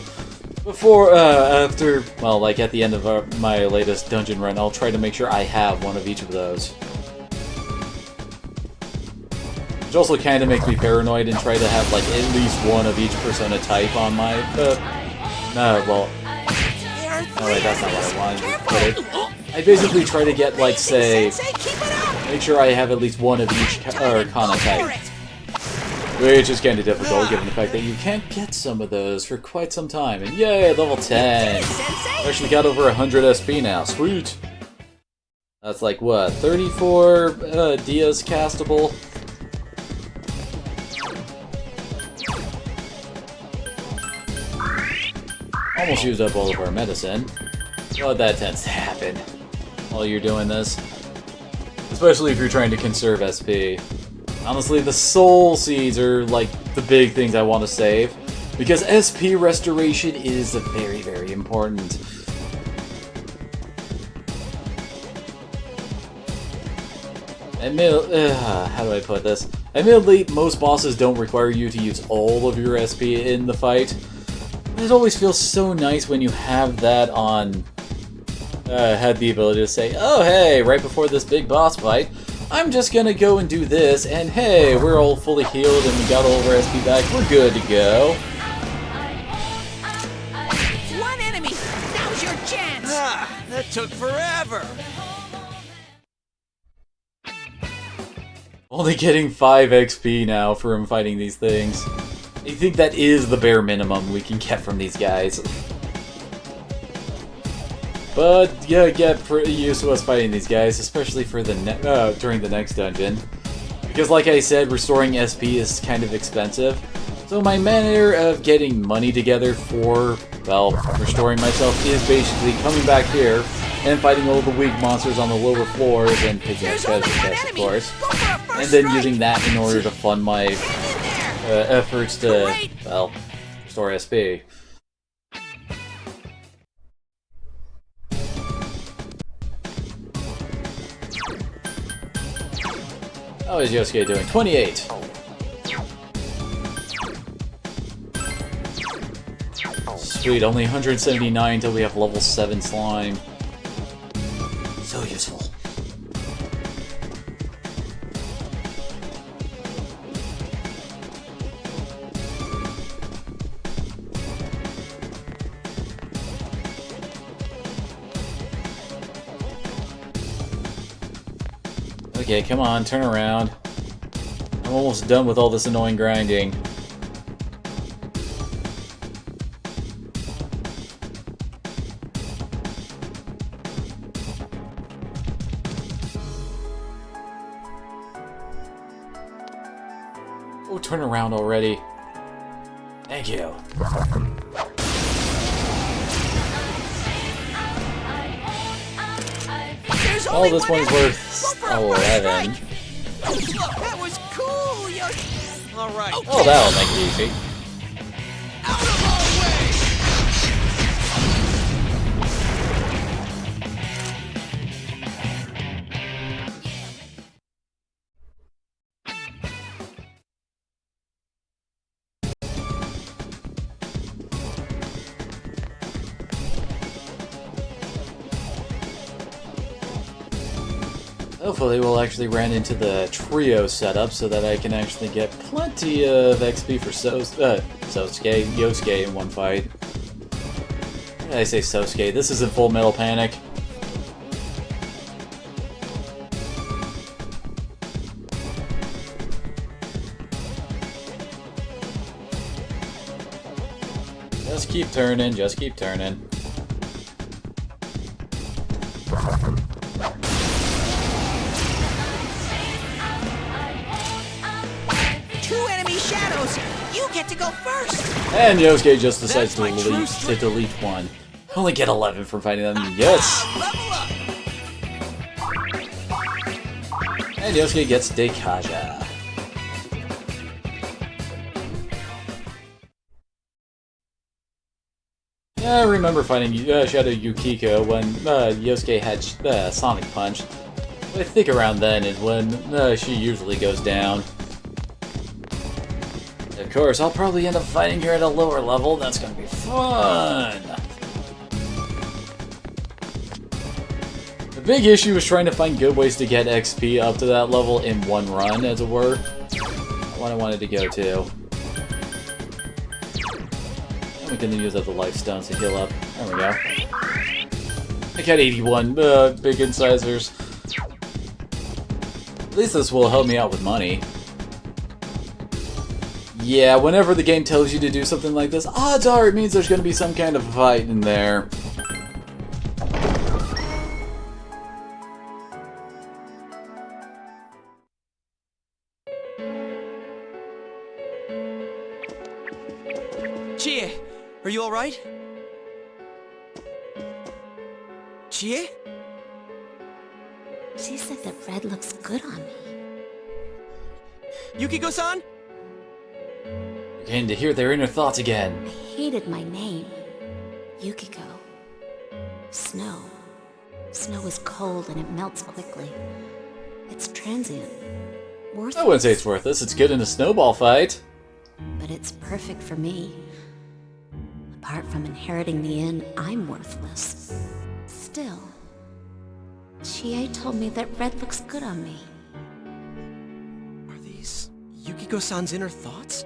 before, after, well, like at the end of my latest dungeon run, I'll try to make sure I have one of each of those. Which also kind of makes me paranoid and try to have, like, at least one of each persona type on my, well, no wait, that's not what I wanted to put it. I basically try to get, like, say, make sure I have at least one of each kana type. Which is kind of difficult given the fact that you can't get some of those for quite some time. And yay, level 10! Actually got over 100 SP now, sweet! That's like, what, 34 Dias castable? Almost used up all of our medicine. But that tends to happen while you're doing this. Especially if you're trying to conserve SP. Honestly, the soul seeds are like the big things I want to save. Because SP restoration is very, very important. How do I put this? Admittedly, most bosses don't require you to use all of your SP in the fight. It always feels so nice when you have that on... had the ability to say, oh hey, right before this big boss fight, I'm just gonna go and do this, and hey, we're all fully healed and we got all of our SP back, we're good to go. One enemy! Now's your chance! Ah, that took forever! Only getting 5 XP now from fighting these things. I think that is the bare minimum we can get from these guys. But yeah, get pretty used to us fighting these guys, especially for the during the next dungeon. Because like I said, restoring SP is kind of expensive. So my manner of getting money together for, well, restoring myself is basically coming back here and fighting all the weak monsters on the lower floors and picking up treasure chests, of course. And then using that in order to fund my efforts to, well, restore SP. How is Yosuke doing? 28! Sweet, only 179 till we have level 7 slime. So useful. Okay, come on, turn around. I'm almost done with all this annoying grinding. Oh, turn around already. Thank you. Oh, this one's worth 11. That was cool, Alright. Oh, that'll make it easy. Hopefully we'll actually run into the trio setup so that I can actually get plenty of XP for Yosuke in one fight. Why did I say Sosuke? This isn't Full Metal Panic. Just keep turning, just keep turning. You get to go first! And Yosuke just decides to delete one. I only get 11 from fighting them. Yes! And Yosuke gets Dekaja. Yeah, I remember fighting Shadow Yukiko when Yosuke had Sonic Punch. I think around then is when she usually goes down. Of course, I'll probably end up fighting her at a lower level. That's gonna be fun! The big issue is trying to find good ways to get XP up to that level in one run, as it were. What I wanted to go to. We can use up the life stones to heal up. There we go. I got 81 big incisors. At least this will help me out with money. Yeah, whenever the game tells you to do something like this, odds are it means there's going to be some kind of fight in there. Chie, are you alright? Chie? She said that red looks good on me. Yukiko-san? Beginning to hear their inner thoughts again. I hated my name. Yukiko. Snow. Snow is cold and it melts quickly. It's transient. Worthless. I wouldn't say it's worthless. It's good in a snowball fight. But it's perfect for me. Apart from inheriting the inn, I'm worthless. Still, Chie told me that red looks good on me. Are these Yukiko-san's inner thoughts?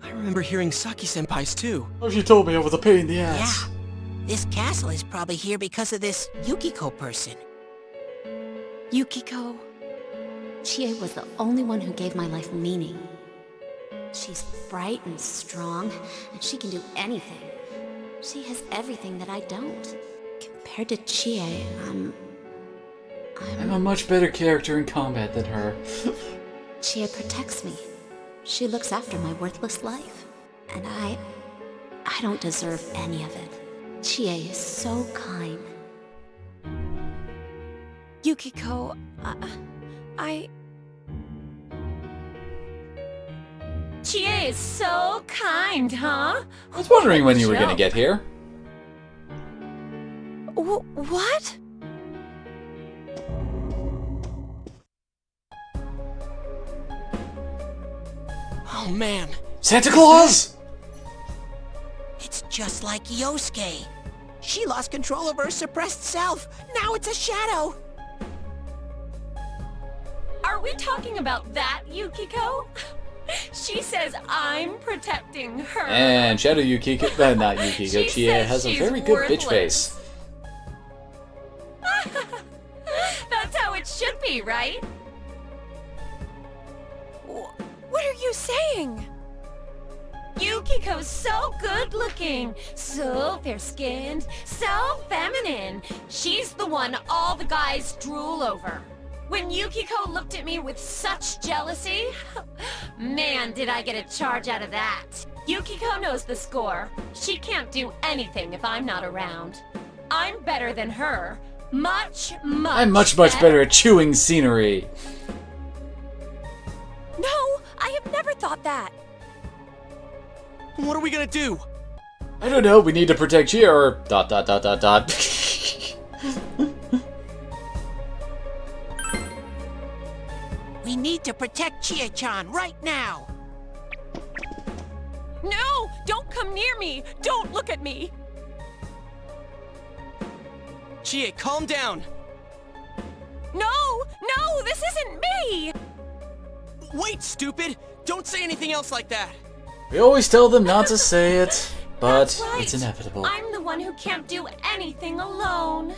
I remember hearing Saki-senpai's too. Oh, she told me I was a pain in the ass. Yeah. This castle is probably here because of this Yukiko person. Yukiko. Chie was the only one who gave my life meaning. She's bright and strong, and she can do anything. She has everything that I don't. Compared to Chie, I'm a much better character in combat than her. Chie protects me. She looks after my worthless life. And I don't deserve any of it. Chie is so kind. Yukiko, Chie is so kind, huh? I was wondering when you were gonna get here. What? Oh man. Santa Claus! It's just like Yosuke. She lost control of her suppressed self. Now it's a shadow. Are we talking about that, Yukiko? She says I'm protecting her. And Shadow Yukiko, not Yukiko, Chie has a very good bitch face. That's how it should be, right? What are you saying? Yukiko's so good-looking, so fair-skinned, so feminine. She's the one all the guys drool over. When Yukiko looked at me with such jealousy, man, did I get a charge out of that. Yukiko knows the score. She can't do anything if I'm not around. I'm better than her. Much I'm much better at chewing scenery. No, I have never thought that. What are we gonna do? I don't know, we need to protect Chie or ... We need to protect Chie-chan right now. No! Don't come near me! Don't look at me! Chie, calm down! No! No! This isn't me! Wait, stupid! Don't say anything else like that! We always tell them not to say it, but right. It's inevitable. I'm the one who can't do anything alone.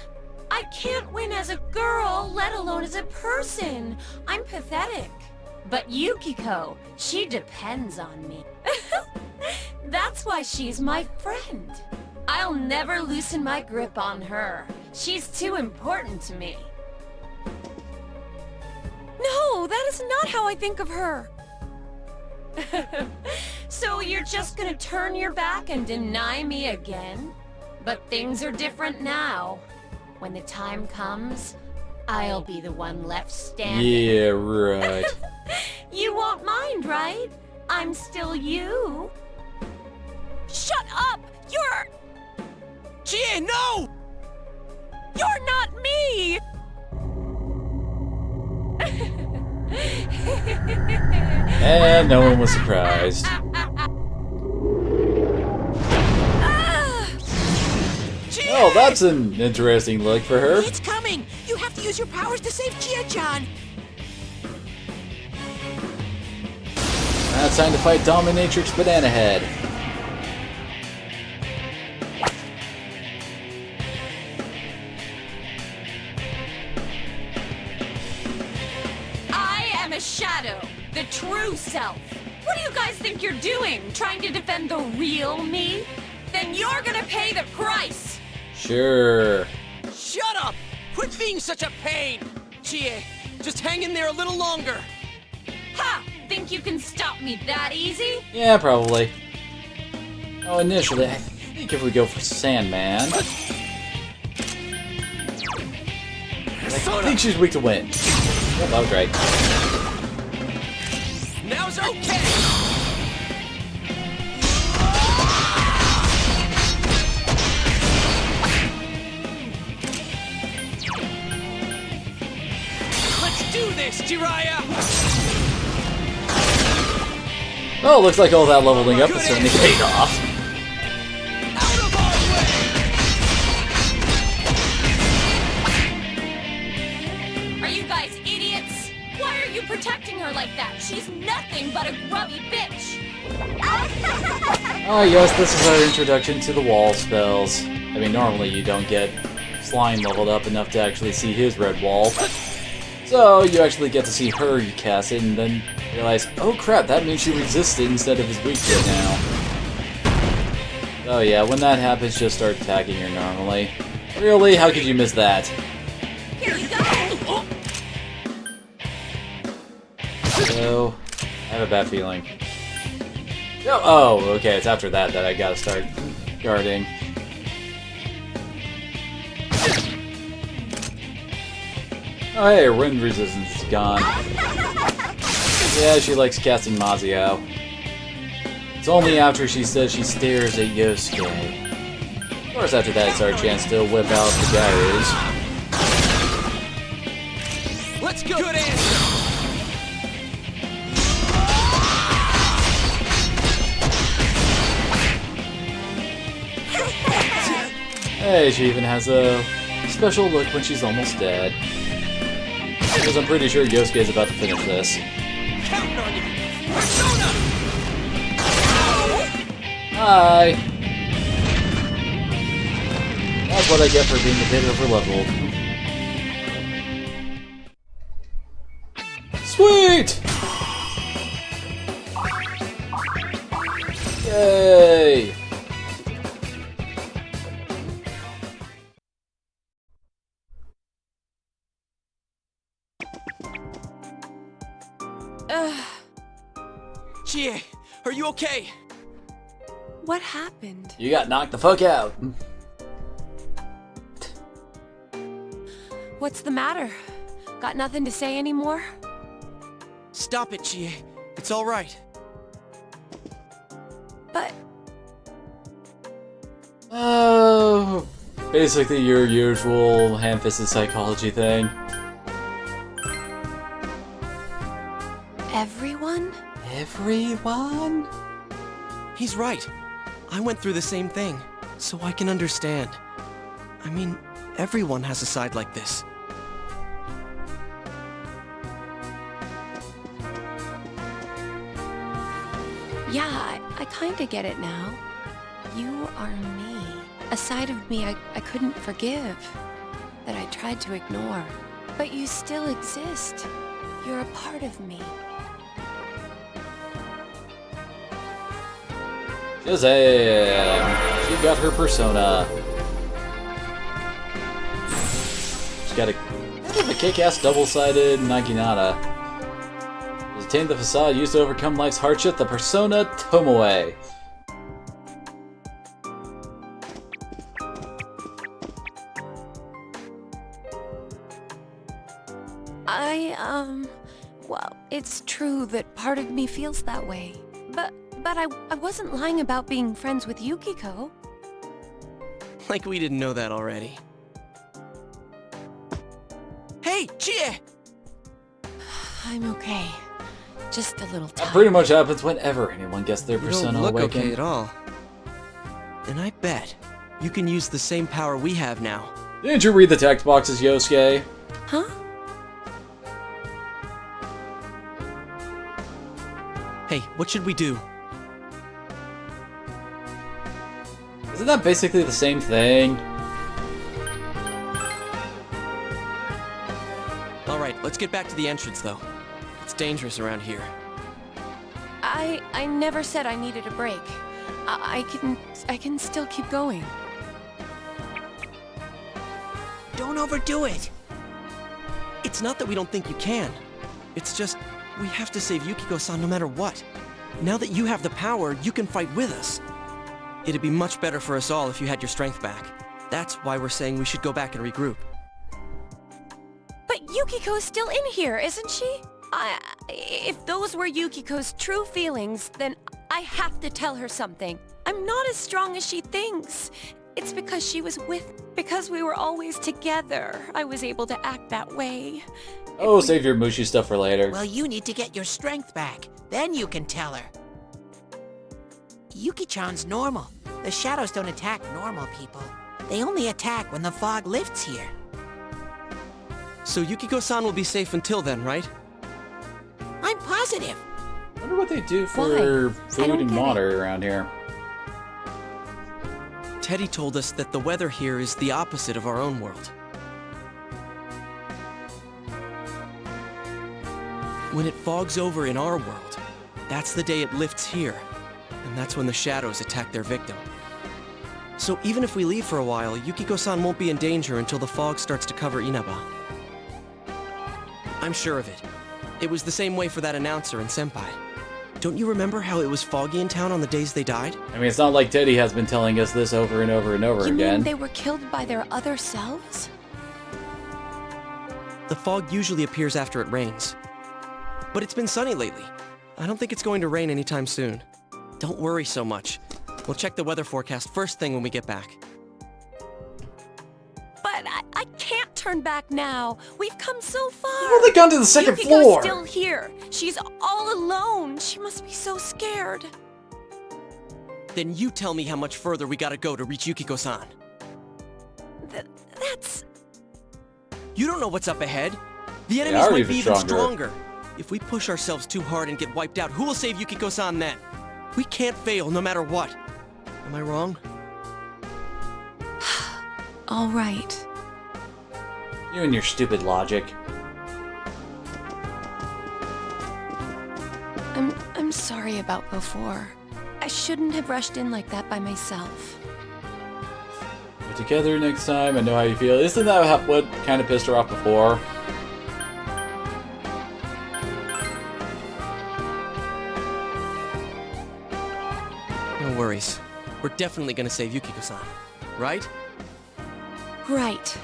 I can't win as a girl, let alone as a person. I'm pathetic. But Yukiko, she depends on me. That's why she's my friend. I'll never loosen my grip on her. She's too important to me. No, that is not how I think of her. So you're just gonna turn your back and deny me again? But things are different now. When the time comes, I'll be the one left standing. Yeah, right. You won't mind, right? I'm still you. Shut up! You're... Chie, no! You're not me! And no one was surprised. Oh, that's an interesting look for her. It's coming! You have to use your powers to save Chia-chan! Now it's time to fight Dominatrix Banana Head. I am a shadow, the true self. What do you guys think you're doing? Trying to defend the real me? Then you're gonna pay the price! Sure. Shut up! Quit being such a pain! Chie, just hang in there a little longer. Ha! Think you can stop me that easy? Yeah, probably. Oh, initially, I think if we go for Sandman... I think she's weak to wind. Oh, that was right. Now's okay! Let's do this, Jiraiya! Well, looks like all that leveling up has certainly paid off. Are you guys idiots? Why are you protecting her like that? She's nothing but a grubby bitch! Oh yes, this is our introduction to the wall spells. I mean, normally you don't get Slime leveled up enough to actually see his red wall. So you actually get to see her cast it and then realize, oh crap, that means she resisted instead of his weak hit now. Oh yeah, when that happens, just start attacking her normally. Really? How could you miss that? Here you go! So, I have a bad feeling. Oh, okay, it's after that I gotta start guarding. Oh hey, wind resistance is gone. Yeah, she likes casting Mazio. It's only after she says she stares at Yosuke. Of course, after that, it's our chance to whip out the gyros. Let's go! Good answer! Hey, she even has a special look when she's almost dead. Because I'm pretty sure Yosuke's about to finish this. Counting on you! Persona! Hi! That's what I get for being a bit overleveled. Sweet! Yay! Chie, are you okay? What happened? You got knocked the fuck out. What's the matter? Got nothing to say anymore? Stop it, Chie. It's alright. But... Oh, basically your usual ham-fisted psychology thing. Everyone? Everyone? He's right. I went through the same thing, so I can understand. I mean, everyone has a side like this. Yeah, I kinda get it now. You are me. A side of me I couldn't forgive. That I tried to ignore. But you still exist. You're a part of me. Shazam! She got her persona. She got a kick-ass double-sided Naginata. Has attained the facade used to overcome life's hardship, the persona Tomoe. Well, it's true that part of me feels that way. But I wasn't lying about being friends with Yukiko. Like we didn't know that already. Hey, Chie! I'm okay. Just a little That tired. pretty much happens whenever anyone gets their You persona don't look awakened. okay at all. And I bet you can use the same power we have now. Didn't you read the text boxes, Yosuke? Huh? Hey, what should we do? Isn't that basically the same thing? Alright, let's get back to the entrance, though. It's dangerous around here. I never said I needed a break. I can still keep going. Don't overdo it. It's not that we don't think you can. It's just, we have to save Yukiko-san no matter what. Now that you have the power, you can fight with us. It'd be much better for us all if you had your strength back. That's why we're saying we should go back and regroup. But Yukiko's still in here, isn't she? If those were Yukiko's true feelings, then I have to tell her something. I'm not as strong as she thinks. It's because because we were always together, I was able to act that way. Oh, save your Mushi stuff for later. Well, you need to get your strength back. Then you can tell her. Yuki-chan's normal. The shadows don't attack normal people. They only attack when the fog lifts here. So Yukiko-san will be safe until then, right? I'm positive. I wonder what they do for food and water around here. Teddy told us that the weather here is the opposite of our own world. When it fogs over in our world, that's the day it lifts here, and that's when the shadows attack their victim. So even if we leave for a while, Yukiko-san won't be in danger until the fog starts to cover Inaba. I'm sure of it. It was the same way for that announcer and Senpai. Don't you remember how it was foggy in town on the days they died? I mean, it's not like Teddy has been telling us this over and over and over You again. mean they were killed by their other selves? The fog usually appears after it rains. But it's been sunny lately. I don't think it's going to rain anytime soon. Don't worry so much. We'll check the weather forecast first thing when we get back. But I can't turn back now. We've come so far. You've only gone to the second Yukiko's floor. Still here. She's all alone. She must be so scared. Then you tell me how much further we gotta go to reach Yukiko-san. That's... You don't know what's up ahead. The They enemies are might even be even stronger. stronger. If we push ourselves too hard and get wiped out, who will save Yukiko-san then? We can't fail no matter what. Am I wrong? All right. You and your stupid logic. I'm sorry about before. I shouldn't have rushed in like that by myself. We're together next time. I know how you feel. Isn't that what kind of pissed her off before? No worries. We're definitely gonna save Yukiko-san. Right? Right.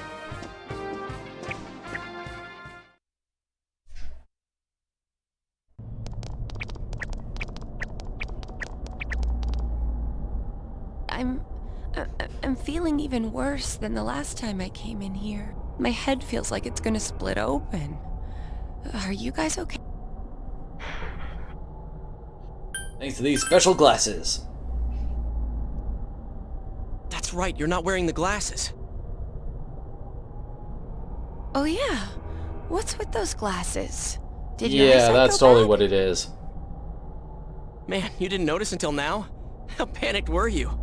I'm feeling even worse than the last time I came in here. My head feels like it's gonna split open. Are you guys okay? Thanks to these special glasses. That's right, you're not wearing the glasses. Oh yeah. What's with those glasses? Did your Yeah, eyesight that's go totally bad? what it is. Man, you didn't notice until now? How panicked were you?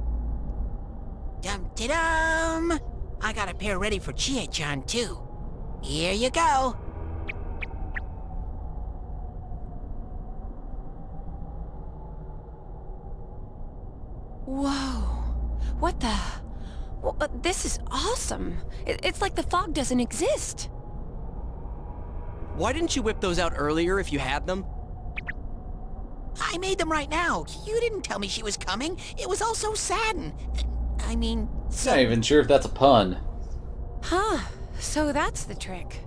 Dum-de-dum! I got a pair ready for Chie-chan, too. Here you go. Whoa. What the... this is awesome. It's like the fog doesn't exist. Why didn't you whip those out earlier if you had them? I made them right now. You didn't tell me she was coming. It was all so saddened. I mean, Not even sure if that's a pun. Huh. So that's the trick.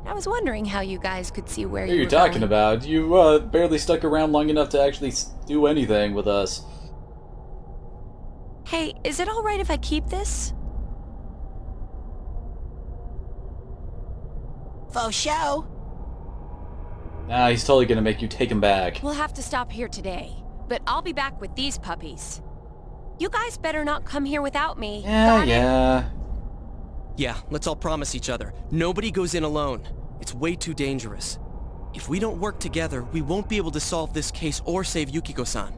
I was wondering how you guys could see where What you are you were talking going. about? You barely stuck around long enough to actually do anything with us. Hey, is it alright if I keep this? Faux show. Nah, he's totally gonna make you take him back. We'll have to stop here today, but I'll be back with these puppies. You guys better not come here without me. Got it? Yeah, let's all promise each other. Nobody goes in alone. It's way too dangerous. If we don't work together, we won't be able to solve this case or save Yukiko-san.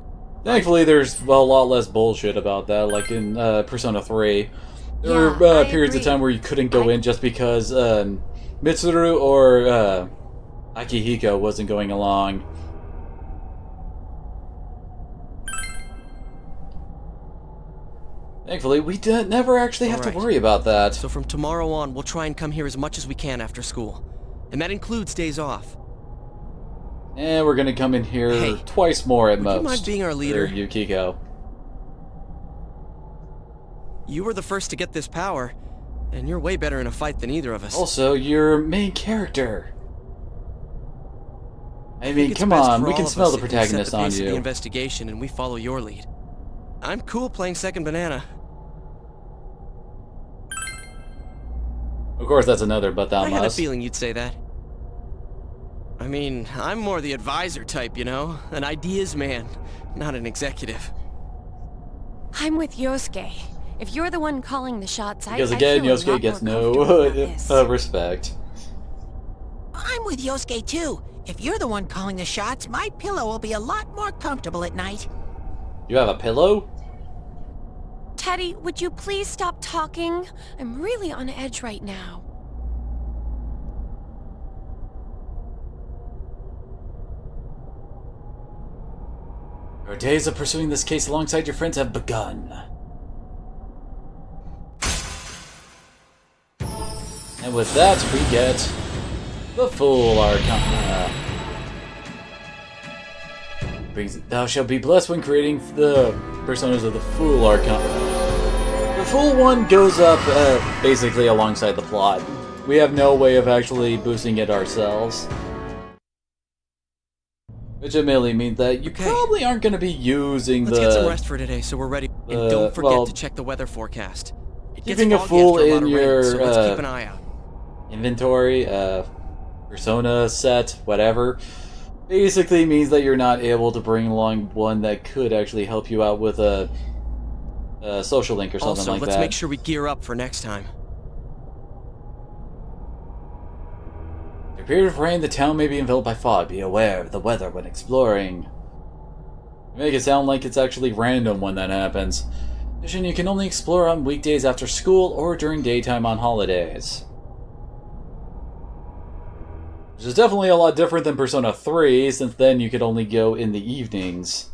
Thankfully, there's a lot less bullshit about that, like in Persona 3. There were periods of time where you couldn't go in just because Mitsuru or Akihiko wasn't going along. Thankfully, we never actually have to worry about that. So from tomorrow on, we'll try and come here as much as we can after school. And that includes days off. And we're gonna come in here twice more at most. Would you mind being our leader? For Yukiko. You were the first to get this power, and you're way better in a fight than either of us. Also, you're main character. I mean, it's come best on, for we all can of smell us the if we set protagonist on pace of the you. investigation and we follow your lead. I'm cool playing second banana. Of course, that's another but that I had a must. feeling you'd say that. I mean, I'm more the advisor type, you know? An ideas man, not an executive. I'm with Yosuke. If you're the one calling the shots, Because I again, feel a Yosuke lot gets more comfortable about this. no respect. I'm with Yosuke too. If you're the one calling the shots, my pillow will be a lot more comfortable at night. You have a pillow? Teddy, would you please stop talking? I'm really on edge right now. Your days of pursuing this case alongside your friends have begun. And with that, we get the Fool Arcana. Thou shalt be blessed when creating the personas of the Fool Arcana. The Fool one goes up basically alongside the plot. We have no way of actually boosting it ourselves. Which admittedly means that you probably aren't going to be using Let's the... get some rest for today so we're ready. And don't forget to check the weather forecast. It gets Keeping a foggy Fool after a lot in of your rain, so let's keep an eye out. inventory, persona set, whatever, basically means that you're not able to bring along one that could actually help you out with a social link or something Also, like that. let's make sure we gear up for next time. In a period of rain, the town may be enveloped by fog. Be aware of the weather when exploring. You make it sound like it's actually random when that happens. In addition, you can only explore on weekdays after school or during daytime on holidays. Which is definitely a lot different than Persona 3, since then you could only go in the evenings.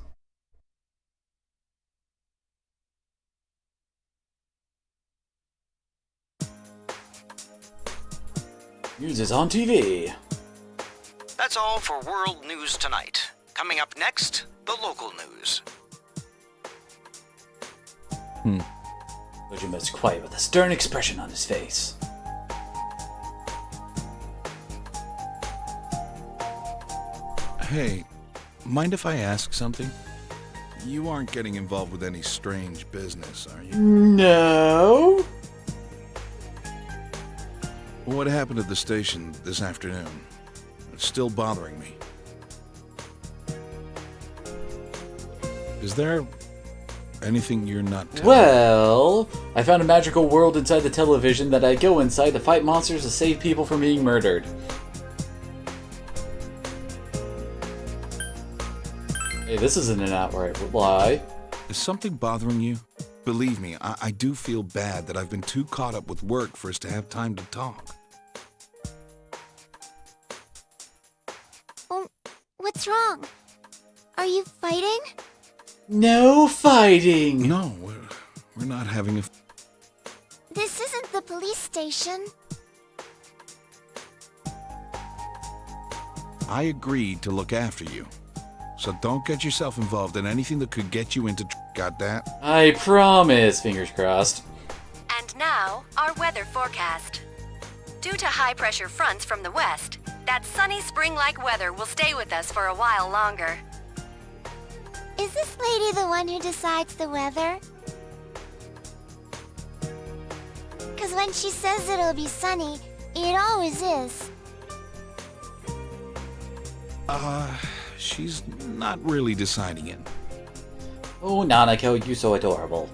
News is on TV. That's all for World News Tonight. Coming up next, the local news. Kojima is quiet with a stern expression on his face. Hey, mind if I ask something? You aren't getting involved with any strange business, are you? No. What happened at the station this afternoon? It's still bothering me. Is there anything you're not telling me? Well, I found a magical world inside the television that I go inside to fight monsters to save people from being murdered. Hey, this isn't an outright lie. Is something bothering you? Believe me, I do feel bad that I've been too caught up with work for us to have time to talk. Oh, what's wrong? Are you fighting? No fighting! No, we're not having a... This isn't the police station. I agreed to look after you. So don't get yourself involved in anything that could get you into... Got that? I promise, fingers crossed. And now, our weather forecast. Due to high-pressure fronts from the west, that sunny spring-like weather will stay with us for a while longer. Is this lady the one who decides the weather? Because when she says it'll be sunny, it always is. She's not really deciding it. Oh, Nanako, you're so adorable.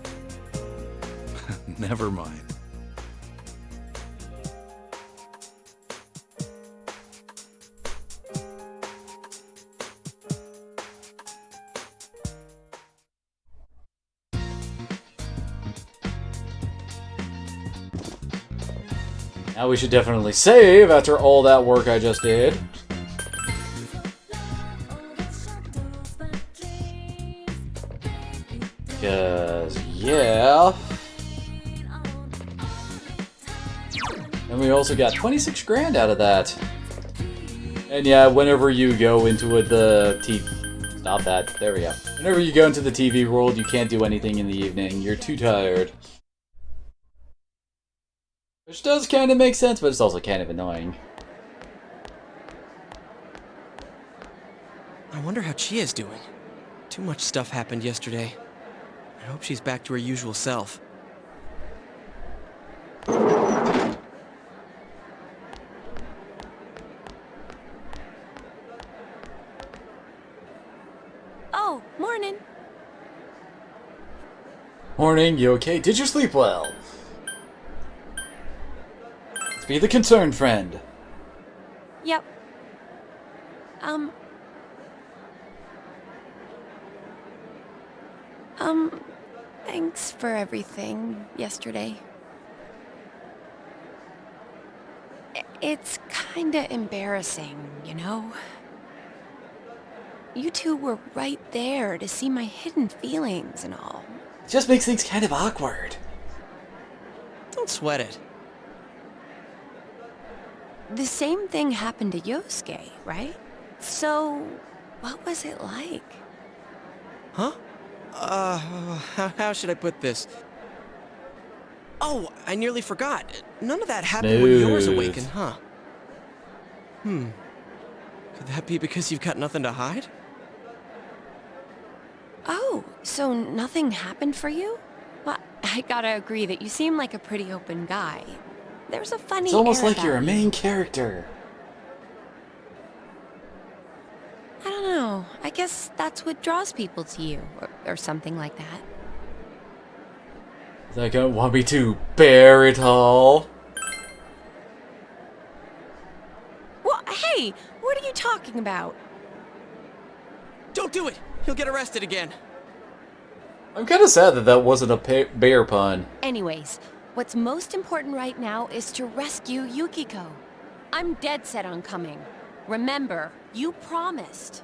Never mind. Now we should definitely save after all that work I just did. Because, yeah. And we also got 26 grand out of that. And yeah, whenever you go into the TV... Stop that. There we go. Whenever you go into the TV world, you can't do anything in the evening. You're too tired. Which does kind of make sense, but it's also kind of annoying. I wonder how Chia's doing. Too much stuff happened yesterday. I hope she's back to her usual self. Oh, morning. Morning, you okay? Did you sleep well? Let's be the concerned friend. Yep. Thanks for everything yesterday. It's kinda embarrassing, you know? You two were right there to see my hidden feelings and all. It just makes things kind of awkward. Don't sweat it. The same thing happened to Yosuke, right? So, what was it like? Huh? How should I put this? Oh, I nearly forgot. None of that happened when yours awakened, huh? Could that be because you've got nothing to hide? Oh, so nothing happened for you? Well, I gotta agree that you seem like a pretty open guy. There's a funny It's almost air like you're a about main character. I don't know. I guess that's what draws people to you, or something like that. They don't want me to bear it all. Well, hey, what are you talking about? Don't do it! You'll get arrested again. I'm kind of sad that that wasn't a bear pun. Anyways, what's most important right now is to rescue Yukiko. I'm dead set on coming. Remember, you promised.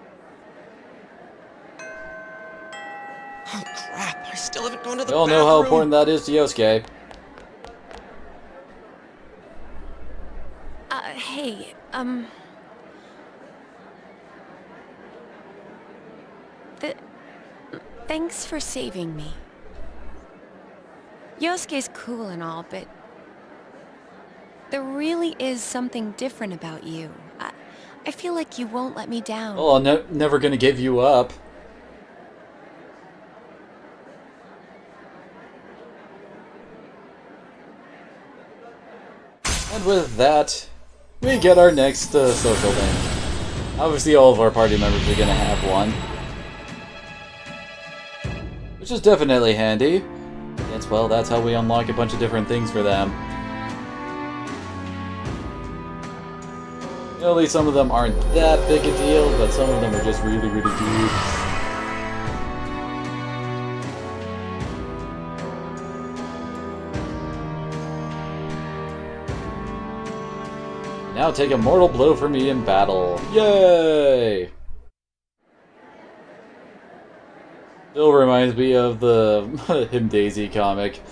Oh crap, I still haven't gone to the We all bathroom. know how important that is to Yosuke. Hey, Thanks for saving me. Yosuke's cool and all, but there really is something different about you. I feel like you won't let me down. Oh, I'm never gonna give you up. And with that, we get our next social thing. Obviously, all of our party members are gonna have one. Which is definitely handy. Yes, well, that's how we unlock a bunch of different things for them. At least some of them aren't that big a deal, but some of them are just really, really good. Now take a mortal blow for me in battle. Yay! Still reminds me of the Him Daisy comic.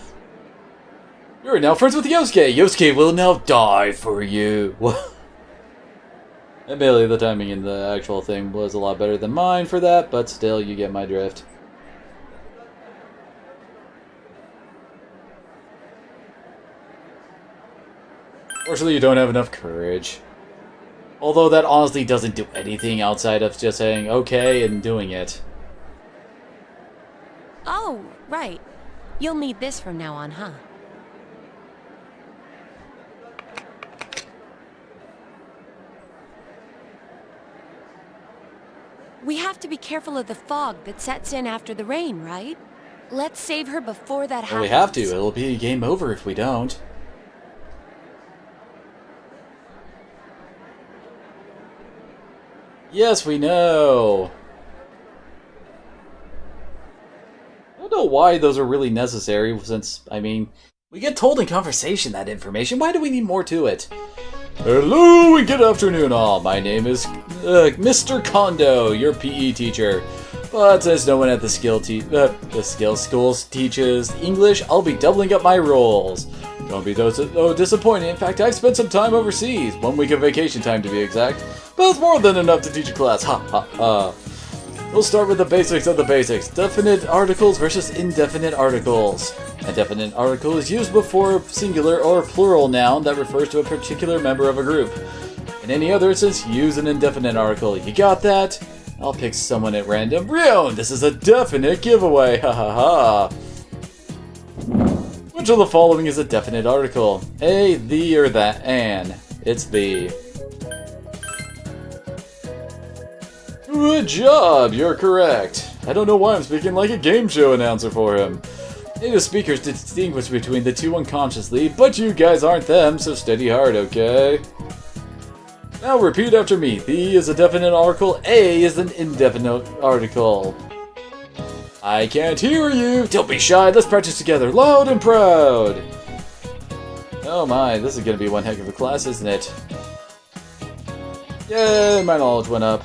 You're now friends with Yosuke! Yosuke will now die for you! Admittedly, the timing in the actual thing was a lot better than mine for that, but still, you get my drift. Fortunately, you don't have enough courage. Although that honestly doesn't do anything outside of just saying okay and doing it. Oh, right. You'll need this from now on, huh? We have to be careful of the fog that sets in after the rain, right? Let's save her before that happens. Well, we have to. It'll be game over if we don't. Yes, we know. I don't know why those are really necessary, since, I mean, we get told in conversation that information. Why do we need more to it? Hello and good afternoon all. My name is Mr. Kondo, your PE teacher. But as no one at the skill schools teaches English, I'll be doubling up my roles. Don't be disappointed. In fact, I've spent some time overseas. 1 week of vacation time to be exact. But it's more than enough to teach a class. Ha ha ha. We'll start with the basics of the basics. Definite articles versus indefinite articles. A definite article is used before a singular or plural noun that refers to a particular member of a group. In any other instance, use an indefinite article. You got that? I'll pick someone at random. Rion, this is a definite giveaway. Ha ha ha. Which of the following is a definite article? A, the, or that, an. It's the. Good job, you're correct. I don't know why I'm speaking like a game show announcer for him. Native speakers distinguish between the two unconsciously, but you guys aren't them, so steady heart, okay? Now repeat after me. The is a definite article, A is an indefinite article. I can't hear you! Don't be shy, let's practice together, loud and proud! Oh my, this is gonna be one heck of a class, isn't it? Yay, my knowledge went up.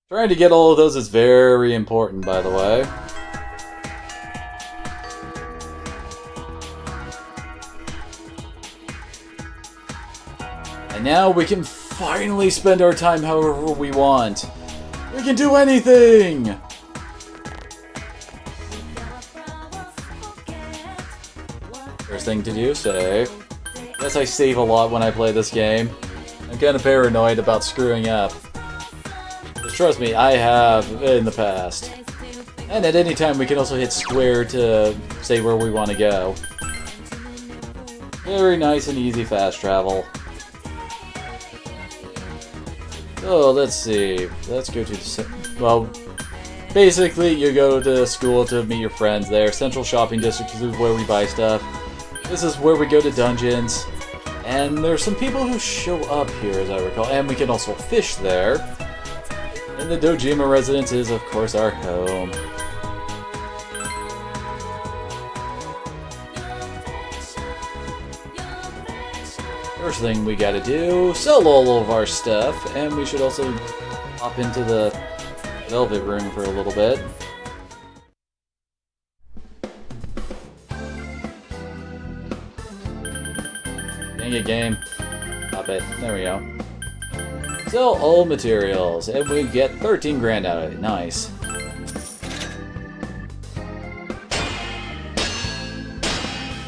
Trying to get all of those is very important, by the way. And now we can finally spend our time however we want. We can do anything! First thing to do, save. Yes, I save a lot when I play this game. I'm kind of paranoid about screwing up. Trust me, I have in the past. And at any time we can also hit square to say where we want to go. Very nice and easy fast travel. So let's see. Let's go to the... Well, basically you go to school to meet your friends there. Central Shopping District is where we buy stuff. This is where we go to dungeons. And there's some people who show up here as I recall. And we can also fish there. And the Dojima residence is, of course, our home. First thing we gotta do, sell all of our stuff, and we should also hop into the Velvet Room for a little bit. Dang it, game. Stop it. There we go. Sell all materials, and we get 13 grand out of it. Nice.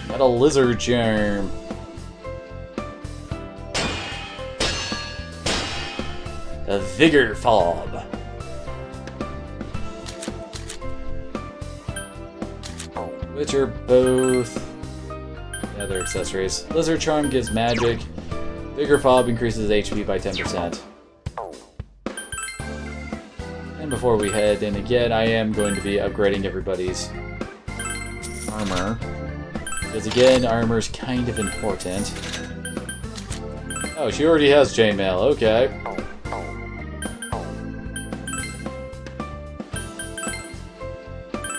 Got a lizard charm. A vigor fob. Which are both other accessories. Lizard charm gives magic. Vigor fob increases HP by 10%. And before we head in again, I am going to be upgrading everybody's armor. Because again, armor's kind of important. Oh, she already has chainmail, okay.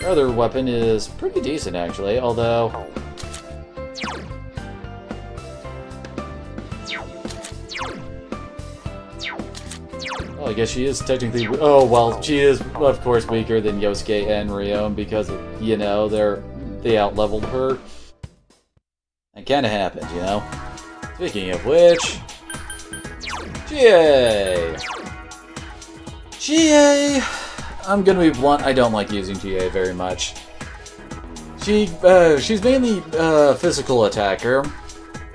Her other weapon is pretty decent actually, although... Well, I guess she is technically... Oh, well, she is, of course, weaker than Yosuke and Rion because, you know, they out-leveled her. That kinda happens, you know? Speaking of which... GA! GA! I'm gonna be blunt, I don't like using GA very much. She's mainly physical attacker,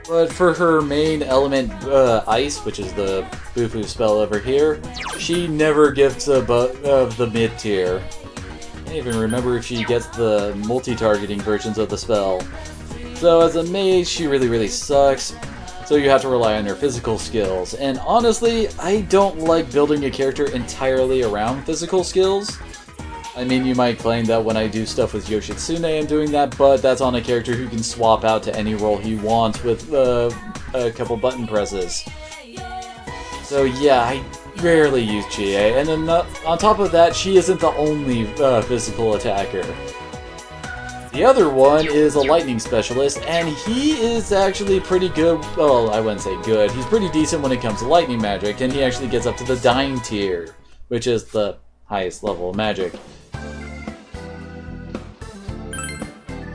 but for her main element, ice, which is the Boo-Foo spell over here, she never gets the mid-tier. I can't even remember if she gets the multi-targeting versions of the spell. So as a mage, she really sucks, so you have to rely on her physical skills. And honestly, I don't like building a character entirely around physical skills. I mean, you might claim that when I do stuff with Yoshitsune I'm doing that, but that's on a character who can swap out to any role he wants with a couple button presses. So yeah, I rarely use Chie, and then on top of that, she isn't the only physical attacker. The other one is a lightning specialist, and he is actually pretty good. Well, I wouldn't say good. He's pretty decent when it comes to lightning magic, and he actually gets up to the dying tier, which is the highest level of magic.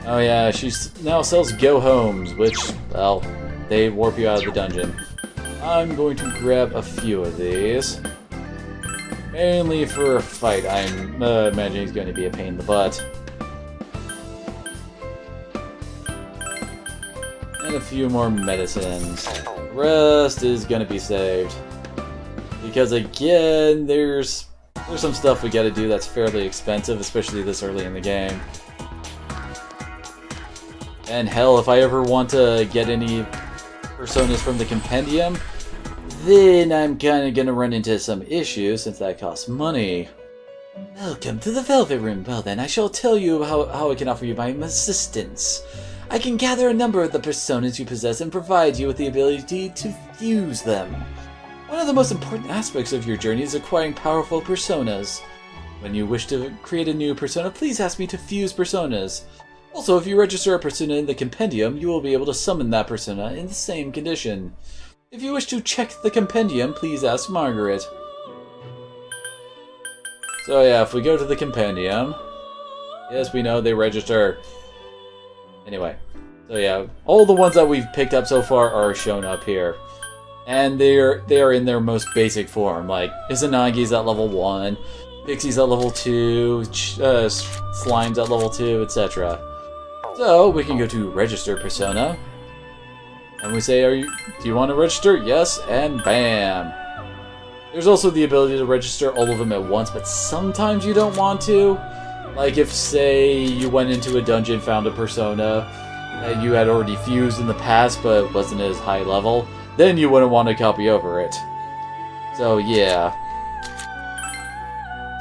Oh yeah, she now sells go-homes, which, well, they warp you out of the dungeon. I'm going to grab a few of these. Mainly for a fight. I'm imagining he's going to be a pain in the butt. And a few more medicines. The rest is going to be saved. Because again, there's some stuff we gotta do that's fairly expensive, especially this early in the game. And hell, if I ever want to get any personas from the compendium, then I'm kinda gonna run into some issues since that costs money. Welcome to the Velvet Room. Well then, I shall tell you how I can offer you my assistance. I can gather a number of the personas you possess and provide you with the ability to fuse them. One of the most important aspects of your journey is acquiring powerful personas. When you wish to create a new persona, please ask me to fuse personas. Also, if you register a persona in the compendium, you will be able to summon that persona in the same condition. If you wish to check the compendium, please ask Margaret. So yeah, if we go to the compendium, yes, we know they register. Anyway, so yeah, all the ones that we've picked up so far are shown up here. And they are in their most basic form, like Izanagi's at level 1, Pixie's at level 2, Slime's at level 2, etc. So we can go to register persona, and we say, do you want to register? Yes, and bam! There's also the ability to register all of them at once, but sometimes you don't want to. Like if, say, you went into a dungeon, found a persona that you had already fused in the past, but wasn't as high level, then you wouldn't want to copy over it. So yeah.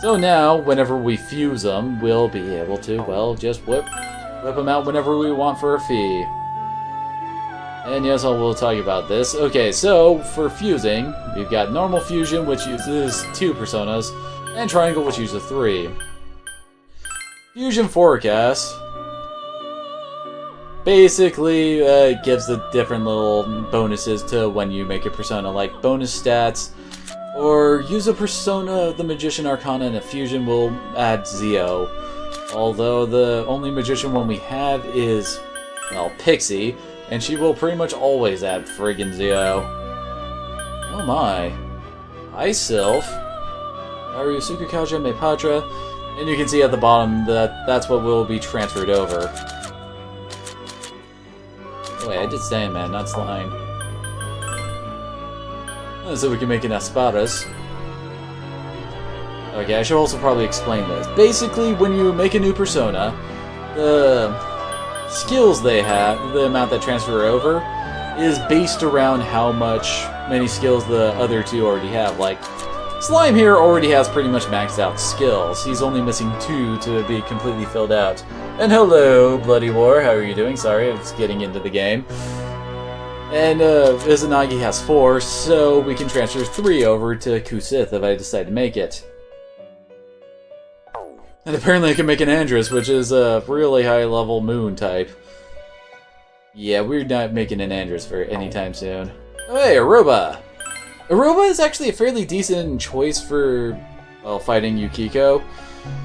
So now, whenever we fuse them, we'll be able to, well, just whip them out whenever we want for a fee. And yes, I will talk about this. Okay, so for fusing, we've got normal fusion, which uses 2 personas, and triangle, which uses 3. Fusion forecast basically gives the different little bonuses to when you make a persona, like bonus stats, or use a persona of the Magician Arcana and a fusion will add Zio. Although the only Magician one we have is, well, Pixie, and she will pretty much always add friggin' Zio. Oh my. Hi, Sylph. Aryusuku Kaja Me Patra. And you can see at the bottom that that's what will be transferred over. Oh, wait, I did Sandman, not Slime. So we can make an Asparas. Okay, I should also probably explain this. Basically, when you make a new persona, the skills they have, the amount that transfer over, is based around how many skills the other two already have. Like, Slime here already has pretty much maxed out skills. He's only missing 2 to be completely filled out. And hello, Bloody War, how are you doing? Sorry, I was getting into the game. And Izanagi has 4, so we can transfer 3 over to Kusith if I decide to make it. And apparently I can make an Andrus, which is a really high level moon type. Yeah, we're not making an Andrus for any time soon. Oh hey, Aroba! Aroba is actually a fairly decent choice for, well, fighting Yukiko.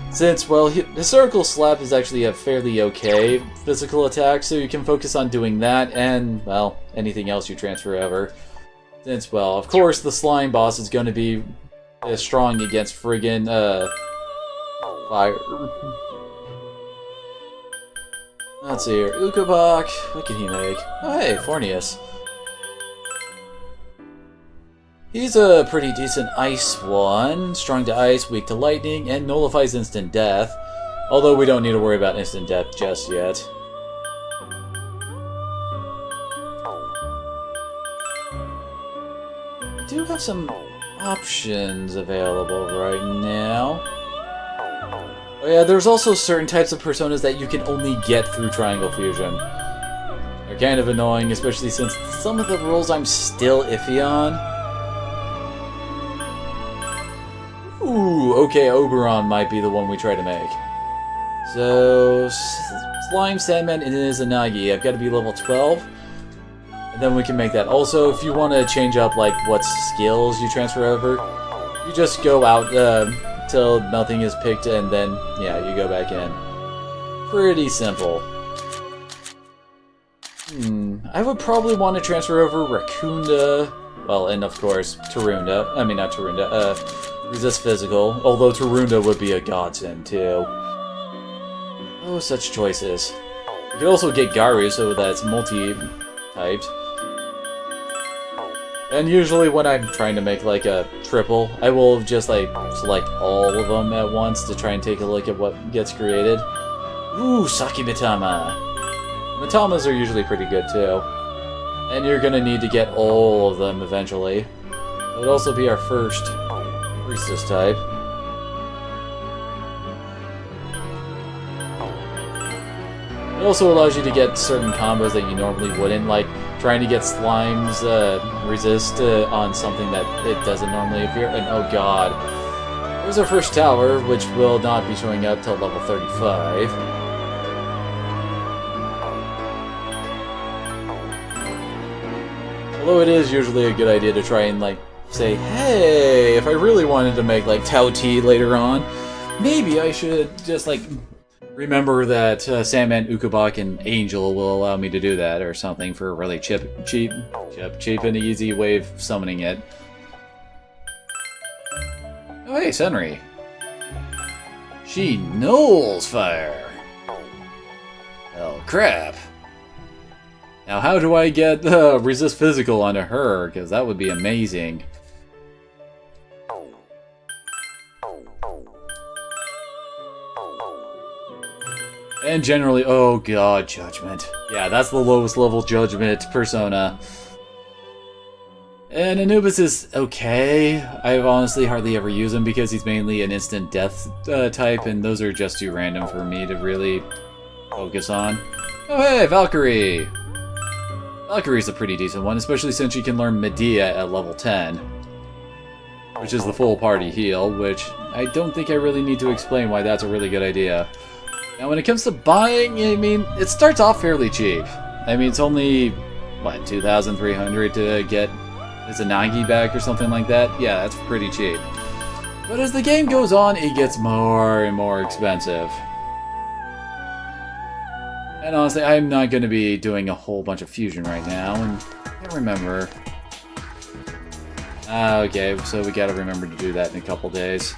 Since, well, Historical Slap is actually a fairly okay physical attack, so you can focus on doing that and, well, anything else you transfer over. Since, well, of course, the Slime boss is going to be strong against friggin', fire. Let's see here. Ukobach. What can he make? Oh, hey, Fornius. He's a pretty decent ice one. Strong to ice, weak to lightning, and nullifies instant death. Although we don't need to worry about instant death just yet. We do have some options available right now. Oh yeah, there's also certain types of personas that you can only get through Triangle Fusion. They're kind of annoying, especially since some of the rules I'm still iffy on. Ooh, okay, Oberon might be the one we try to make. So, Slime, Sandman, and Izanagi. I've got to be level 12. And then we can make that. Also, if you want to change up, like, what skills you transfer over, you just go out till nothing is picked, and then, yeah, you go back in. Pretty simple. I would probably want to transfer over Raccoonda, well, and of course, Tarunda. I mean, not Tarunda, Resist Physical, although Tarunda would be a godsend, too. Oh, such choices. You could also get Garu, so that's multi-typed. And usually when I'm trying to make, like, a triple, I will just, like, select all of them at once to try and take a look at what gets created. Ooh, Saki Mitama! Mitamas are usually pretty good, too. And you're gonna need to get all of them eventually. It would also be our first Priestess type. It also allows you to get certain combos that you normally wouldn't, like trying to get Slime's resist on something that it doesn't normally appear. And oh god, there's our first tower, which will not be showing up till level 35. Although it is usually a good idea to try and, like, say, hey, if I really wanted to make, like, Tao T later on, maybe I should just, like, remember that Sandman, Ukobach, and Angel will allow me to do that, or something, for a really cheap and easy way of summoning it. Oh, hey, Senri. She nulls fire. Oh, crap. Now, how do I get Resist Physical onto her? Because that would be amazing. And generally, oh god, Judgment. Yeah, that's the lowest level Judgment persona. And Anubis is okay. I've honestly hardly ever used him because he's mainly an instant death type, and those are just too random for me to really focus on. Oh hey, Valkyrie! Valkyrie's a pretty decent one, especially since you can learn Medea at level 10. Which is the full party heal, which I don't think I really need to explain why that's a really good idea. Now when it comes to buying, I mean, it starts off fairly cheap. I mean, it's only, what, 2,300 to get Izanagi back or something like that? Yeah, that's pretty cheap. But as the game goes on, it gets more and more expensive. And honestly, I'm not going to be doing a whole bunch of fusion right now, and I can't remember. Okay, so we gotta remember to do that in a couple days.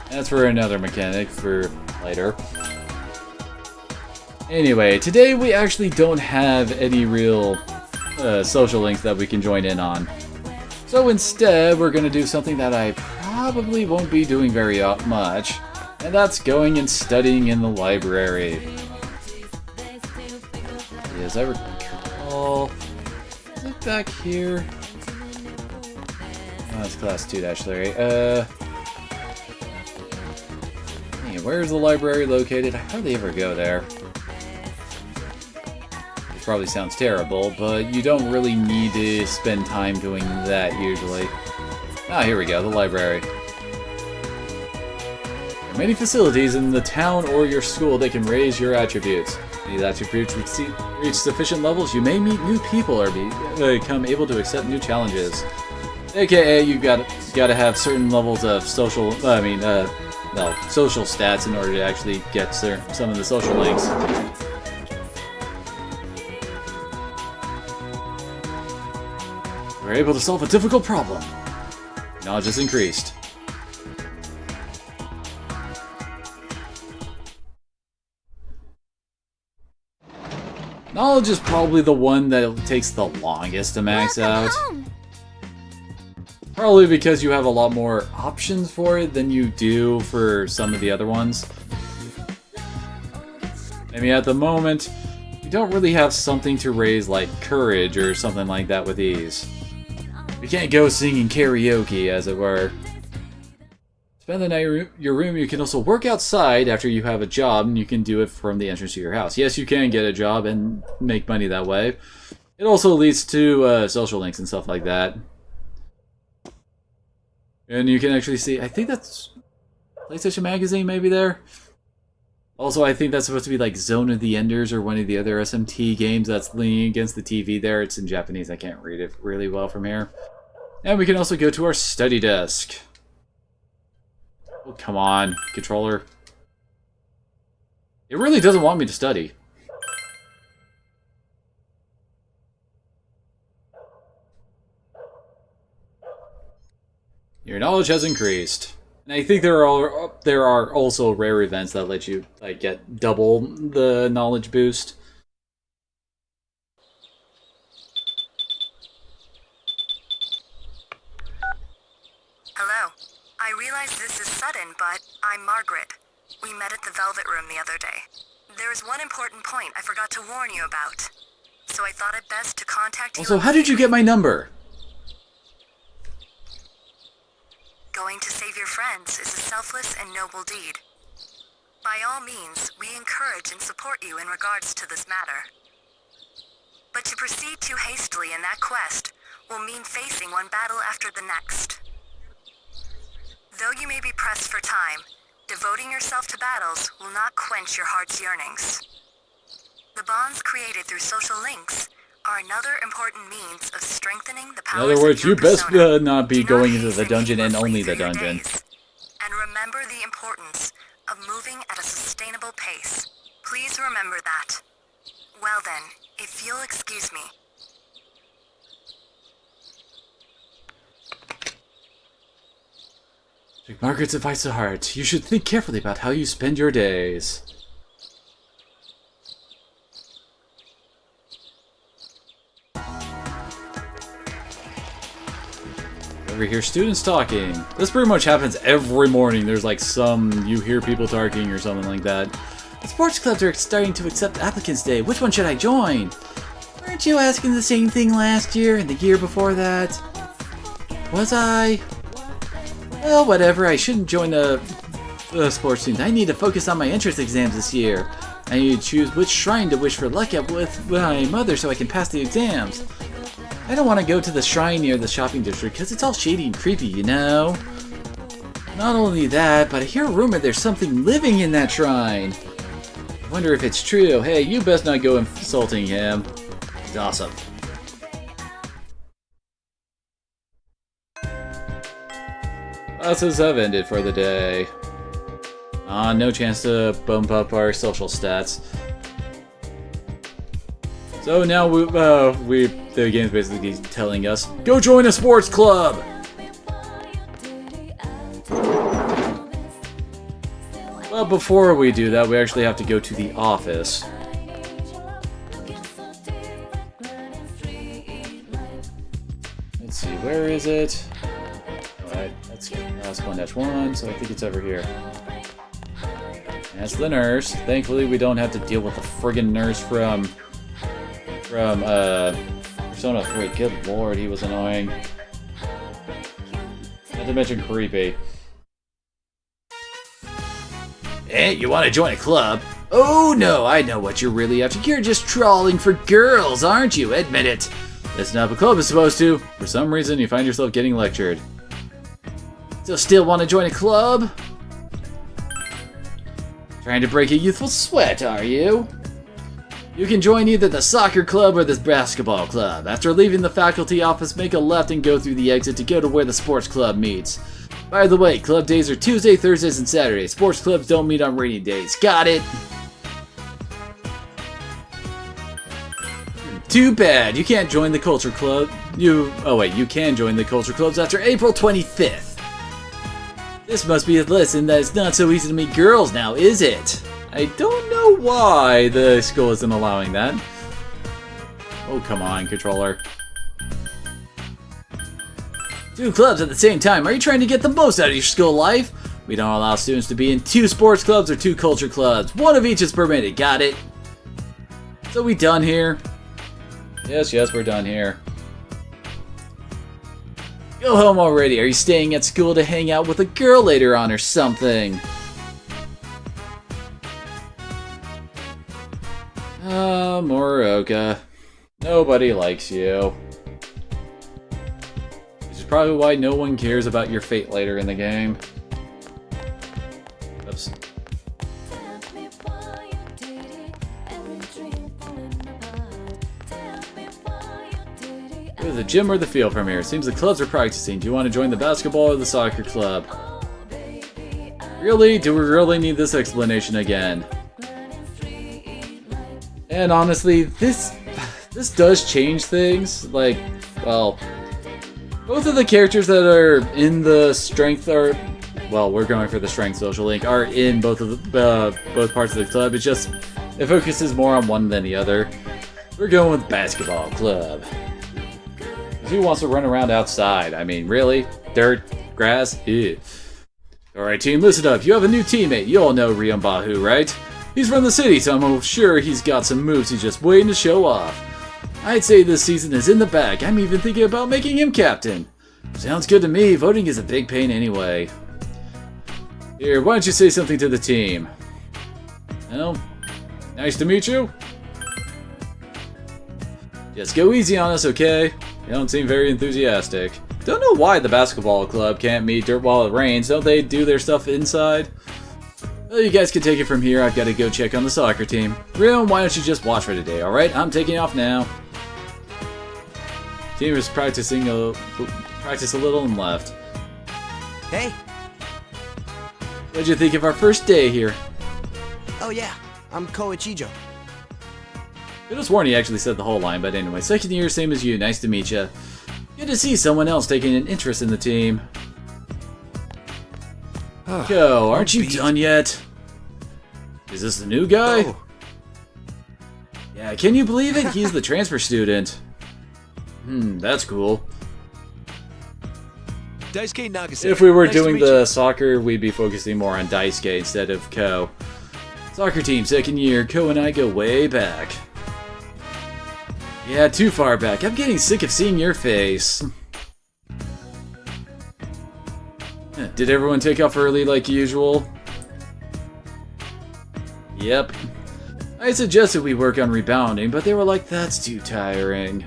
That's for another mechanic for later. Anyway, today we actually don't have any real social links that we can join in on. So instead, we're going to do something that I probably won't be doing very much, and that's going and studying in the library. As I recall, is it back here? Oh, it's class 2-3. Where's the library located? I hardly ever go there. It probably sounds terrible, but you don't really need to spend time doing that usually. Ah, here we go, the library. There are many facilities in the town or your school that can raise your attributes. If these attributes reach sufficient levels, you may meet new people or become able to accept new challenges. AKA, you gotta have certain levels of social, social stats in order to actually get some of the social links. We're able to solve a difficult problem. Knowledge is increased. Knowledge is probably the one that takes the longest to max out. Probably because you have a lot more options for it than you do for some of the other ones. I mean, at the moment, you don't really have something to raise like courage or something like that with these. You can't go singing karaoke, as it were. Spend the night in your room. You can also work outside after you have a job, and you can do it from the entrance to your house. Yes, you can get a job and make money that way. It also leads to social links and stuff like that. And you can actually see, I think that's PlayStation Magazine maybe there. Also, I think that's supposed to be like Zone of the Enders or one of the other SMT games that's leaning against the TV there. It's in Japanese, I can't read it really well from here. And we can also go to our study desk. Oh, come on, controller. It really doesn't want me to study. Your knowledge has increased. And I think there are also rare events that let you like get double the knowledge boost. Hello. I realize this is sudden, but I'm Margaret. We met at the Velvet Room the other day. There is one important point I forgot to warn you about. So I thought it best to contact you. Also, how did you get my number? Going to save your friends is a selfless and noble deed. By all means, we encourage and support you in regards to this matter. But to proceed too hastily in that quest will mean facing one battle after the next. Though you may be pressed for time, devoting yourself to battles will not quench your heart's yearnings. The bonds created through social links are another important means of strengthening the powers In other words, of your you best persona. not be going into the dungeon and only the dungeon. And remember the importance of moving at a sustainable pace. Please remember that. Well then, if you'll excuse me. Take Margaret's advice to heart. You should think carefully about how you spend your days. Over here, students talking. This pretty much happens every morning. There's like you hear people talking or something like that. The sports clubs are starting to accept applicants today. Which one should I join? Weren't you asking the same thing last year and the year before that? Was I? Well, whatever. I shouldn't join the sports team. I need to focus on my entrance exams this year. I need to choose which shrine to wish for luck at with my mother so I can pass the exams. I don't want to go to the shrine near the shopping district because it's all shady and creepy, you know? Not only that, but I hear a rumor there's something living in that shrine. I wonder if it's true. Hey, you best not go insulting him. He's awesome. Classes have ended for the day. No chance to bump up our social stats. So now the game's basically telling us, go join a sports club! Well, before we do that, we actually have to go to the office. Let's see, where is it? Alright, let's go. Last 1-1, so I think it's over here. That's the nurse. Thankfully, we don't have to deal with the friggin' nurse from Persona 3. Good lord, he was annoying. Not to mention creepy. Hey, you want to join a club? Oh no, I know what you're really after. You're just trawling for girls, aren't you? Admit it. That's not what club is supposed to. For some reason, you find yourself getting lectured. So still want to join a club? Trying to break a youthful sweat, are you? You can join either the soccer club or the basketball club. After leaving the faculty office, make a left and go through the exit to go to where the sports club meets. By the way, club days are Tuesday, Thursdays, and Saturdays. Sports clubs don't meet on rainy days. Got it? Too bad. You can't join the culture club. You can join the culture clubs after April 25th. This must be a lesson that it's not so easy to meet girls now, is it? I don't know why the school isn't allowing that. Oh, come on, controller. 2 clubs at the same time. Are you trying to get the most out of your school life? We don't allow students to be in 2 sports clubs or 2 culture clubs. 1 of each is permitted. Got it? So we done here? Yes, we're done here. Go home already. Are you staying at school to hang out with a girl later on or something? Moroka. Nobody likes you. Which is probably why no one cares about your fate later in the game. Oops. Either the gym or the field from here. Seems the clubs are practicing. Do you want to join the basketball or the soccer club? Really? Do we really need this explanation again? And honestly, this does change things. Like, well, both of the characters that are in the strength are, well, we're going for the strength social link, are in both of the both parts of the club. It's just it focuses more on one than the other. We're going with basketball club. Who wants to run around outside? I mean, really? Dirt, grass, ew. Alright team, listen up. You have a new teammate. You all know Ryombahu, right? He's from the city, so I'm sure he's got some moves he's just waiting to show off. I'd say this season is in the bag. I'm even thinking about making him captain. Sounds good to me. Voting is a big pain anyway. Here, why don't you say something to the team? Well, nice to meet you. Just go easy on us, okay? You don't seem very enthusiastic. Don't know why the basketball club can't meet dirt while it rains. Don't they do their stuff inside? Well, you guys can take it from here. I've got to go check on the soccer team. Rion, why don't you just watch for today, alright? I'm taking off now. Team is practice a little and left. Hey. What'd you think of our first day here? Oh yeah, I'm Koichijo. Could have sworn he actually said the whole line, but anyway, second year, same as you. Nice to meet you. Good to see someone else taking an interest in the team. Ko, aren't you done yet? Is this the new guy? Oh. Yeah, can you believe it? He's the transfer student. That's cool. Daisuke Nagase. If we were Nice to doing meet the you. soccer, we'd be focusing more on Daisuke instead of Ko. Soccer team, second year. Ko and I go way back. Yeah, too far back. I'm getting sick of seeing your face. Did everyone take off early like usual? Yep. I suggested we work on rebounding, but they were like, that's too tiring.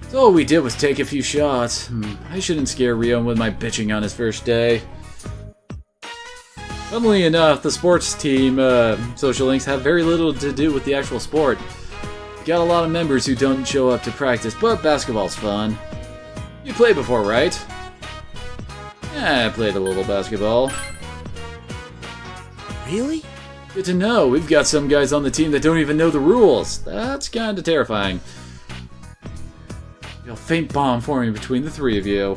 So all we did was take a few shots. I shouldn't scare Rion with my bitching on his first day. Funnily enough, the sports team social links have very little to do with the actual sport. We got a lot of members who don't show up to practice, but basketball's fun. You played before, right? Yeah, I played a little basketball. Really? Good to know. We've got some guys on the team that don't even know the rules. That's kinda terrifying. Feel a faint bond forming between the three of you.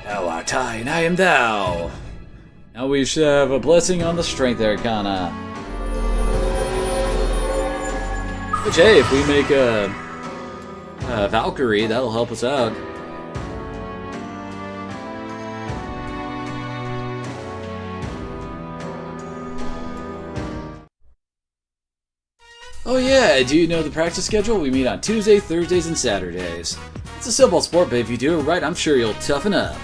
Thou art I, and I am thou. Now we should have a blessing on the strength arcana. Which, hey, if we make a Valkyrie, that'll help us out. Oh yeah, do you know the practice schedule? We meet on Tuesdays, Thursdays, and Saturdays. It's a simple sport, but if you do it right, I'm sure you'll toughen up.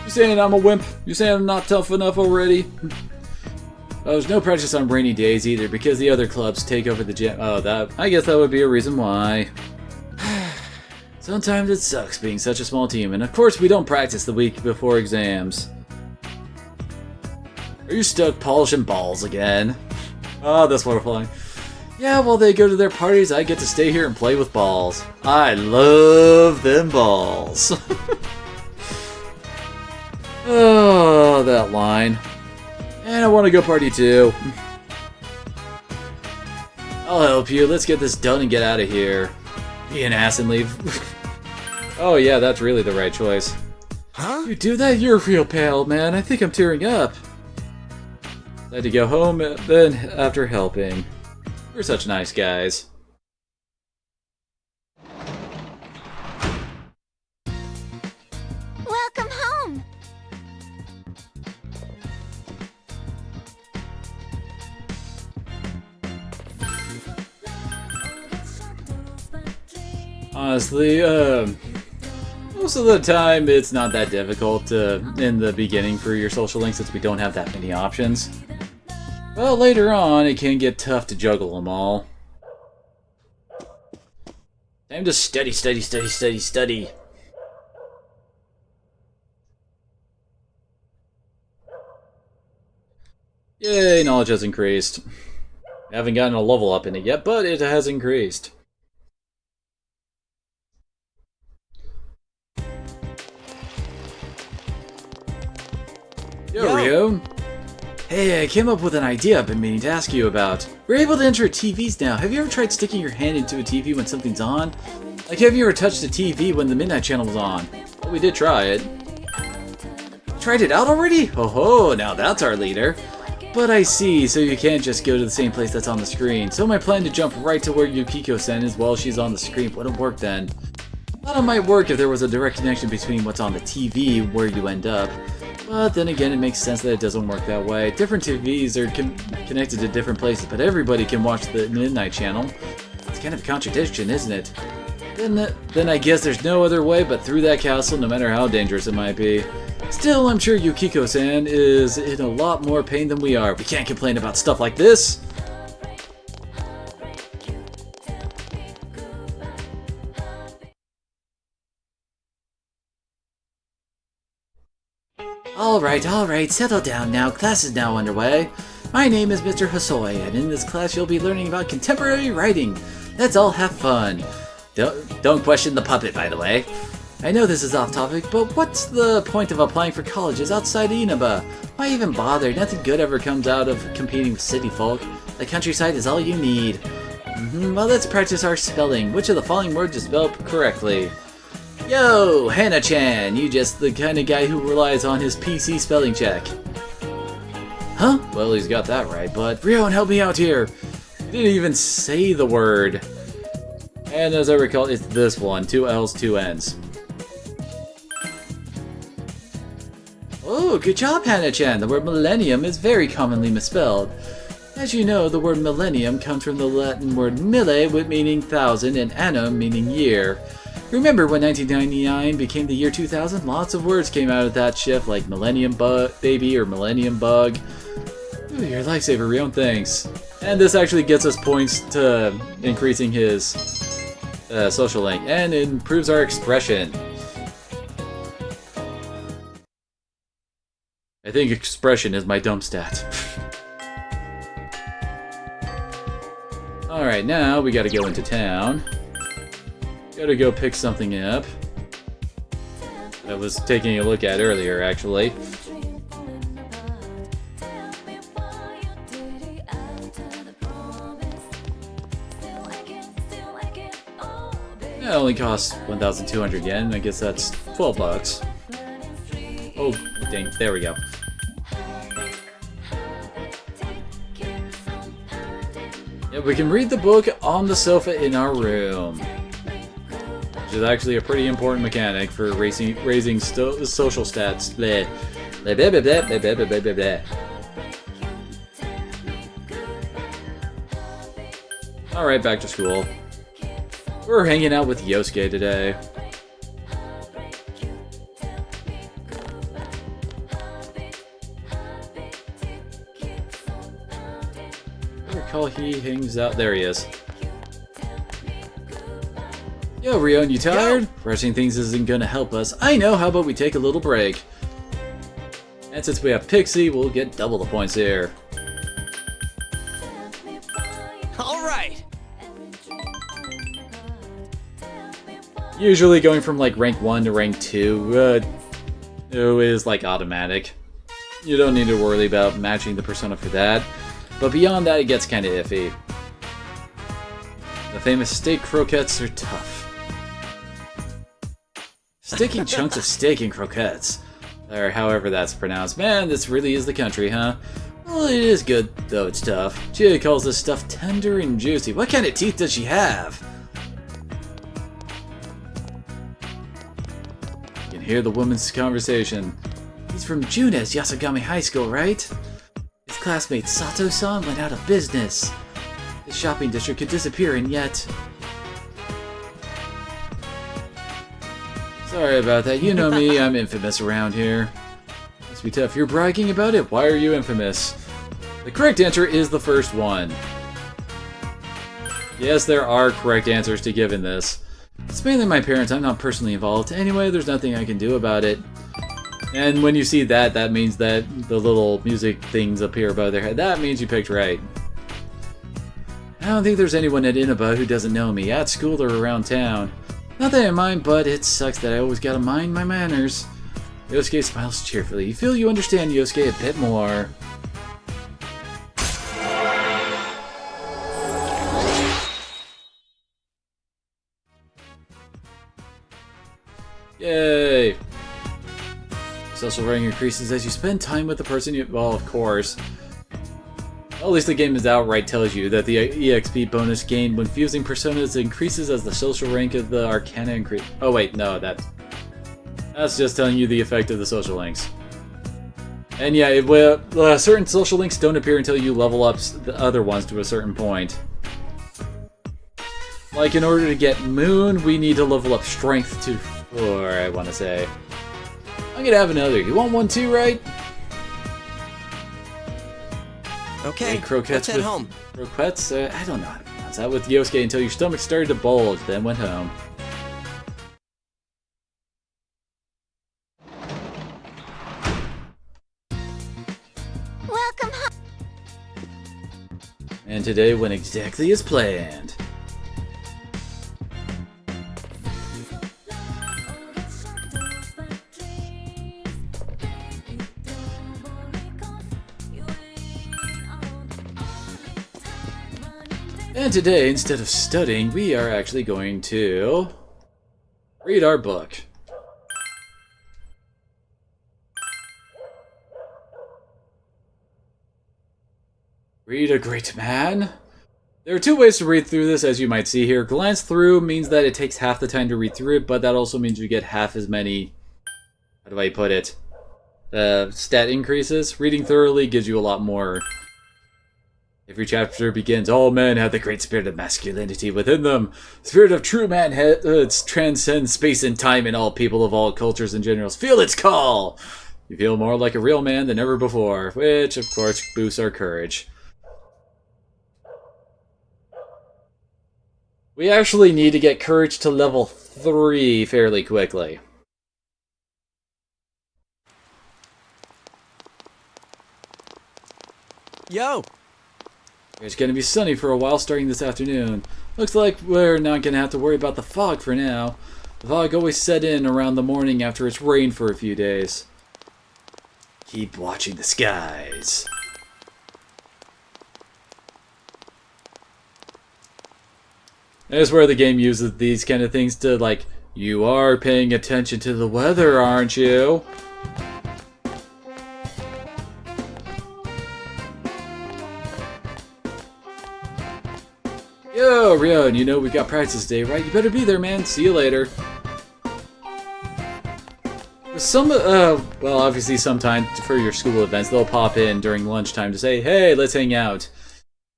You saying I'm a wimp? You saying I'm not tough enough already? There's no practice on rainy days either, because the other clubs take over the gym. Oh, I guess that would be a reason why. Sometimes it sucks being such a small team, and of course we don't practice the week before exams. Are you stuck polishing balls again? Oh, that's wonderful. Yeah, while they go to their parties, I get to stay here and play with balls. I love them balls. Oh, that line. And I want to go party too. I'll help you. Let's get this done and get out of here. Be an ass and leave. Oh yeah, that's really the right choice. Huh? You do that? You're real pale, man. I think I'm tearing up. I had to go home then after helping. We're such nice guys. Welcome home. Honestly, most of the time it's not that difficult in the beginning for your social link since we don't have that many options. But later on, it can get tough to juggle them all. Time to study, study, study, study, study. Yay, knowledge has increased. I haven't gotten a level up in it yet, but it has increased. Yo, Rio. Hey, I came up with an idea I've been meaning to ask you about. We're able to enter TVs now. Have you ever tried sticking your hand into a TV when something's on? Like, have you ever touched a TV when the Midnight Channel was on? Well, we did try it. Tried it out already? Ho ho, now that's our leader. But I see, so you can't just go to the same place that's on the screen. So my plan to jump right to where Yukiko-sen is while she's on the screen wouldn't work then. Thought it might work if there was a direct connection between what's on the TV where you end up. But then again, it makes sense that it doesn't work that way. Different TVs are connected to different places, but everybody can watch the Midnight Channel. It's kind of a contradiction, isn't it? Then I guess there's no other way but through that castle, no matter how dangerous it might be. Still, I'm sure Yukiko-san is in a lot more pain than we are. We can't complain about stuff like this. Alright, settle down now. Class is now underway. My name is Mr. Hosoi, and in this class you'll be learning about contemporary writing. Let's all have fun. Don't question the puppet, by the way. I know this is off topic, but what's the point of applying for colleges outside Inaba? Why even bother? Nothing good ever comes out of competing with city folk. The countryside is all you need. Well, let's practice our spelling. Which of the following words is spelled correctly? Yo, Hannah-chan, you just the kind of guy who relies on his PC spelling check. Huh? Well, he's got that right, but Rion, help me out here. He didn't even say the word. And as I recall, it's this one, 2 L's, 2 N's. Oh, good job, Hannah-chan. The word millennium is very commonly misspelled. As you know, the word millennium comes from the Latin word mille, meaning thousand, and annum, meaning year. Remember when 1999 became the year 2000? Lots of words came out of that shift, like millennium baby or millennium bug. Ooh, you're a lifesaver, Rion, thanks. And this actually gets us points to increasing his social link, and improves our expression. I think expression is my dump stat. Alright, now we gotta go into town. Gotta go pick something up. I was taking a look at earlier, actually. It only costs 1,200 yen. I guess that's 12 bucks. Oh, dang. There we go. Yeah, we can read the book on the sofa in our room. Which is actually a pretty important mechanic for raising social stats. Bleh. Bleh, bleh, bleh, bleh, bleh, bleh, bleh, bleh, bleh. Alright, back to school. We're hanging out with Yosuke today. I recall he hangs out. There he is. Yo, Rion, you tired? Rushing things isn't gonna help us. I know, how about we take a little break? And since we have Pixie, we'll get double the points here. Alright! Usually going from like rank 1 to rank 2 is like automatic. You don't need to worry about matching the persona for that. But beyond that, it gets kinda iffy. The famous steak croquettes are tough. Sticky chunks of steak and croquettes. Or however that's pronounced. Man, this really is the country, huh? Well, it is good, though it's tough. She calls this stuff tender and juicy. What kind of teeth does she have? You can hear the woman's conversation. He's from Junes Yasogami High School, right? His classmate Sato-san went out of business. The shopping district could disappear, and yet... Sorry about that. You know me, I'm infamous around here. Must be tough. You're bragging about it? Why are you infamous? The correct answer is the first one. Yes, there are correct answers to give in this. It's mainly my parents. I'm not personally involved. Anyway, there's nothing I can do about it. And when you see that, that means that the little music things up here above their head, that means you picked right. I don't think there's anyone at Inaba who doesn't know me, at school or around town. Not that I mind, but it sucks that I always gotta mind my manners. Yosuke smiles cheerfully. You feel you understand Yosuke a bit more. Yay! Social rank increases as you spend time with the person you... Well, of course. Well, at least the game is outright tells you that the EXP bonus gained when fusing personas increases as the social rank of the Arcana increase. Oh wait, no, that's just telling you the effect of the social links. And yeah, certain social links don't appear until you level up the other ones to a certain point. Like, in order to get Moon, we need to level up Strength to 4, I want to say. I'm gonna have another. You want one too, right? Okay, croquettes let's head home. Croquettes? I don't know how to pronounce that with Yosuke until your stomach started to bulge, then went home. Welcome home. And today went exactly as planned. And today, instead of studying, we are actually going to read our book. Read a great man? There are two ways to read through this, as you might see here. Glance through means that it takes half the time to read through it, but that also means you get half as many... How do I put it? Stat increases. Reading thoroughly gives you a lot more... Every chapter begins, all men have the great spirit of masculinity within them. The spirit of true manhood transcends space and time, and all people of all cultures and generals feel its call. You feel more like a real man than ever before, which, of course, boosts our courage. We actually need to get courage to level 3 fairly quickly. Yo! It's going to be sunny for a while starting this afternoon. Looks like we're not going to have to worry about the fog for now. The fog always set in around the morning after it's rained for a few days. Keep watching the skies. That's where the game uses these kind of things to, like, you are paying attention to the weather, aren't you? Yo, Rion, you know we've got practice today, right? You better be there, man. See you later. Well, obviously sometimes for your school events, they'll pop in during lunchtime to say, hey, let's hang out.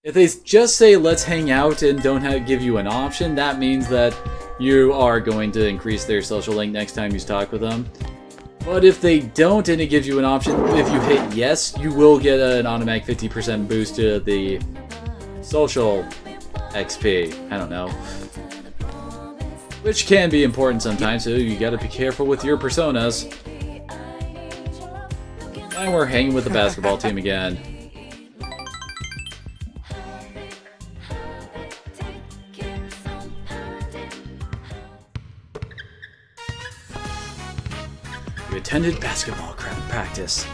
If they just say, let's hang out and don't give you an option, that means that you are going to increase their social link next time you talk with them. But if they don't and it gives you an option, if you hit yes, you will get an automatic 50% boost to the social XP. I don't know. Which can be important sometimes, so you gotta be careful with your personas. And we're hanging with the basketball team again. You attended basketball practice.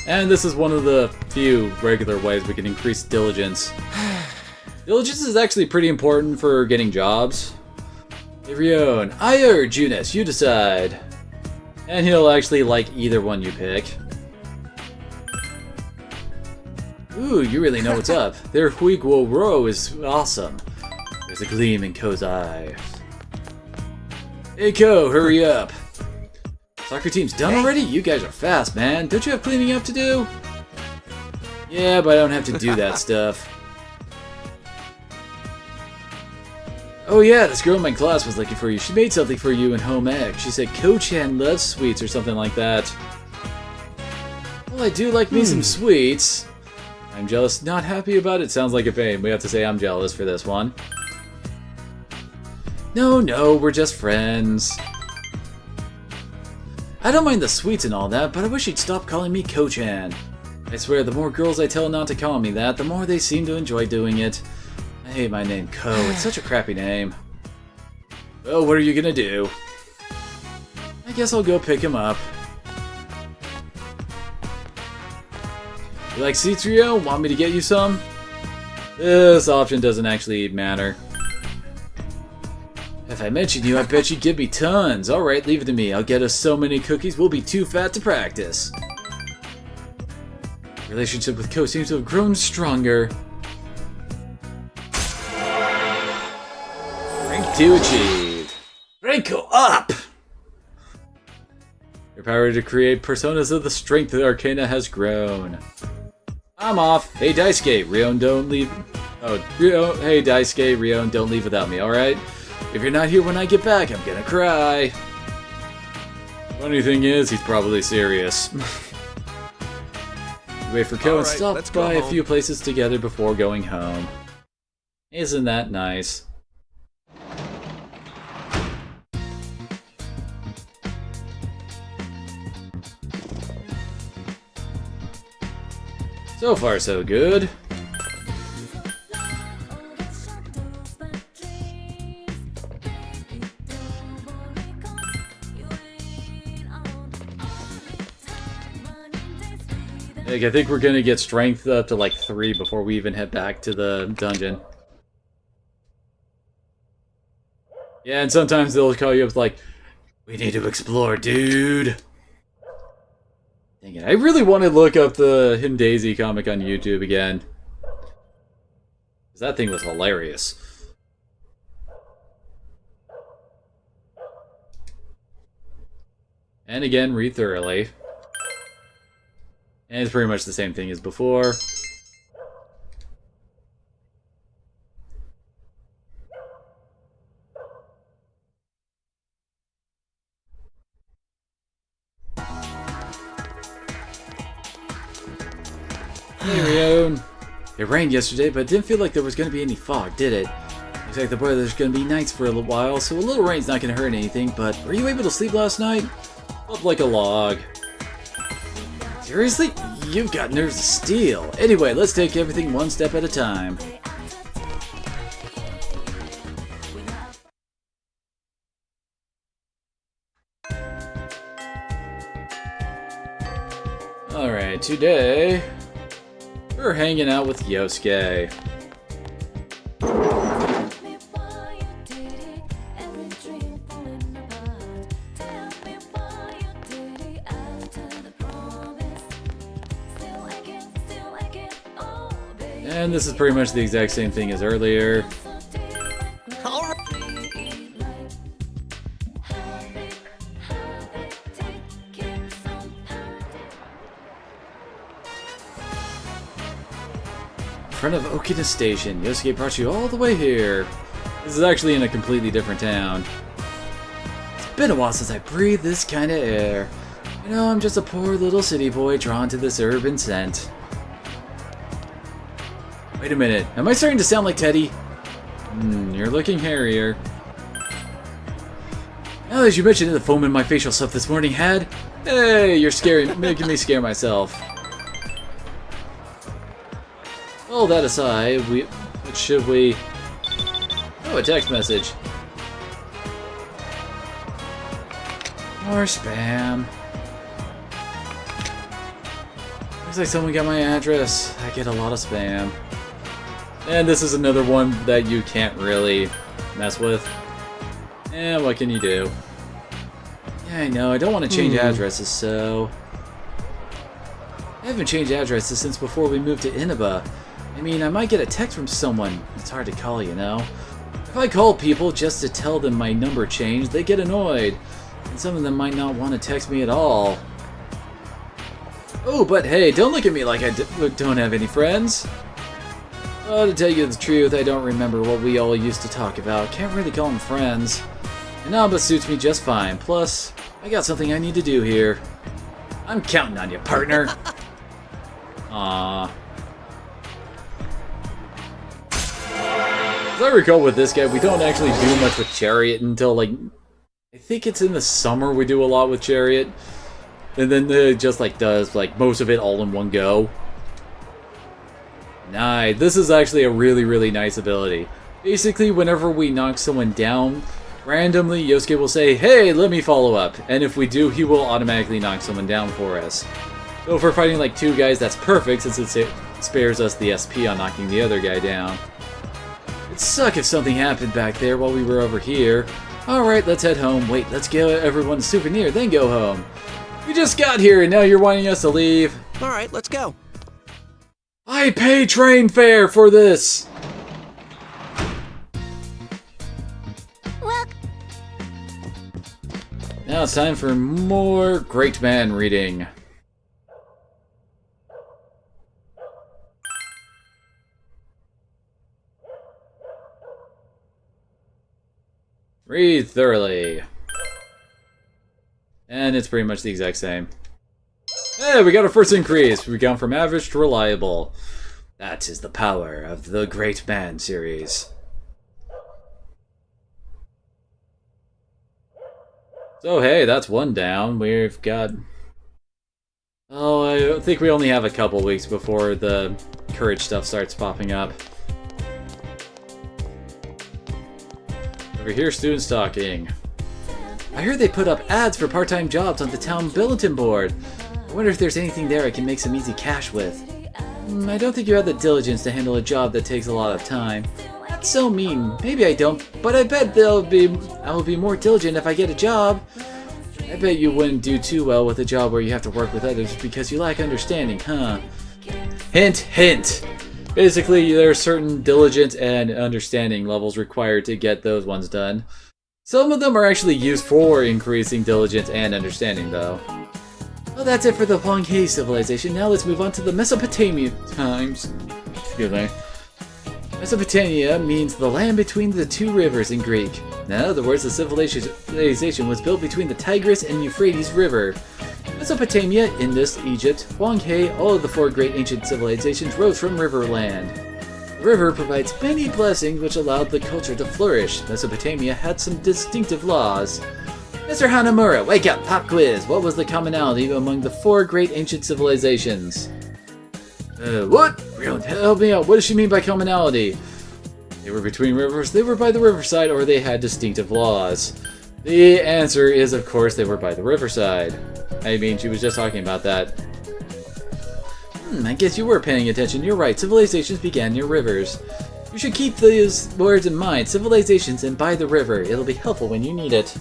And this is one of the few regular ways we can increase diligence. Diligence is actually pretty important for getting jobs. Rion, I urge Eunice, you decide. And he'll actually like either one you pick. Ooh, you really know what's up. Their Huiguo Ro is awesome. There's a gleam in Ko's eye. Hey Ko, hurry up. Soccer team's done already? You guys are fast, man. Don't you have cleaning up to do? Yeah, but I don't have to do that stuff. Oh yeah, this girl in my class was looking for you. She made something for you in home ec. She said Ko-chan loves sweets or something like that. Well, I do like me some sweets. I'm jealous, not happy about it. Sounds like a pain. We have to say I'm jealous for this one. No, we're just friends. I don't mind the sweets and all that, but I wish he'd stop calling me Ko-chan. I swear, the more girls I tell not to call me that, the more they seem to enjoy doing it. I hate my name, Ko. It's such a crappy name. Well, what are you gonna do? I guess I'll go pick him up. You like C3O? Want me to get you some? This option doesn't actually matter. If I mentioned you, I bet you'd give me tons. Alright, leave it to me. I'll get us so many cookies, we'll be too fat to practice. Relationship with Ko seems to have grown stronger. Rank 2 achieved. Rank up! Your power to create personas of the strength of Arcana has grown. I'm off. Hey Daisuke, Rion, don't leave. Oh, hey Daisuke, Rion, don't leave without me, alright? If you're not here when I get back, I'm gonna cry. Funny thing is, he's probably serious. Wait for Ko and stop by a few places together before going home. Isn't that nice? So far, so good. Like, I think we're gonna get strength up to like 3 before we even head back to the dungeon. Yeah, and sometimes they'll call you up like, we need to explore, dude. Dang it, I really want to look up the Hidden Daisy comic on YouTube again. Because that thing was hilarious. And again, read thoroughly. And it's pretty much the same thing as before. Hey, Rion. It rained yesterday, but it didn't feel like there was going to be any fog, did it? Looks like the weather's going to be nice for a little while, so a little rain's not going to hurt anything, but were you able to sleep last night? Up like a log. Seriously? You've got nerves of steel. Anyway, let's take everything one step at a time. Alright, today we're hanging out with Yosuke. And this is pretty much the exact same thing as earlier. In front of Okina Station, Yosuke brought you all the way here. This is actually in a completely different town. It's been a while since I breathed this kind of air. You know, I'm just a poor little city boy drawn to this urban scent. Wait a minute, am I starting to sound like Teddy? You're looking hairier. Now that you mentioned it, the foam in my facial stuff this morning had... Hey, you're making me scare myself. All that aside, what should we... Oh, a text message. More spam. Looks like someone got my address. I get a lot of spam. And this is another one that you can't really mess with. And what can you do? Yeah, I know, I don't want to change addresses, so... I haven't changed addresses since before we moved to Inaba. I mean, I might get a text from someone. It's hard to call, you know? If I call people just to tell them my number changed, they get annoyed. And some of them might not want to text me at all. Oh, but hey, don't look at me like I don't have any friends. Oh, to tell you the truth, I don't remember what we all used to talk about. Can't really call them friends. Inaba suits me just fine. Plus, I got something I need to do here. I'm counting on you, partner. Aww. As I recall with this guy, we don't actually do much with Chariot until, like, I think it's in the summer we do a lot with Chariot. And then it just, like, does, like, most of it all in one go. Nice. This is actually a really, really nice ability. Basically, whenever we knock someone down, randomly, Yosuke will say, hey, let me follow up. And if we do, he will automatically knock someone down for us. So if we're fighting, like, two guys, that's perfect, since it spares us the SP on knocking the other guy down. It'd suck if something happened back there while we were over here. Alright, let's head home. Wait, let's give everyone a souvenir, then go home. We just got here and now you're wanting us to leave. Alright, let's go. I pay train fare for this! Well, now it's time for more Great Man reading. Read thoroughly. And it's pretty much the exact same. Hey, we got our first increase. We've gone from average to reliable. That is the power of the Great Man series. So hey, that's one down. We've got... Oh, I think we only have a couple weeks before the courage stuff starts popping up. Over here, students talking. I heard they put up ads for part-time jobs on the town bulletin board. I wonder if there's anything there I can make some easy cash with. I don't think you have the diligence to handle a job that takes a lot of time. That's so mean. Maybe I don't, but I bet I will be more diligent if I get a job. I bet you wouldn't do too well with a job where you have to work with others because you lack understanding, huh? Hint, hint! Basically, there are certain diligence and understanding levels required to get those ones done. Some of them are actually used for increasing diligence and understanding, though. Well, that's it for the Huanghe civilization. Now let's move on to the Mesopotamia times. Excuse me. Mesopotamia means the land between the two rivers in Greek. In other words, the civilization was built between the Tigris and Euphrates River. Mesopotamia, Indus, Egypt, Huanghe, all of the four great ancient civilizations rose from Riverland. The river provides many blessings which allowed the culture to flourish. Mesopotamia had some distinctive laws. Mr. Hanamura, wake up, pop quiz. What was the commonality among the four great ancient civilizations? What? Help me out. What does she mean by commonality? They were between rivers, they were by the riverside, or they had distinctive laws. The answer is, of course, they were by the riverside. I mean, she was just talking about that. I guess you were paying attention. You're right. Civilizations began near rivers. You should keep these words in mind. Civilizations and by the river. It'll be helpful when you need it.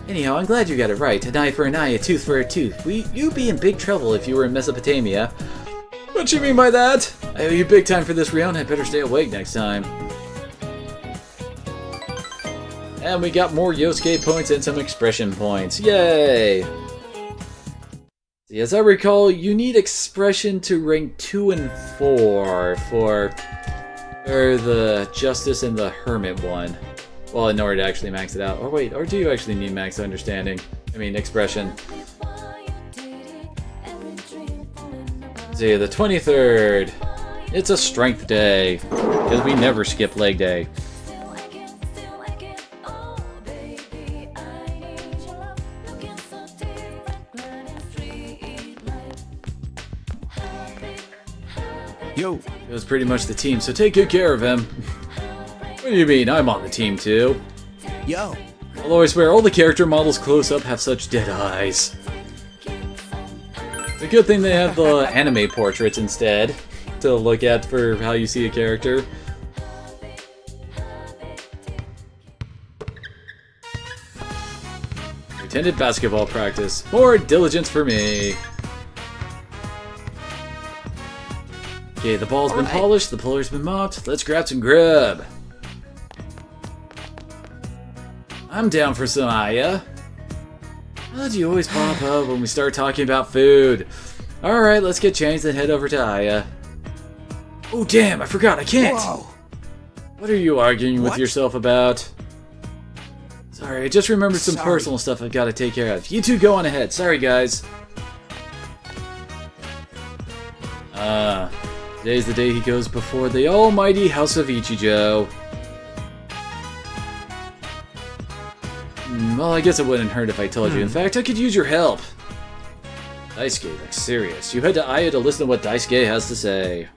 Anyhow, I'm glad you got it right. An eye for an eye, a tooth for a tooth. You'd be in big trouble if you were in Mesopotamia. What you mean by that? I owe you big time for this round. I better stay awake next time. And we got more Yosuke points and some expression points. Yay! See, as I recall, you need expression to rank 2 and 4 for the Justice and the Hermit one. Well, in order to actually max it out. Or wait, or do you actually need max understanding? I mean, expression. See, the 23rd. It's a strength day. Because we never skip leg day. Yo. It was pretty much the team, so take good care of him. What do you mean? I'm on the team too. Yo. Although I swear all the character models close up have such dead eyes. It's a good thing they have the anime portraits instead to look at for how you see a character. attended basketball practice. More diligence for me. Okay, the ball's been polished, the player's been mopped. Let's grab some grub. I'm down for some Aya. How do you always pop up when we start talking about food? Alright, let's get changed and head over to Aya. Oh damn, I forgot, I can't! Whoa. What are you arguing with yourself about? Sorry, I just remembered some personal stuff I've got to take care of. You two go on ahead. Sorry, guys. Today's the day he goes before the almighty House of Ichijo. Well, I guess it wouldn't hurt if I told you. In fact, I could use your help. Daisuke looks serious. You head to Aya to listen to what Daisuke has to say.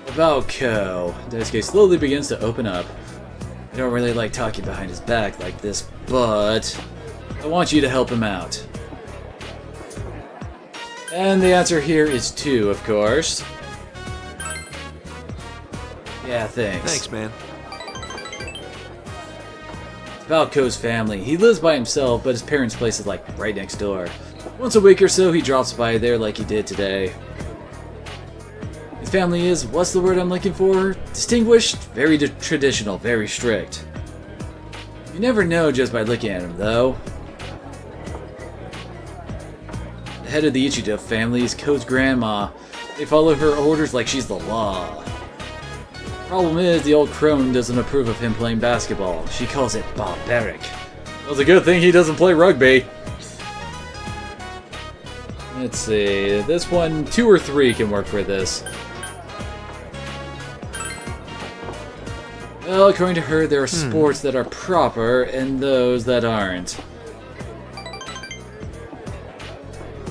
About Ko. Daisuke slowly begins to open up. I don't really like talking behind his back like this, but I want you to help him out. And the answer here is 2, of course. Yeah, thanks. Thanks, man. It's about Ko's family. He lives by himself, but his parents' place is like right next door. Once a week or so, he drops by there like he did today. His family is, what's the word I'm looking for? Distinguished, very traditional, very strict. You never know just by looking at him, though. The head of the Ichijo family is Ko's grandma. They follow her orders like she's the law. Problem is, the old crone doesn't approve of him playing basketball. She calls it barbaric. Well, it's a good thing he doesn't play rugby. Let's see, this one, 2 or 3 can work for this. Well, according to her, there are sports that are proper and those that aren't.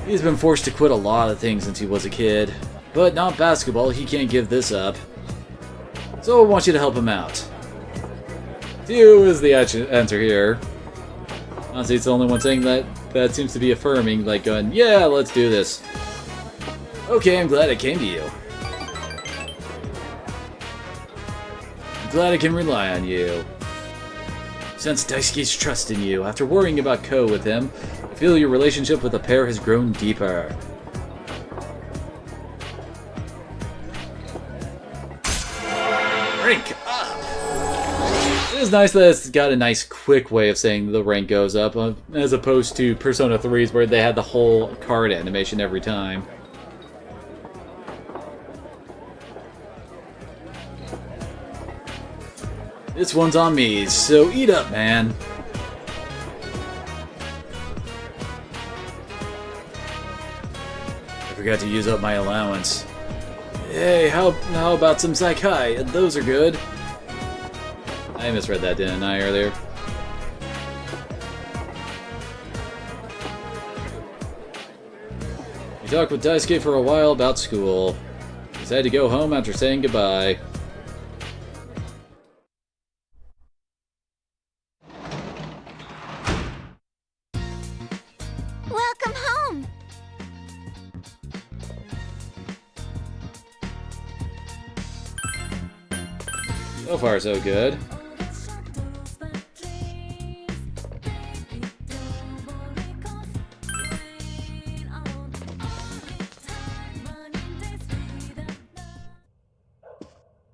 He's been forced to quit a lot of things since he was a kid, but not basketball. He can't give this up. So I want you to help him out. 2 is the answer here. Honestly, it's the only one saying that seems to be affirming, like going, yeah, let's do this. Okay, I'm glad I came to you. I'm glad I can rely on you. Sense Daisuke's trust in you. After worrying about Ko with him, I feel your relationship with the pair has grown deeper. Rank up! It is nice that it's got a nice quick way of saying the rank goes up, as opposed to Persona 3's where they had the whole card animation every time. This one's on me, so eat up, man. I forgot to use up my allowance. Hey, how about some Saikai? Those are good. I misread that, didn't I, earlier? We talked with Daisuke for a while about school. He decided to go home after saying goodbye. Welcome home! So far, so good.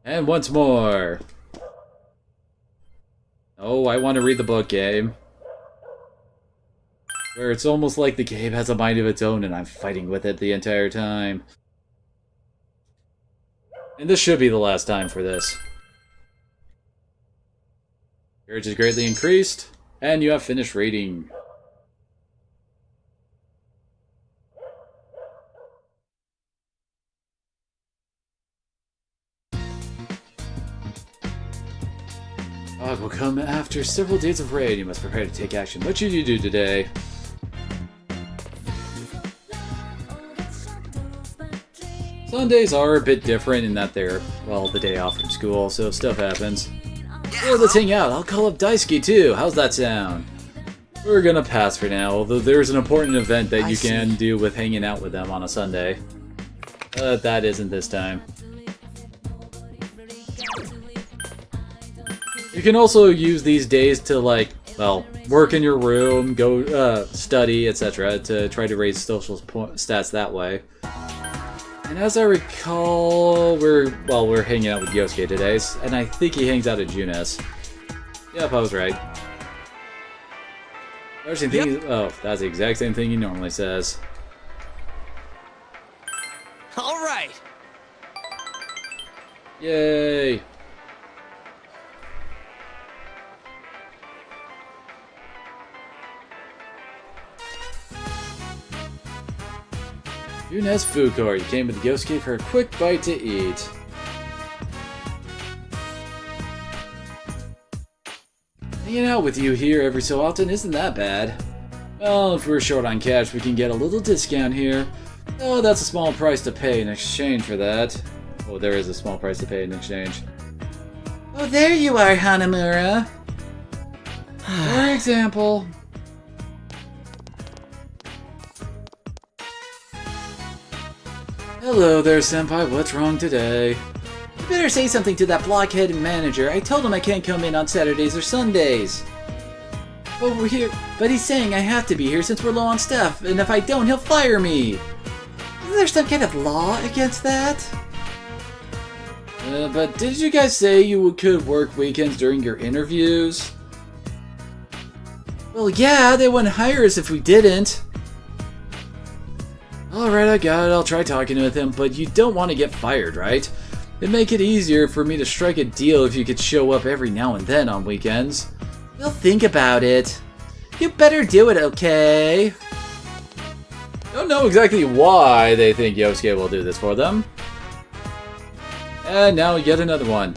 And once more. Oh, I want to read the book game. Where it's almost like the game has a mind of its own and I'm fighting with it the entire time. And this should be the last time for this. Courage is greatly increased, and you have finished reading. Fog will come after several days of rain. You must prepare to take action. What should you do today? Sundays are a bit different in that they're, well, the day off from school, so stuff happens. Or let's hang out. I'll call up Daisuke too. How's that sound? We're gonna pass for now, although there's an important event that you can do with hanging out with them on a Sunday. That isn't this time. You can also use these days to, like, well, work in your room, go study, etc. to try to raise social stats that way. And as I recall, we're hanging out with Yosuke today, and I think he hangs out at Junes. Yep, I was right. Oh, that's the exact same thing he normally says. All right. Yay! Junes food court. You came with Yosuke for a quick bite to eat. Hanging out with you here every so often isn't that bad. Well, if we're short on cash, we can get a little discount here. Oh, that's a small price to pay in exchange for that. Oh, there is a small price to pay in exchange. Oh, there you are, Hanamura. For example. Hello there, Senpai. What's wrong today? You better say something to that blockhead manager. I told him I can't come in on Saturdays or Sundays. But he's saying I have to be here since we're low on staff, and if I don't, he'll fire me. Isn't there some kind of law against that? But did you guys say you could work weekends during your interviews? Well, yeah, they wouldn't hire us if we didn't. Alright, I got it. I'll try talking with him, but you don't want to get fired, right? It'd make it easier for me to strike a deal if you could show up every now and then on weekends. We'll think about it. You better do it, okay? Don't know exactly why they think Yosuke will do this for them. And now yet another one.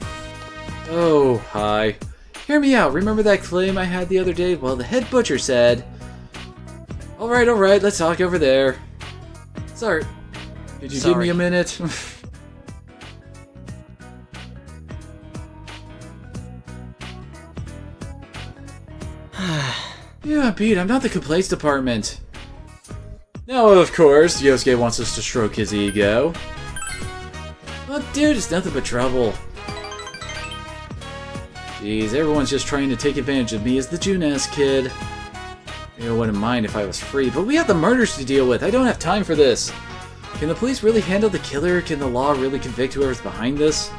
Oh, hi. Hear me out. Remember that claim I had the other day? Well, the head butcher said... Alright, let's talk over there. Sorry. Could you give me a minute? Yeah, Pete, I'm not the complaints department. Now, of course, Yosuke wants us to stroke his ego. But dude, it's nothing but trouble. Jeez, everyone's just trying to take advantage of me as the Junes kid. I wouldn't mind if I was free, but we have the murders to deal with. I don't have time for this. Can the police really handle the killer? Can the law really convict whoever's behind this?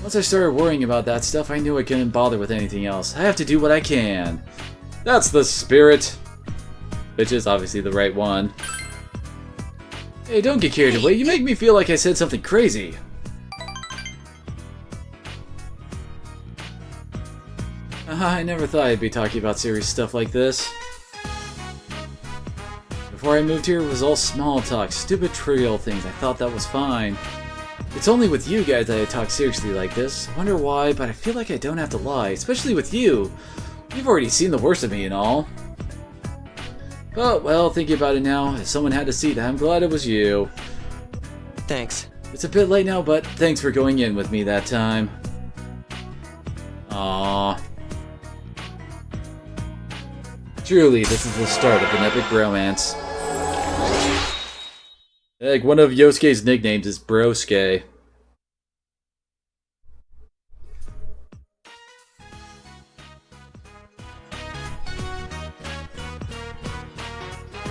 Once I started worrying about that stuff, I knew I couldn't bother with anything else. I have to do what I can. That's the spirit. Which is obviously the right one. Hey, don't get carried away. You make me feel like I said something crazy. I never thought I'd be talking about serious stuff like this. Before I moved here, it was all small talk, stupid trivial things. I thought that was fine. It's only with you guys that I talk seriously like this. I wonder why, but I feel like I don't have to lie, especially with you. You've already seen the worst of me and all. But, well, thinking about it now, if someone had to see that, I'm glad it was you. Thanks. It's a bit late now, but thanks for going in with me that time. Aww. Truly, this is the start of an epic romance. Like, one of Yosuke's nicknames is Brosuke.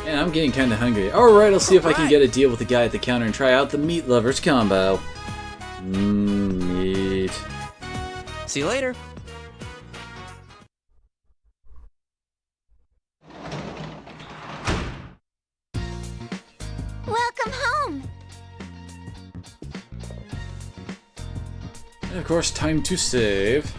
Man, I'm getting kinda hungry. Alright, I'll see if I can get a deal with the guy at the counter and try out the Meat Lovers combo. Meat. See you later. Welcome home! And of course, time to save.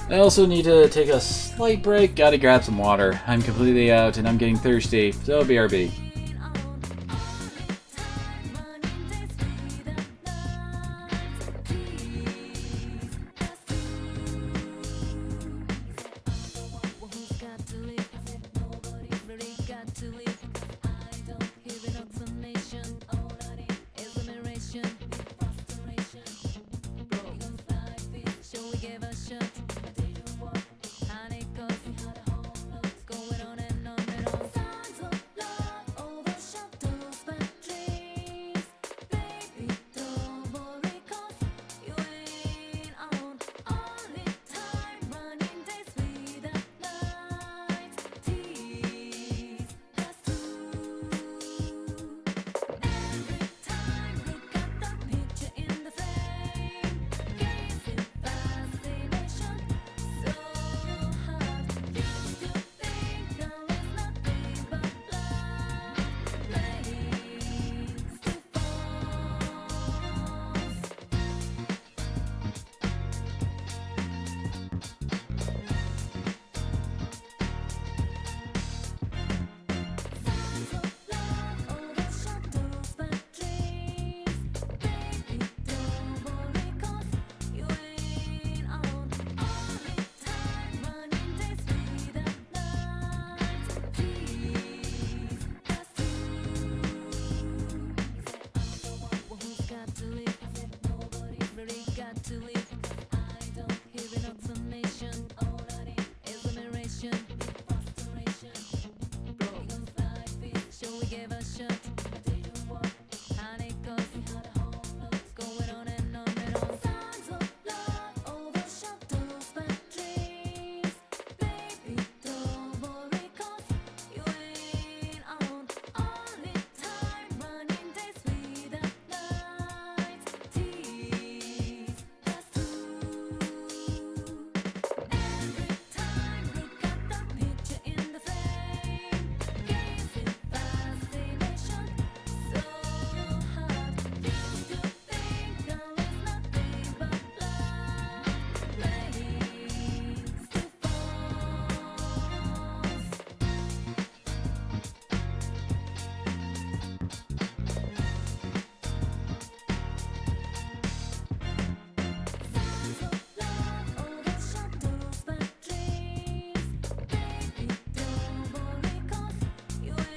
I also need to take a slight break. Gotta grab some water. I'm completely out and I'm getting thirsty, so BRB.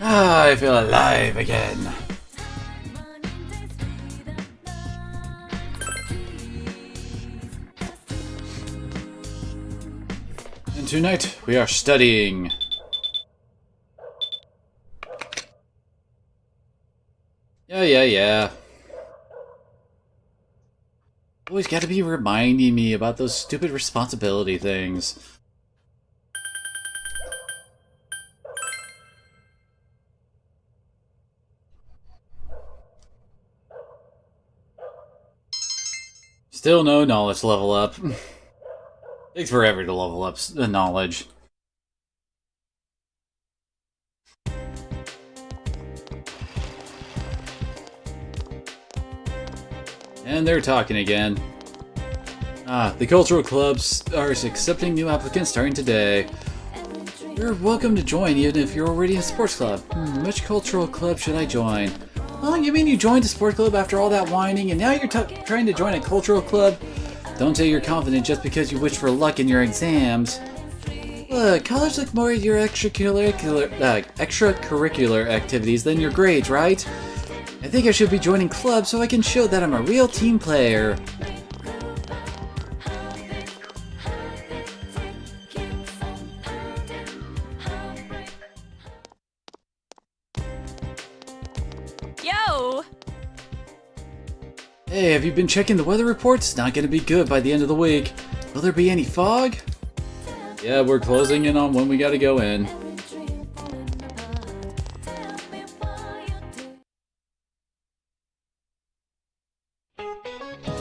Ah, I feel alive again. And tonight we are studying. Yeah. Always gotta be reminding me about those stupid responsibility things. Still no knowledge level up. Takes forever to level up the knowledge. And they're talking again. The cultural clubs are accepting new applicants starting today. You're welcome to join even if you're already in a sports club. Which cultural club should I join? Oh, you mean you joined a sports club after all that whining and now you're trying to join a cultural club? Don't say you're confident just because you wish for luck in your exams. Look, college looks more at your extracurricular activities than your grades, right? I think I should be joining clubs so I can show that I'm a real team player. Yo! Hey, have you been checking the weather reports? It's not gonna be good by the end of the week. Will there be any fog? Yeah, we're closing in on when we gotta go in.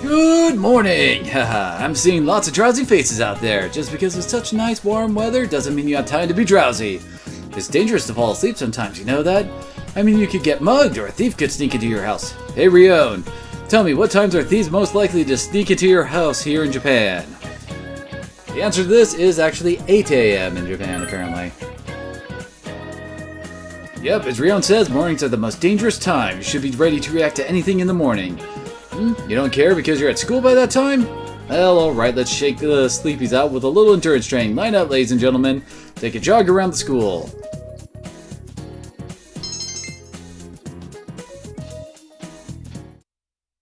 Good morning! Haha, I'm seeing lots of drowsy faces out there. Just because it's such nice warm weather doesn't mean you have time to be drowsy. It's dangerous to fall asleep sometimes, you know that? I mean, you could get mugged or a thief could sneak into your house. Hey Rion, tell me, what times are thieves most likely to sneak into your house here in Japan? The answer to this is actually 8 a.m. in Japan, apparently. Yep, as Rion says, mornings are the most dangerous time. You should be ready to react to anything in the morning. You don't care because you're at school by that time? Well, alright, let's shake the sleepies out with a little endurance training. Line up, ladies and gentlemen. Take a jog around the school.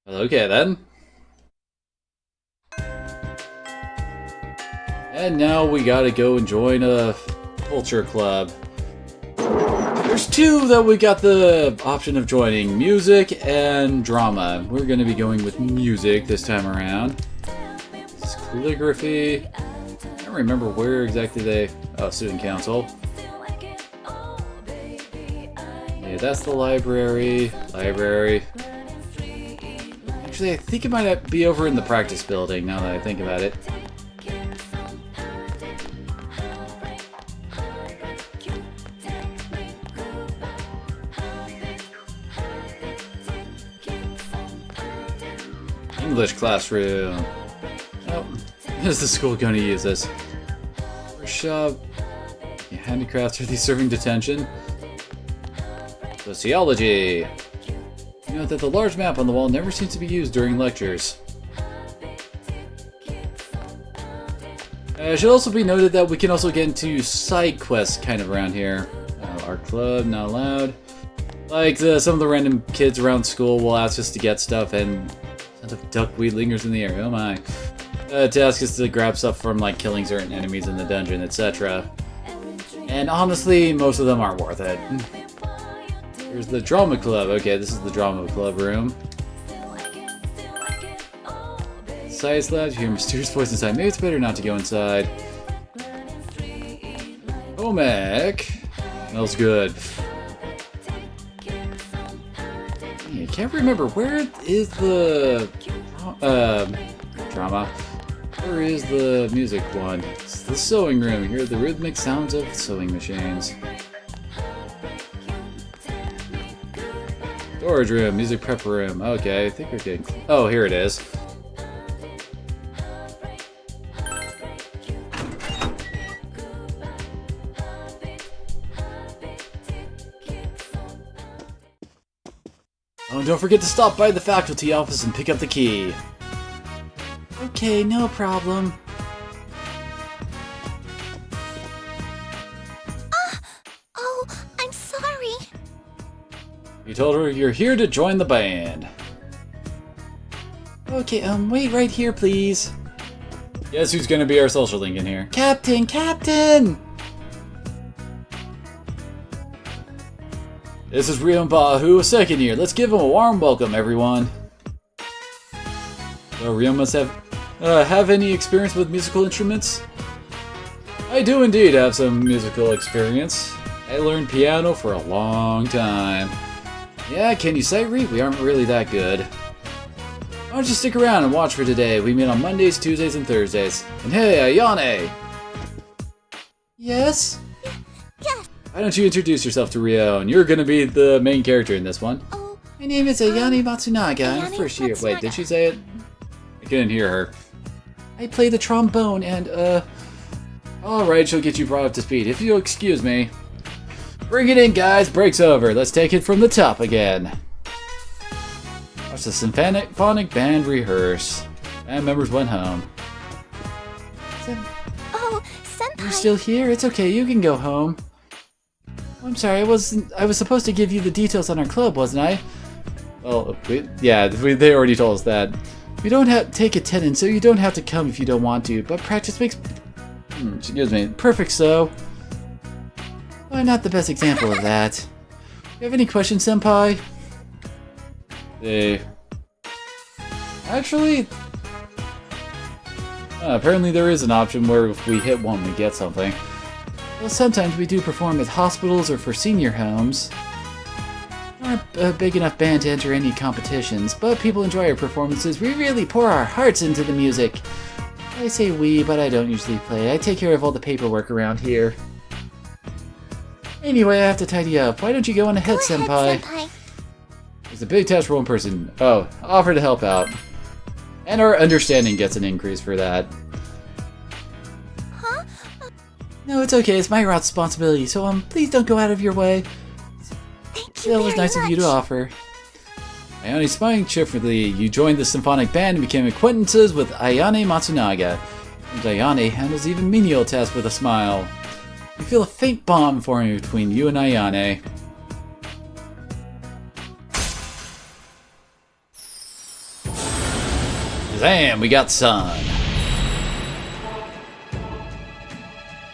Okay, then. And now we gotta go and join a culture club. There's two that we got the option of joining, music and drama. We're going to be going with music this time around. This is calligraphy. I don't remember where exactly they... Oh, student council. Yeah, that's the library. Actually, I think it might be over in the practice building now that I think about it. English classroom. Oh, is the school going to use this? Workshop. Handicrafts, are these serving detention? Sociology. You know that the large map on the wall never seems to be used during lectures. It should also be noted that we can also get into side quests kind of around here. Our club, not allowed. Like some of the random kids around school will ask us to get stuff and of duckweed lingers in the air, oh my. Task is to grab stuff from like killing certain enemies in the dungeon, etc. And honestly, most of them aren't worth it. Here's the drama club. Okay, this is the drama club room. Science lab, you hear a mysterious voice inside. Maybe it's better not to go inside. Omek. Smells good. I can't remember, where is the drama? Where is the music one? It's the sewing room. Hear the rhythmic sounds of sewing machines. Storage room, music prep room. Okay, I think we're getting... Oh, here it is. Oh, don't forget to stop by the faculty office and pick up the key. Okay, no problem. Oh, I'm sorry. You told her you're here to join the band. Okay, wait right here, please. Guess who's gonna be our social link in here? Captain! Captain! This is Rio and Bahu, second year. Let's give him a warm welcome, everyone. So Rio must have any experience with musical instruments? I do indeed have some musical experience. I learned piano for a long time. Yeah, can you sight read? We aren't really that good. Why don't you stick around and watch for today? We meet on Mondays, Tuesdays, and Thursdays. And hey, Ayane! Yes? Yes. Why don't you introduce yourself to Rio, and you're gonna be the main character in this one. Oh. My name is Ayane Matsunaga. I'm Ayane first year. Wait, Matsunaga. did she say it? I couldn't hear her. I play the trombone and, Alright, she'll get you brought up to speed. If you'll excuse me. Bring it in, guys. Break's over. Let's take it from the top again. Watch the symphonic band rehearse. Band members went home. Oh, Senpai. You're still here? It's okay. You can go home. I'm sorry. I was supposed to give you the details on our club, wasn't I? Well, they already told us that. We don't have to take attendance, so you don't have to come if you don't want to. But practice makes excuse me, perfect. So, why not the best example of that? You have any questions, Senpai? Actually, apparently there is an option where if we hit one, we get something. Well, sometimes we do perform at hospitals or for senior homes. We aren't a big enough band to enter any competitions, but people enjoy our performances. We really pour our hearts into the music. I say we, but I don't usually play. I take care of all the paperwork around here. Anyway, I have to tidy up. Why don't you go on ahead, Senpai? It's a big test for one person. Oh, offer to help out. And our understanding gets an increase for that. Huh? No, it's okay. It's my responsibility, so please don't go out of your way. Thank you It was nice of you to offer. Ayane smiling cheerfully, you joined the symphonic band and became acquaintances with Ayane Matsunaga. And Ayane handles even menial tasks with a smile. You feel a faint bond forming between you and Ayane. Damn, we got Sun.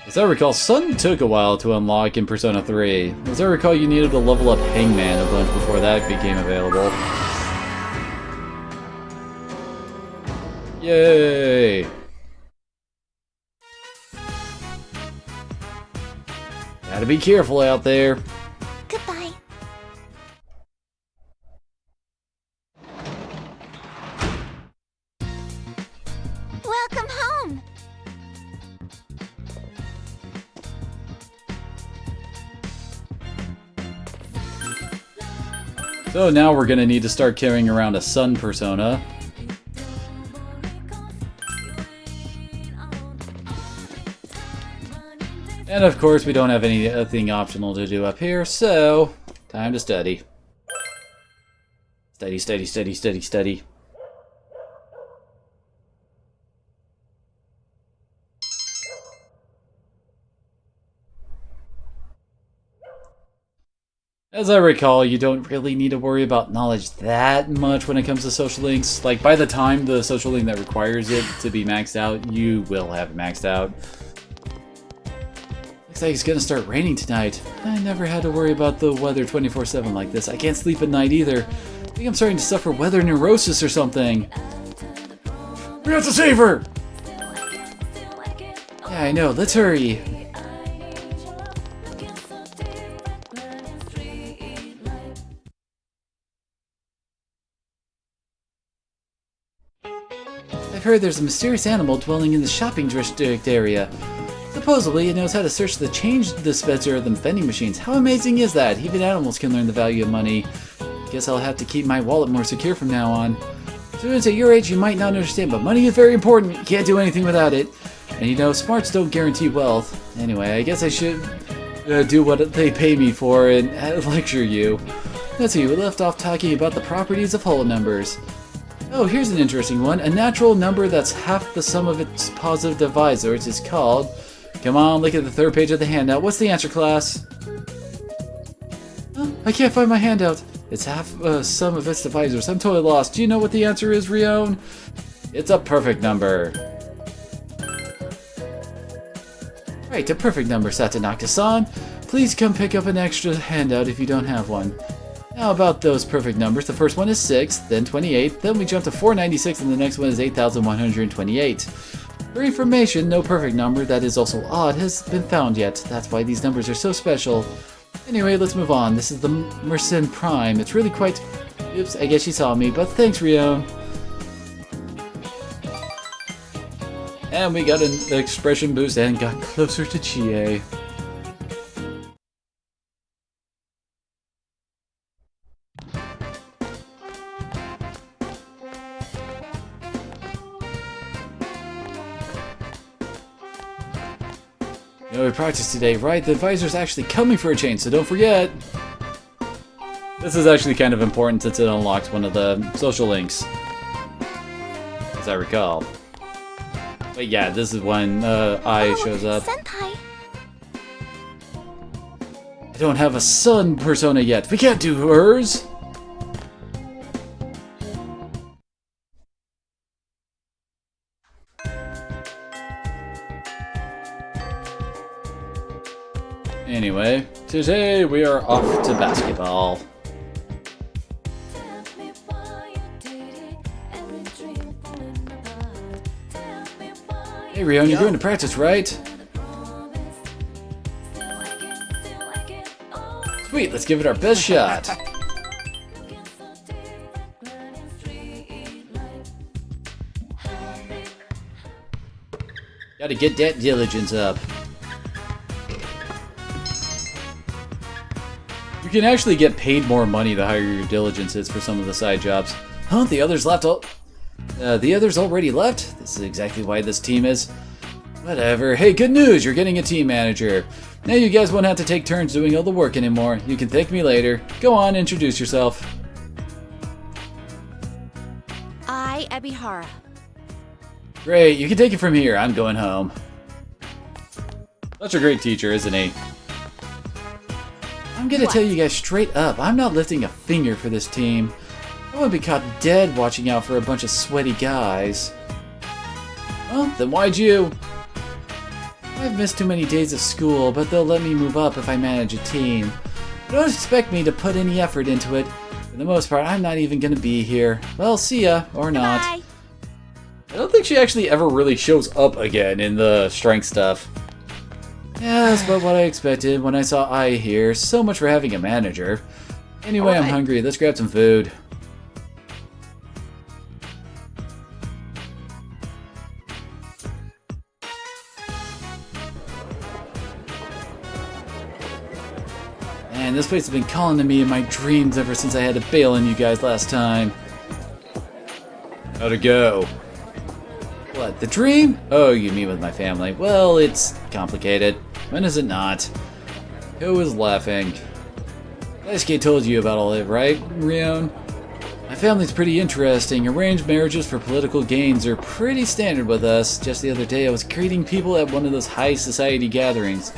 As I recall, Sun took a while to unlock in Persona 3. As I recall, you needed to level up Hangman a bunch before that became available. Yay! Gotta be careful out there. Goodbye. Welcome home. So now we're gonna need to start carrying around a Sun persona. And of course we don't have anything optional to do up here, so time to study. Study, study, study, study, study. As I recall, you don't really need to worry about knowledge that much when it comes to social links. Like, by the time the social link that requires it to be maxed out, you will have it maxed out. Looks like it's gonna start raining tonight. I never had to worry about the weather 24/7 like this. I can't sleep at night either. I think I'm starting to suffer weather neurosis or something. We have to save her! Yeah, I know. Let's hurry. I've heard there's a mysterious animal dwelling in the shopping district area. Supposedly, it knows how to search the change dispenser of the vending machines. How amazing is that? Even animals can learn the value of money. Guess I'll have to keep my wallet more secure from now on. Students at your age, you might not understand, but money is very important. You can't do anything without it. And you know, smarts don't guarantee wealth. Anyway, I guess I should do what they pay me for and lecture you. Let's see, we left off talking about the properties of whole numbers. Oh, here's an interesting one. A natural number that's half the sum of its positive divisors is called... Come on, look at the third page of the handout. What's the answer, class? Oh, I can't find my handout. It's half sum of its divisors. I'm totally lost. Do you know what the answer is, Rion? It's a perfect number. Right, a perfect number, Satanaka-san. Please come pick up an extra handout if you don't have one. Now about those perfect numbers, the first one is 6, then 28, then we jump to 496, and the next one is 8,128. For information, no perfect number that is also odd has been found yet. That's why these numbers are so special. Anyway, let's move on. This is the Mersin Prime. It's really quite... Oops, I guess she saw me, but thanks, Rion. And we got an expression boost and got closer to Chie. You know, we practiced today, right? The advisor's actually coming for a change, so don't forget. This is actually kind of important since it unlocks one of the social links, as I recall. But yeah, this is when Ai shows up. Senpai. I don't have a sun persona yet. We can't do hers. Anyway, today we are off to basketball. Hey Rion, you're going to practice, right? Sweet, let's give it our best shot. Gotta get that diligence up. You can actually get paid more money the higher your diligence is for some of the side jobs. Huh? The others left the others already left? This is exactly why this team is... Whatever. Hey, good news! You're getting a team manager. Now you guys won't have to take turns doing all the work anymore. You can thank me later. Go on, introduce yourself. I, Ebihara. Great, you can take it from here. I'm going home. Such a great teacher, isn't he? I'm gonna tell you guys straight up, I'm not lifting a finger for this team. I wouldn't be caught dead watching out for a bunch of sweaty guys. Well, then why'd you? I've missed too many days of school, but they'll let me move up if I manage a team. Don't expect me to put any effort into it. For the most part, I'm not even gonna be here. Well, see ya, or not. Bye. I don't think she actually ever really shows up again in the strength stuff. Yes, but what I expected when I saw Ai here. So much for having a manager. Anyway, I'm hungry. Let's grab some food. Man, this place has been calling to me in my dreams ever since I had to bail on you guys last time. How'd it go? What, the dream? Oh, you mean with my family? Well, it's complicated. When is it not? Who is laughing? Daisuke told you about all that, right, Rion? My family's pretty interesting. Arranged marriages for political gains are pretty standard with us. Just the other day I was greeting people at one of those high society gatherings.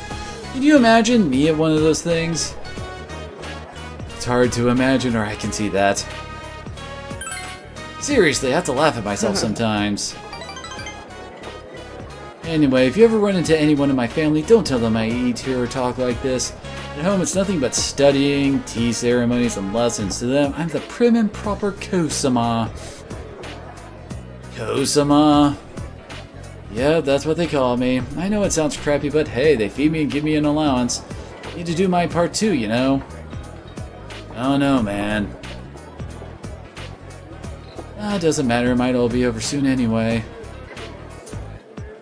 Can you imagine me at one of those things? It's hard to imagine, or I can see that. Seriously, I have to laugh at myself sometimes. Anyway, if you ever run into anyone in my family, don't tell them I eat here or talk like this. At home, it's nothing but studying, tea ceremonies, and lessons. To them, I'm the prim and proper Ko-sama. Ko-sama? Yeah, that's what they call me. I know it sounds crappy, but hey, they feed me and give me an allowance. Need to do my part too, you know? Oh no, man. It doesn't matter, it might all be over soon anyway.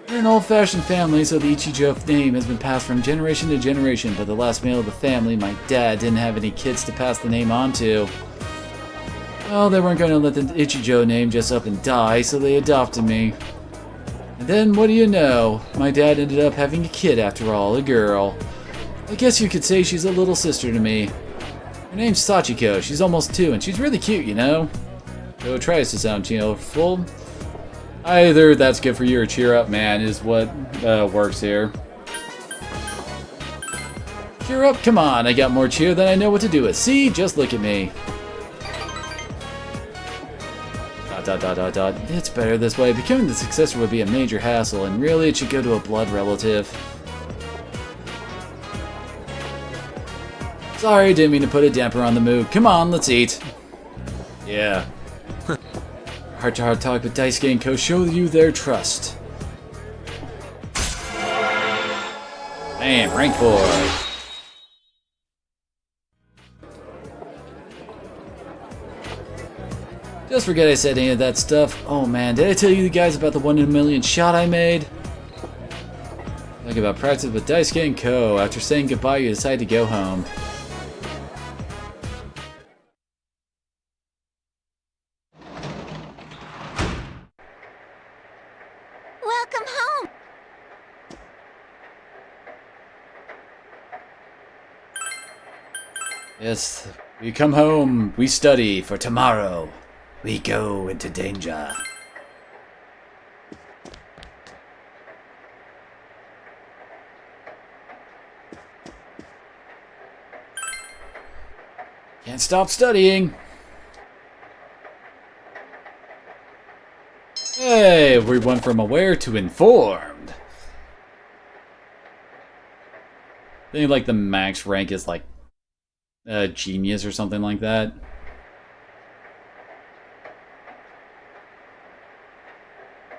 We're an old-fashioned family, so the Ichijo name has been passed from generation to generation, but the last male of the family, my dad, didn't have any kids to pass the name on to. Well, they weren't going to let the Ichijo name just up and die, so they adopted me. And then, what do you know? My dad ended up having a kid after all, a girl. I guess you could say she's a little sister to me. Her name's Sachiko, she's almost 2, and she's really cute, you know? So it tries to sound cheerful. Either that's good for you or cheer up, man, is what works here. Cheer up? Come on, I got more cheer than I know what to do with. See? Just look at me. It's better this way. Becoming the successor would be a major hassle, and really it should go to a blood relative. Sorry, didn't mean to put a damper on the mood. Come on, let's eat. Yeah. Heart-to-heart talk with Daisuke and Co. show you their trust. Bam, rank 4. Just forget I said any of that stuff. Oh man, did I tell you guys about the 1 in a million shot I made? Talk about practice with Daisuke and Co. After saying goodbye, you decide to go home. Welcome home! Yes, we come home, we study for tomorrow. We go into danger. Can't stop studying. Hey, we went from aware to informed. I think like the max rank is like genius or something like that.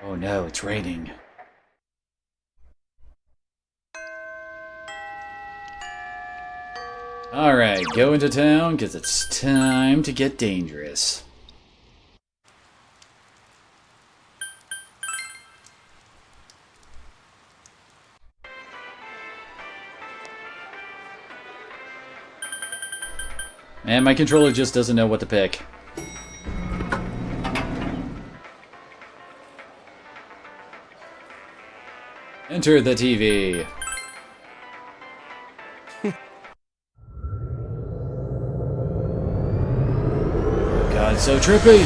Oh no, it's raining. Alright, go into town, because it's time to get dangerous. Man, my controller just doesn't know what to pick. Enter the TV. Oh god, it's so trippy!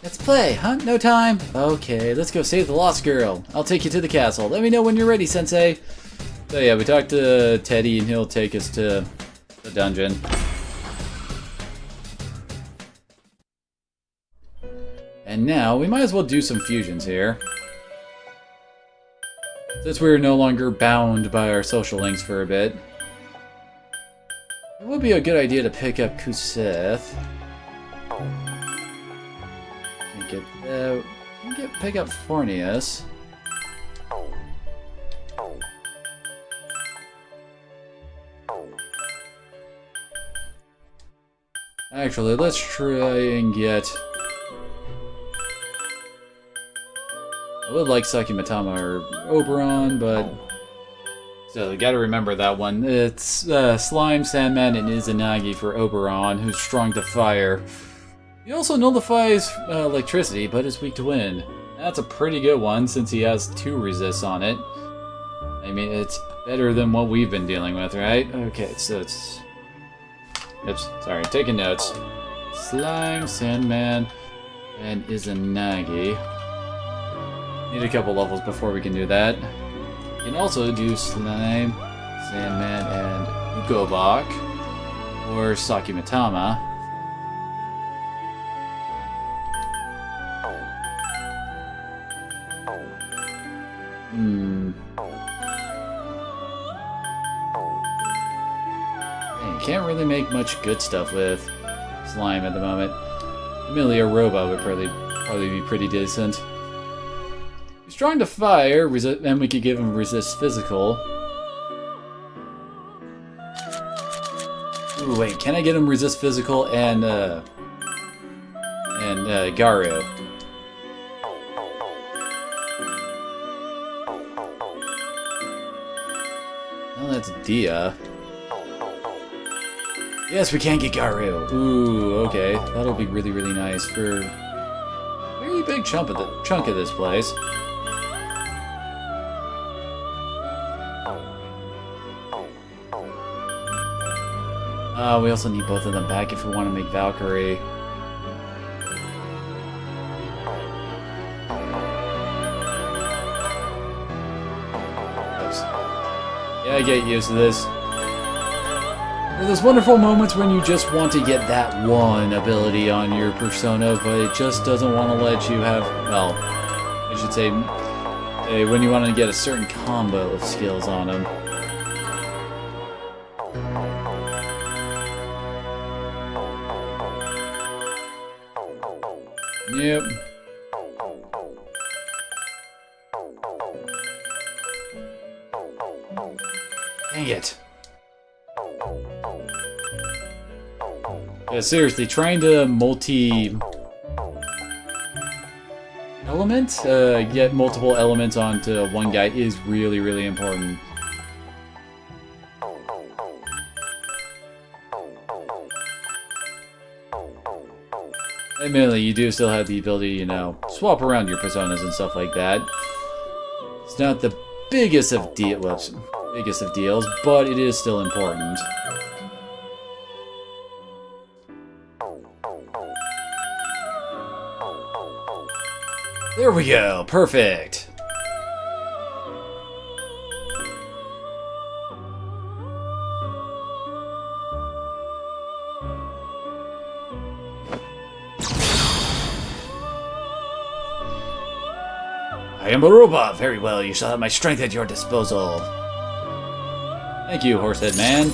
Let's play, huh? No time? Okay, let's go save the lost girl. I'll take you to the castle. Let me know when you're ready, Sensei. So yeah, we talked to Teddy and he'll take us to the dungeon. And now, we might as well do some fusions here. Since we're no longer bound by our social links for a bit. It would be a good idea to pick up Kuseth. Can't get that. Can't pick up Fornius. Actually, let's try and get... I would like Saki Matama or Oberon, but... So, you gotta remember that one. It's Slime, Sandman, and Izanagi for Oberon, who's strong to fire. He also nullifies electricity, but is weak to wind. That's a pretty good one, since he has 2 resists on it. I mean, it's better than what we've been dealing with, right? Okay, so it's... Oops, sorry, taking notes. Slime, Sandman, and Izanagi. Need a couple levels before we can do that. You can also do Slime, Sandman, and Ukobak, or Saki Matama. Can't really make much good stuff with Slime at the moment. Amelia Roba would probably be pretty decent. He's strong to fire, and we could give him resist physical. Ooh, wait, can I get him resist physical and Garu? Well, that's Dia. Yes, we can get Garu. Ooh, okay. That'll be really, really nice for a very big chunk of this place. We also need both of them back if we want to make Valkyrie. Oops. Yeah, I get used to this. There are those wonderful moments when you just want to get that one ability on your persona, but it just doesn't want to let you have, well, I should say, when you want to get a certain combo of skills on them. Yep. Dang it. Yeah, seriously, trying to multi-element? Get multiple elements onto one guy is really, really important. Admittedly, you do still have the ability, you know, swap around your personas and stuff like that. It's not the biggest of deals, but it is still important. There we go, perfect. I am a robot. Very well, you shall have my strength at your disposal. Thank you, Horsehead Man.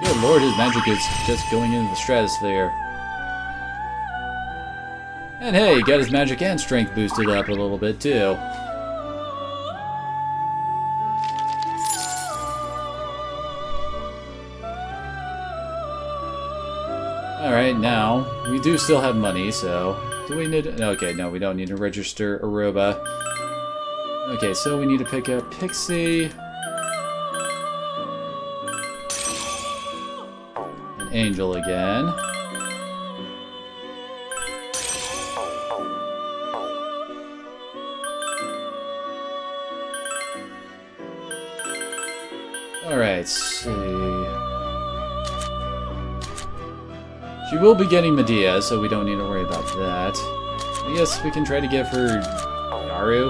Good lord, his magic is just going into the stratosphere. And hey, he got his magic and strength boosted up a little bit too. Alright, now, we do still have money, so... Do we need... Okay, no, we don't need to register Aruba. Okay, so we need to pick up Pixie... An Angel again. Alright, let's see... She will be getting Medea, so we don't need to worry about that. I guess we can try to give her Garu.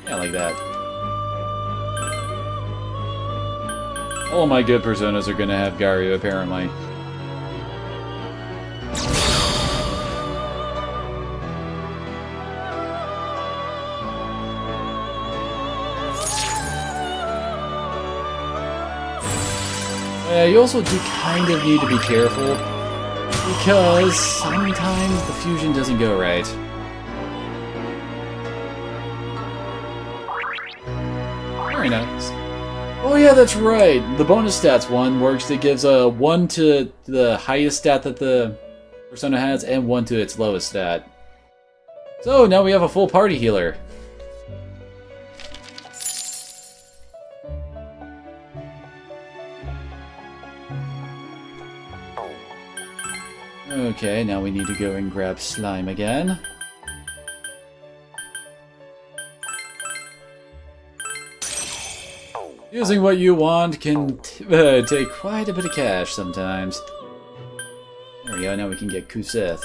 Yeah, like that. All of my good personas are gonna have Garu, apparently. You also do kind of need to be careful, because sometimes the fusion doesn't go right. Very nice. Oh yeah, that's right! The bonus stats one works. It gives a 1 to the highest stat that the persona has, and 1 to its lowest stat. So now we have a full party healer. Okay, now we need to go and grab Slime again. Using what you want can take quite a bit of cash sometimes. There we go, now we can get Kusith.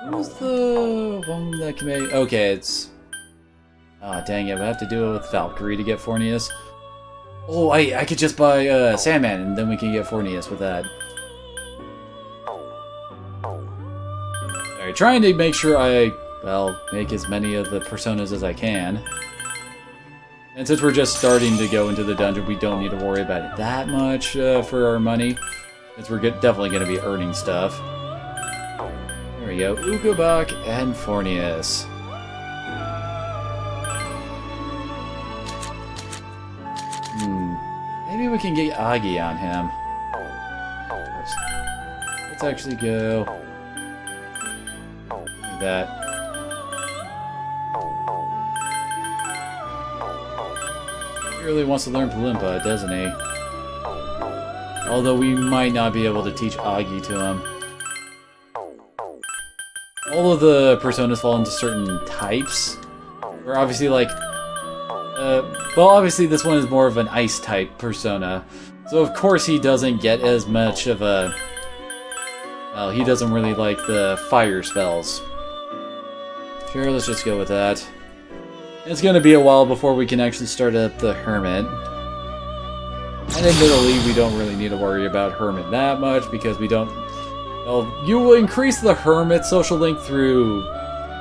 What was the one that can make... Okay, it's... Ah, dang it, I have to do it with Valkyrie to get Fornius. Oh, I could just buy Sandman, and then we can get Fornius with that. Alright, trying to make sure I, well, make as many of the personas as I can. And since we're just starting to go into the dungeon, we don't need to worry about it that much for our money. Since we're definitely going to be earning stuff. There we go, Ukobach and Fornius. Maybe we can get Agi on him. Let's actually go... like that. He really wants to learn Palimpa, doesn't he? Although we might not be able to teach Agi to him. All of the personas fall into certain types. We're obviously like... well, obviously this one is more of an ice-type persona. So of course he doesn't get as much of a... Well, he doesn't really like the fire spells. Sure, let's just go with that. It's gonna be a while before we can actually start up the Hermit. And admittedly, we don't really need to worry about Hermit that much because we don't... Well, you will increase the Hermit social link through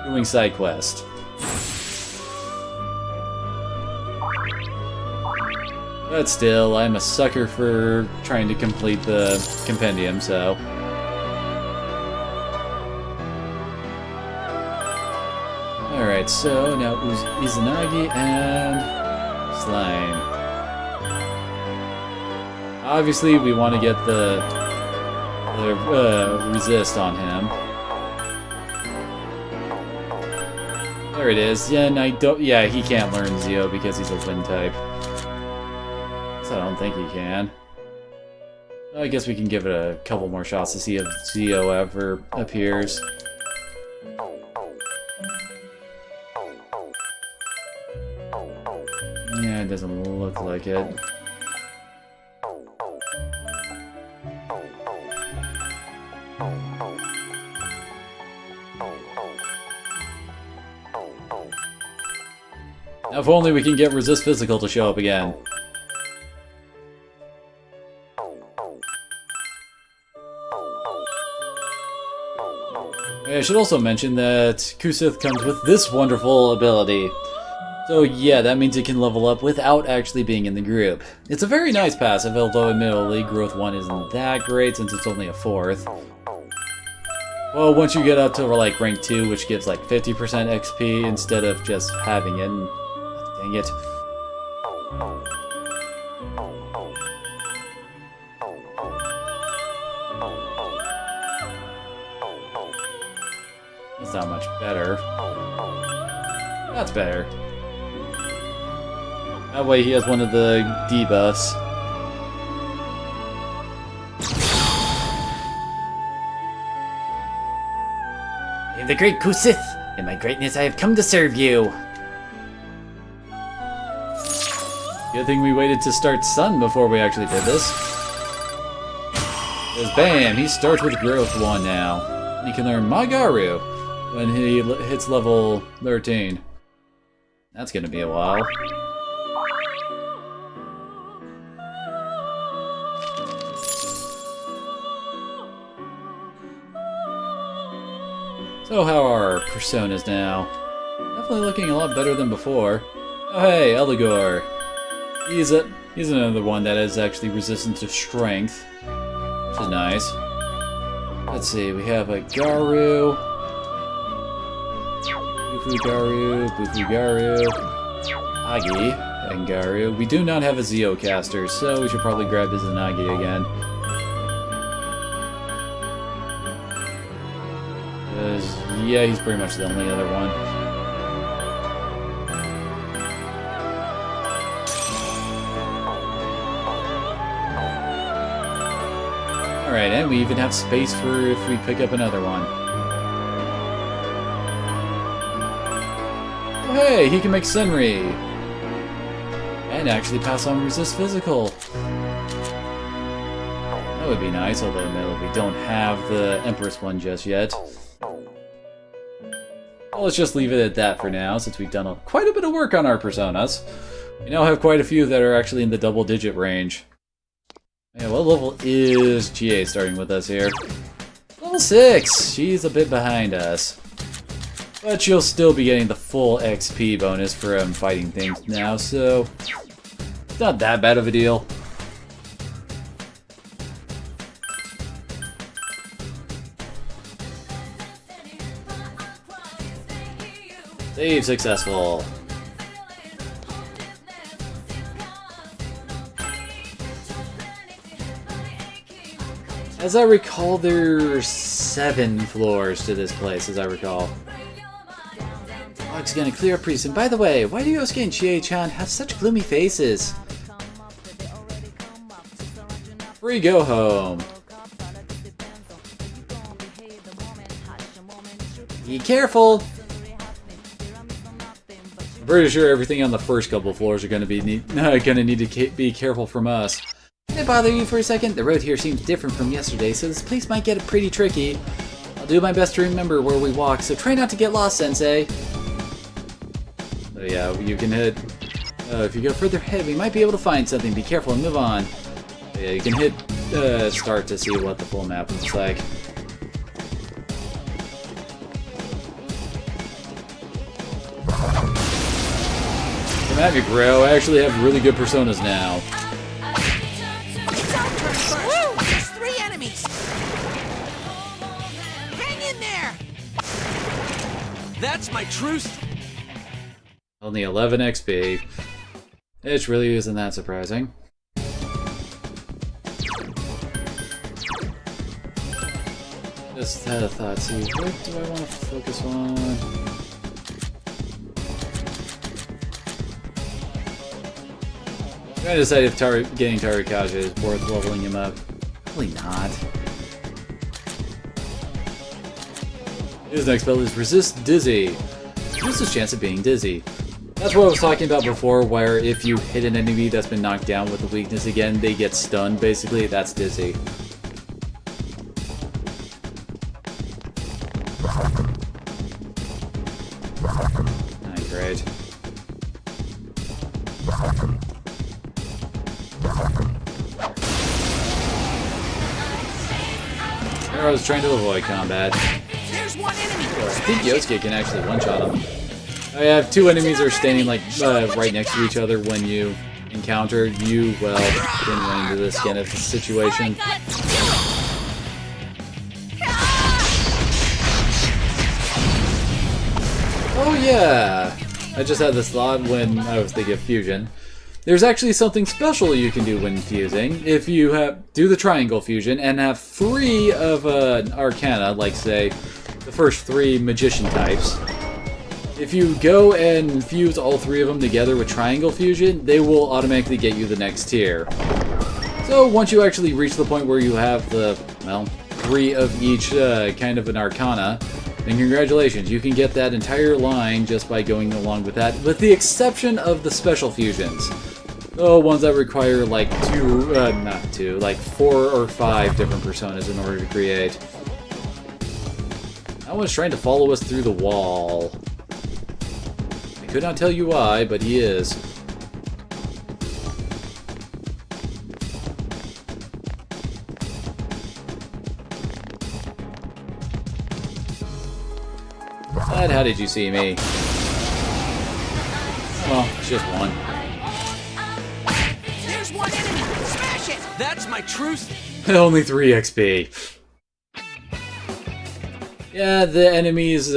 doing side quest. But still, I'm a sucker for trying to complete the compendium, so... Alright, so now Izanagi and Slime. Obviously, we want to get the resist on him. There it is. Yeah, and I don't. Yeah, he can't learn Zeo because he's a wind type. So I don't think he can. I guess we can give it a couple more shots to see if Zeo ever appears. Yeah, it doesn't look like it. Now, if only we can get Resist Physical to show up again. I should also mention that Kusith comes with this wonderful ability. So yeah, that means it can level up without actually being in the group. It's a very nice passive, although admittedly Growth 1 isn't that great since it's only a 4th. Well, once you get up to like rank 2, which gives like 50% XP instead of just having it, and, dang it. That's not much better. That's better. That way he has one of the debuffs. I am the great Kusith. In my greatness I have come to serve you. Good thing we waited to start Sun before we actually did this. Because bam, he starts with Growth 1 now. And he can learn Magaru when he hits level 13. That's gonna be a while. So how are our personas now? Definitely looking a lot better than before. Oh hey, Eligor. He's another one that is actually resistant to strength, which is nice. Let's see, we have a Garu, Bufu Garu, Agi, and Garu. We do not have a Zeo caster, so we should probably grab Izanagi again. Yeah, he's pretty much the only other one. Alright, and we even have space for if we pick up another one. Oh hey, he can make Senri! And actually pass on Resist Physical. That would be nice, although no, we don't have the Empress one just yet. Well, let's just leave it at that for now, since we've done quite a bit of work on our personas. We now have quite a few that are actually in the double-digit range. Yeah, what level is GA starting with us here? Level 6! She's a bit behind us. But she'll still be getting the full XP bonus from fighting things now, so... it's not that bad of a deal. Save successful. As I recall, there's 7 floors to this place, as I recall. Fog's gonna clear up pretty soon. By the way, why do Yosuke and Chie-chan have such gloomy faces? Free go home. Be careful! I'm pretty sure everything on the first couple floors are gonna need to be careful from us. Can I bother you for a second? The road here seems different from yesterday, so this place might get pretty tricky. I'll do my best to remember where we walk, so try not to get lost, Sensei. So yeah, you can hit... if you go further ahead, we might be able to find something. Be careful and move on. So yeah, you can hit start to see what the full map looks like. Come at me, bro. I actually have really good personas now. It's our turn first. Woo! There's 3 enemies. Hang in there. That's my truce. Only 11 XP. Which really isn't that surprising. Just had a thought. See, what do I want to focus on? I'm trying to decide if getting Tarikaja is worth leveling him up. Probably not. His next spell is Resist Dizzy. Reduce his chance of being dizzy. That's what I was talking about before, where if you hit an enemy that's been knocked down with a weakness again, they get stunned, basically. That's dizzy. Alright, great. I was trying to avoid combat. There's one enemy. I think Yosuke can actually one-shot him. I have 2 enemies that are standing like right next to each other when you encounter you. Well, didn't run into this kind of situation. Oh yeah! I just had this thought when I was thinking of fusion. There's actually something special you can do when fusing. If you do the triangle fusion and have 3 of an arcana, like say the first 3 magician types, if you go and fuse all 3 of them together with triangle fusion, they will automatically get you the next tier. So once you actually reach the point where you have the, well, 3 of each kind of an arcana, then congratulations, you can get that entire line just by going along with that, with the exception of the special fusions. Oh, ones that require like 4 or 5 different personas in order to create. That one's trying to follow us through the wall. I could not tell you why, but he is. Dad, how did you see me? Well, it's just one. There's one enemy. Smash it. That's my truce. Only 3 XP. Yeah, the enemies'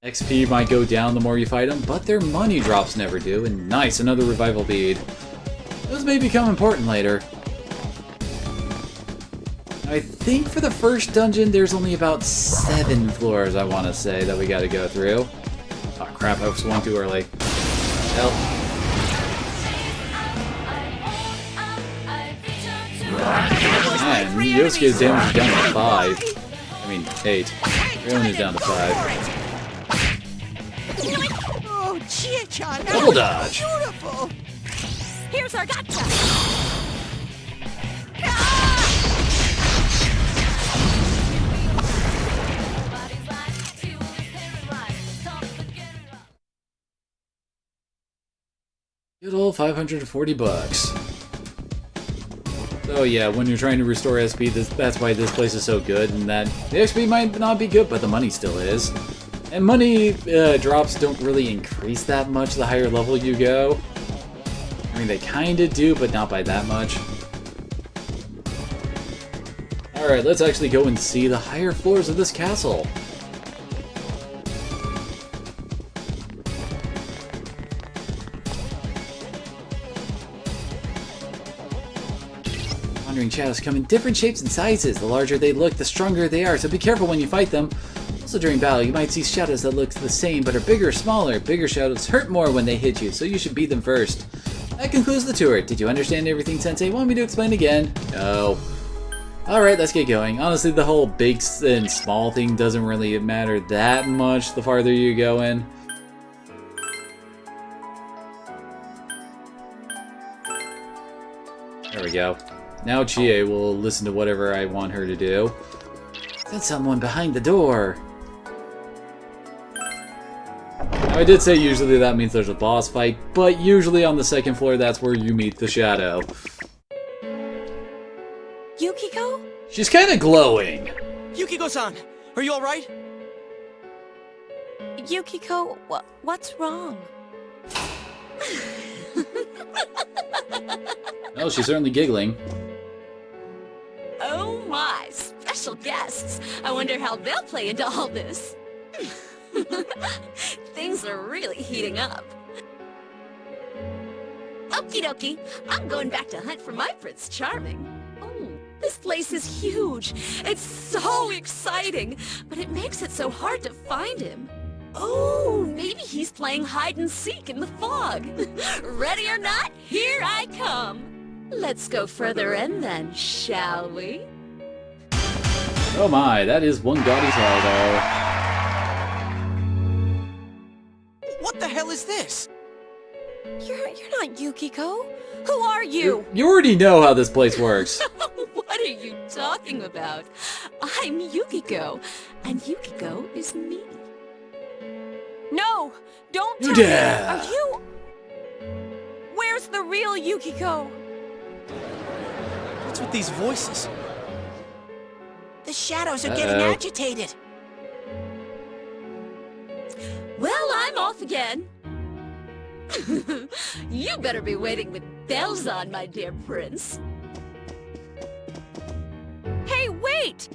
XP might go down the more you fight them, but their money drops never do. And nice, another revival bead. Those may become important later. I think for the first dungeon, there's only about 7 floors, I want to say, that we gotta go through. Oh crap, I swung too early. Help. Man, Yosuke's damage is down to 5. I mean, 8. Raylan is down to 5. Oh, Chia-chan, that Double was dodge. beautiful. Here's our gotcha. Good old 540 bucks. So yeah, when you're trying to restore SP, that's why this place is so good, and that the XP might not be good, but the money still is. And money drops don't really increase that much the higher level you go. I mean, they kinda do, but not by that much. Alright, let's actually go and see the higher floors of this castle. Wandering shadows come in different shapes and sizes. The larger they look, the stronger they are, so be careful when you fight them. Also during battle, you might see shadows that look the same but are bigger or smaller. Bigger shadows hurt more when they hit you, so you should beat them first. That concludes the tour. Did you understand everything, Sensei? Want me to explain again? No. Alright, let's get going. Honestly, the whole big and small thing doesn't really matter that much the farther you go in. There we go. Now Chie will listen to whatever I want her to do. That's someone behind the door. Now, I did say usually that means there's a boss fight, but usually on the second floor that's where you meet the shadow. Yukiko? She's kind of glowing. Yukiko-san, are you alright? Yukiko, what's wrong? Oh, she's certainly giggling. Oh my, special guests. I wonder how they'll play into all this. Things are really heating up. Okie dokie, I'm going back to hunt for my Prince Charming. Oh, this place is huge. It's so exciting, but it makes it so hard to find him. Oh, maybe he's playing hide and seek in the fog. Ready or not, here I come. Let's go further in then, shall we? Oh my, that is one gaudy shadow. What the hell is this? You're not Yukiko. Who are you? You already know how this place works. What are you talking about? I'm Yukiko, and Yukiko is me. No! Don't You tell dare. me! Are you... Where's the real Yukiko? What's with these voices? The shadows are getting agitated. Well, I'm off again. You better be waiting with bells on, my dear prince. Hey, wait!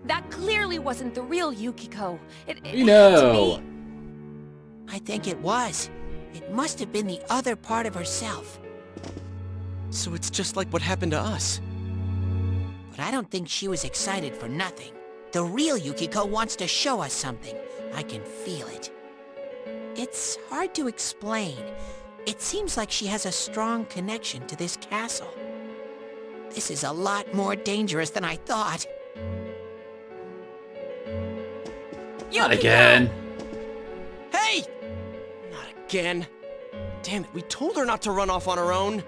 That clearly wasn't the real Yukiko. It We know. had to I think it was. It must have been the other part of herself. So it's just like what happened to us. But I don't think she was excited for nothing. The real Yukiko wants to show us something. I can feel it. It's hard to explain. It seems like she has a strong connection to this castle. This is a lot more dangerous than I thought. Not again. Hey! Not again. Damn it, we told her not to run off on her own.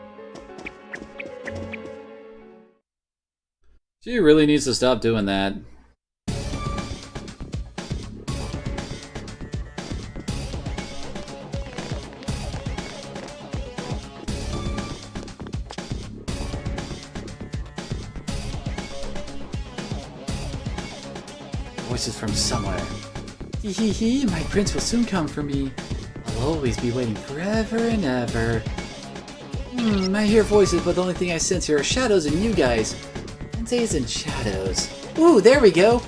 She really needs to stop doing that. Voices from somewhere. Hee hee hee, my prince will soon come for me. I'll always be waiting forever and ever. I hear voices, but the only thing I sense here are shadows and you guys. Sensei's and shadows. Ooh, there we go!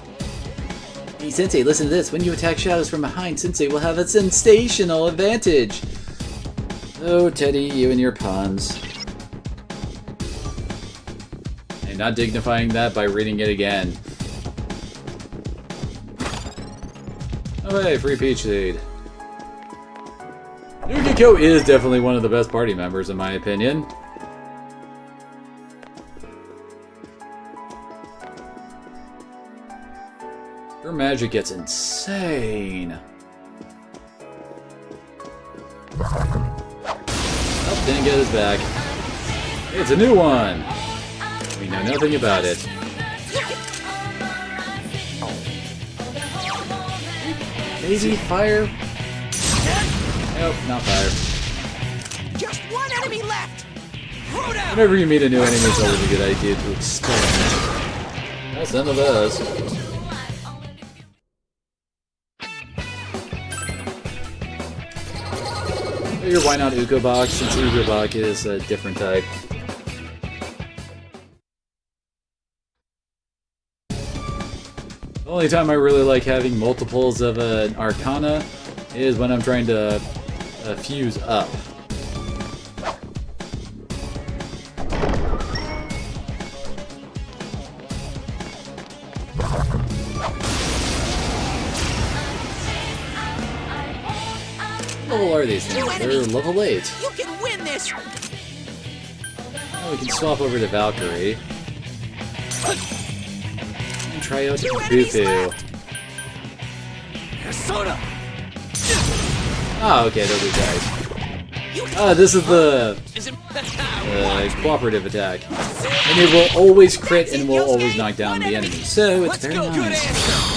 Hey Sensei, listen to this. When you attack shadows from behind, Sensei will have a sensational advantage. Oh, Teddy, you and your puns. And not dignifying that by reading it again. Oh hey, free peach seed. Yukiko is definitely one of the best party members in my opinion. Her magic gets insane. Oh, didn't get his back. It's a new one! We know nothing about it. Baby fire? Nope, not fire. Just one enemy left! Whenever you meet a new enemy, it's always a good idea to experiment. That's none of us. Figure why not Ukobach, since Ukobach is a different type. The only time I really like having multiples of an Arcana is when I'm trying to fuse up. What level are these things? They're level 8. You can win this! Oh, we can swap over to Valkyrie. And try out Bufu. Persona! Oh, okay, those are guys. This is the cooperative attack. And it will always crit and will always knock down the enemy. So it's very nice.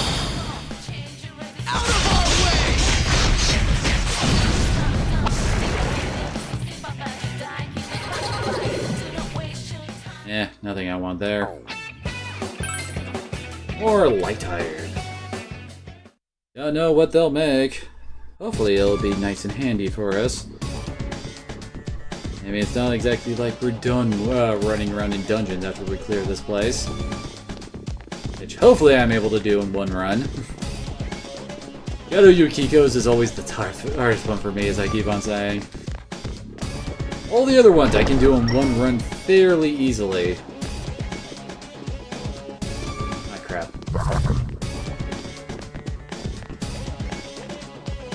Nothing I want there. Or light iron. Don't know what they'll make. Hopefully it'll be nice and handy for us. I mean, it's not exactly like we're done running around in dungeons after we clear this place. Which hopefully I'm able to do in one run. Gato Yukiko's is always the hardest one for me, as I keep on saying. All the other ones I can do in one run fairly easily. Ah, crap.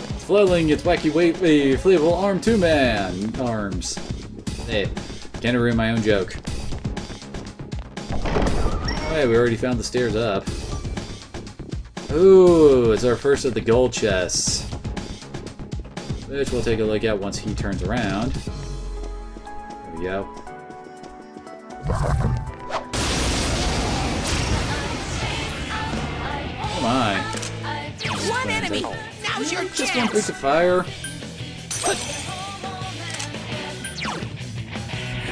It's flailing its wacky inflatable arm 2-man arms. Hey, can't ruin my own joke. Hey, we already found the stairs up. Ooh, it's our first of the gold chests. Which we'll take a look at once he turns around. There we go. Oh my. One enemy! Now's your chance! Just one piece of fire.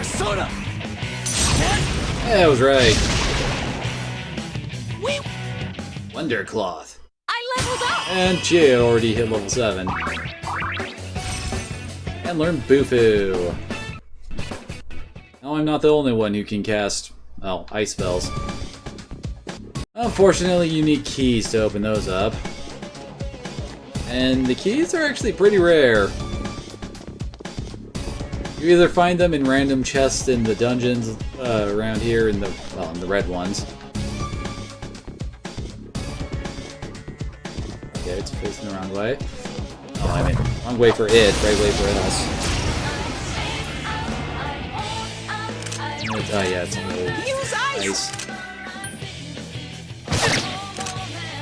Soda! Yeah, I was right. Wondercloth. I leveled up! And Chia already hit level 7. And learned Bufu. Now I'm not the only one who can cast, well, ice spells. Unfortunately, you need keys to open those up. And the keys are actually pretty rare. You either find them in random chests in the dungeons around here, in the red ones. Okay, it's facing the wrong way. Oh, I mean, wrong way for it, right way for us. Oh yeah, it's on the Use ice.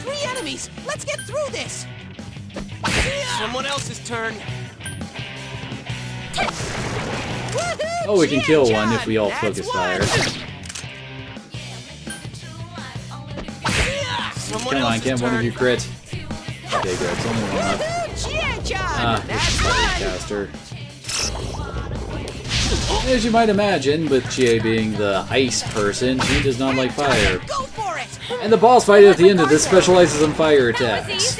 3 enemies! Let's get through this! Someone else's turn. Oh, we can kill one if we all focus fire. Come on, can't one of you crit? Okay, good. It's only one left. Ah, caster. As you might imagine, with Chie being the ice person, she does not like fire. And the boss fight at the end of this specializes in fire attacks.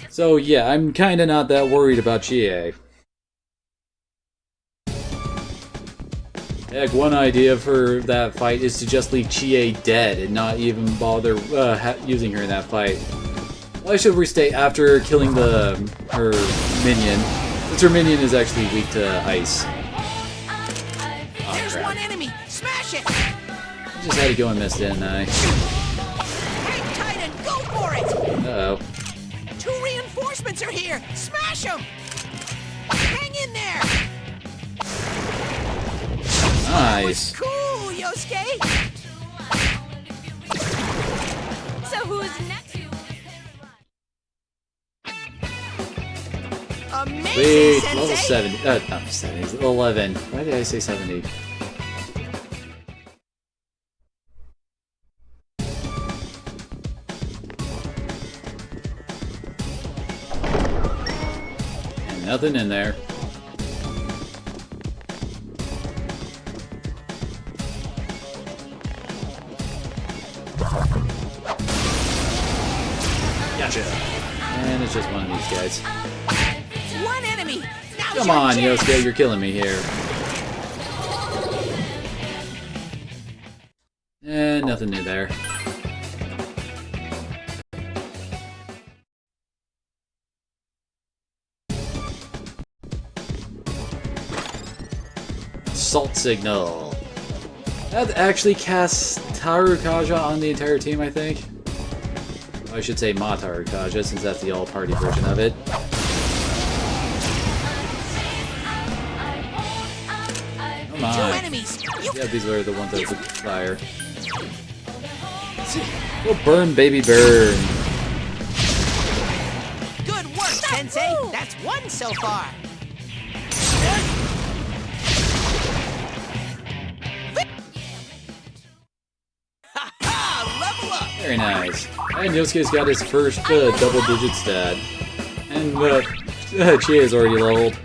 So yeah, I'm kinda not that worried about Chie. Heck, one idea for that fight is to just leave Chie dead and not even bother using her in that fight. Why should we stay after killing her minion? Since her minion is actually weak to ice. Oh, There's crap. one enemy! Smash it! I just had to go and miss, didn't I? Hang tight and go for it! Uh-oh. 2 reinforcements are here! Smash them! Hang in there! Nice. Cool, Yosuke! So who's next? Amazing, Wait, Sensei! level 70. Not 70, 11. Why did I say 70? And nothing in there. Gotcha. And it's just one of these guys. One enemy! Now's Come your on, chance. Yosuke, you're killing me here. And nothing new there. Salt signal. That actually casts Tarukaja on the entire team, I think. I should say Ma Tarukaja, since that's the all-party version of it. Come on. 2 enemies! Yeah, these are the ones that would fire. Go burn, baby, burn. Good work, Sensei! That's 1 so far! Very nice. And Yosuke's got his first double-digit stat. And Chie is already leveled.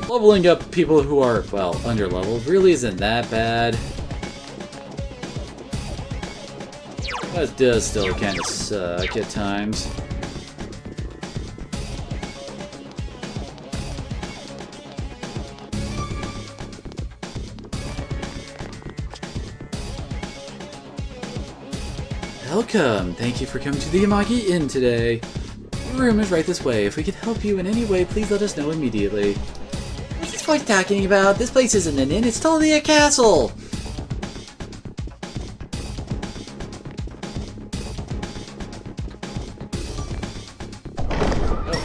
Leveling up people who are, well, under-leveled really isn't that bad. But it does still kind of suck at times. Welcome! Thank you for coming to the Yamagi Inn today. Your room is right this way. If we can help you in any way, please let us know immediately. What's this voice talking about? This place isn't an inn, it's totally a castle!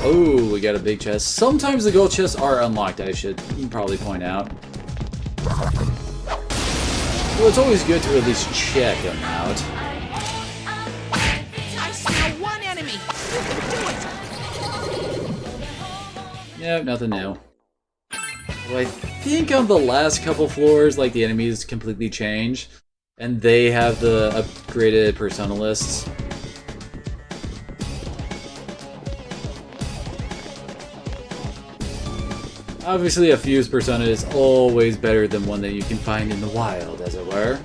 Oh, we got a big chest. Sometimes the gold chests are unlocked, I should probably point out. Well, it's always good to at least check them out. Yep, nothing new. Well, I think on the last couple floors, like, the enemies completely change, and they have the upgraded persona lists. Obviously, a fused persona is always better than one that you can find in the wild, as it were.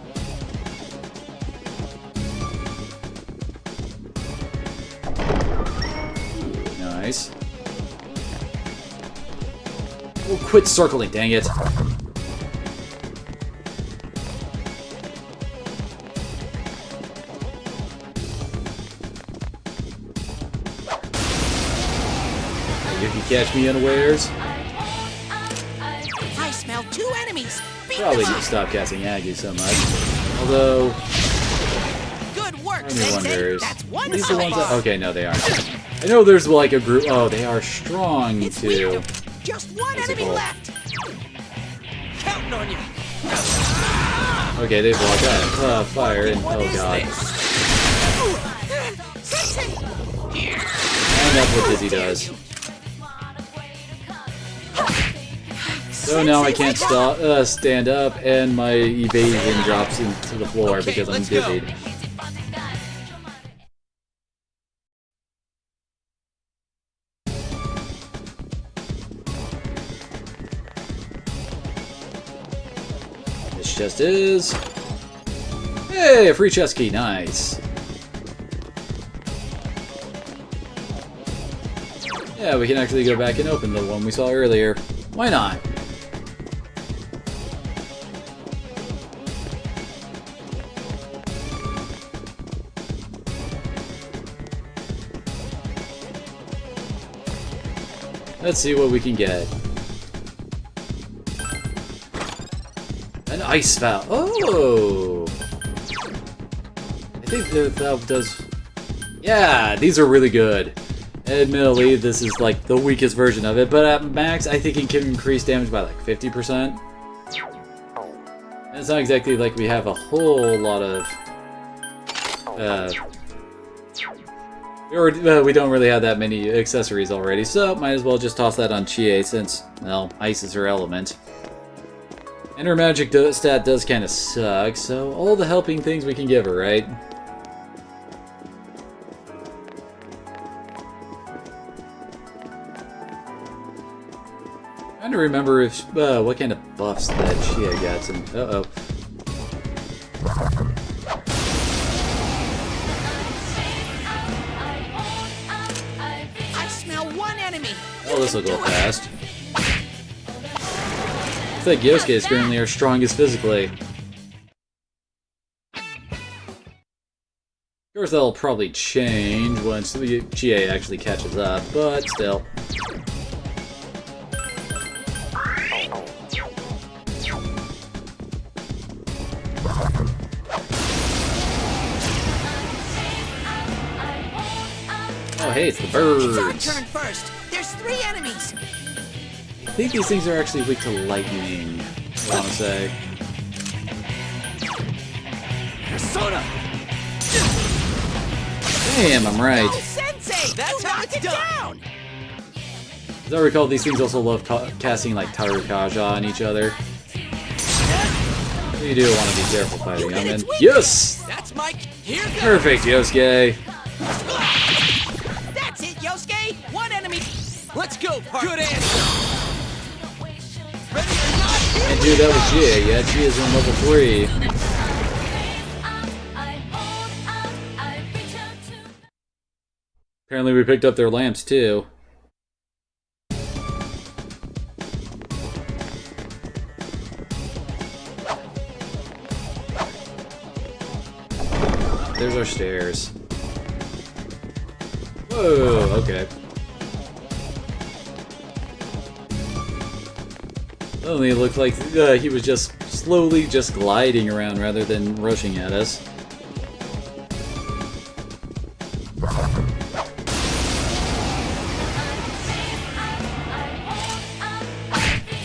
Ooh, nice. Oh, quit circling, dang it. You can catch me unawares. I smell 2 enemies. Probably need to stop casting Aggie so much. Although, good work, Sensei. Wonders. That's one These are the ones that, okay, no, they aren't. I know there's like a group. Oh, they are strong too. Just one enemy left. Counting on you. Okay, they block that. Fire and oh god. And that's what Dizzy does. So now I can't stand up, and my evasion drops into the floor because I'm dizzied. This chest is... Hey, a free chest key, nice. Yeah, we can actually go back and open the one we saw earlier. Why not? Let's see what we can get. An ice valve. Oh! I think the valve does... Yeah, these are really good. Admittedly, this is like the weakest version of it, but at max, I think it can increase damage by like 50%. And it's not exactly like we have a whole lot of... we don't really have that many accessories already, so might as well just toss that on Chie since, well, ice is her element. And her magic stat does kind of suck, so all the helping things we can give her, right? Trying to remember if what kind of buffs that Chie gets, and uh-oh. Oh, this will go fast. Looks like Yosuke is currently our strongest physically. Of course, that'll probably change once Chie actually catches up, but still. Oh, hey, it's the birds. It's our turn first. There's 3 enemies. I think these things are actually weak to lightning, I want to say. Persona! Damn, I'm right. Oh, Sensei! That's how it's done! As I recall, these things also love casting like Tarukaja on each other. You do want to be careful fighting him, and yes! That's Mike. Here goes. Perfect, Yosuke. That's it, Yosuke. One enemy. Let's go, partner. Good answer. Ready or not? And dude, that was Gia. Yeah, Gia's in level 3. Apparently we picked up their lamps too. There's our stairs. Whoa, okay. Suddenly it looked like he was just slowly just gliding around rather than rushing at us.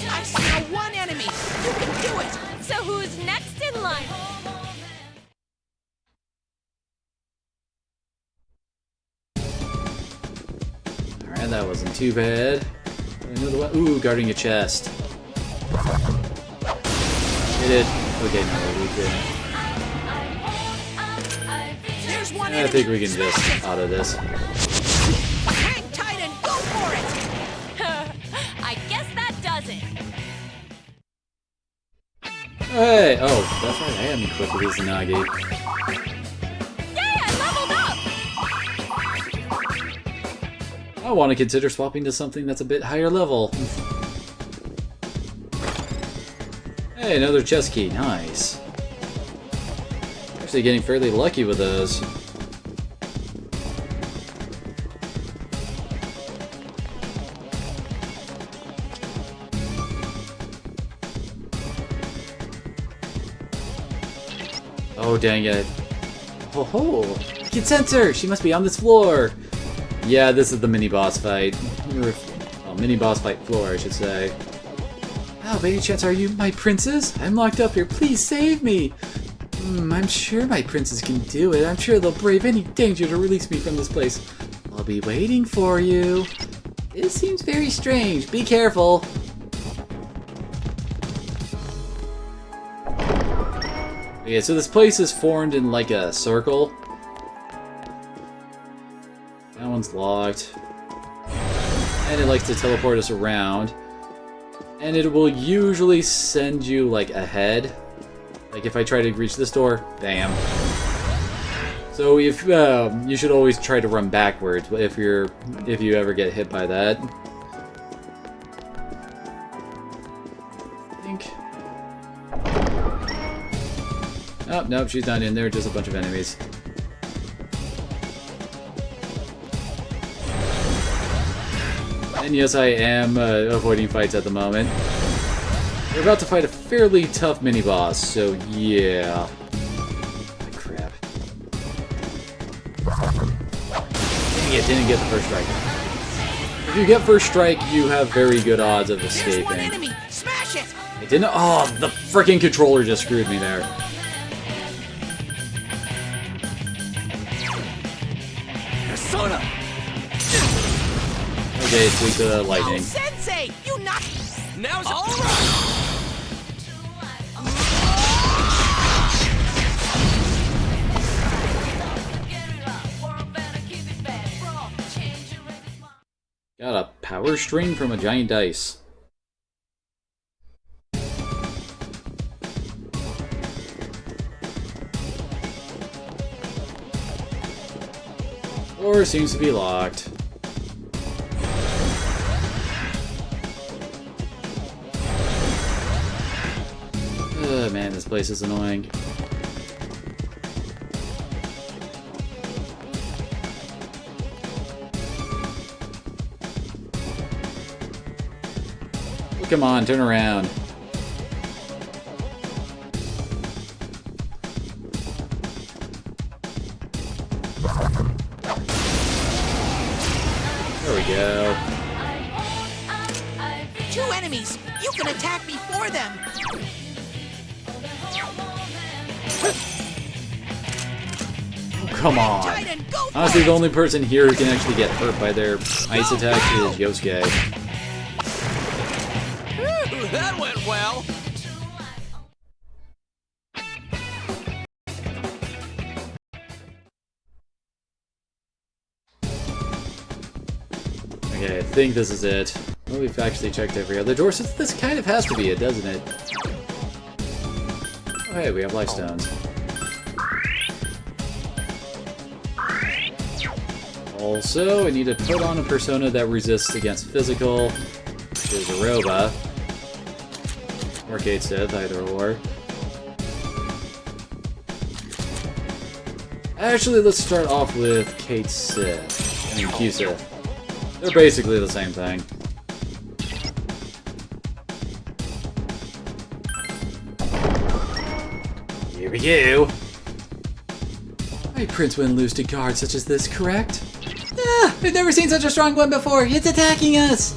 I smell one enemy. You can do it. So who's next in line? Alright, that wasn't too bad. Another one. Ooh, guarding a chest. Hit it. Okay, no, we didn't. There's one I think we can just auto this. Hang tight and go for it. I guess that does it. Hey! Oh, that's right, I am equipped with Izanagi. Yay, I leveled up! I want to consider swapping to something that's a bit higher level. Hey, another chest key. Nice. Actually getting fairly lucky with those. Oh, dang it. Ho ho! Kid Sensor! She must be on this floor! Yeah, this is the mini-boss fight. Oh, mini-boss fight floor, I should say. Oh, by any chance are you my princess? I'm locked up here. Please save me! I'm sure my princess can do it. I'm sure they'll brave any danger to release me from this place. I'll be waiting for you. This seems very strange. Be careful. Okay, so this place is formed in like a circle. That one's locked. And it likes to teleport us around. And it will usually send you like ahead. Like if I try to reach this door, bam. So if you should always try to run backwards if you ever get hit by that. I think. Oh, nope, she's not in there, just a bunch of enemies. And yes, I am avoiding fights at the moment. We're about to fight a fairly tough mini-boss, so yeah. Crap. Dang it, didn't get the first strike. If you get first strike, you have very good odds of escaping. There's one enemy. Smash it. I didn't. Oh, the freaking controller just screwed me there. Persona. Okay, tweak the lightning. Oh, Sensei, you knock. Now's all right. Got a power string from a giant dice. Door seems to be locked. Oh man, this place is annoying. Oh, come on, turn around. There we go. 2 enemies. You can attack before them. Oh, come on. Honestly, the only person here who can actually get hurt by their ice attack is Yosuke. That went well. Okay, I think this is it. Well, we've actually checked every other door, so this kind of has to be it, doesn't it? Oh, hey, we have life stones. Also, I need to put on a persona that resists against physical, which is Aroba. Or Kate Sith, either or. Actually, let's start off with Kate Sith. I mean, Q Sith. They're basically the same thing. Here we go. My prince wouldn't lose to guards such as this, correct? Ah, I've never seen such a strong one before. It's attacking us.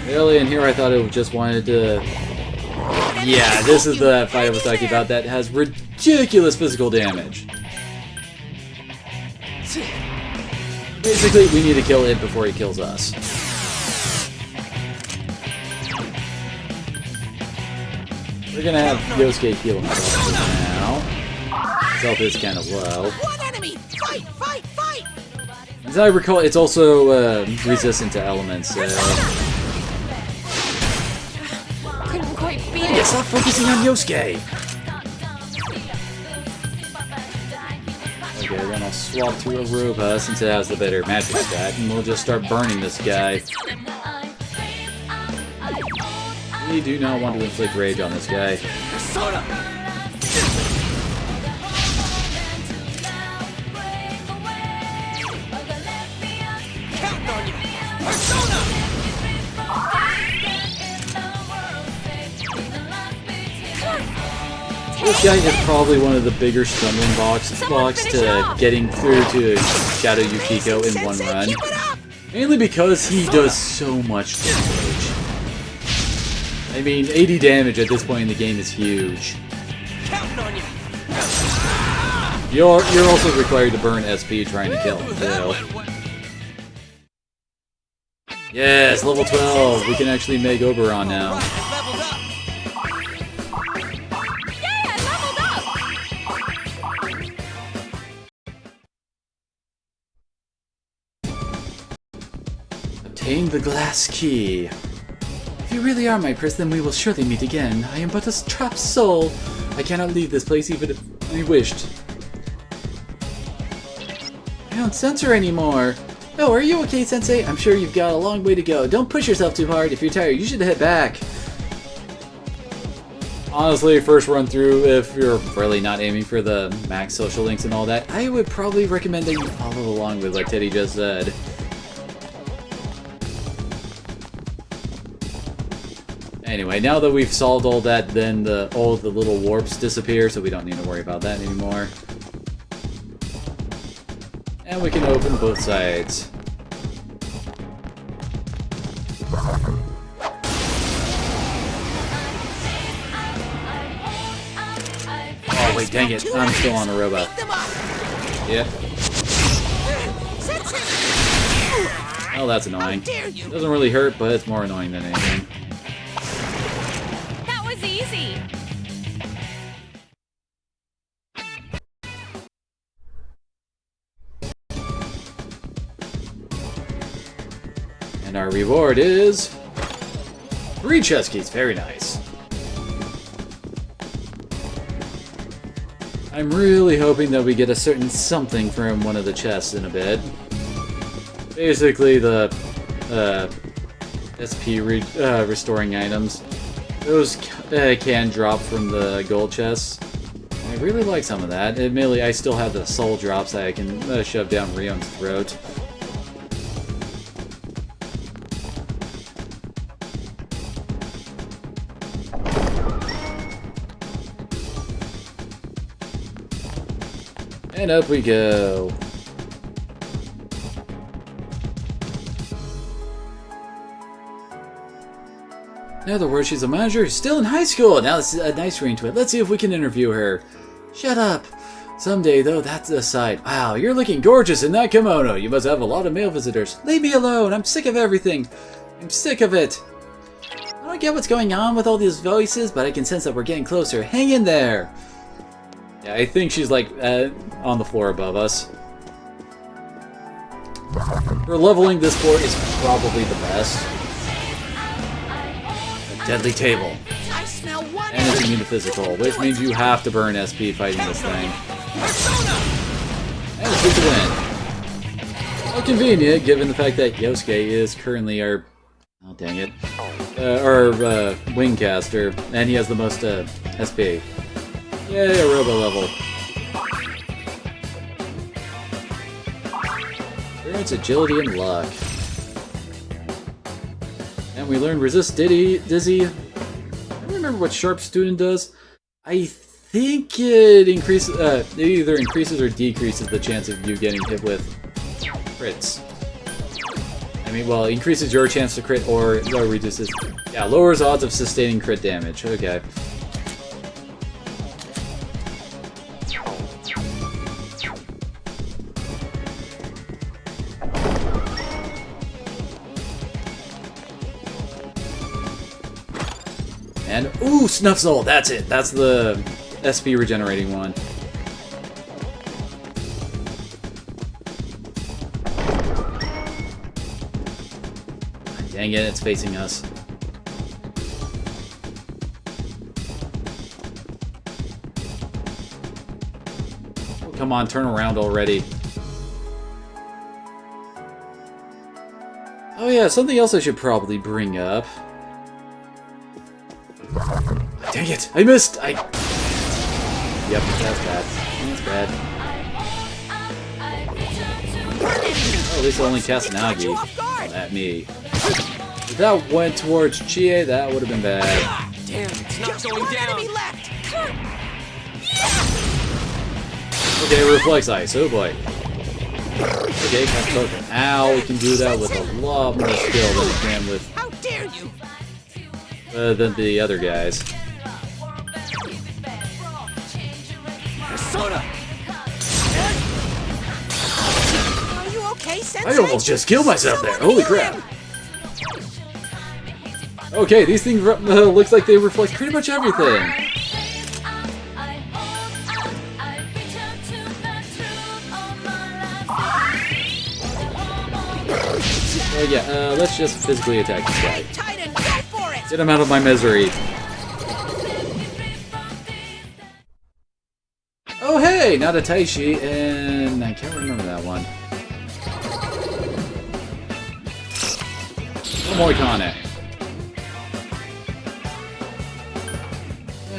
Really, in here I thought it just wanted to... Yeah, this is the fight I was talking about that has ridiculous physical damage. Basically, we need to kill it before he kills us. We're gonna have Yosuke heal himself now. His health is kind of low. One enemy! Fight! Fight! Fight! As I recall, it's also resistant to elements, so... Couldn't quite beat Hey, stop focusing on Yosuke! Okay, then I'll swap to Aroba since it has the better magic stat, and we'll just start burning this guy. We do not want to inflict rage on this guy. Persona! Counting on you! Persona! This guy is probably one of the bigger stumbling blocks to getting through to Shadow Yukiko in one run. Mainly because he does so much damage. I mean, 80 damage at this point in the game is huge. Counting on you! You're also required to burn SP trying to kill him, too. Yes, level 12! We can actually make Oberon now. Obtain the glass key. If you really are my prince, then we will surely meet again. I am but a trapped soul. I cannot leave this place even if I wished. I don't sense her anymore. Oh, are you okay, Sensei? I'm sure you've got a long way to go. Don't push yourself too hard. If you're tired, you should head back. Honestly, first run through, if you're really not aiming for the max social links and all that, I would probably recommend that you follow along with what Teddy just said. Anyway, now that we've solved all that, then all the little warps disappear, so we don't need to worry about that anymore. And we can open both sides. Oh wait, dang it, I'm still on a robot. Yep. Oh, that's annoying. Doesn't really hurt, but it's more annoying than anything. Easy. And our reward is 3 chest keys. Very nice. I'm really hoping that we get a certain something from one of the chests in a bit. Basically, the SP restoring items. Those can drop from the gold chests. I really like some of that. Admittedly, I still have the soul drops that I can shove down Rion's throat. And up we go. In other words, she's a manager who's still in high school. Now this is a nice ring to it. Let's see if we can interview her. Shut up. Someday, though, that's aside. Wow, you're looking gorgeous in that kimono. You must have a lot of male visitors. Leave me alone. I'm sick of everything. I'm sick of it. I don't get what's going on with all these voices, but I can sense that we're getting closer. Hang in there. Yeah, I think she's like on the floor above us. For leveling, this fort is probably the best. A deadly table. I smell one. And it's immune to physical, which means you have to burn SP fighting this thing. And it's good to win. How convenient, given the fact that Yosuke is currently our... Oh, dang it. Our wingcaster, and he has the most SP. Yay, a robo level. Experience, agility, and luck. And we learn resist dizzy. I don't remember what Sharp Student does. I think it increases, it either increases or decreases the chance of you getting hit with crits. I mean, well, it increases your chance to crit or reduces... Yeah, lowers odds of sustaining crit damage. Okay. And, ooh, Snuff Soul, that's it. That's the SP regenerating one. Dang it, it's facing us. Oh, come on, turn around already. Oh yeah, something else I should probably bring up. Dang it! I missed! Yep, that's bad. That's bad. Oh, at least I only cast Nagi at me. If that went towards Chie, that would have been bad. Damn, it's not going down. Okay, Reflex Ice. Oh boy. Okay, cast Potion. Ow, we can do that with a lot more skill than we can with... How dare you! Than the other guys. Persona! Are you okay, Sensei? I almost just killed myself there. Holy crap. Okay, these things looks like they reflect pretty much everything. Yeah, let's just physically attack this guy. Get him out of my misery. Oh hey, not a Taishi, and I can't remember that one. Moikane.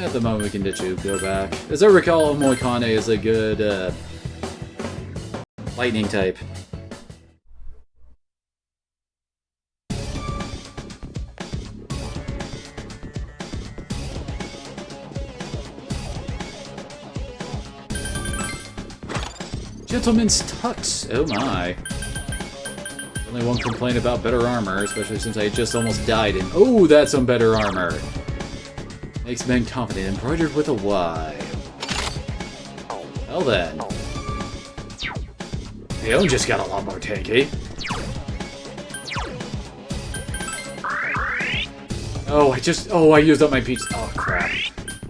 At the moment we can ditch you, go back. As I recall, Moikane is a good lightning type. Gentleman's Tux. Oh my. Only one complaint about better armor, especially since I just almost died in. Oh, that's some better armor. Makes men confident, embroidered with a Y. Well then. Leon just got a lot more tanky. Oh, I used up my peach. Oh, crap.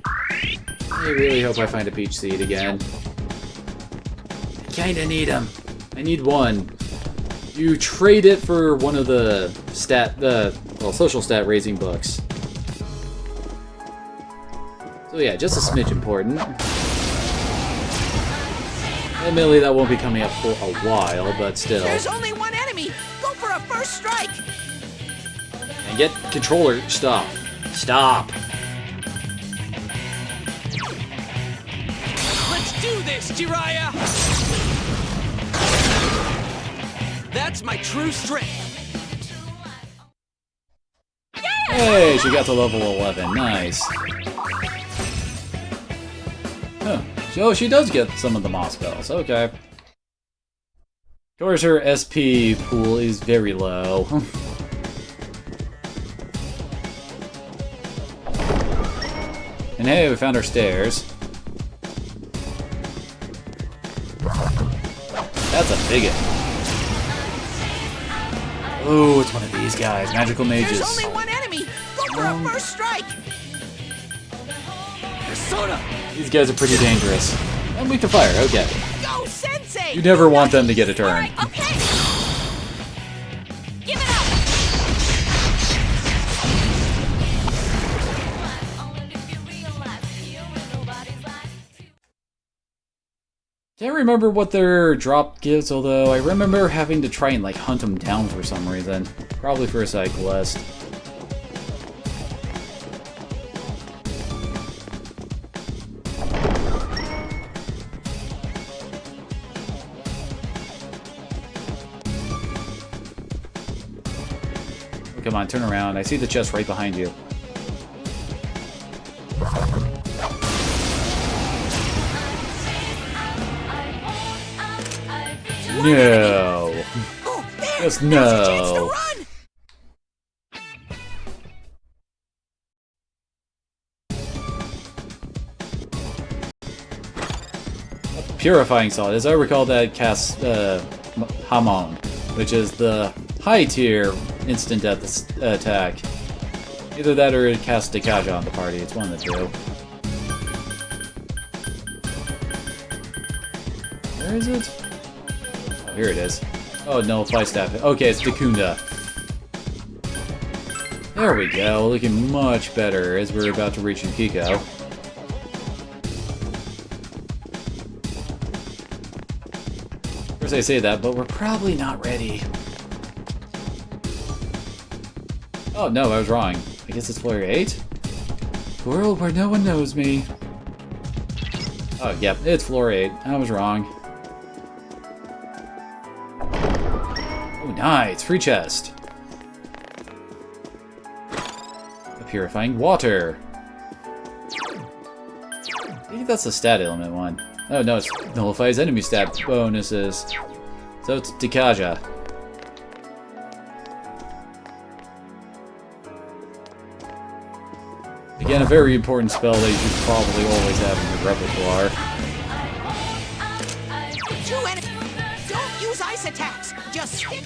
I really hope I find a peach seed again. I kinda need them. I need one. You trade it for one of the social stat raising books. So yeah, just a smidge important. Admittedly, that won't be coming up for a while, but still. There's only one enemy! Go for a first strike! And get controller. Stop. Stop. Let's do this, Jiraiya! That's my true strength. Hey, she got to level 11. Nice. Huh. So she does get some of the Moss spells. Okay. Of course, her SP pool is very low. And hey, we found our stairs. That's a bigot. Oh, it's one of these guys. Magical mages. There's only one enemy! Go for a first strike! Persona! These guys are pretty dangerous. And we can fire, okay. Go, Sensei! You never want them to get a turn. Okay. Can't remember what their drop gives, although I remember having to try and like hunt them down for some reason. Probably for a side quest. Oh, come on, turn around. I see the chest right behind you. No. Just no. Purifying salt. As I recall, that casts Hamon, which is the high tier instant death attack. Either that or it casts Dekaja on the party. It's one of the two. Where is it? Oh, here it is. Oh, no, fly staff. Okay, it's Dekunda. There we go, looking much better as we're about to reach Yukiko. Of course I say that, but we're probably not ready. Oh, no, I was wrong. I guess it's floor 8? World where no one knows me. Oh, yep, it's floor 8. I was wrong. Oh, nice! Free chest. A purifying water. I think that's the stat element one. Oh, no, it nullifies enemy stat bonuses. So it's Dekaja. Again, a very important spell that you should probably always have in your repertoire. Don't use ice attacks. Just stick.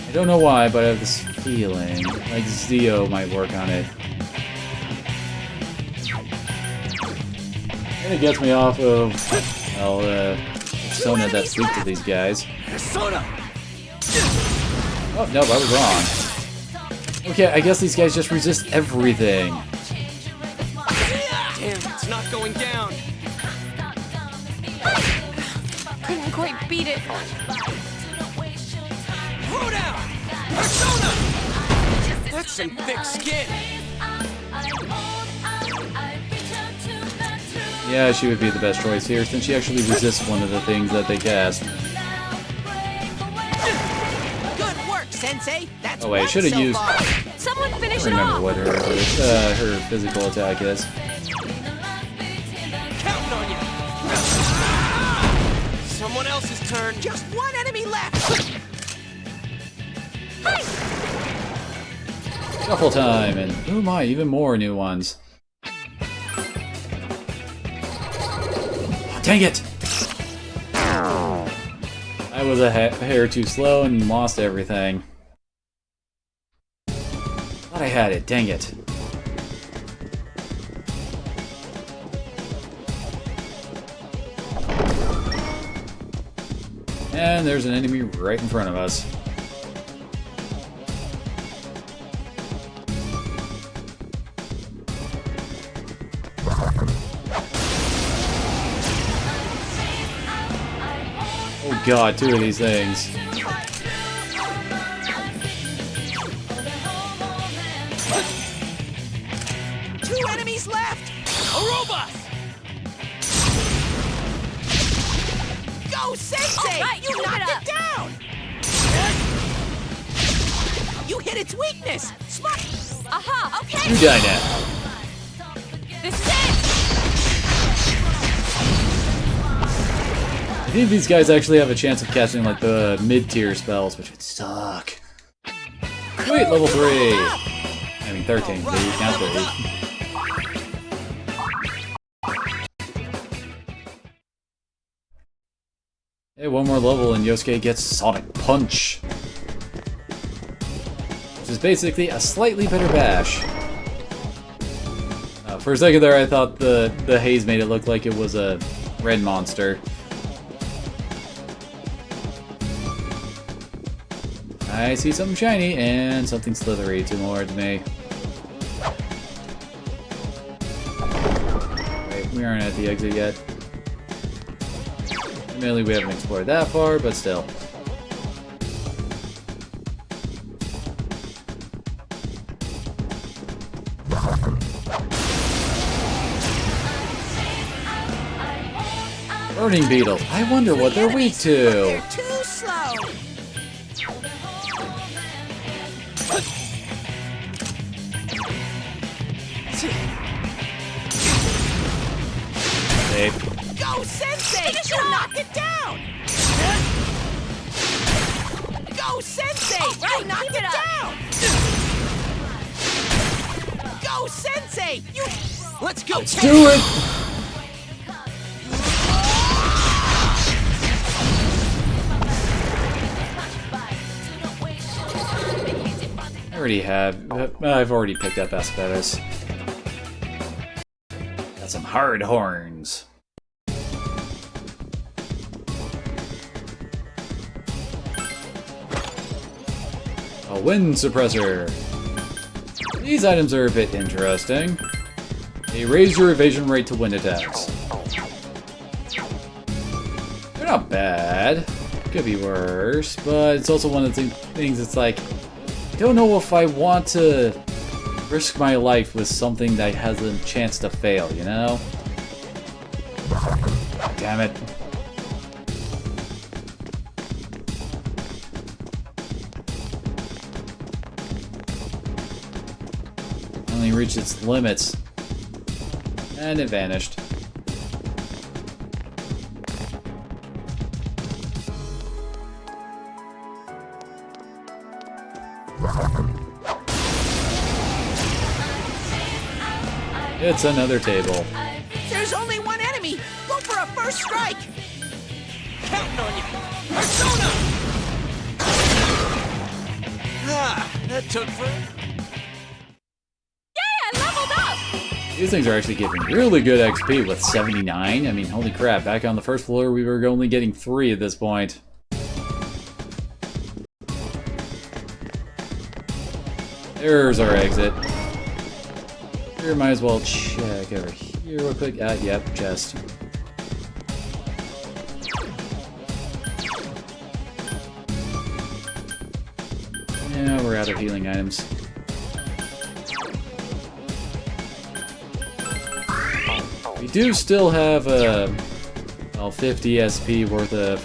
I don't know why, but I have this feeling like Zio might work on it. And it gets me off of, well, persona that's weak to these guys. Persona. Oh, no, I was wrong. Okay, I guess these guys just resist everything. Damn, it's not going down. Couldn't quite beat it. Throw down! Persona! That's some thick skin. Yeah, she would be the best choice here, since she actually resists one of the things that they cast. Good work, Sensei. That's Oh wait, I should have used... Someone I finish don't it remember off. what her physical attack is. Counting on you. Someone else's turn. Just one enemy left. Shuffle time, and oh my, even more new ones. Oh, dang it! I was a hair too slow and lost everything. Thought I had it, dang it. And there's an enemy right in front of us. Oh god, two of these things. Two enemies left. Aruba! Go, Sensei! All right, you keep it knocked up. it down. You hit its weakness. Smart. Aha, okay. You die now. This is it. I think these guys actually have a chance of catching like the mid-tier spells, which would suck. Wait, level 3! I mean 13, so you count 3. Hey, one more level and Yosuke gets Sonic Punch. Which is basically a slightly better bash. For a second there I thought the haze made it look like it was a red monster. I see something shiny and something slithery towards me. Wait, we aren't at the exit yet. Admittedly, we haven't explored that far, but still. Burning beetles. I wonder what they're weak to. They're too slow. Safe. Go, Sensei! You knocked it down! Go, Sensei! You knocked it down! Go, Sensei! You... Let's go, Let's do it! I've already picked up Aspetus. Got some hard horns. A wind suppressor. These items are a bit interesting. They raise your evasion rate to wind attacks. They're not bad. Could be worse, but it's also one of the things that's like, I don't know if I want to risk my life with something that has a chance to fail, you know? Damn it. Only reached its limits. And it vanished. It's another table. There's only one enemy! Go for a first strike! Counting on you! Persona! Ah, that took for... Yay, I leveled up! These things are actually giving really good XP with 79. I mean, holy crap, back on the first floor we were only getting 3 at this point. There's our exit. Here, might as well check over here real quick. Yep, chest. Yeah, we're out of healing items. We do still have well, 50 SP worth of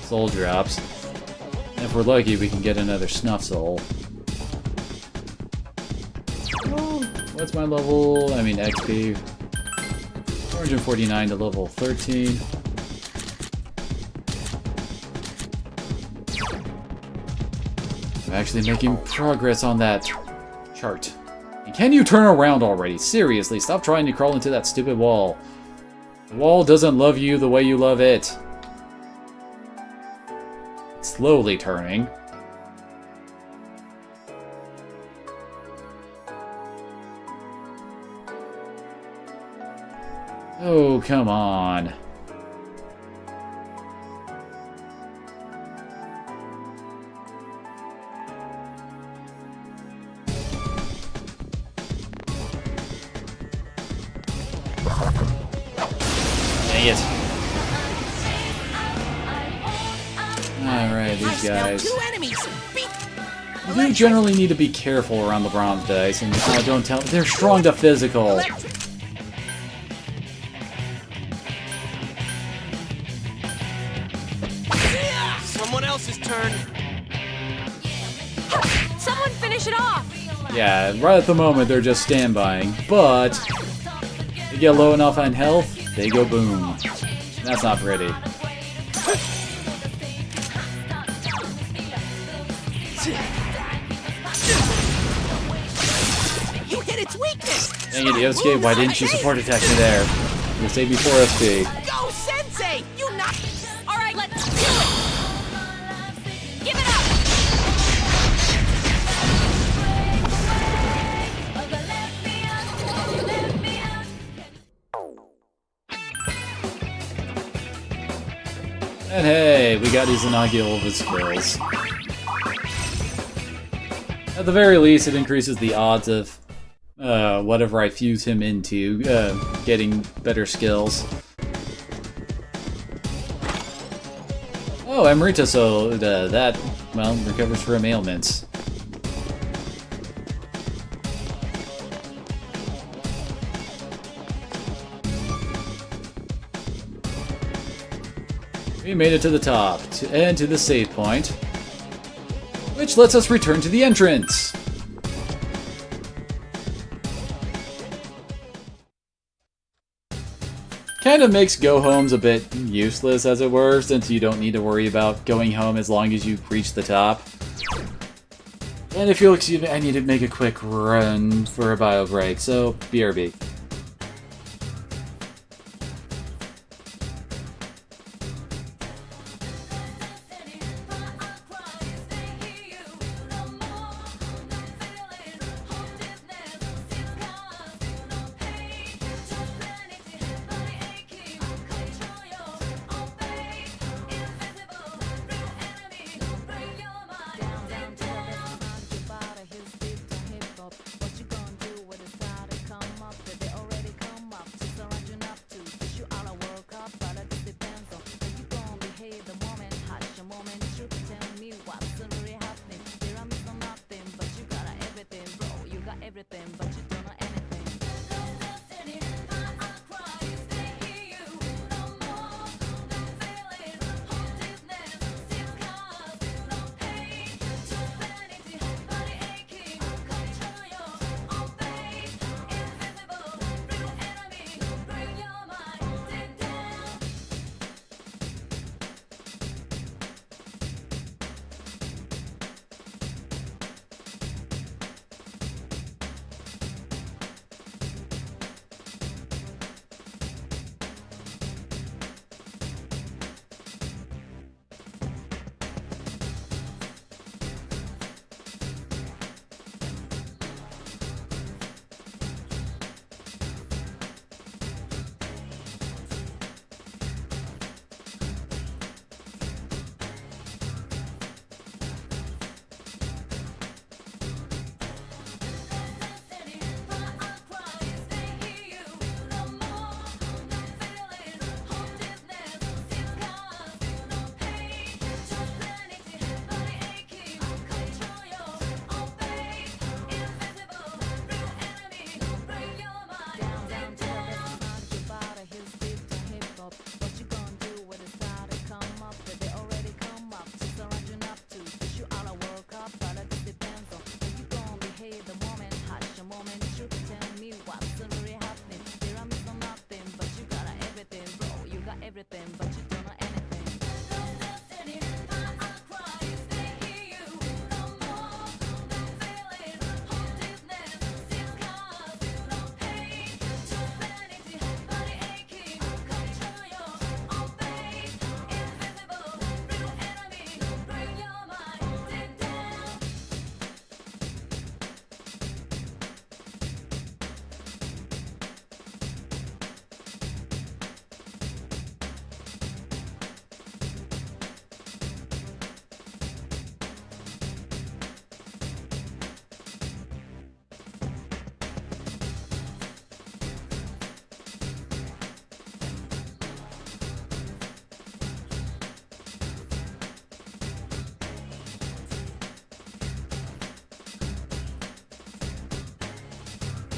soul drops. And if we're lucky, we can get another snuff soul. What's my level? I mean XP. 449 to level 13. I'm actually making progress on that chart. And can you turn around already? Seriously, stop trying to crawl into that stupid wall. The wall doesn't love you the way you love it. It's slowly turning. Oh, come on. Dang it. Alright, these guys. You do generally need to be careful around the bronze dice, and don't tell. They're strong to physical. Someone else's turn. Someone finish it off! Yeah, right at the moment they're just standbying, but they get low enough on health, they go boom. That's not pretty. You hit its weakness! Dang it, Yosuke, why didn't you support attack me there? You saved me 4 SP. Go, Sensei! You knock... Alright, let's do it! Give it up! And hey, we got his inaugural skills. At the very least, it increases the odds of whatever I fuse him into, getting better skills. Oh, Emerita, so that, well, recovers from ailments. We made it to the top, and to the save point, which lets us return to the entrance. Kind of makes go-homes a bit useless, as it were, since you don't need to worry about going home as long as you reach the top. And if you'll excuse me, I need to make a quick run for a bio break, so BRB.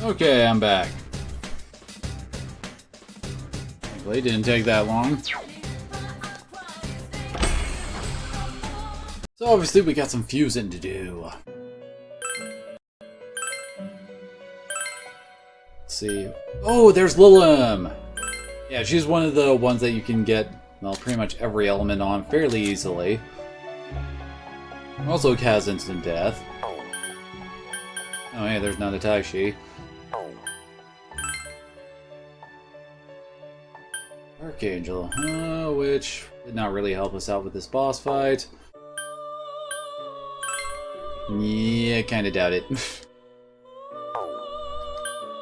Okay, I'm back. Thankfully, it didn't take that long. So obviously we got some fusing to do. Let's see. Oh, there's Lilim! Yeah, she's one of the ones that you can get, well, pretty much every element on fairly easily. Also has instant death. Oh yeah, there's Nanatashi. Archangel, which did not really help us out with this boss fight. Yeah, kinda doubt it.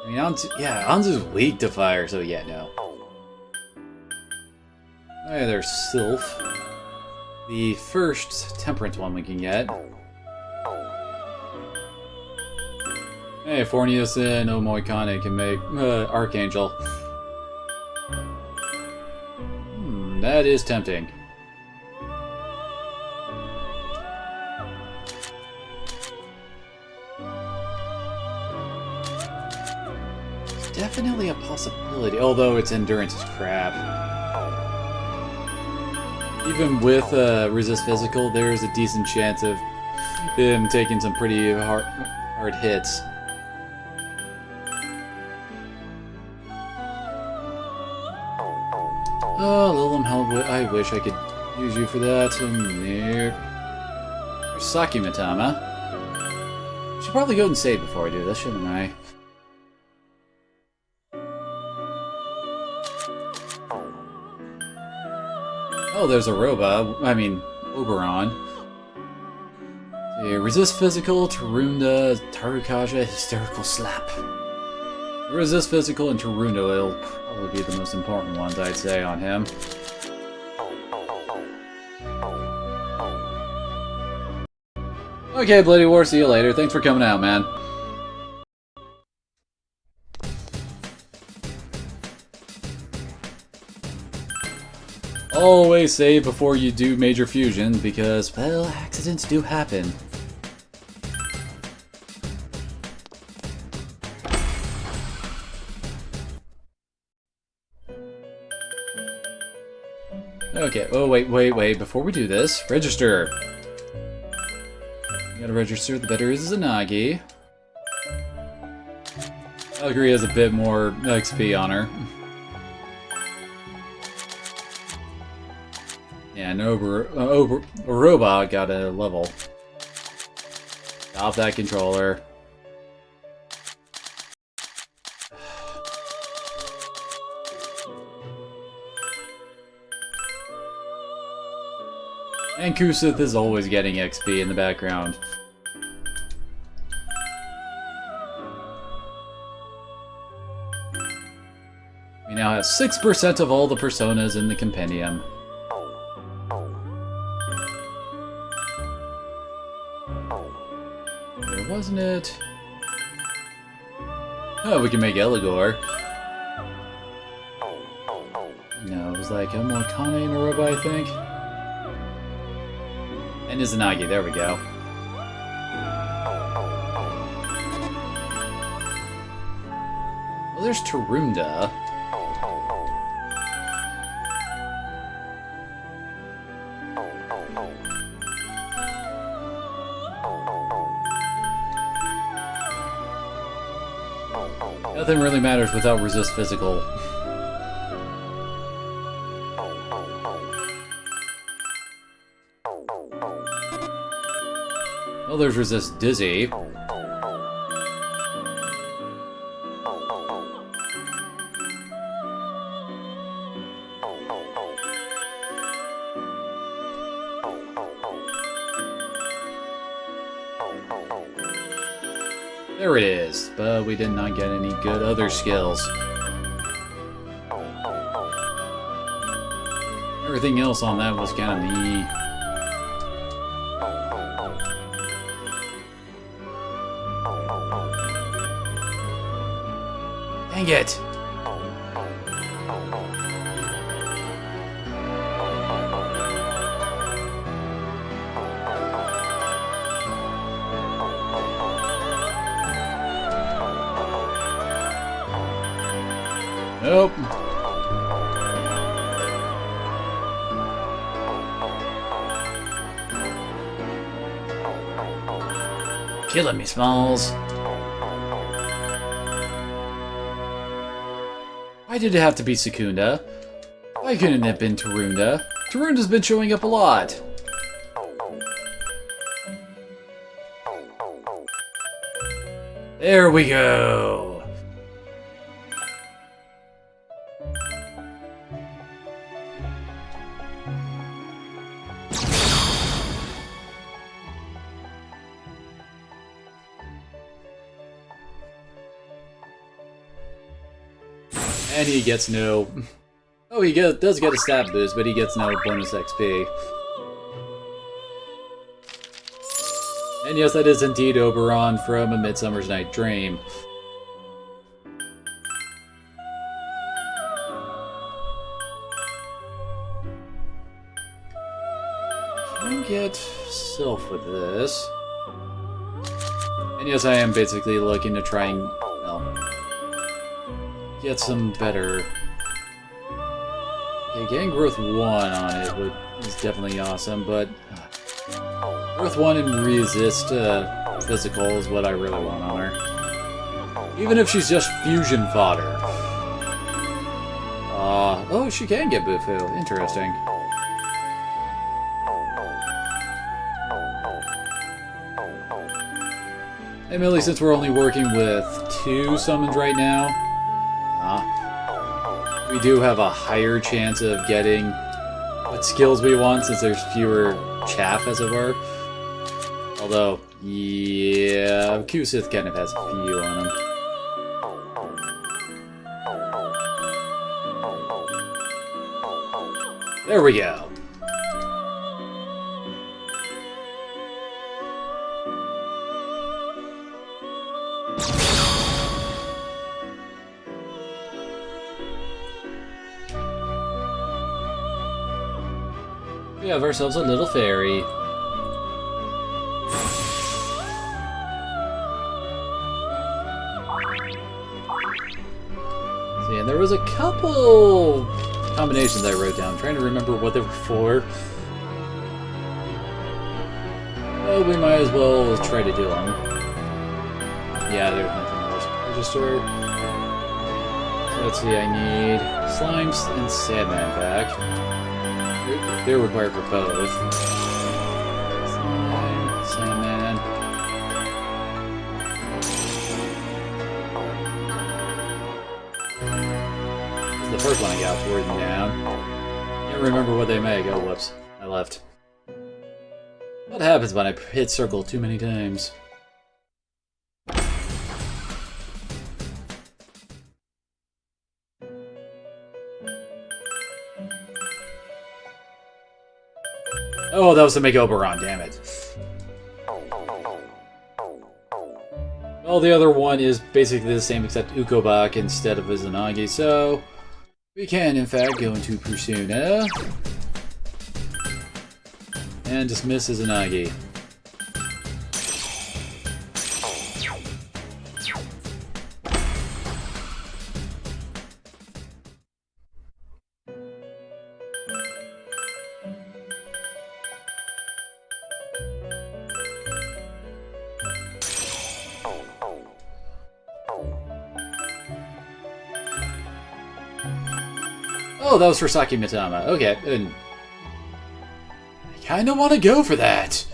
I mean, Anzu's weak to fire, so yeah, no. Oh yeah, there's Sylph. The first Temperance one we can get. Hey, Fornius and Omoikane can make Archangel. That is tempting. It's definitely a possibility, although its endurance is crap. Even with resist physical, there's a decent chance of him taking some pretty hard hits. Oh, Lilum Hell, I wish I could use you for that. There's Saki Matama. Should probably go and save before I do this, shouldn't I? Oh, there's a Oberon. Okay, resist physical, Tarunda, Tarukaja, hysterical slap. Resist physical and Tarunda will probably be the most important ones, I'd say, on him. Okay, Bloody War, see you later. Thanks for coming out, man. Always save before you do major fusion, because, well, accidents do happen. Okay, oh wait, before we do this, register! You gotta register, the better is Izanagi. Valkyrie has a bit more XP on her. Yeah, and Robot got a level. Off that controller. And Kusith is always getting XP in the background. We now have 6% of all the personas in the compendium. There wasn't it? Oh, we can make Eligor. No, it was like Omoikane and Aruba, I think. And Izanagi, there we go. Well, there's Tarunda. Nothing really matters without resist physical. Well, there's resist dizzy. There it is, but we did not get any good other skills. Everything else on that was kind of me. Dang it! Nope. Killing me, Smalls. Why did it have to be Secunda? Why couldn't it have been Tarunda? Tarunda's been showing up a lot. There we go. And he gets no... Oh, he does get a stab boost, but he gets no bonus XP. And And yes, that is indeed Oberon from A Midsummer's Night Dream. Can I get Sylph with this? And yes, I am basically looking to try and, well, get some better... Okay, getting Growth 1 on it is definitely awesome, but... Growth 1 and Resist Physical is what I really want on her. Even if she's just fusion fodder. Oh, she can get Bufu. Interesting. Hey Millie, since we're only working with 2 summons right now, we do have a higher chance of getting what skills we want since there's fewer chaff, as it were. Although, yeah, Q-Sith kind of has a few on him. There we go. We have ourselves a little fairy. See, and there was a couple combinations I wrote down. I'm trying to remember what they were for. Well, we might as well try to do them. Yeah, there's nothing else. Register. So let's see, I need Slimes and Sandman back. They're required for both. Slime, Sandman. This is the first one I got for written down. Can't remember what they make. Oh, whoops. I left. What happens when I hit circle too many times? Oh, that was to make Oberon, damn it. Well, the other one is basically the same except Ukobak instead of Izanagi, so we can, in fact, go into Persona and dismiss Izanagi. Oh, that was for Saki Mitama. Okay, and I kind of want to go for that.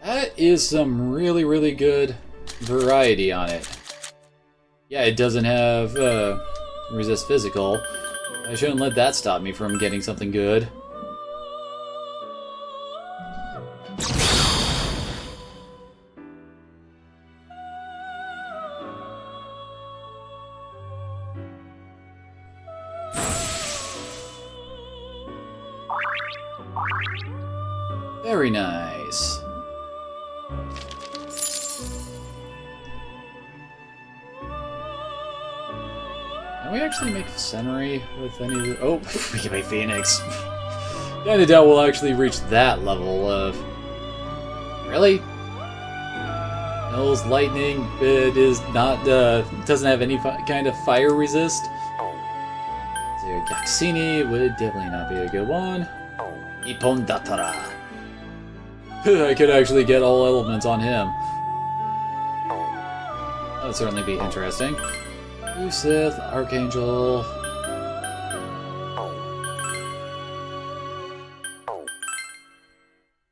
That is some really, really good variety on it. Yeah, it doesn't have resist physical. I shouldn't let that stop me from getting something good. Very nice. Can we actually make Senri with any of the... Oh, we can make Phoenix. Kinda doubt we'll actually reach that level of... Really? Hell's Lightning, it is not, doesn't have any kind of fire resist. So Gaxini would definitely not be a good one. Ippon Datara. I could actually get all elements on him. That would certainly be interesting. Sith, Archangel.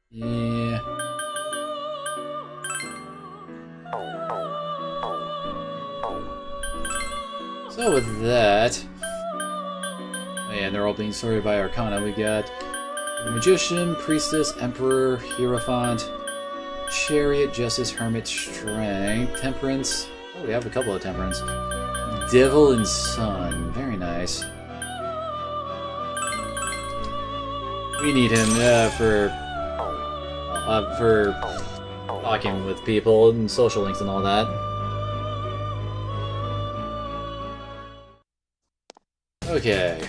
Yeah. So with that... Oh yeah, and they're all being sorted by Arcana. We got the Magician, Priestess, Emperor, Hierophant, Chariot, Justice, Hermit, Strength, Temperance. Oh, we have a couple of Temperance. Devil and Sun. Very nice. We need him for talking with people and social links and all that. Okay.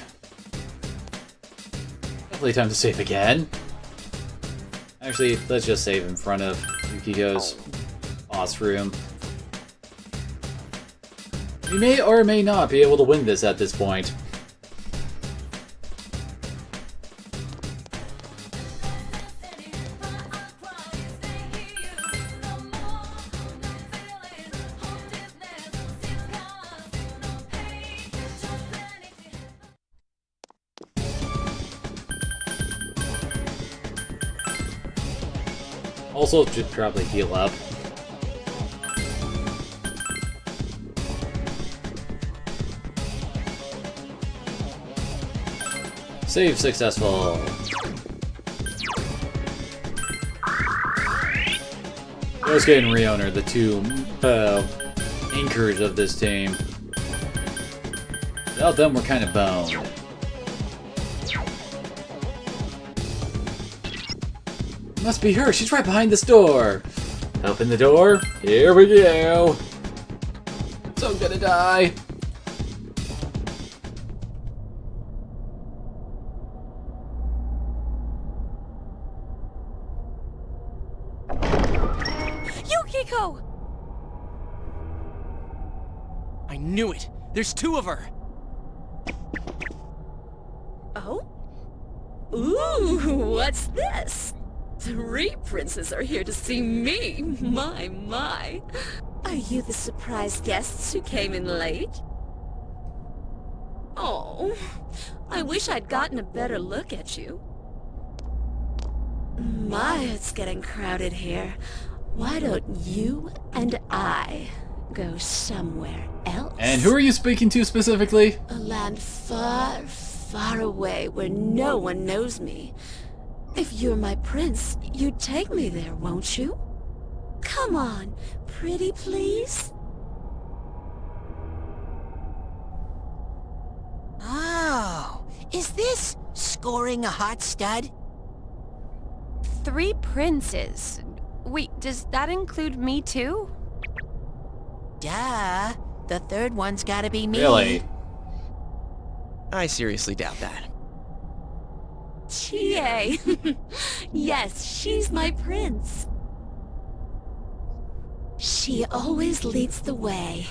Definitely time to save again. Actually, let's just save in front of Yukiko's boss room. We may or may not be able to win this at this point. Also, should probably heal up. Save successful. Yosuke and Rion are the two anchors of this team. Without them, we're kind of boned. Must be her. She's right behind this door. Open the door. Here we go. So I'm gonna die. Yukiko! I knew it! There's two of her! Oh? Ooh, what's this? 3 princes are here to see me. My. Are you the surprise guests who came in late? Oh, I wish I'd gotten a better look at you. My, it's getting crowded here. Why don't you and I go somewhere else? And who are you speaking to specifically? A land far, far away where no one knows me. If you're my prince, you'd take me there, won't you? Come on, pretty please? Oh, is this scoring a hot stud? 3 princes. Wait, does that include me too? Duh. The 3rd one's gotta be me. Really? I seriously doubt that. Chie! Yes, she's my prince. She always leads the way.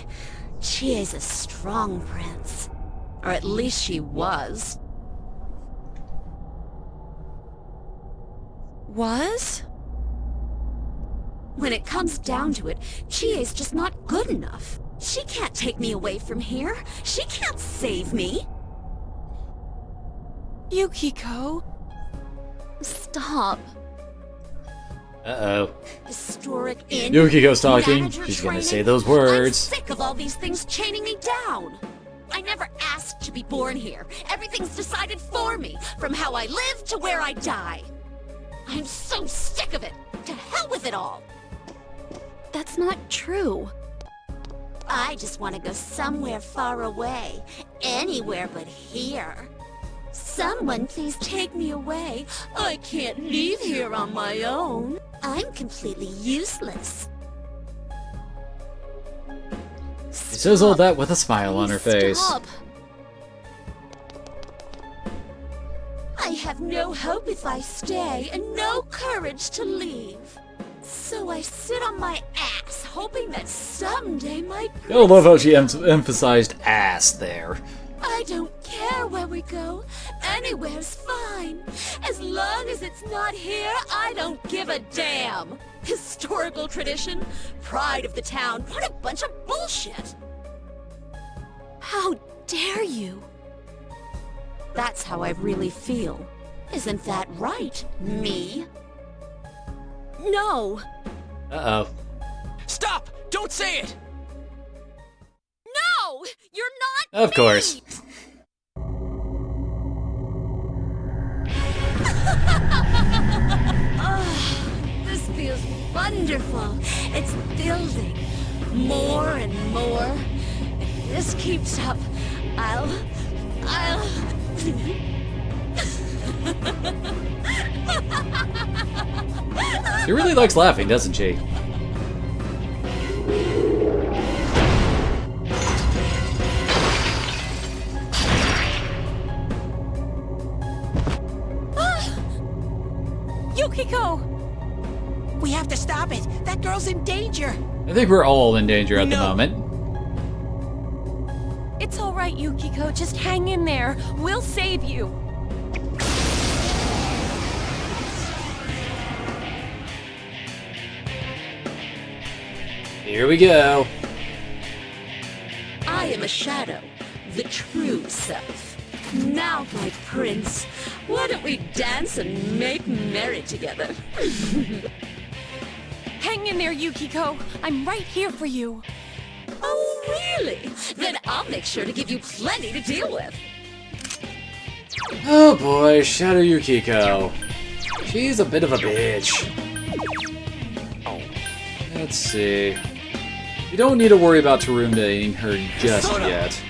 Chie's a strong prince. Or at least she was. Was? When it comes down to it, Chie's just not good enough. She can't take me away from here. She can't save me. Yukiko? Stop. Uh-oh. Historic inn. Yukiko's talking. Manager She's gonna training. say those words. I'm sick of all these things chaining me down. I never asked to be born here. Everything's decided for me, from how I live to where I die. I'm so sick of it. To hell with it all. That's not true. I just want to go somewhere far away. Anywhere but here. Someone please take me away. I can't leave here on my own. I'm completely useless. She says all that with a smile on her face. Stop. I have no hope if I stay, and no courage to leave. So I sit on my ass, hoping that someday my I love how she emphasized ass there. I don't care where we go. Anywhere's fine. As long as it's not here, I don't give a damn. Historical tradition, pride of the town, what a bunch of bullshit. How dare you? That's how I really feel. Isn't that right, me? No. Uh-oh. Stop! Don't say it! No! You're not Of course. This feels wonderful. It's building. More and more. If this keeps up, I'll... She really likes laughing, doesn't she? That girl's in danger. I think we're all in danger at the moment. It's all right, Yukiko. Just hang in there. We'll save you. Here we go. I am a shadow, the true self. Now, my prince, why don't we dance and make merry together? Hang in there, Yukiko. I'm right here for you. Oh, really? Then I'll make sure to give you plenty to deal with. Oh boy, Shadow Yukiko. She's a bit of a bitch. Let's see. You don't need to worry about Tarundaing her just yet.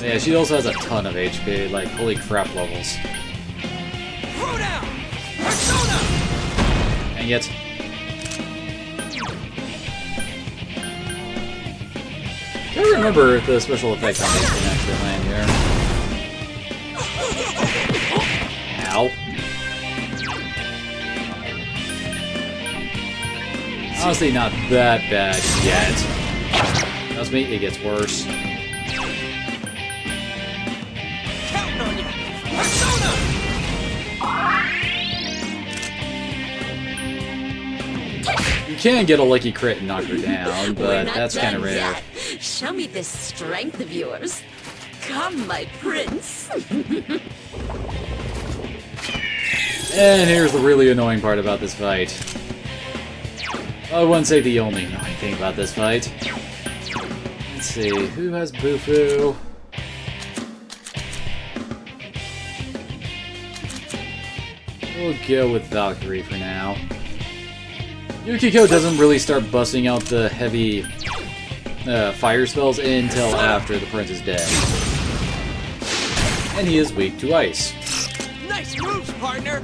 Yeah, she also has a ton of HP, like holy crap levels. And yet... I don't remember if the special effect on these can actually land here. Ow. Honestly, not that bad yet. Trust me, it gets worse. Counting on you. You can get a lucky crit and knock her down, but that's kind of rare. Yet. Show me this strength of yours. Come, my prince. And here's the really annoying part about this fight. I wouldn't say the only annoying thing about this fight. Let's see, who has Bufu? We'll go with Valkyrie for now. Yukiko doesn't really start busting out the heavy fire spells until after the prince is dead. And he is weak to ice. Nice moves, partner.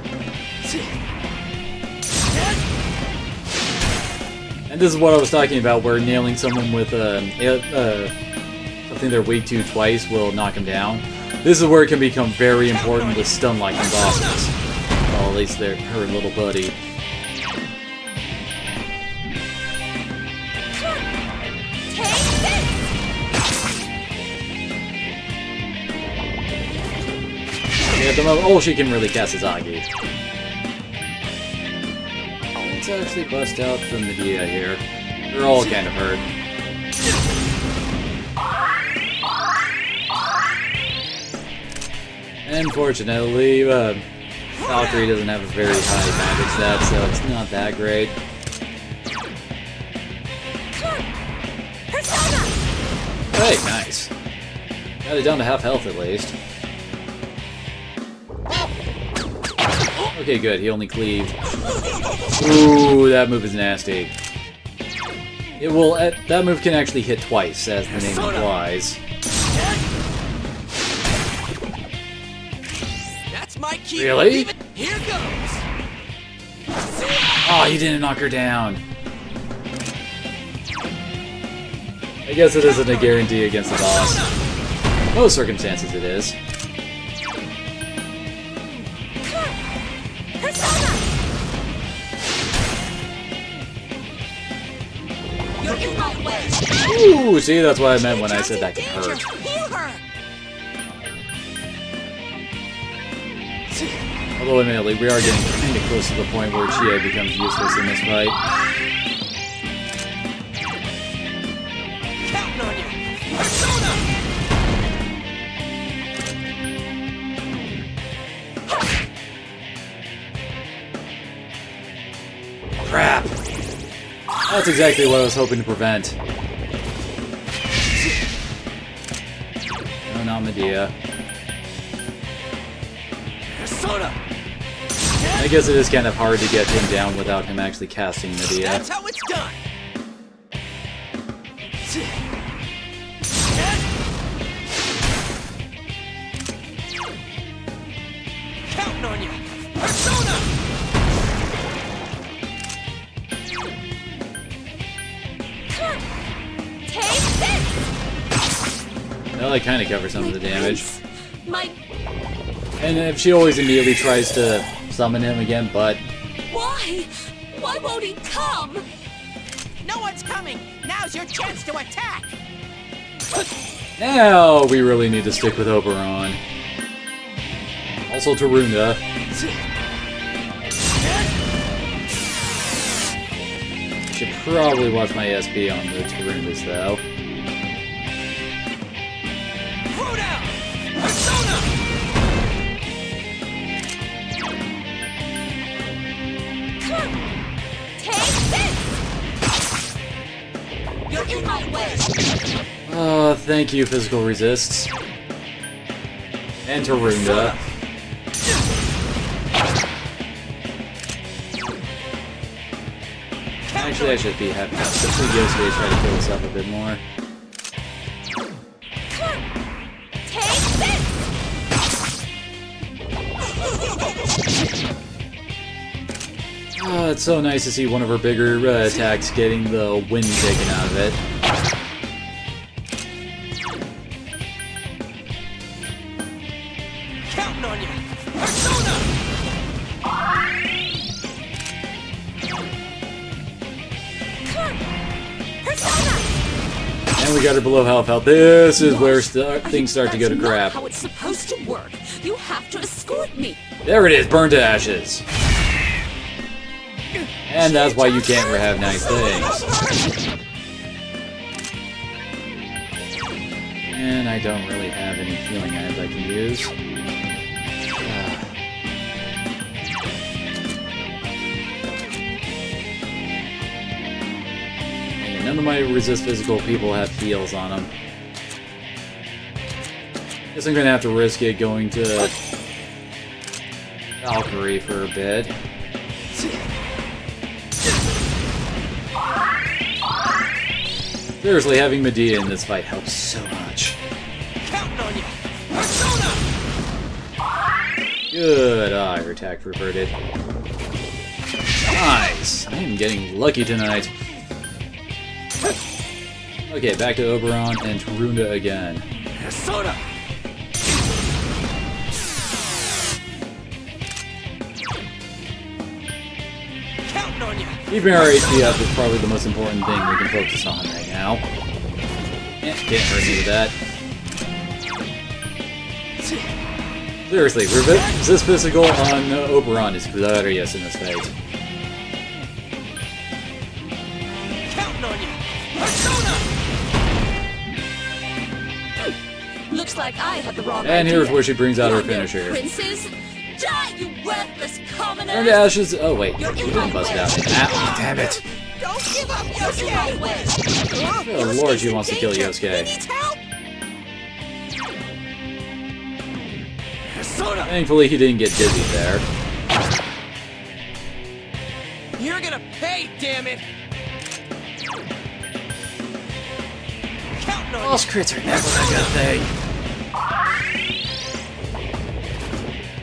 And this is what I was talking about, where nailing someone with something they're weak to twice will knock them down. This is where it can become very important with stun-like bosses. Well, at least they're her little buddy. Yeah, at the moment, all she can really cast is Agi. Let's actually bust out the Medea here. They're all kind of hurt. Unfortunately, Valkyrie doesn't have a very high magic stat, so it's not that great. Hey, nice. Got it down to half health at least. Okay, good. He only cleaved. Ooh, that move is nasty. It will. That move can actually hit twice, as the name implies. That's my key. Really? Here goes. Oh, he didn't knock her down. I guess it isn't a guarantee against the boss. Most circumstances, it is. Ooh, see, that's what I meant when I said that can hurt. Although, admittedly, we are getting kind of close to the point where Chie becomes useless in this fight. Crap! That's exactly what I was hoping to prevent. No, not Medea. I guess it is kind of hard to get him down without him actually casting Medea. That's how it's done. Counting on you. Persona. Take this. Well, I kind of cover some of the damage. My... And if she always immediately tries to summon him again, but... Why? Why won't he come? No one's coming! Now's your chance to attack! Now we really need to stick with Oberon. Also Taruna. Should probably watch my SB on the Tarunas though. You're in my way. Oh, thank you, physical resists. And Taruna. Actually, I should be happy. The Yosuke try to kill us up a bit more. Oh, it's so nice to see one of her bigger attacks getting the wind taken out of it. Counting on you! Persona! And we got her below health. This is where things start to go to crap. How it's supposed to work. You have to escort me. There it is, burned to ashes. And that's why you can't have nice things. And I don't really have any healing items I can use. And none of my resist physical people have heals on them. Guess I'm gonna have to risk it going to Valkyrie for a bit. Seriously, having Medea in this fight helps so much. Counting on you! Persona! Good. Ah, your attack reverted. Nice. I am getting lucky tonight. Okay, back to Oberon and Taruna again. Persona! Counting on you! Keeping our HP up is probably the most important thing we can focus on right now. Can't hurt me with that. Seriously, resist physical on Oberon is glorious in this fight. Counting on you! Persona! Looks like I had the wrong And idea. here's where she brings out her You're their finisher. Princes? Die, you worthless commoners! Turn to ashes. Oh wait, You're you in my didn't bust it way. out. Ah, damn it! Don't give up, You're in my way. Oh lord, she wants to kill Yosuke. Persona! Thankfully, he didn't get dizzy there. You're gonna pay, damn it! Counting on Boss crits are never a good thing.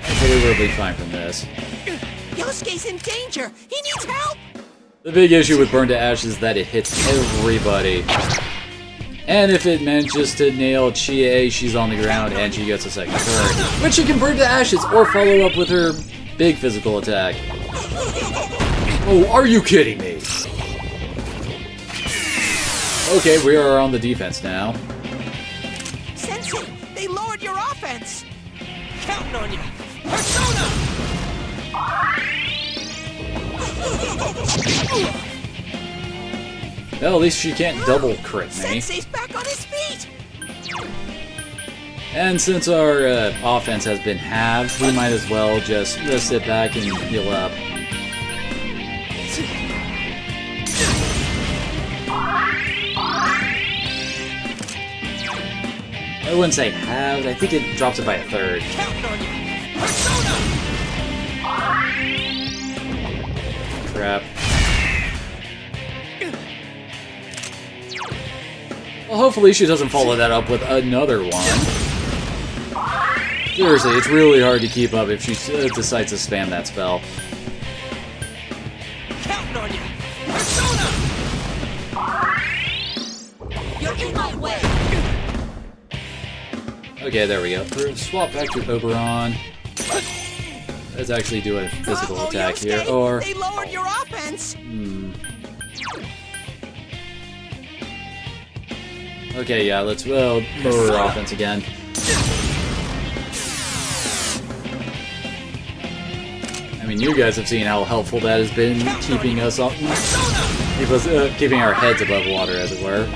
Hopefully, we'll be fine from this. Yosuke's in danger! He needs help! The big issue with Burn to Ash is that it hits everybody. And if it manages to nail Chie, she's on the ground and she gets a second turn. Which she can burn to ashes or follow up with her big physical attack. Oh, are you kidding me? Okay, we are on the defense now. Sensei, they lowered your offense! Counting on you! Persona! Well, at least she can't double crit me. Sensei's back on his feet! And since our offense has been halved, we might as well just sit back and heal up. I wouldn't say halved, I think it drops it by a third. Counting on you! Persona! Crap. Well, hopefully she doesn't follow that up with another one. Seriously, it's really hard to keep up if she decides to spam that spell. Counting on you! Persona! You're in my way. Okay, there we go. Swap back to Oberon. Let's actually do a physical Uh-oh, attack Yosuke, here, or... They lowered your offense! Okay, yeah, let's lower our offense again. I mean, you guys have seen how helpful that has been, keeping us up, keeping our heads above water, as it were.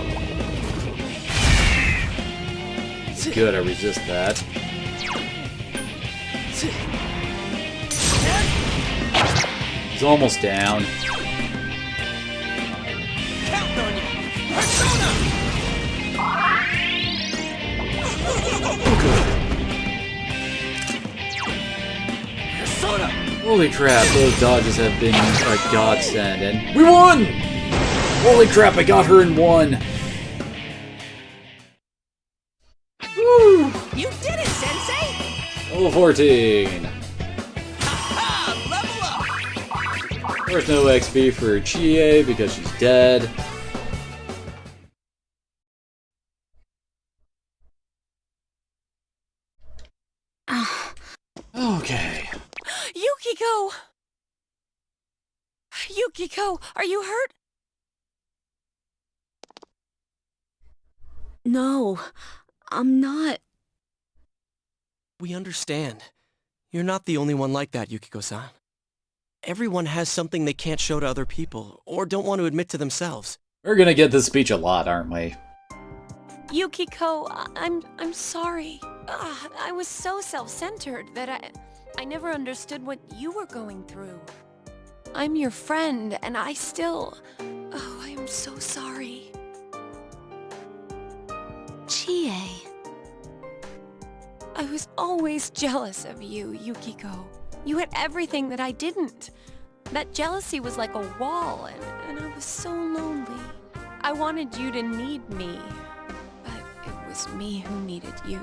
Good, I resist that. He's almost down. Holy crap, those dodges have been a godsend, and we won! Holy crap, I got her in one! Woo! You did it, Sensei! Level 14! There's no XP for Chie because she's dead. Okay. Yukiko! Yukiko, are you hurt? No, I'm not. We understand. You're not the only one like that, Yukiko-san. Everyone has something they can't show to other people, or don't want to admit to themselves. We're gonna get this speech a lot, aren't we? Yukiko, I'm sorry. I was so self-centered that I never understood what you were going through. I'm your friend, and I still... Oh, I am so sorry. Chie. I was always jealous of you, Yukiko. You had everything that I didn't. That jealousy was like a wall, and I was so lonely. I wanted you to need me, but it was me who needed you.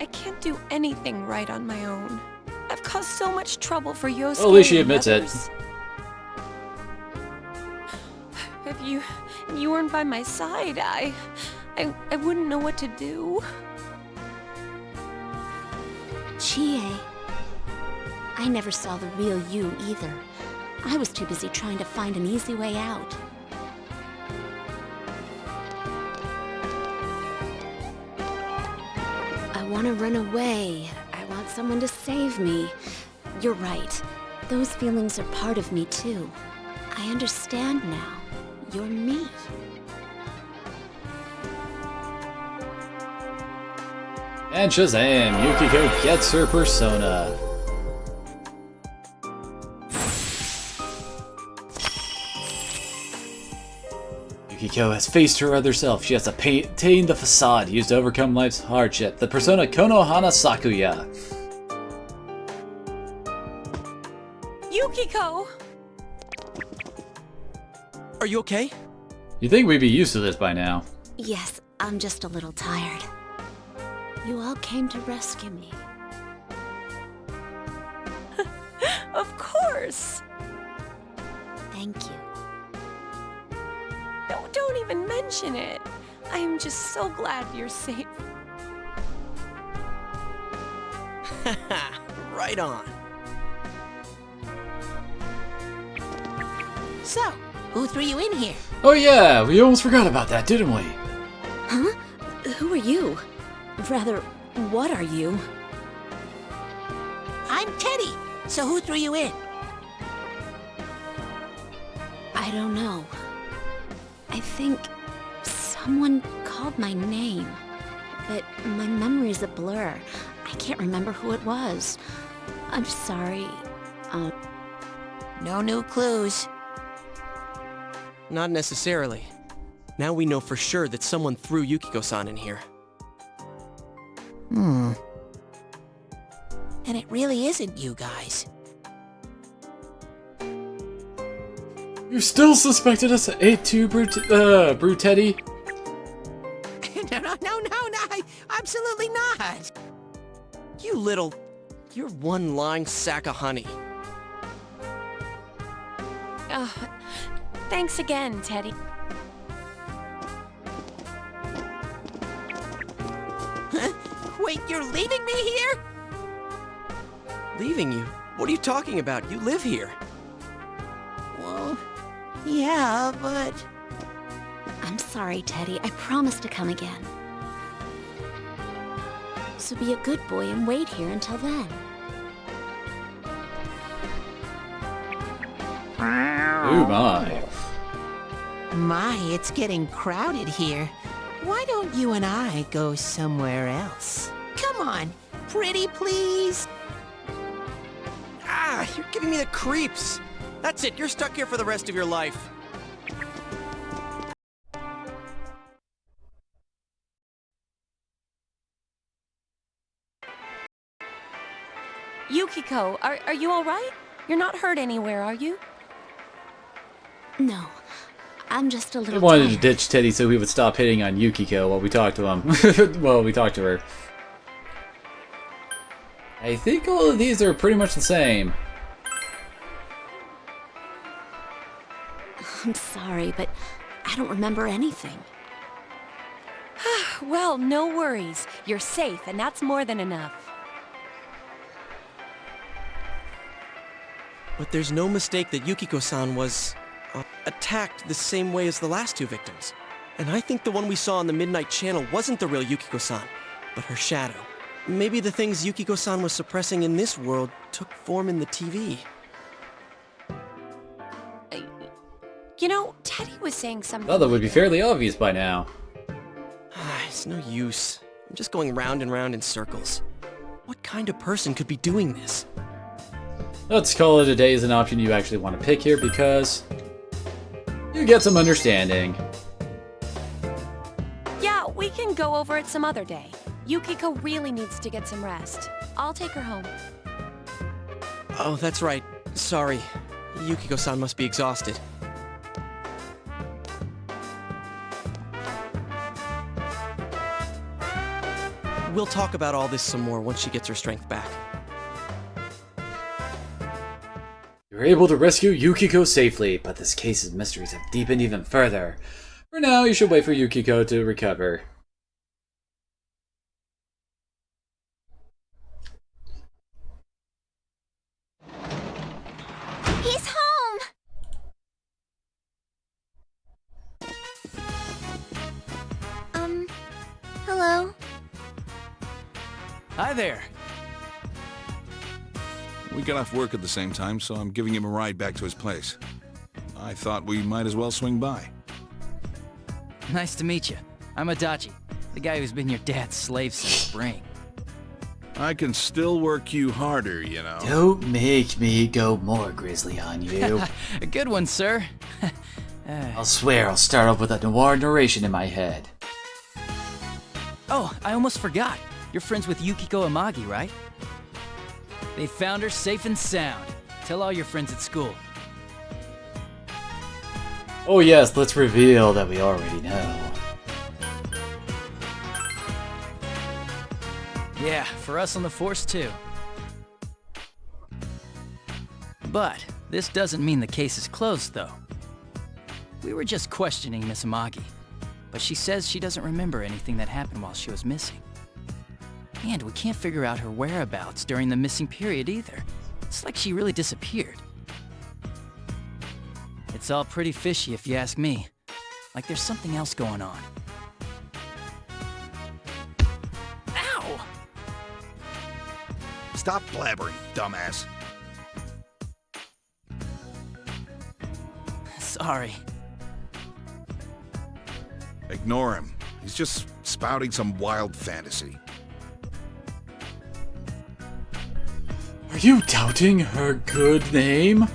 I can't do anything right on my own. I've caused so much trouble for Yosuke. Well, at least she admits it. If you weren't by my side, I wouldn't know what to do. Chie. I never saw the real you either. I was too busy trying to find an easy way out. I want to run away. I want someone to save me. You're right. Those feelings are part of me too. I understand now. You're me. And Shazam! Yukiko gets her persona. Yukiko has faced her other self. She has attained the facade used to overcome life's hardship. The persona Konohana Sakuya. Yukiko! Are you okay? You'd think we'd be used to this by now. Yes, I'm just a little tired. You all came to rescue me. Of course! Thank you. No, don't even mention it. I am just so glad you're safe. Right on. So, who threw you in here? Oh yeah, we almost forgot about that, didn't we? Huh? Who are you? Rather, what are you? I'm Teddy. So who threw you in? I don't know. I think someone called my name, but my memory's a blur. I can't remember who it was. I'm sorry. No new clues. Not necessarily. Now we know for sure that someone threw Yukiko-san in here. And it really isn't you guys. You still suspected us at 8-2, Brutetti? No, absolutely not. You're one lying sack of honey. Thanks again, Teddy. Wait, you're leaving me here? Leaving you? What are you talking about? You live here. Well, yeah, but... I'm sorry, Teddy. I promise to come again. So be a good boy and wait here until then. Ooh, my. My, it's getting crowded here. Why don't you and I go somewhere else? Come on, pretty please. Ah, you're giving me the creeps. That's it, you're stuck here for the rest of your life. Yukiko, are you alright? You're not hurt anywhere, are you? No. I'm just a I little wanted to tired. ditch Teddy so he would stop hitting on Yukiko while we talked to him. Well, we talked to her. I think all of these are pretty much the same. I'm sorry, but I don't remember anything. Well, no worries. You're safe, and that's more than enough. But there's no mistake that Yukiko-san was attacked the same way as the last two victims. And I think the one we saw on the Midnight Channel wasn't the real Yukiko-san, but her shadow. Maybe the things Yukiko-san was suppressing in this world took form in the TV. You know, Teddy was saying something... Thought that would be fairly obvious by now. It's no use. I'm just going round and round in circles. What kind of person could be doing this? Let's call it a day as an option you actually want to pick here because you get some understanding. Yeah, we can go over it some other day. Yukiko really needs to get some rest. I'll take her home. Oh, that's right. Sorry. Yukiko-san must be exhausted. We'll talk about all this some more once she gets her strength back. You're able to rescue Yukiko safely, but this case's mysteries have deepened even further. For now, you should wait for Yukiko to recover. He's home! Hello? Hi there. We got off work at the same time, so I'm giving him a ride back to his place. I thought we might as well swing by. Nice to meet you. I'm Adachi, the guy who's been your dad's slave since spring. I can still work you harder, you know. Don't make me go more grisly on you. A good one, sir. I'll swear I'll start off with a noir narration in my head. Oh, I almost forgot. You're friends with Yukiko Amagi, right? They found her safe and sound. Tell all your friends at school. Oh yes, let's reveal that we already know. Yeah, for us on the force too. But this doesn't mean the case is closed, though. We were just questioning Miss Amagi, but she says she doesn't remember anything that happened while she was missing. And we can't figure out her whereabouts during the missing period either. It's like she really disappeared. It's all pretty fishy if you ask me. Like there's something else going on. Ow! Stop blabbering, dumbass. Sorry. Ignore him. He's just spouting some wild fantasy. Are you doubting her good name?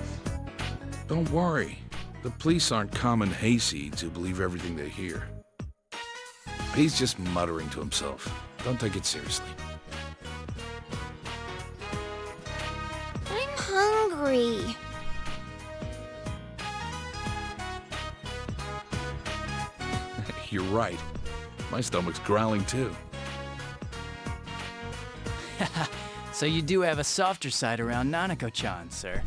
Don't worry. The police aren't common hayseeds who believe everything they hear. He's just muttering to himself. Don't take it seriously. I'm hungry. You're right. My stomach's growling too. So you do have a softer side around Nanako-chan, sir.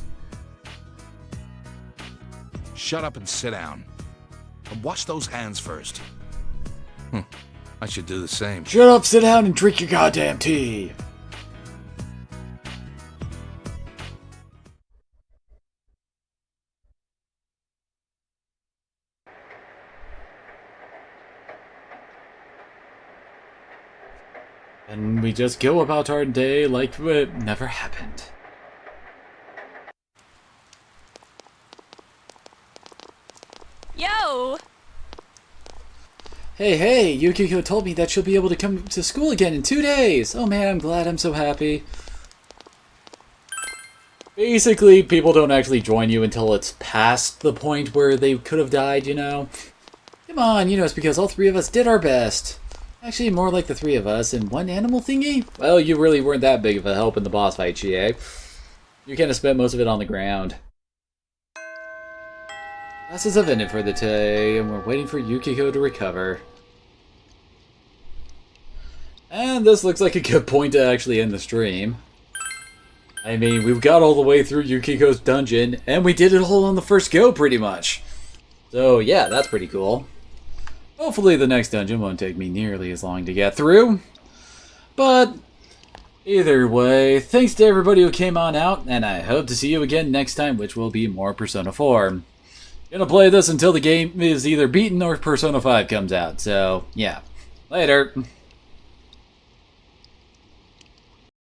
Shut up and sit down. And wash those hands first. I should do the same. Shut up, sit down, and drink your goddamn tea. And we just go about our day like it never happened. Yo! Hey, Yukiko told me that she'll be able to come to school again in 2 days. Oh man, I'm glad, I'm so happy. Basically, people don't actually join you until it's past the point where they could have died, you know? Come on, it's because all 3 of us did our best. Actually, more like the 3 of us and 1 animal thingy? Well, you really weren't that big of a help in the boss fight, Chie. You kind of spent most of it on the ground. Classes have ended for the day, and we're waiting for Yukiko to recover. And this looks like a good point to actually end the stream. I mean, we've got all the way through Yukiko's dungeon, and we did it all on the first go, pretty much. So, yeah, that's pretty cool. Hopefully the next dungeon won't take me nearly as long to get through. But, either way, thanks to everybody who came on out, and I hope to see you again next time, which will be more Persona 4. Gonna play this until the game is either beaten or Persona 5 comes out, so, yeah. Later.